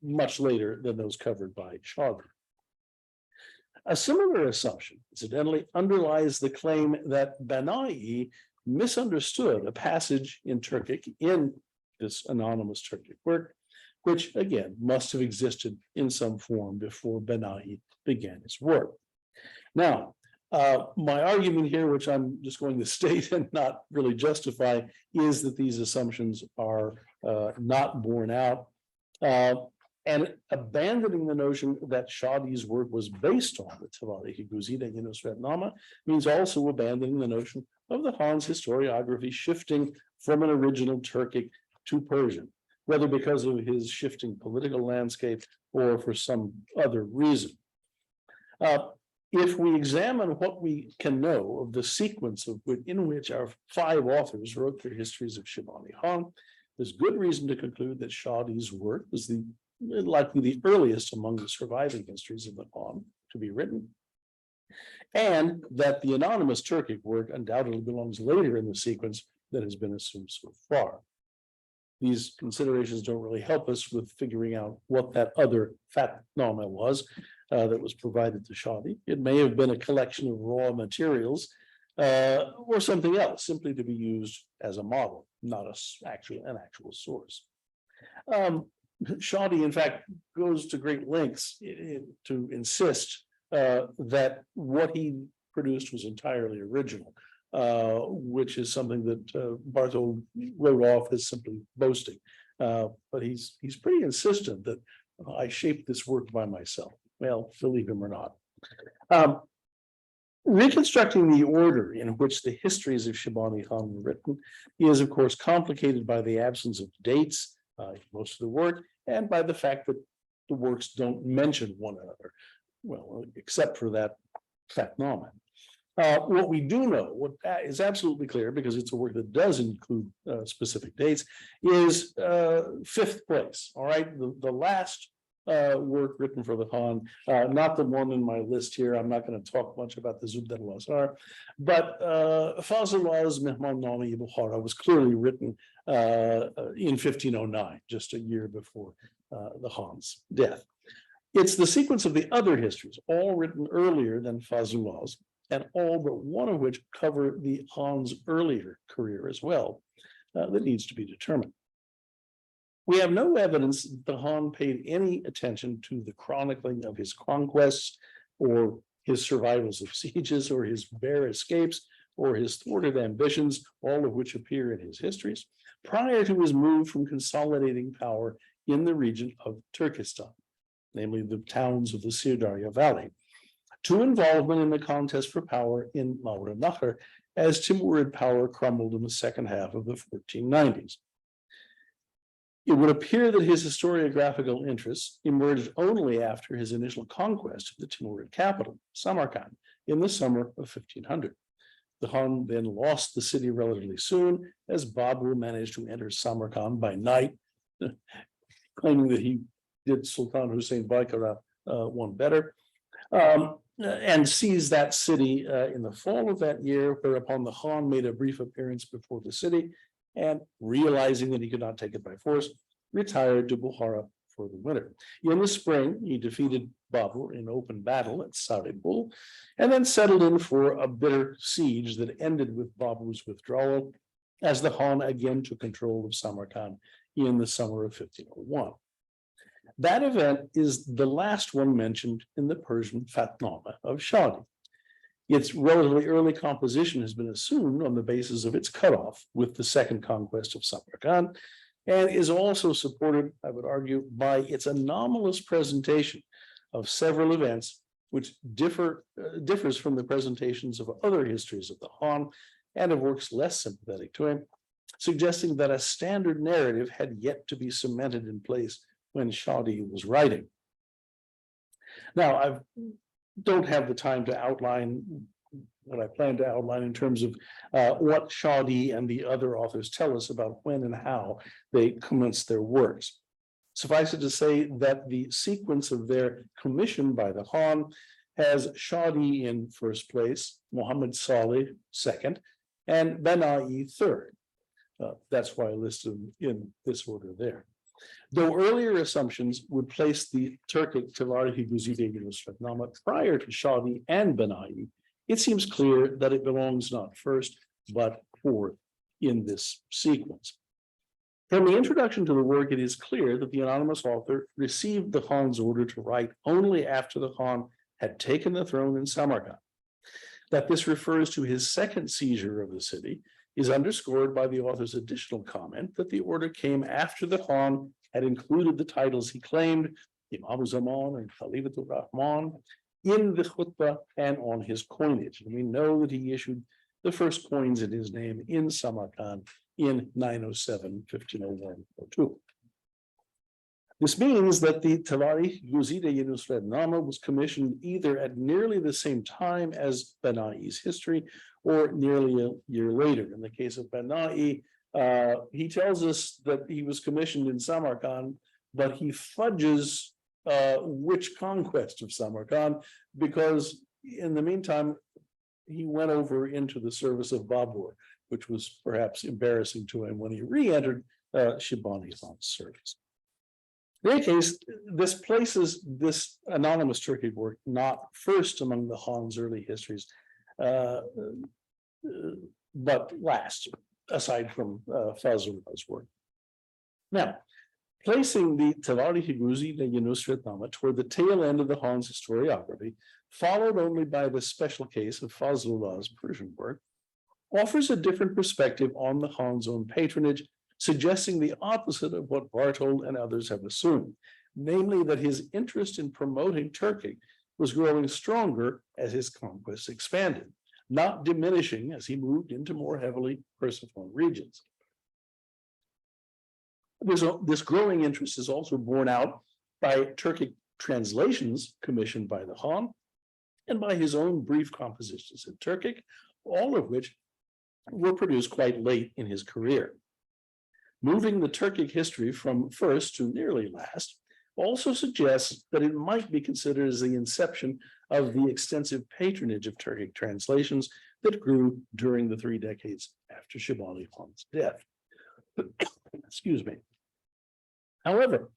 much later than those covered by Shadi. A similar assumption, incidentally, underlies the claim that Banai misunderstood a passage in Turkic in this anonymous Turkic work, which again must have existed in some form before Banai began his work. Now, my argument here, which I'm just going to state and not really justify, is that these assumptions are not borne out. And abandoning the notion that Shadi's work was based on the Tavarikh-i Guzira Yunusretname means also abandoning the notion of the Han's historiography shifting from an original Turkic to Persian, whether because of his shifting political landscape or for some other reason. If we examine what we can know of the sequence in which our 5 authors wrote their histories of Shibani Han, there's good reason to conclude that Shadi's work was likely the earliest among the surviving histories of the Han to be written. And that the anonymous Turkic work undoubtedly belongs later in the sequence that has been assumed so far. These considerations don't really help us with figuring out what that other fatnama was that was provided to Shadi. It may have been a collection of raw materials or something else, simply to be used as a model, not an actual source. Shadi, in fact, goes to great lengths to insist that what he produced was entirely original, which is something that Barthold wrote off as simply boasting. But he's pretty insistent that I shaped this work by myself. Well, believe him or not. Reconstructing the order in which the histories of Shibani Khan were written is, of course, complicated by the absence of dates, most of the work, and by the fact that the works don't mention one another. Well, except for that fatnama. What we do know, what is absolutely clear, because it's a work that does include specific dates, is fifth place. All right, the last work written for the Khan, not the one in my list here. I'm not going to talk much about the Zubd al-Azhar, but Fazlulah's Mehmanname-i Bukhara was clearly written in 1509, just a year before the Khan's death. It's the sequence of the other histories, all written earlier than Fazlullah's, and all but one of which cover the Khan's earlier career as well, that needs to be determined. We have no evidence that the Khan paid any attention to the chronicling of his conquests, or his survivals of sieges, or his bare escapes, or his thwarted ambitions, all of which appear in his histories, prior to his move from consolidating power in the region of Turkestan, namely the towns of the Sirdarya Valley, to involvement in the contest for power in Mawra Nahr as Timurid power crumbled in the second half of the 1490s. It would appear that his historiographical interests emerged only after his initial conquest of the Timurid capital, Samarkand, in the summer of 1500. The Khan then lost the city relatively soon, as Babur managed to enter Samarkand by night, claiming that he did Sultan Hussein Baikara one better, and seized that city in the fall of that year, whereupon the Khan made a brief appearance before the city, and realizing that he could not take it by force, retired to Bukhara for the winter. In the spring, he defeated Babur in open battle at Saribul, and then settled in for a bitter siege that ended with Babur's withdrawal, as the Khan again took control of Samarkand in the summer of 1501. That event is the last one mentioned in the Persian Fatnama of Shadi. Its relatively early composition has been assumed on the basis of its cutoff with the second conquest of Samarkand, and is also supported, I would argue, by its anomalous presentation of several events, which differs from the presentations of other histories of the Khan and of works less sympathetic to him, suggesting that a standard narrative had yet to be cemented in place when Shadi was writing. Now, I don't have the time to outline what I plan to outline in terms of what Shadi and the other authors tell us about when and how they commenced their works. Suffice it to say that the sequence of their commission by the Khan has Shadi in first place, Muhammad Salih second, and Benai third. That's why I listed them in this order there. Though earlier assumptions would place the Turkic Tarihi Guzide Fatnama prior to Shadi and Benai, it seems clear that it belongs not first, but fourth in this sequence. From the introduction to the work, it is clear that the anonymous author received the Khan's order to write only after the Khan had taken the throne in Samarkand. That this refers to his second seizure of the city is underscored by the author's additional comment that the order came after the Khan had included the titles he claimed, Imam Zaman and Khalifatul Rahman, in the khutbah and on his coinage. And we know that he issued the first coins in his name in Samarkand in 907, 1501, or 2. This means that the Tarikh Guzide Nusratnama was commissioned either at nearly the same time as Benai's history or nearly a year later. In the case of Benai, he tells us that he was commissioned in Samarkand, but he fudges which conquest of Samarkand, because in the meantime, he went over into the service of Babur, which was perhaps embarrassing to him when he re-entered Shibani Khan's service. In any case, this places this anonymous Turkic work not first among the Han's early histories, but last, aside from Fazlullah's work. Now, placing the Tarihi Guzide Yunusretnama toward the tail end of the Han's historiography, followed only by the special case of Fazlullah's Persian work, offers a different perspective on the Han's own patronage, suggesting the opposite of what Barthold and others have assumed, namely that his interest in promoting Turkic was growing stronger as his conquests expanded, not diminishing as he moved into more heavily Persian regions. This growing interest is also borne out by Turkic translations commissioned by the Khan and by his own brief compositions in Turkic, all of which were produced quite late in his career. Moving the Turkic history from first to nearly last also suggests that it might be considered as the inception of the extensive patronage of Turkic translations that grew during the 3 decades after Shibani Khan's death. Excuse me. However,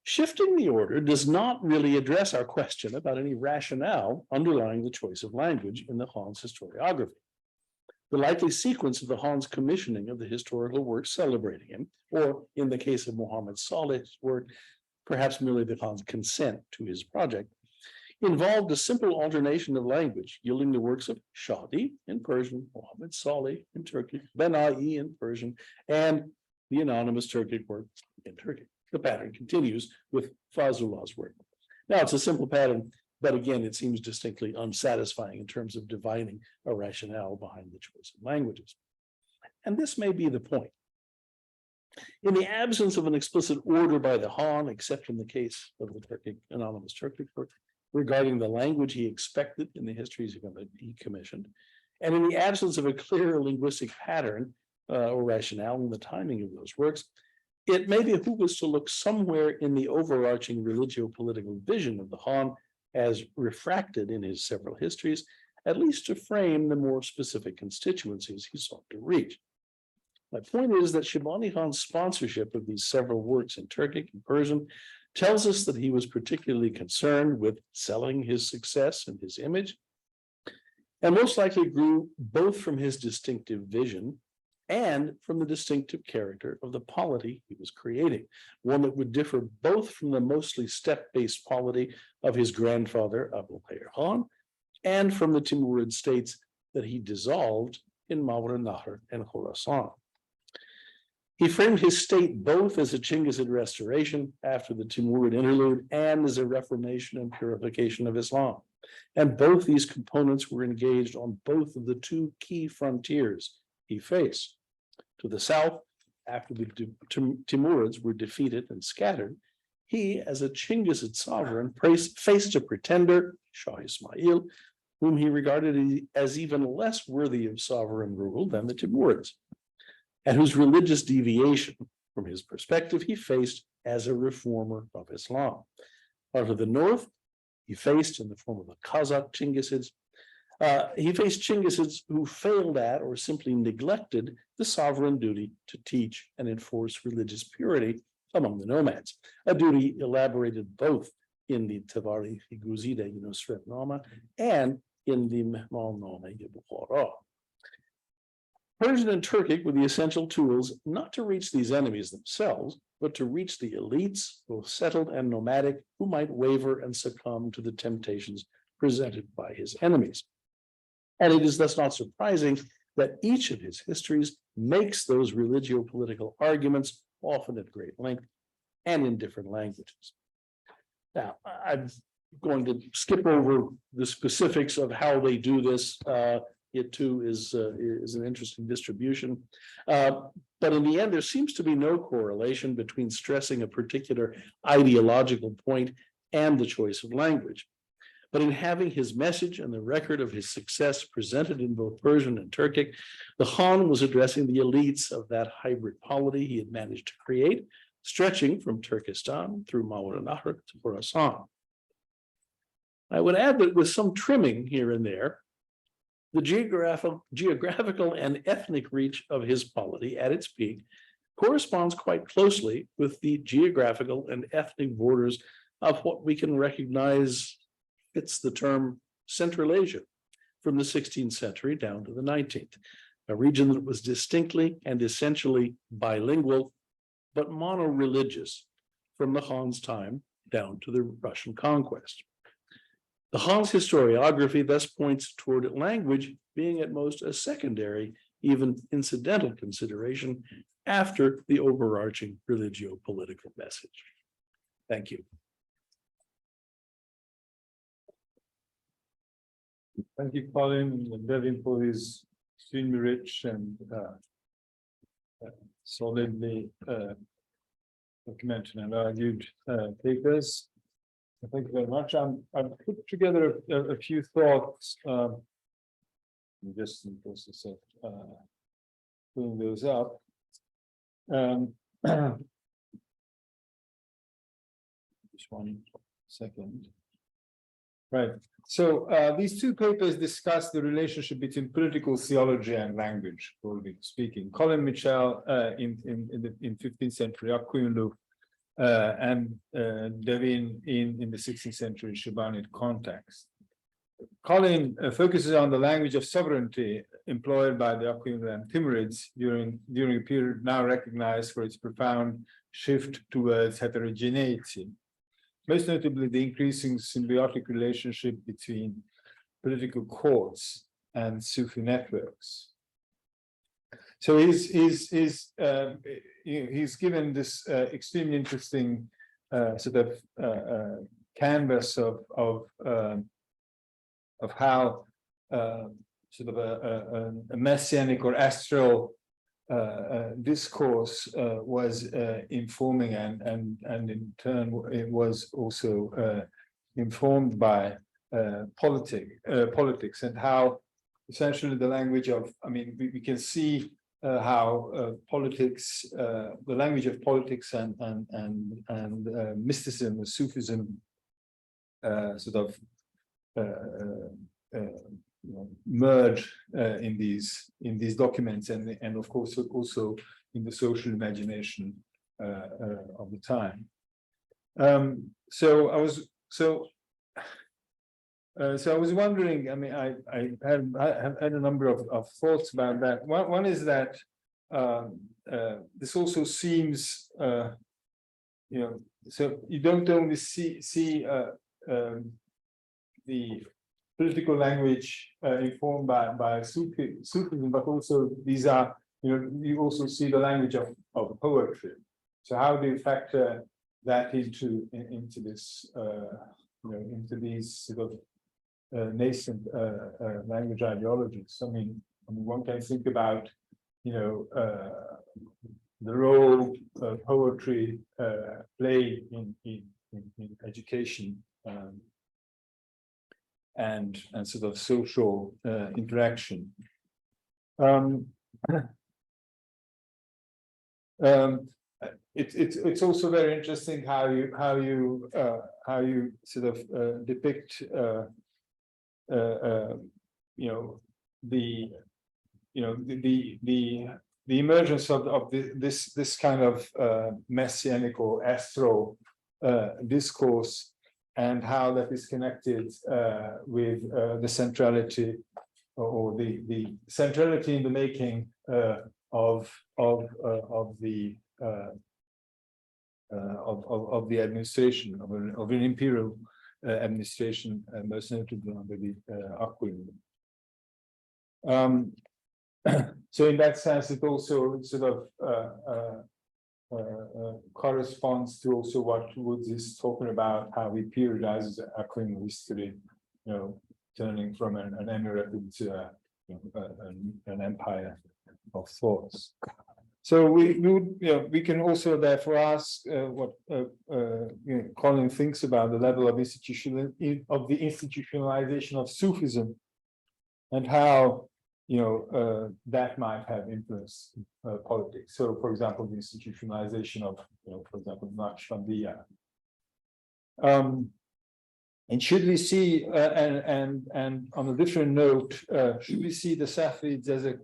shifting the order does not really address our question about any rationale underlying the choice of language in the Khan's historiography. The likely sequence of the Khan's commissioning of the historical work celebrating him, or in the case of Muhammad Saleh's work, perhaps merely the Khan's consent to his project, involved a simple alternation of language, yielding the works of Shadi in Persian, Muhammad Saleh in Turkic, Ben-Ai in Persian, and the anonymous Turkic work in Turkic. The pattern continues with Fazlullah's work. Now, it's a simple pattern, but again, it seems distinctly unsatisfying in terms of divining a rationale behind the choice of languages. And this may be the point. In the absence of an explicit order by the Khan, except in the case of the Turkic, anonymous Turkic work, regarding the language he expected in the histories he commissioned, and in the absence of a clear linguistic pattern or rationale in the timing of those works, it may behoove us to look somewhere in the overarching religio-political vision of the Khan as refracted in his several histories, at least to frame the more specific constituencies he sought to reach. My point is that Shibani Khan's sponsorship of these several works in Turkic and Persian tells us that he was particularly concerned with selling his success and his image, and most likely grew both from his distinctive vision and from the distinctive character of the polity he was creating, one that would differ both from the mostly steppe-based polity of his grandfather, Abulkhair Khan, and from the Timurid states that he dissolved in Mawar-e-Nahr and Khorasan. He framed his state both as a Chinggisid restoration after the Timurid interlude and as a reformation and purification of Islam. And both these components were engaged on both of the 2 key frontiers he faced. To the south, after the Timurids were defeated and scattered, he, as a Chinggisid sovereign, faced a pretender, Shah Ismail, whom he regarded as even less worthy of sovereign rule than the Timurids, and whose religious deviation, from his perspective, he faced as a reformer of Islam. Out of the north, he faced, in the form of the Kazakh Chinggisids, he faced Chinggisids who failed at or simply neglected the sovereign duty to teach and enforce religious purity among the nomads, a duty elaborated both in the Tarihi Guzide Yunusretnama and in the Mehmalname Bukhara. Persian and Turkic were the essential tools not to reach these enemies themselves, but to reach the elites, both settled and nomadic, who might waver and succumb to the temptations presented by his enemies. And it is thus not surprising that each of his histories makes those religio-political arguments, often at great length and in different languages. Now, I'm going to skip over the specifics of how they do this. It too is an interesting distribution. But in the end, there seems to be no correlation between stressing a particular ideological point and the choice of language. But in having his message and the record of his success presented in both Persian and Turkic, the Khan was addressing the elites of that hybrid polity he had managed to create, stretching from Turkestan through Mawar-e-Nahr to Khorasan. I would add that with some trimming here and there, the geographical and ethnic reach of his polity at its peak corresponds quite closely with the geographical and ethnic borders of what we can recognize fits the term Central Asia from the 16th century down to the 19th, a region that was distinctly and essentially bilingual, but mono-religious from the Han's time down to the Russian conquest. The Han's historiography thus points toward language being at most a secondary, even incidental consideration after the overarching religio-political message. Thank you. Thank you, Colin and Devin, for these extremely rich and solidly documented and argued papers. Thank you very much. I've put together a few thoughts. Just in the process of putting those up. Just 1 second. Right. So these two papers discuss the relationship between political theology and language, broadly speaking. Colin Mitchell in 15th century, Akuyunlu, and Devin in the 16th century Shabanid context. Colin focuses on the language of sovereignty employed by the Akuyunlu and Timurids during a period now recognized for its profound shift towards heterogeneity. Most notably, the increasing symbiotic relationship between political courts and Sufi networks. So he's given this extremely interesting sort of canvas of how sort of a messianic or astral discourse was informing and in turn it was also informed by politics and how essentially the language of, I mean, we can see how politics, the language of politics and mysticism, Sufism, sort of merge in these documents and of course also in the social imagination of the time. So I was wondering, I mean, I had a number of thoughts about that. One is that this also seems, so you don't only see the political language informed by Sufism, but also these are, you also see the language of poetry. So how do you factor that into this, into these sort of nascent language ideologies? I mean, one can think about, the role poetry played in education. And sort of social interaction. It's also very interesting how you sort of depict the emergence of this kind of messianic or astral discourse, and how that is connected with the centrality or the centrality in the making of the administration of an imperial administration, most notably under the Akuyunlu. So in that sense, it also sort of corresponds to also what Woods is talking about, how he periodizes Akuyunlu history, turning from an emirate into an empire of thoughts. So we can also therefore ask what Colin thinks about the level of the institutionalization of Sufism, and how that might have influenced politics. So, for example, the institutionalization of, for example, Naqshbandiya. And should we see, and on a different note, should we see the Safavids as a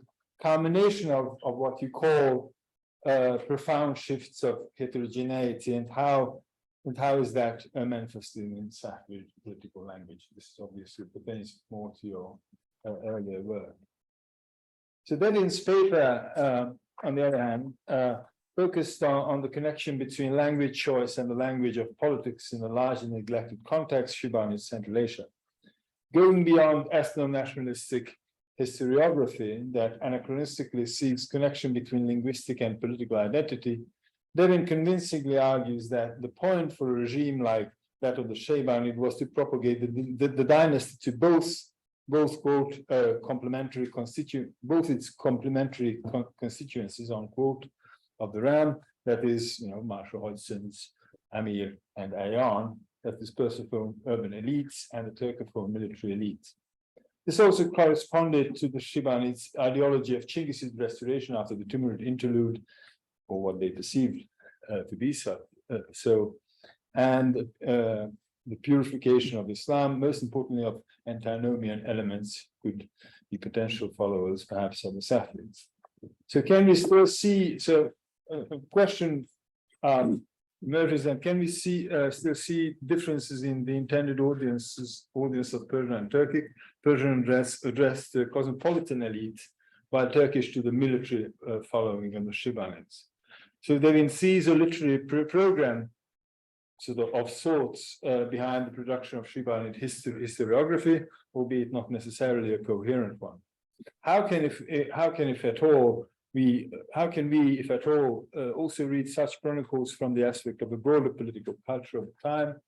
combination of what you call profound shifts of heterogeneity, and how is that manifested in Safavid political language? This is obviously pertains more to your earlier work. So Devin's paper, on the other hand, focused on the connection between language choice and the language of politics in a largely neglected context, Shibanid Central Asia. Going beyond ethno-nationalistic historiography that anachronistically seeks connection between linguistic and political identity, Devin convincingly argues that the point for a regime like that of the Shaybanid was to propagate the dynasty to both quote complementary both its complementary constituencies unquote of the realm, that is, Marshal Hodson's Amir and Ayan, that is Persophone urban elites and the Turkophone military elite. This also corresponded to the Shibanids' ideology of Chinggis's restoration after the Timurid interlude, or what they perceived to be so, and the purification of Islam, most importantly of antinomian elements, could be potential followers perhaps of the Safavids. So can we still see, a question emerges, and can we still see differences in the intended audience of Persian and Turkic? Persian addressed the cosmopolitan elite, while Turkish to the military following and the Shibanids. So Devin sees a literary program of sorts behind the production of Shibanid historiography, albeit not necessarily a coherent one. How can we, if at all, also read such chronicles from the aspect of the broader political culture of the time,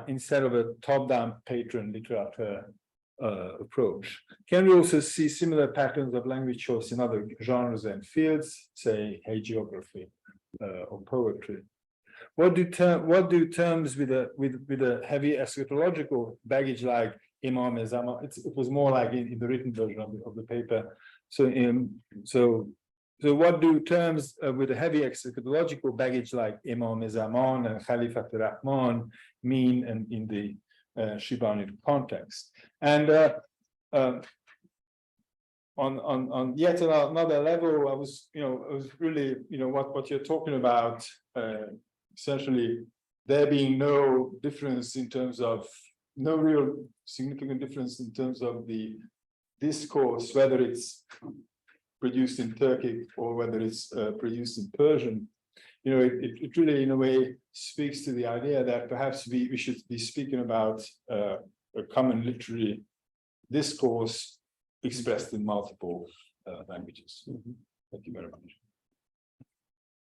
instead of a top-down patron literature approach? Can we also see similar patterns of language choice in other genres and fields, say hagiography or poetry? What do terms with a heavy eschatological baggage like Imam Zaman? It was more like in the written version of the paper. So what do terms with a heavy eschatological baggage like Imam Zaman and Khalifat Rahman mean in the Shibanid context? And on yet another level, I was really, what you're talking about, essentially there being no difference in terms of, no real significant difference in terms of the discourse, whether it's produced in Turkic or whether it's produced in Persian. It really, in a way, speaks to the idea that perhaps we should be speaking about a common literary discourse expressed in multiple languages. Thank you very much.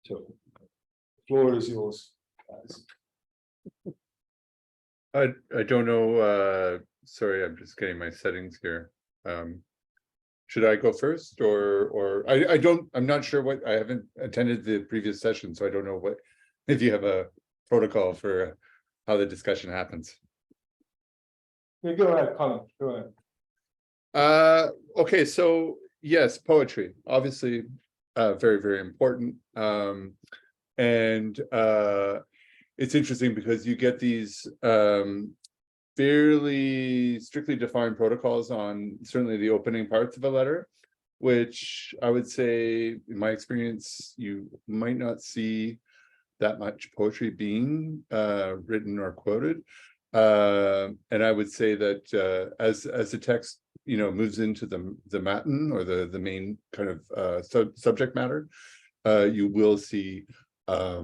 So, the floor is yours, guys. I don't know, sorry, I'm just getting my settings here. Should I go first or I'm not sure what, I haven't attended the previous session, so I don't know if you have a protocol for how the discussion happens. Yeah, go ahead, Colin, go ahead. Okay, so yes, poetry, obviously, very, very important. And it's interesting because you get these fairly strictly defined protocols on certainly the opening parts of a letter, which I would say, in my experience, you might not see that much poetry being written or quoted. And I would say that as the text moves into the matin or the main kind of subject matter, you will see a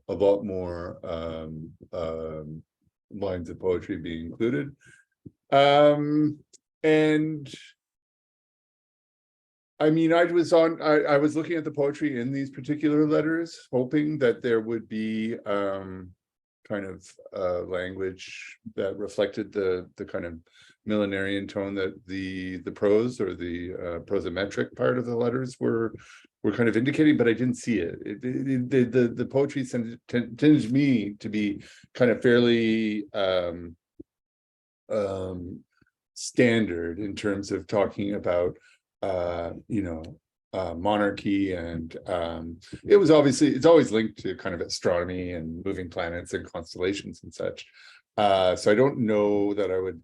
lot more lines of poetry being included. And I mean, I was looking at the poetry in these particular letters, hoping that there would be kind of language that reflected the kind of millenarian tone that the prose or the prosometric part of the letters were kind of indicating, but I didn't see it. The poetry tended me to be kind of fairly standard in terms of talking about monarchy, and it's always linked to kind of astronomy and moving planets and constellations and such, So I don't know that I would,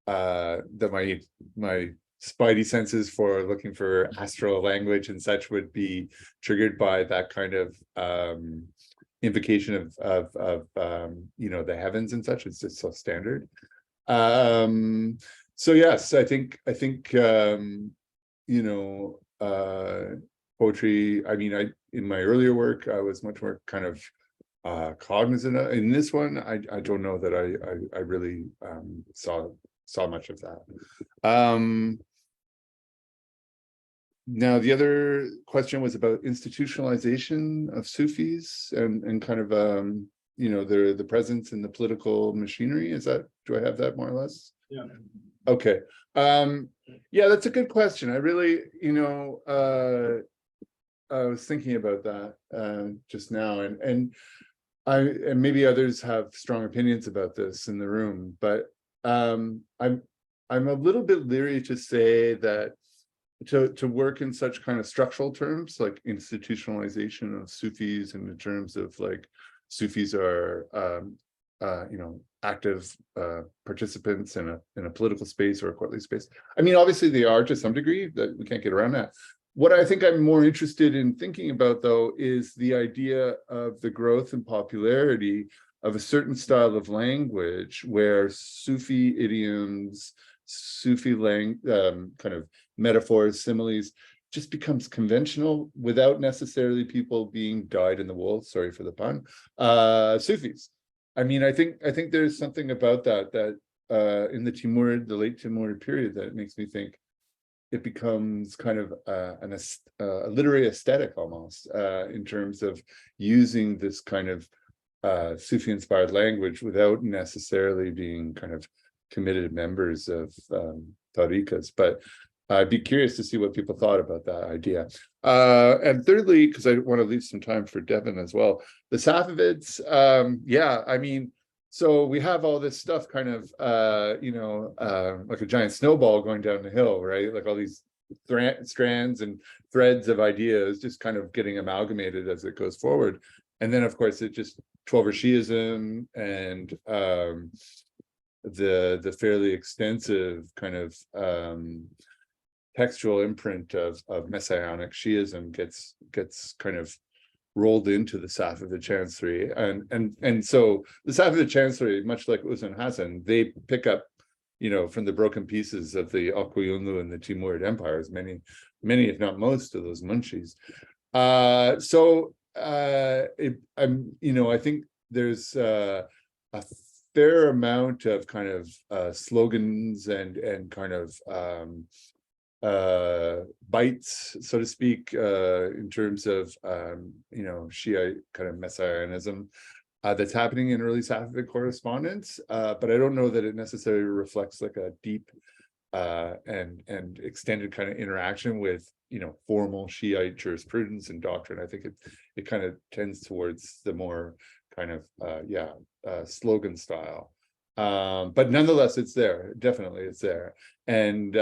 that my spidey senses for looking for astral language and such would be triggered by that kind of invocation of you know, the heavens and such. It's just so standard. So yes, I think you know, poetry, I mean, in my earlier work, I was much more kind of cognizant of. In this one, I don't know that I really saw much of that. Now the other question was about institutionalization of Sufis and kind of you know, the presence in the political machinery. Is that, do I have that more or less? Yeah. Okay. Yeah, that's a good question. I really, you know, I was thinking about that just now, and maybe others have strong opinions about this in the room, but I'm a little bit leery to say that to work in such kind of structural terms like institutionalization of Sufis, and in terms of like Sufis are you know, active participants in a political space or a courtly space. I mean, obviously they are to some degree, that we can't get around that. What I think I'm more interested in thinking about, though, is the idea of the growth and popularity of a certain style of language where Sufi idioms, Sufi kind of metaphors, similes, just becomes conventional without necessarily people being dyed in the wool, sorry for the pun, Sufis. I mean, I think there's something about that in the late Timurid period that makes me think it becomes kind of a literary aesthetic almost, in terms of using this kind of Sufi-inspired language without necessarily being kind of committed members of tariqas. But I'd be curious to see what people thought about that idea. And thirdly, because I want to leave some time for Devin as well, the Safavids, yeah, I mean, so we have all this stuff kind of, you know, like a giant snowball going down the hill, right? Like all these strands and threads of ideas just kind of getting amalgamated as it goes forward. And then, of course, it just Twelver Shi'ism and the fairly extensive kind of textual imprint of Messianic Shi'ism gets kind of rolled into the Safavid chancellery, and so the Safavid chancellery, much like Uzun Hasan, they pick up, you know, from the broken pieces of the Al-Quyunlu and the Timurid empires, many if not most of those munshis. So you know, I think there's a fair amount of kind of slogans and kind of bites, so to speak, in terms of you know, Shiite kind of messianism that's happening in early Safavid correspondence, but I don't know that it necessarily reflects like a deep and extended kind of interaction with, you know, formal Shiite jurisprudence and doctrine. I think it kind of tends towards the more kind of slogan style, but nonetheless it's there, definitely it's there. And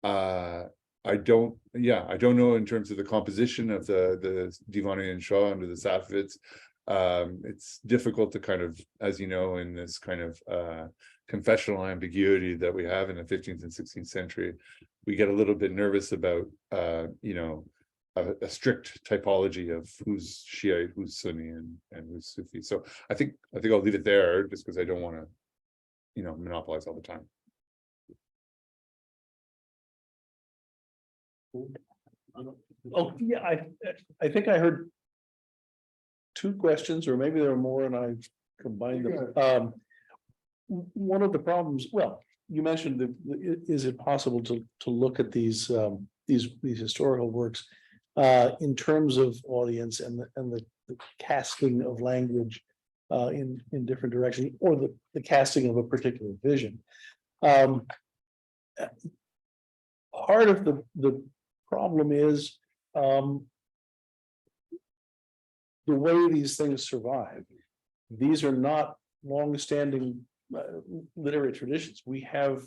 I don't know in terms of the composition of the Divani and Shah under the Safavids. It's difficult to kind of, as you know, in this kind of confessional ambiguity that we have in the 15th and 16th century, we get a little bit nervous about you know, a strict typology of who's Shiite, who's Sunni, and who's Sufi. So I think I'll leave it there, just because I don't want to, you know, monopolize all the time. Oh, yeah, I think I heard two questions, or maybe there were more, and I combined them. One of the problems, well, you mentioned is it possible to look at these historical works in terms of audience and the casting of language in different directions, or the casting of a particular vision. Part of the problem is the way these things survive. These are not long-standing literary traditions. We have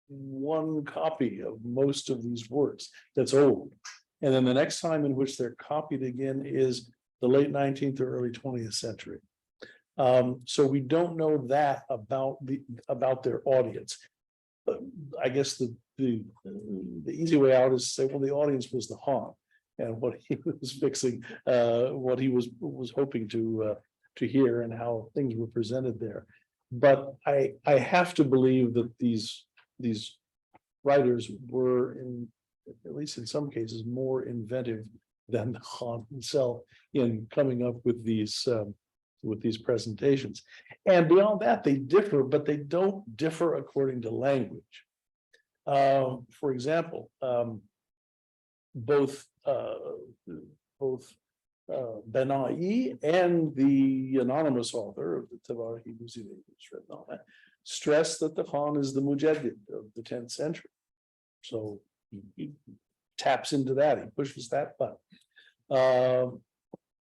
one copy of most of these works that's old, and then the next time in which they're copied again is the late 19th or early 20th century. So we don't know that about their audience. I guess the easy way out is to say, well, the audience was the Han, and what he was fixing, what he was hoping to hear, and how things were presented there. But I have to believe that these writers were, at least in some cases, more inventive than the Han himself in coming up with these presentations. And beyond that, they differ, but they don't differ according to language. For example, both Benai and the anonymous author of the Tawarihi Muzilayim stress that the Han is the Mujaddid of the 10th century. So he taps into that, he pushes that button.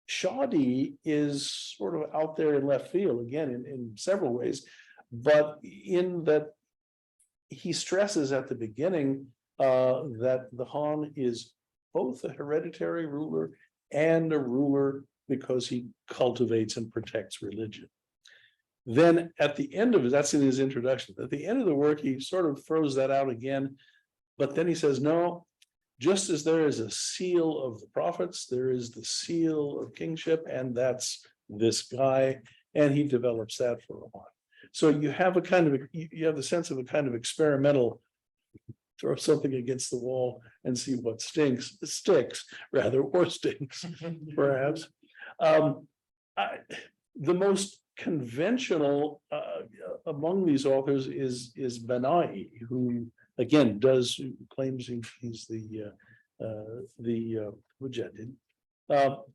Shadi is sort of out there in left field, again, in several ways, but in that he stresses at the beginning that the Han is both a hereditary ruler and a ruler because he cultivates and protects religion. Then at the end of it, that's in his introduction, at the end of the work, he sort of throws that out again, but then he says, no, just as there is a seal of the prophets, there is the seal of kingship, and that's this guy, and he develops that for a while. So you have you have the sense of a kind of experimental, throw something against the wall and see what sticks, rather, or stinks, perhaps. The most conventional among these authors is Benai, who again claims he's the Mujaddid,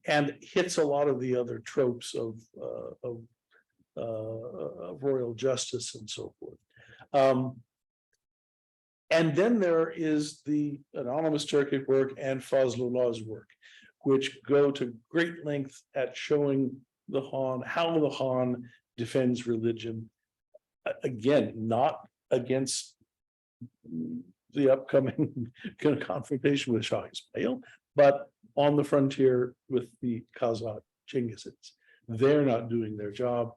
and hits a lot of the other tropes of royal justice and so forth. And then there is the anonymous Turkic work and Fazlullah's work, which go to great length at showing the Han, how the Han defends religion. Again, not against the upcoming confrontation with Shah Ismail, but on the frontier with the Kazakh Chingizids. They're not doing their job,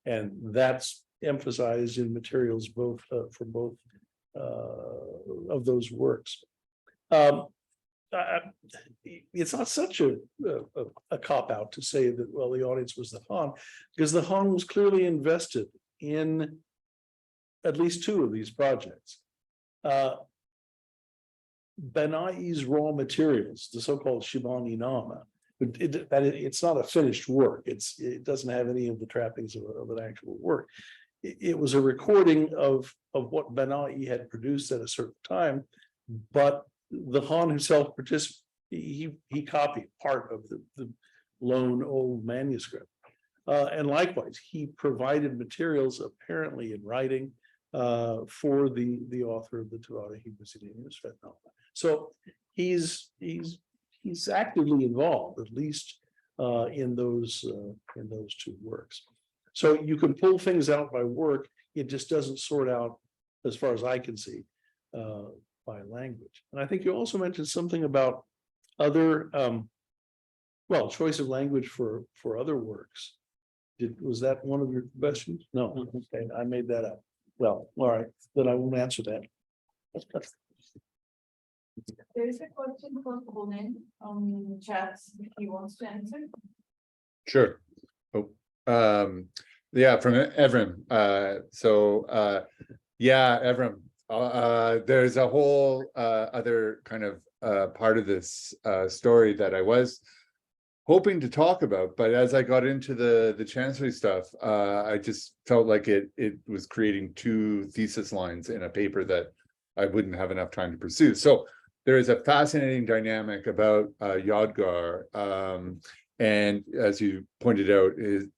and that's emphasized in materials both for both of those works. It's not such a cop-out to say that, well, the audience was the Han, because the Han was clearly invested in at least two of these projects. Benai's raw materials, the so-called Shibani Nama, it's not a finished work. It doesn't have any of the trappings of an actual work. It was a recording of what Benai had produced at a certain time, but the Han himself participated. He copied part of the lone old manuscript, and likewise he provided materials apparently in writing for the author of the Tawarihi Muzilayim. So he's actively involved, at least in those two works. So you can pull things out by work. It just doesn't sort out, as far as I can see, by language. And I think you also mentioned something about other, choice of language for other works. Was that one of your questions? No, okay, I made that up. Well, all right, then I won't answer that. There is a question for Bonin on chat if he wants to answer. Sure. Yeah, from Evrim. Evrim, there's a whole other kind of part of this story that I was hoping to talk about, but as I got into the chancellery stuff, I just felt like it was creating two thesis lines in a paper that I wouldn't have enough time to pursue. So there is a fascinating dynamic about Yadgar, and as you pointed out, is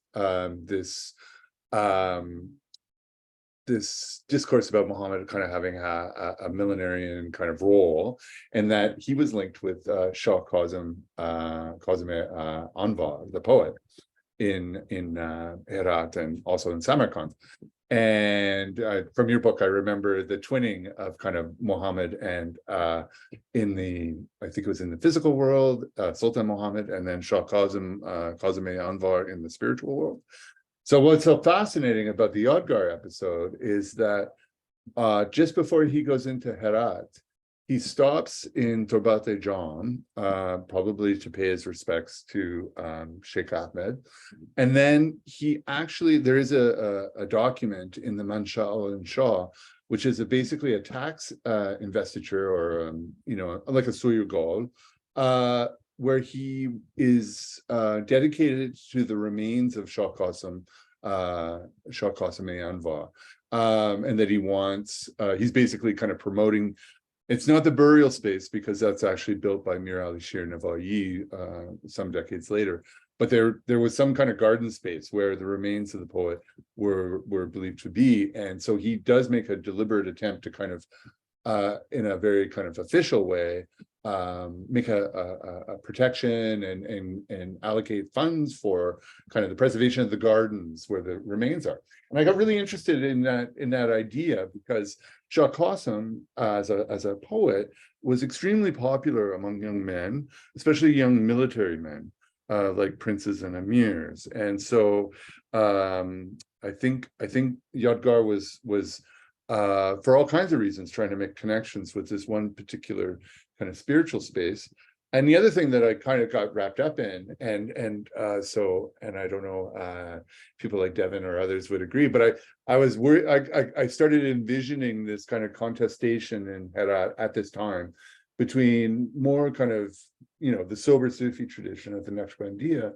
this discourse about Muhammad kind of having a millenarian kind of role, and that he was linked with Shah Kazim Anvar, the poet, in Herat and also in Samarkand. And from your book, I remember the twinning of kind of Muhammad and I think it was in the physical world, Sultan Muhammad, and then Shah Kazim Anvar in the spiritual world. So what's so fascinating about the Yadgar episode is that just before he goes into Herat, he stops in Torbate John, probably to pay his respects to Sheikh Ahmed. And then he actually, there is a document in the Mansha al-Insha, which is basically a tax investiture or, like a Suyugol, where he is dedicated to the remains of Shah Qasim Anvar. And that he wants, he's basically kind of promoting. It's not the burial space because that's actually built by Mir Ali Shir Navayi some decades later. But there was some kind of garden space where the remains of the poet were believed to be. And so he does make a deliberate attempt to kind of, in a very kind of official way, make a protection and allocate funds for kind of the preservation of the gardens where the remains are. And I got really interested in that idea because Shah Qasim, as a poet, was extremely popular among young men, especially young military men, like princes and emirs. And so I think Yadgar was for all kinds of reasons trying to make connections with this one particular kind of spiritual space. And the other thing that I kind of got wrapped up in, and I don't know, people like Devin or others would agree, but I was worried. I started envisioning this kind of contestation in Herat at this time between more kind of, the sober Sufi tradition of the Naqshbandiya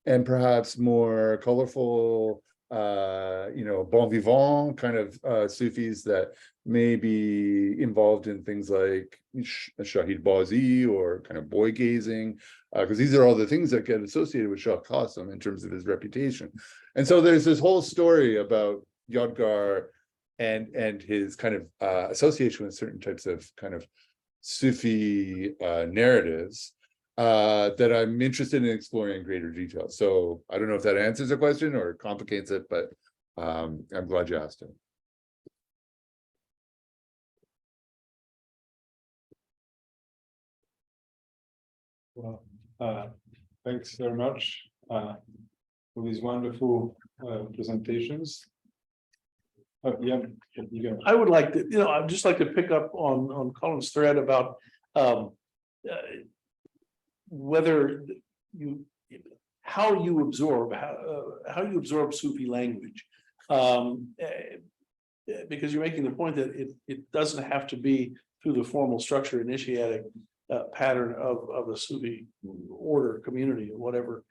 and perhaps more colorful, bon vivant kind of Sufis that may be involved in things like Shahid Bazi or kind of boy gazing, because these are all the things that get associated with Shah Qasim in terms of his reputation. And so there's this whole story about Yadgar and his kind of association with certain types of kind of Sufi narratives that I'm interested in exploring in greater detail. So I don't know if that answers the question or complicates it, but I'm glad you asked it. Well, thanks very much for these wonderful presentations. Yeah, you go. I would like to, I'd just like to pick up on Colin's thread about whether how you absorb Sufi language, because you're making the point that it doesn't have to be through the formal structure initiatic pattern of a Sufi order community, whatever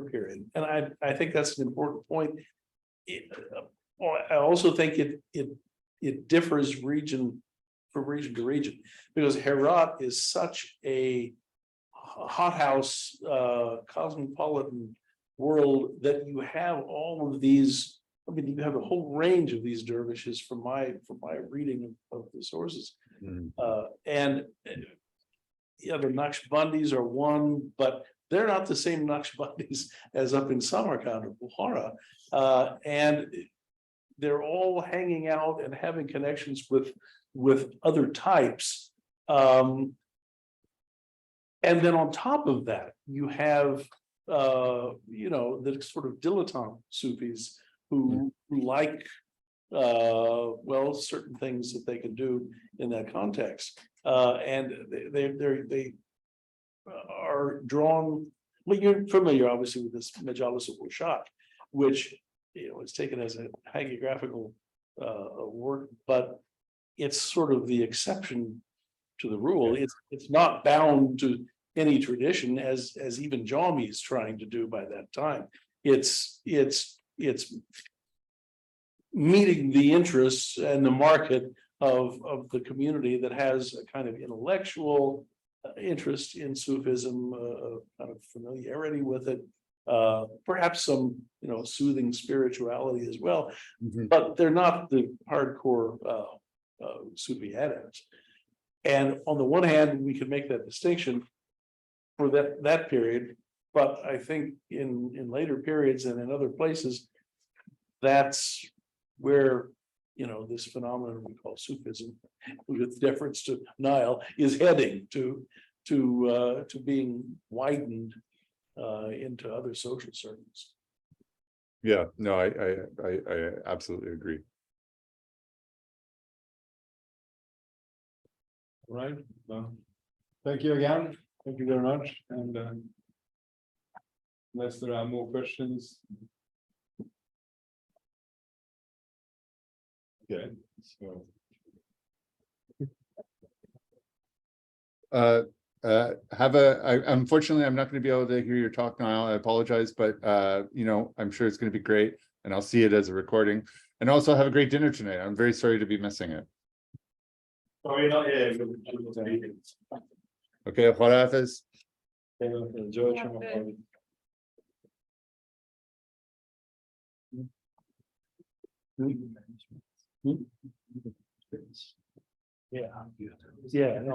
period. And I think that's an important point. I also think it differs region from region to region, because Herat is such a hothouse cosmopolitan world that you have all of these. I mean, you have a whole range of these dervishes from my reading of the sources. And the Naqshbandis are one, but they're not the same Naqshbandis as up in Samarkand or Bukhara. And they're all hanging out and having connections with other types. And then on top of that, you have the sort of dilettante Sufis who like certain things that they can do in that context. And they are drawn. Well, you're familiar obviously with this Majalis al-Warshak, which is taken as a hagiographical work, but it's sort of the exception to the rule. It's not bound to any tradition as even Jami is trying to do by that time. It's meeting the interests and the market of the community that has a kind of intellectual interest in Sufism, kind of familiarity with it, perhaps some soothing spirituality as well, but they're not the hardcore Sufi adepts. And on the one hand, we could make that distinction for that period, but I think in later periods and in other places, that's where this phenomenon we call Sufism, with deference to Nile, is heading to being widened into other social circles. Yeah, no, I absolutely agree. Right, well, thank you again, thank you very much, and unless there are more questions. Okay, so. Unfortunately, I'm not gonna be able to hear your talk now, I apologize, but you know, I'm sure it's gonna be great. And I'll see it as a recording, and also have a great dinner tonight, I'm very sorry to be missing it. Sorry, not here. Okay, Juarez. Enjoy. Yeah. Yeah, no,